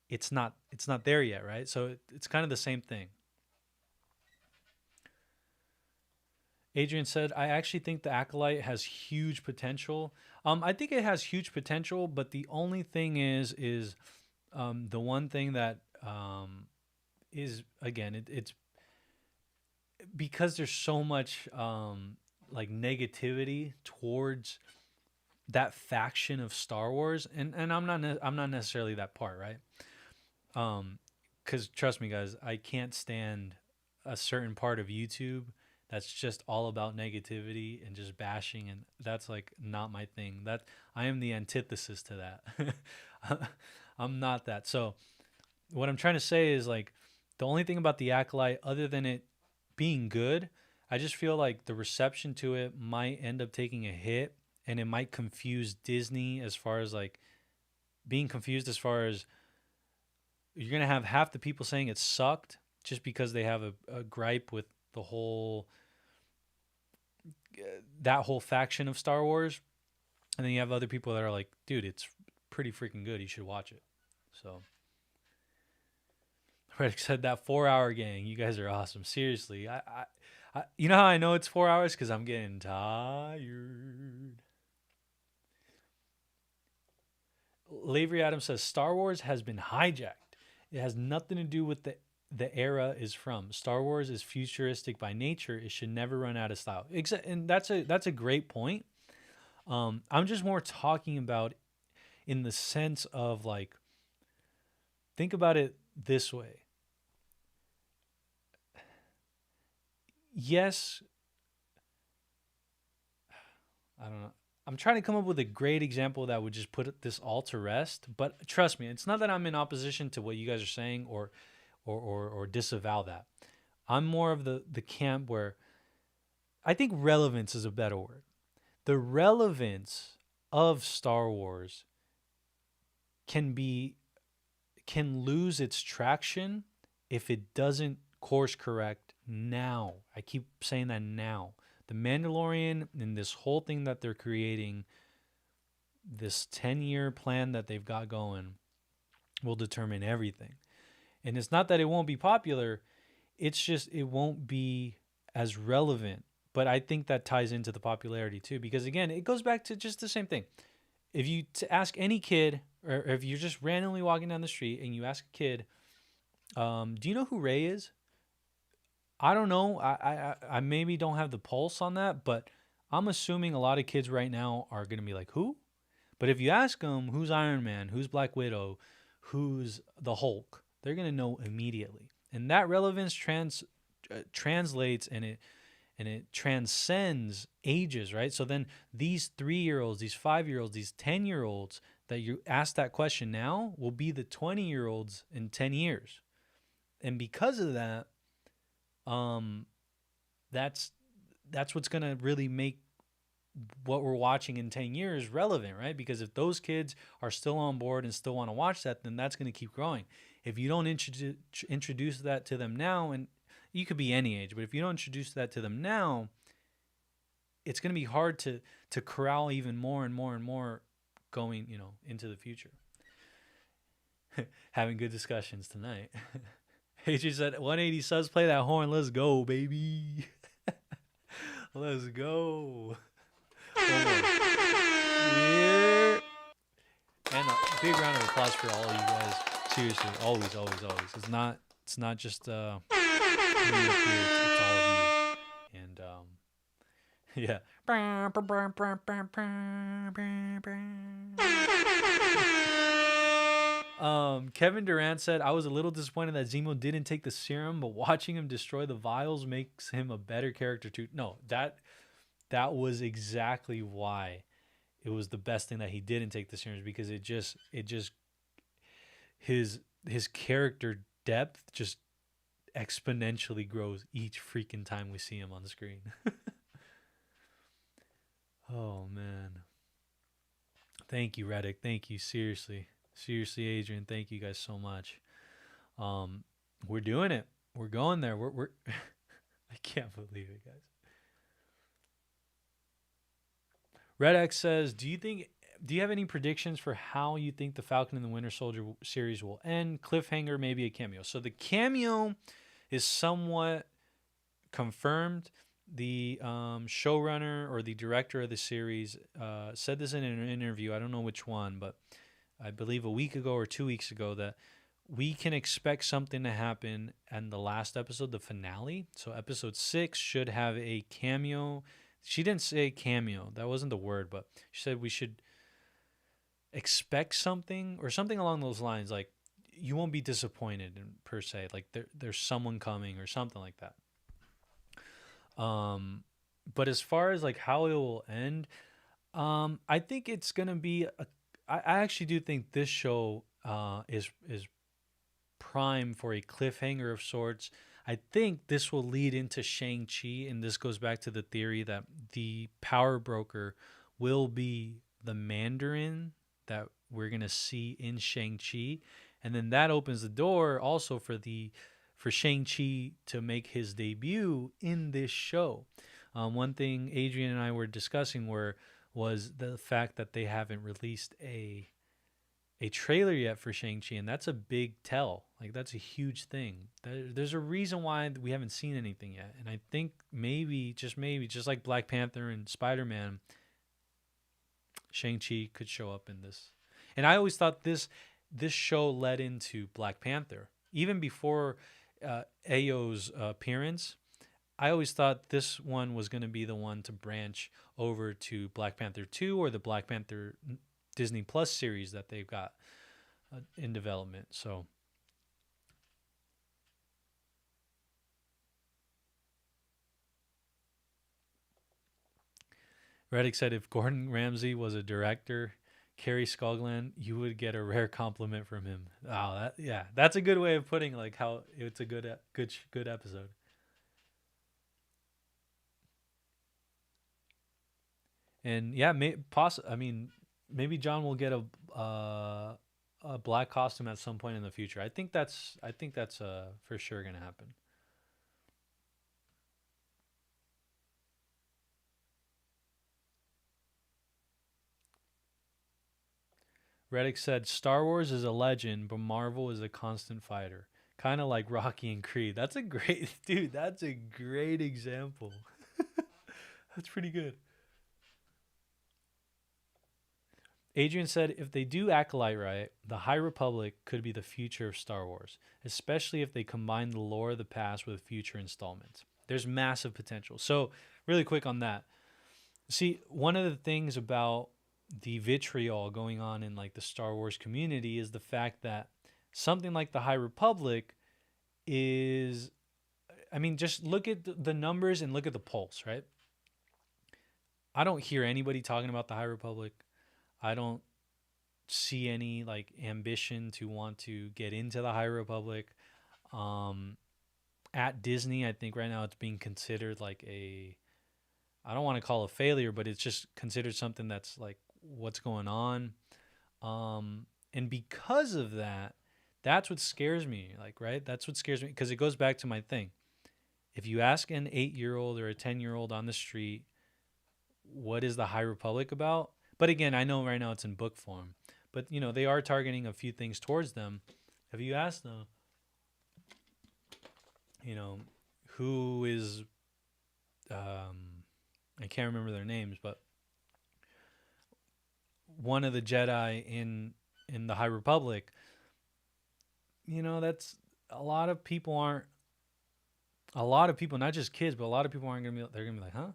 it's not there yet, right? So it's kind of the same thing. Adrian said, I actually think the Acolyte has huge potential. I think it has huge potential, but the only thing is the one thing that is, again, it's because there's so much like negativity towards that faction of Star Wars, and I'm not necessarily that part, right? Because trust me, guys, I can't stand a certain part of YouTube that's just all about negativity and just bashing, and that's like not my thing. That I am the antithesis to that. I'm not that. So what I'm trying to say is like the only thing about the Acolyte, other than it being good, I just feel like the reception to it might end up taking a hit, and it might confuse Disney as far as like being confused as far as you're gonna have half the people saying it sucked just because they have a gripe with the whole that whole faction of Star Wars, and then you have other people that are like, dude, it's pretty freaking good, you should watch it. So Reddick said that 4-hour gang, you guys are awesome. Seriously, I you know how I know it's 4 hours? Because I'm getting tired. Lavery Adams says Star Wars has been hijacked. It has nothing to do with the era is from. Star Wars is futuristic by nature. It should never run out of style. And that's a great point. I'm just more talking about in the sense of like, think about it this way. Yes, I don't know. I'm trying to come up with a great example that would just put this all to rest. But trust me, it's not that I'm in opposition to what you guys are saying or disavow that. I'm more of the camp where I think relevance is a better word. The relevance of Star Wars can lose its traction if it doesn't course correct now. I keep saying that now. The Mandalorian and this whole thing that they're creating, this 10-year plan that they've got going, will determine everything. And it's not that it won't be popular, it's just it won't be as relevant. But I think that ties into the popularity too, because again, it goes back to just the same thing. If you ask any kid, or if you're just randomly walking down the street and you ask a kid, do you know who Rey is? I don't know. I maybe don't have the pulse on that, but I'm assuming a lot of kids right now are going to be like, who? But if you ask them who's Iron Man, who's Black Widow, who's the Hulk, they're going to know immediately. And that relevance translates and it transcends ages, right? So then these 3-year-olds, these 5-year-olds, these 10-year-olds that you ask that question now will be the 20-year-olds in 10 years. And because of that, that's what's going to really make what we're watching in 10 years relevant, right? Because if those kids are still on board and still want to watch that, then that's going to keep growing. If you don't introduce that to them now, and you could be any age, but if you don't introduce that to them now, it's going to be hard to corral even more and more and more going, into the future. Having good discussions tonight. Adrian said 180 subs, play that horn. Let's go, baby. Let's go. Yeah. And a big round of applause for all of you guys. Seriously, always, always, always. It's not just me up here, it's all of you. And yeah. Kevin Durant said, I was a little disappointed that Zemo didn't take the serum, but watching him destroy the vials makes him a better character too. No, that was exactly why it was the best thing that he didn't take the serums, because it just his character depth just exponentially grows each freaking time we see him on the screen. Oh man. Thank you, Reddick. Thank you. Seriously, Adrian. Thank you guys so much. We're doing it. We're going there. We're I can't believe it, guys. Redx says, do you have any predictions for how you think the Falcon and the Winter Soldier series will end? Cliffhanger, maybe a cameo. So the cameo is somewhat confirmed. The showrunner or the director of the series said this in an interview. I don't know which one, but I believe a week ago or 2 weeks ago, that we can expect something to happen in the last episode, the finale. So episode 6 should have a cameo. She didn't say cameo. That wasn't the word, but she said we should expect something or something along those lines. Like, you won't be disappointed per se. Like there's someone coming or something like that. But as far as like how it will end, I think it's gonna be I actually do think this show is prime for a cliffhanger of sorts. I think this will lead into Shang-Chi, and this goes back to the theory that the power broker will be the Mandarin that we're going to see in Shang-Chi. And then that opens the door also for Shang-Chi to make his debut in this show. One thing Adrian and I were discussing was the fact that they haven't released a trailer yet for Shang-Chi, and that's a big tell. Like, that's a huge thing. There's a reason why we haven't seen anything yet. And I think maybe, just like Black Panther and Spider-Man, Shang-Chi could show up in this. And I always thought this show led into Black Panther. Even before Ayo's appearance, I always thought this one was going to be the one to branch over to Black Panther 2 or the Black Panther Disney Plus series that they've got in development. So Reddick said, if Gordon Ramsay was a director, Kerry Scogland, you would get a rare compliment from him. Oh, that's a good way of putting like how it's a good episode. And yeah, maybe John will get a black costume at some point in the future. I think that's for sure gonna happen. Reddick said, Star Wars is a legend, but Marvel is a constant fighter. Kind of like Rocky and Creed. That's a great example. That's pretty good. Adrian said, if they do Acolyte right, the High Republic could be the future of Star Wars, especially if they combine the lore of the past with future installments. There's massive potential. So, really quick on that. See, one of the things about the vitriol going on in like the Star Wars community is the fact that something like the High Republic is, just look at the numbers and look at the pulse, right? I don't hear anybody talking about the High Republic. I don't see any like ambition to want to get into the High Republic. At Disney, I think right now it's being considered like I don't want to call it a failure, but it's just considered something that's like, what's going on. And because of that, that's what scares me. Like, right? That's what scares me, because it goes back to my thing. If you ask an 8-year-old or a 10-year-old on the street, what is the High Republic about? But again, I know right now it's in book form. But you know, they are targeting a few things towards them. Have you asked them, you know, who is I can't remember their names, but one of the Jedi in the High Republic, you know, that's a lot of people aren't a lot of people, not just kids, but a lot of people aren't gonna be they're gonna be like, huh?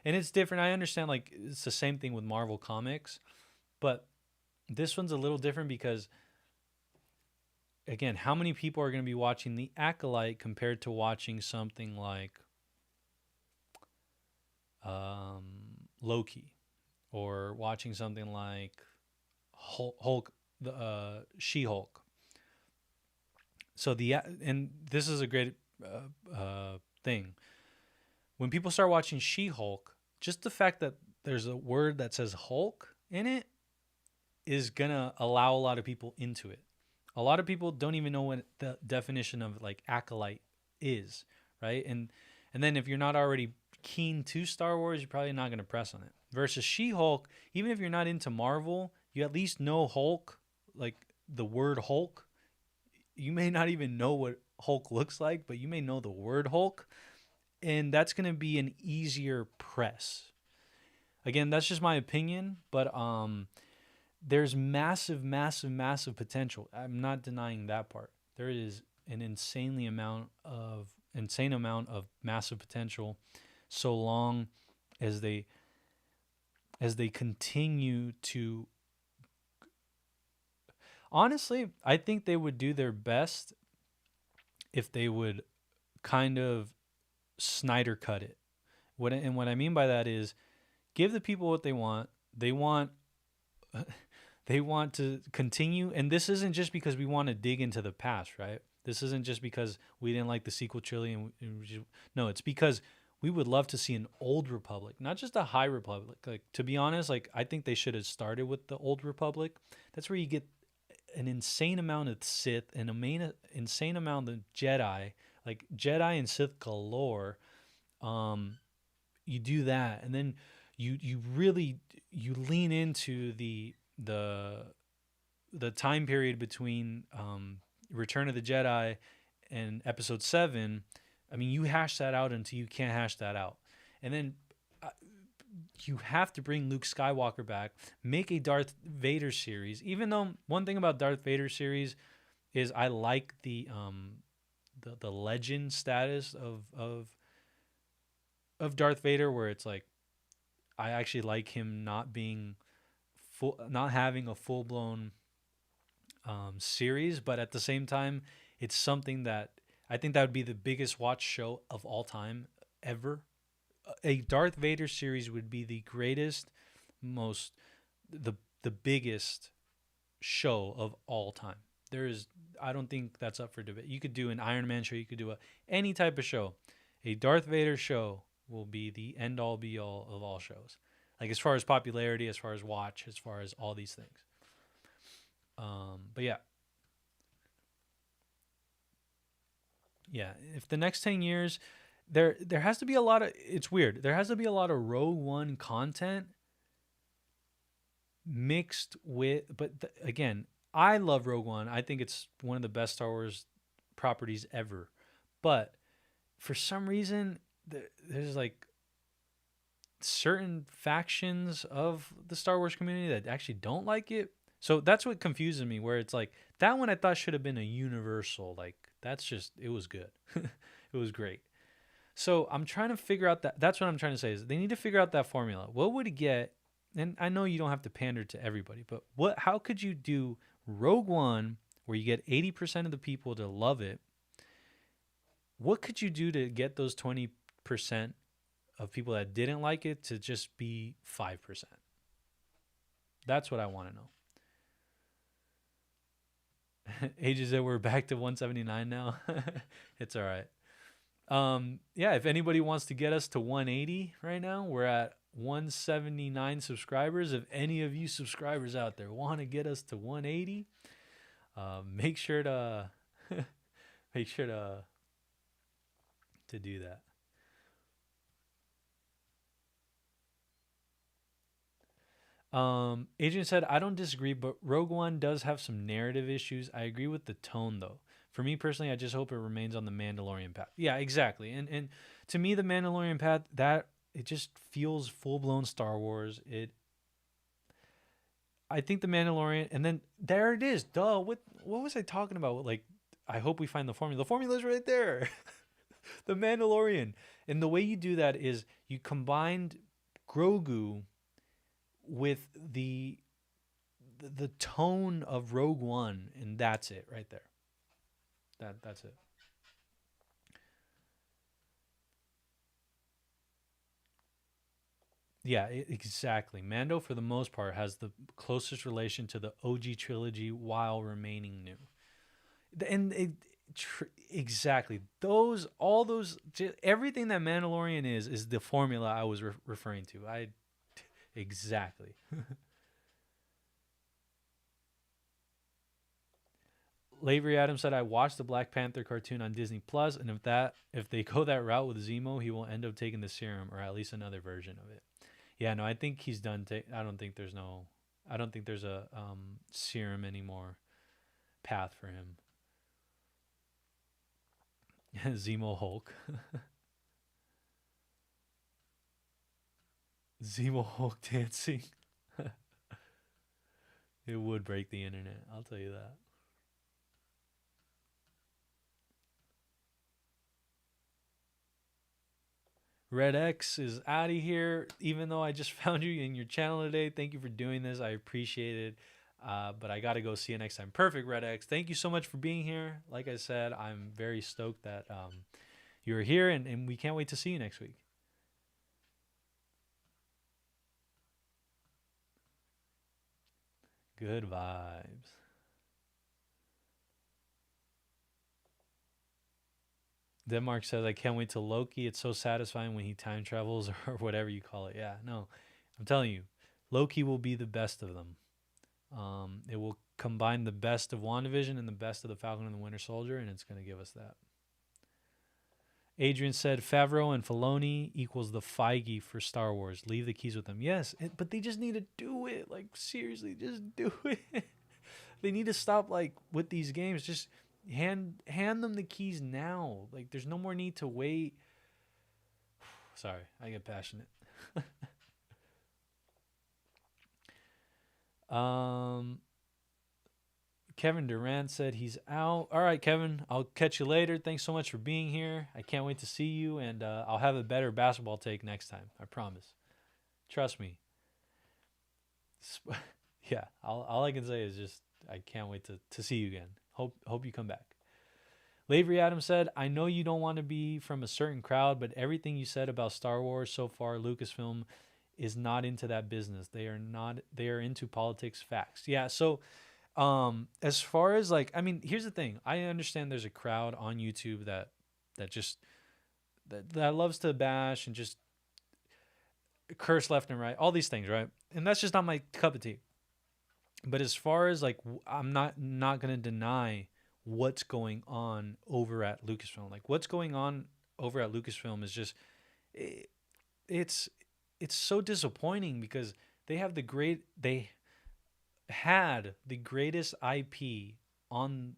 And it's different. I understand like it's the same thing with Marvel comics, but this one's a little different because again, how many people are gonna be watching The Acolyte compared to watching something like um, Loki or watching something like Hulk the She-Hulk. So and this is a great thing. When people start watching She-Hulk, just the fact that there's a word that says Hulk in it is gonna allow a lot of people into it. A lot of people don't even know what the definition of like acolyte is, right? And then if you're not already keen to Star Wars, you're probably not gonna press on it. Versus She-Hulk, even if you're not into Marvel, you at least know Hulk, like the word Hulk. You may not even know what Hulk looks like, but you may know the word Hulk, and that's going to be an easier press. Again, that's just my opinion, but there's massive potential. I'm not denying that part. There is an insane amount of massive potential, so long as they continue to. Honestly, I think they would do their best if they would kind of Snyder cut it. What I mean by that is give the people what they want. They want they want to continue, and this isn't just because we want to dig into the past, right? This isn't just because we didn't like the sequel trilogy no, it's because we would love to see an old republic, not just a high republic. Like, to be honest, like I think they should have started with the old republic. That's where you get an insane amount of Sith and insane amount of Jedi, like Jedi and Sith galore. You do that, and then you really lean into the time period between Return of the Jedi and Episode 7. I mean, you hash that out until you can't hash that out, and then you have to bring Luke Skywalker back, make a Darth Vader series. Even though one thing about Darth Vader series is I like the legend status of Darth Vader, where it's like I actually like him not having a full blown series, but at the same time, it's something that I think that would be the biggest watch show of all time ever. A Darth Vader series would be the greatest, most the biggest show of all time. I don't think that's up for debate. You could do an Iron Man show, you could do any type of show. A Darth Vader show will be the end all be all of all shows. Like as far as popularity, as far as watch, as far as all these things. But yeah. Yeah, if the next 10 years there has to be a lot of it's weird. There has to be a lot of Rogue One content mixed with again, I love Rogue One. I think it's one of the best Star Wars properties ever. But for some reason there's like certain factions of the Star Wars community that actually don't like it. So that's what confuses me, where it's like that one I thought should have been a universal, like that's just it was good. It was great. So I'm trying to figure out that's what I'm trying to say is they need to figure out that formula. What would it get? And I know you don't have to pander to everybody, but how could you do Rogue One where you get 80% of the people to love it? What could you do to get those 20% of people that didn't like it to just be 5%? That's what I want to know. Ages that we're back to 179 now. It's all right. Yeah, if anybody wants to get us to 180 right now, we're at 179 subscribers. If any of you subscribers out there want to get us to 180, make sure to make sure to do that. Adrian said, I don't disagree, but Rogue One does have some narrative issues. I agree with the tone, though. For me personally, I just hope it remains on the Mandalorian path. Yeah, exactly. And to me, the Mandalorian path, that it just feels full blown Star Wars. I think the Mandalorian, and then there it is. Duh. What was I talking about? Like, I hope we find the formula. The formula's right there. The Mandalorian. And the way you do that is you combined Grogu with the tone of Rogue One, and that's it right there. That's it. Yeah, exactly. Mando, for the most part, has the closest relation to the OG trilogy while remaining new. And exactly all those everything that Mandalorian is the formula I was referring to. I exactly. Lavery Adams said, I watched the Black Panther cartoon on Disney Plus, and if they go that route with Zemo, he will end up taking the serum or at least another version of it. Yeah, no, I think he's done. I don't think there's a serum anymore path for him. Zemo Hulk. Zemo Hulk dancing. It would break the internet. I'll tell you that. Red X is out of here. Even though I just found you in your channel today, thank you for doing this. I appreciate it. But I got to go. See you next time. Perfect, Red X. Thank you so much for being here. Like I said, I'm very stoked that you're here, and we can't wait to see you next week. Good vibes. Denmark says, I can't wait till Loki. It's so satisfying when he time travels or whatever you call it. Yeah, no, I'm telling you, Loki will be the best of them. It will combine the best of WandaVision and the best of the Falcon and the Winter Soldier, and it's going to give us that. Adrian said, Favreau and Filoni equals the Feige for Star Wars. Leave the keys with them. Yes, but they just need to do it. Like, seriously, just do it. They need to stop, like, with these games. Just hand them the keys now. Like, there's no more need to wait. Sorry, I get passionate. Kevin Durant said he's out. All right, Kevin, I'll catch you later. Thanks so much for being here. I can't wait to see you, and I'll have a better basketball take next time. I promise. Trust me. Yeah, all I can say is just I can't wait to see you again. Hope you come back. Lavery Adams said, I know you don't want to be from a certain crowd, but everything you said about Star Wars so far, Lucasfilm is not into that business. They are into politics, facts. Yeah, so as far as like, I mean, here's the thing. I understand there's a crowd on YouTube that just that loves to bash and just curse left and right, all these things, right? And that's just not my cup of tea. But as far as like, I'm not gonna deny what's going on over at Lucasfilm. Like, what's going on over at Lucasfilm is just it's so disappointing because they had the greatest IP on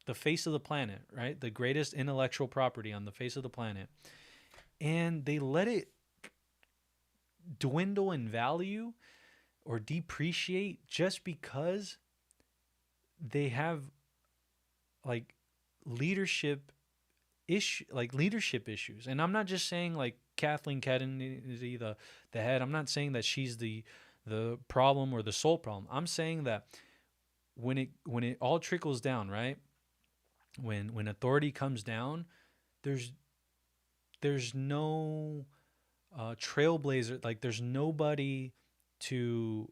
the face of the planet, right? The greatest intellectual property on the face of the planet, and they let it dwindle in value or depreciate just because they have like leadership issues. And I'm not just saying like Kathleen Kennedy is the head. I'm not saying that she's the problem or the sole problem. I'm saying that when it all trickles down, right? When authority comes down, there's no trailblazer. Like, there's nobody to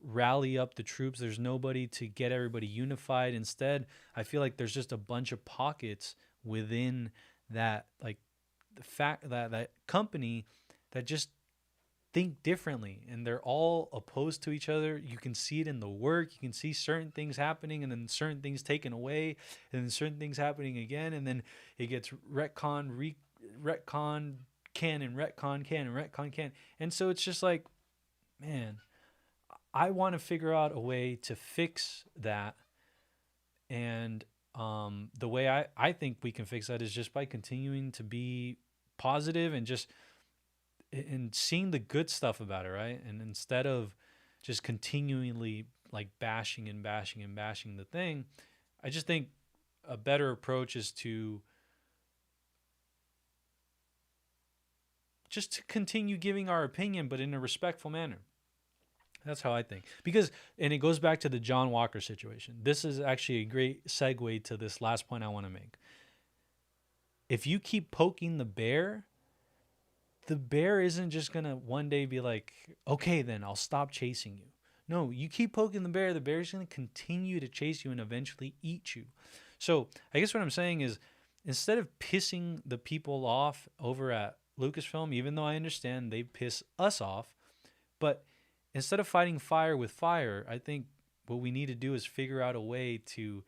rally up the troops. There's nobody to get everybody unified. Instead, I feel like there's just a bunch of pockets within that, like, the fact that company that just think differently, and they're all opposed to each other. You can see it in the work. You can see certain things happening and then certain things taken away and then certain things happening again, and then it gets retcon, retcon, canon, retcon, canon, retcon, canon. And so it's just like, man, I want to figure out a way to fix that. And the way I think we can fix that is just by continuing to be positive and just and seeing the good stuff about it, right? And instead of just continually like bashing and bashing and bashing the thing, I just think a better approach is to just to continue giving our opinion, but in a respectful manner. That's how I think. Because, and it goes back to the John Walker situation. This is actually a great segue to this last point I want to make. If you keep poking the bear isn't just going to one day be like, okay, then I'll stop chasing you. No, you keep poking the bear's going to continue to chase you and eventually eat you. So I guess what I'm saying is, instead of pissing the people off over at Lucasfilm, even though I understand they piss us off, but instead of fighting fire with fire, I think what we need to do is figure out a way to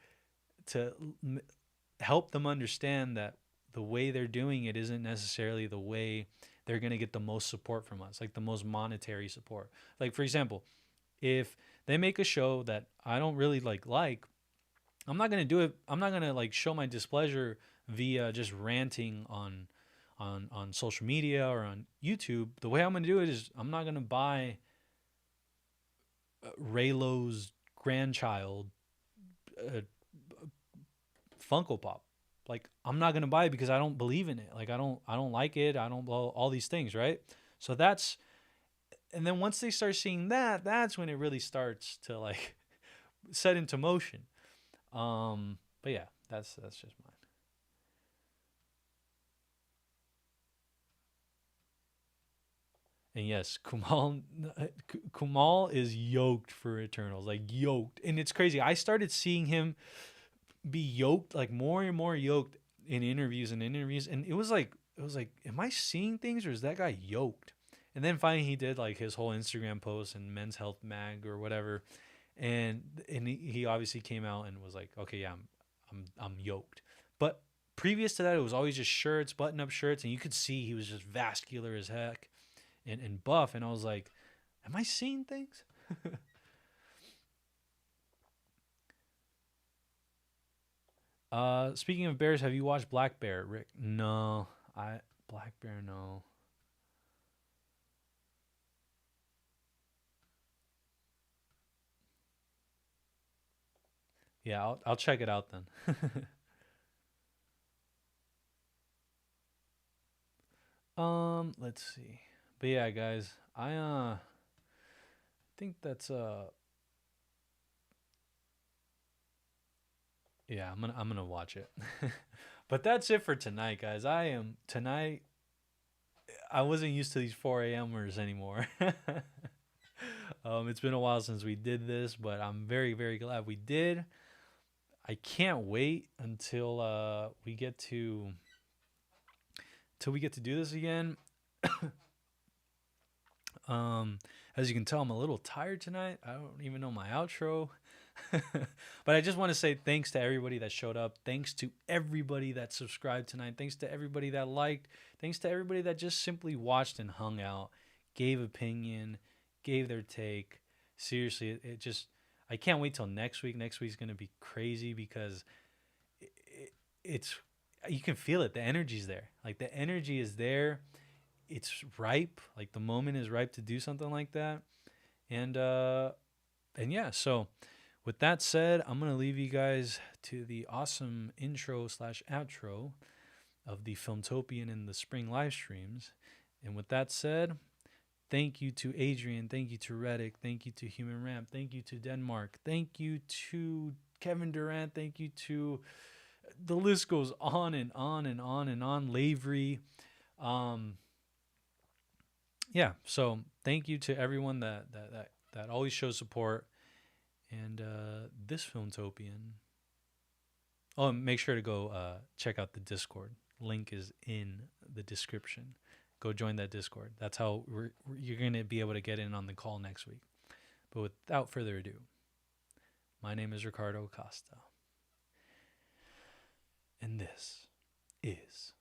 help them understand that the way they're doing it isn't necessarily the way they're going to get the most support from us, like the most monetary support. Like, for example, if they make a show that I don't really like, I'm not going to do it. I'm not going to like show my displeasure via just ranting on social media or on YouTube. The way I'm going to do it is I'm not going to buy Raylo's grandchild Funko Pop. Like, I'm not gonna buy it because I don't believe in it. Like, I don't like it. I don't all these things, right? So that's, and then once they start seeing that, that's when it really starts to like set into motion. But yeah, that's just mine. And yes, Kumal is yoked for Eternals, like yoked, and it's crazy. I started seeing him be yoked, like more and more yoked in interviews, and it was like, am I seeing things or is that guy yoked? And then finally he did like his whole Instagram post and Men's Health Mag or whatever, and he obviously came out and was like, okay, yeah, I'm yoked. But previous to that, it was always just shirts, button up shirts, and you could see he was just vascular as heck and buff, and I was like, am I seeing things? Speaking of bears, have you watched Black Bear, Rick? No, Black Bear, no. Yeah, I'll check it out then. Let's see. But yeah, guys, I think that's yeah, I'm gonna watch it. But that's it for tonight, guys. I wasn't used to these 4 a.m.ers anymore. It's been a while since we did this, but I'm very, very glad we did. I can't wait until we get to do this again. As you can tell, I'm a little tired tonight. I don't even know my outro. But I just want to say thanks to everybody that showed up. Thanks to everybody that subscribed tonight. Thanks to everybody that liked. Thanks to everybody that just simply watched and hung out, gave opinion, gave their take. Seriously, it just, I can't wait till next week. Next week's going to be crazy because it's, you can feel it. The energy's there. Like, the energy is there. It's ripe. Like, the moment is ripe to do something like that. And yeah, so with that said, I'm going to leave you guys to the awesome intro / outro of the Filmtopian and the spring live streams. And with that said, thank you to Adrian. Thank you to Reddick. Thank you to Human Ramp. Thank you to Denmark. Thank you to Kevin Durant. Thank you to, the list goes on and on and on and on. Lavery. Yeah, so thank you to everyone that always shows support. And this Filmtopian. Oh, and make sure to go check out the Discord. Link is in the description. Go join that Discord. That's how you're going to be able to get in on the call next week. But without further ado, my name is Ricardo Acosta. And this is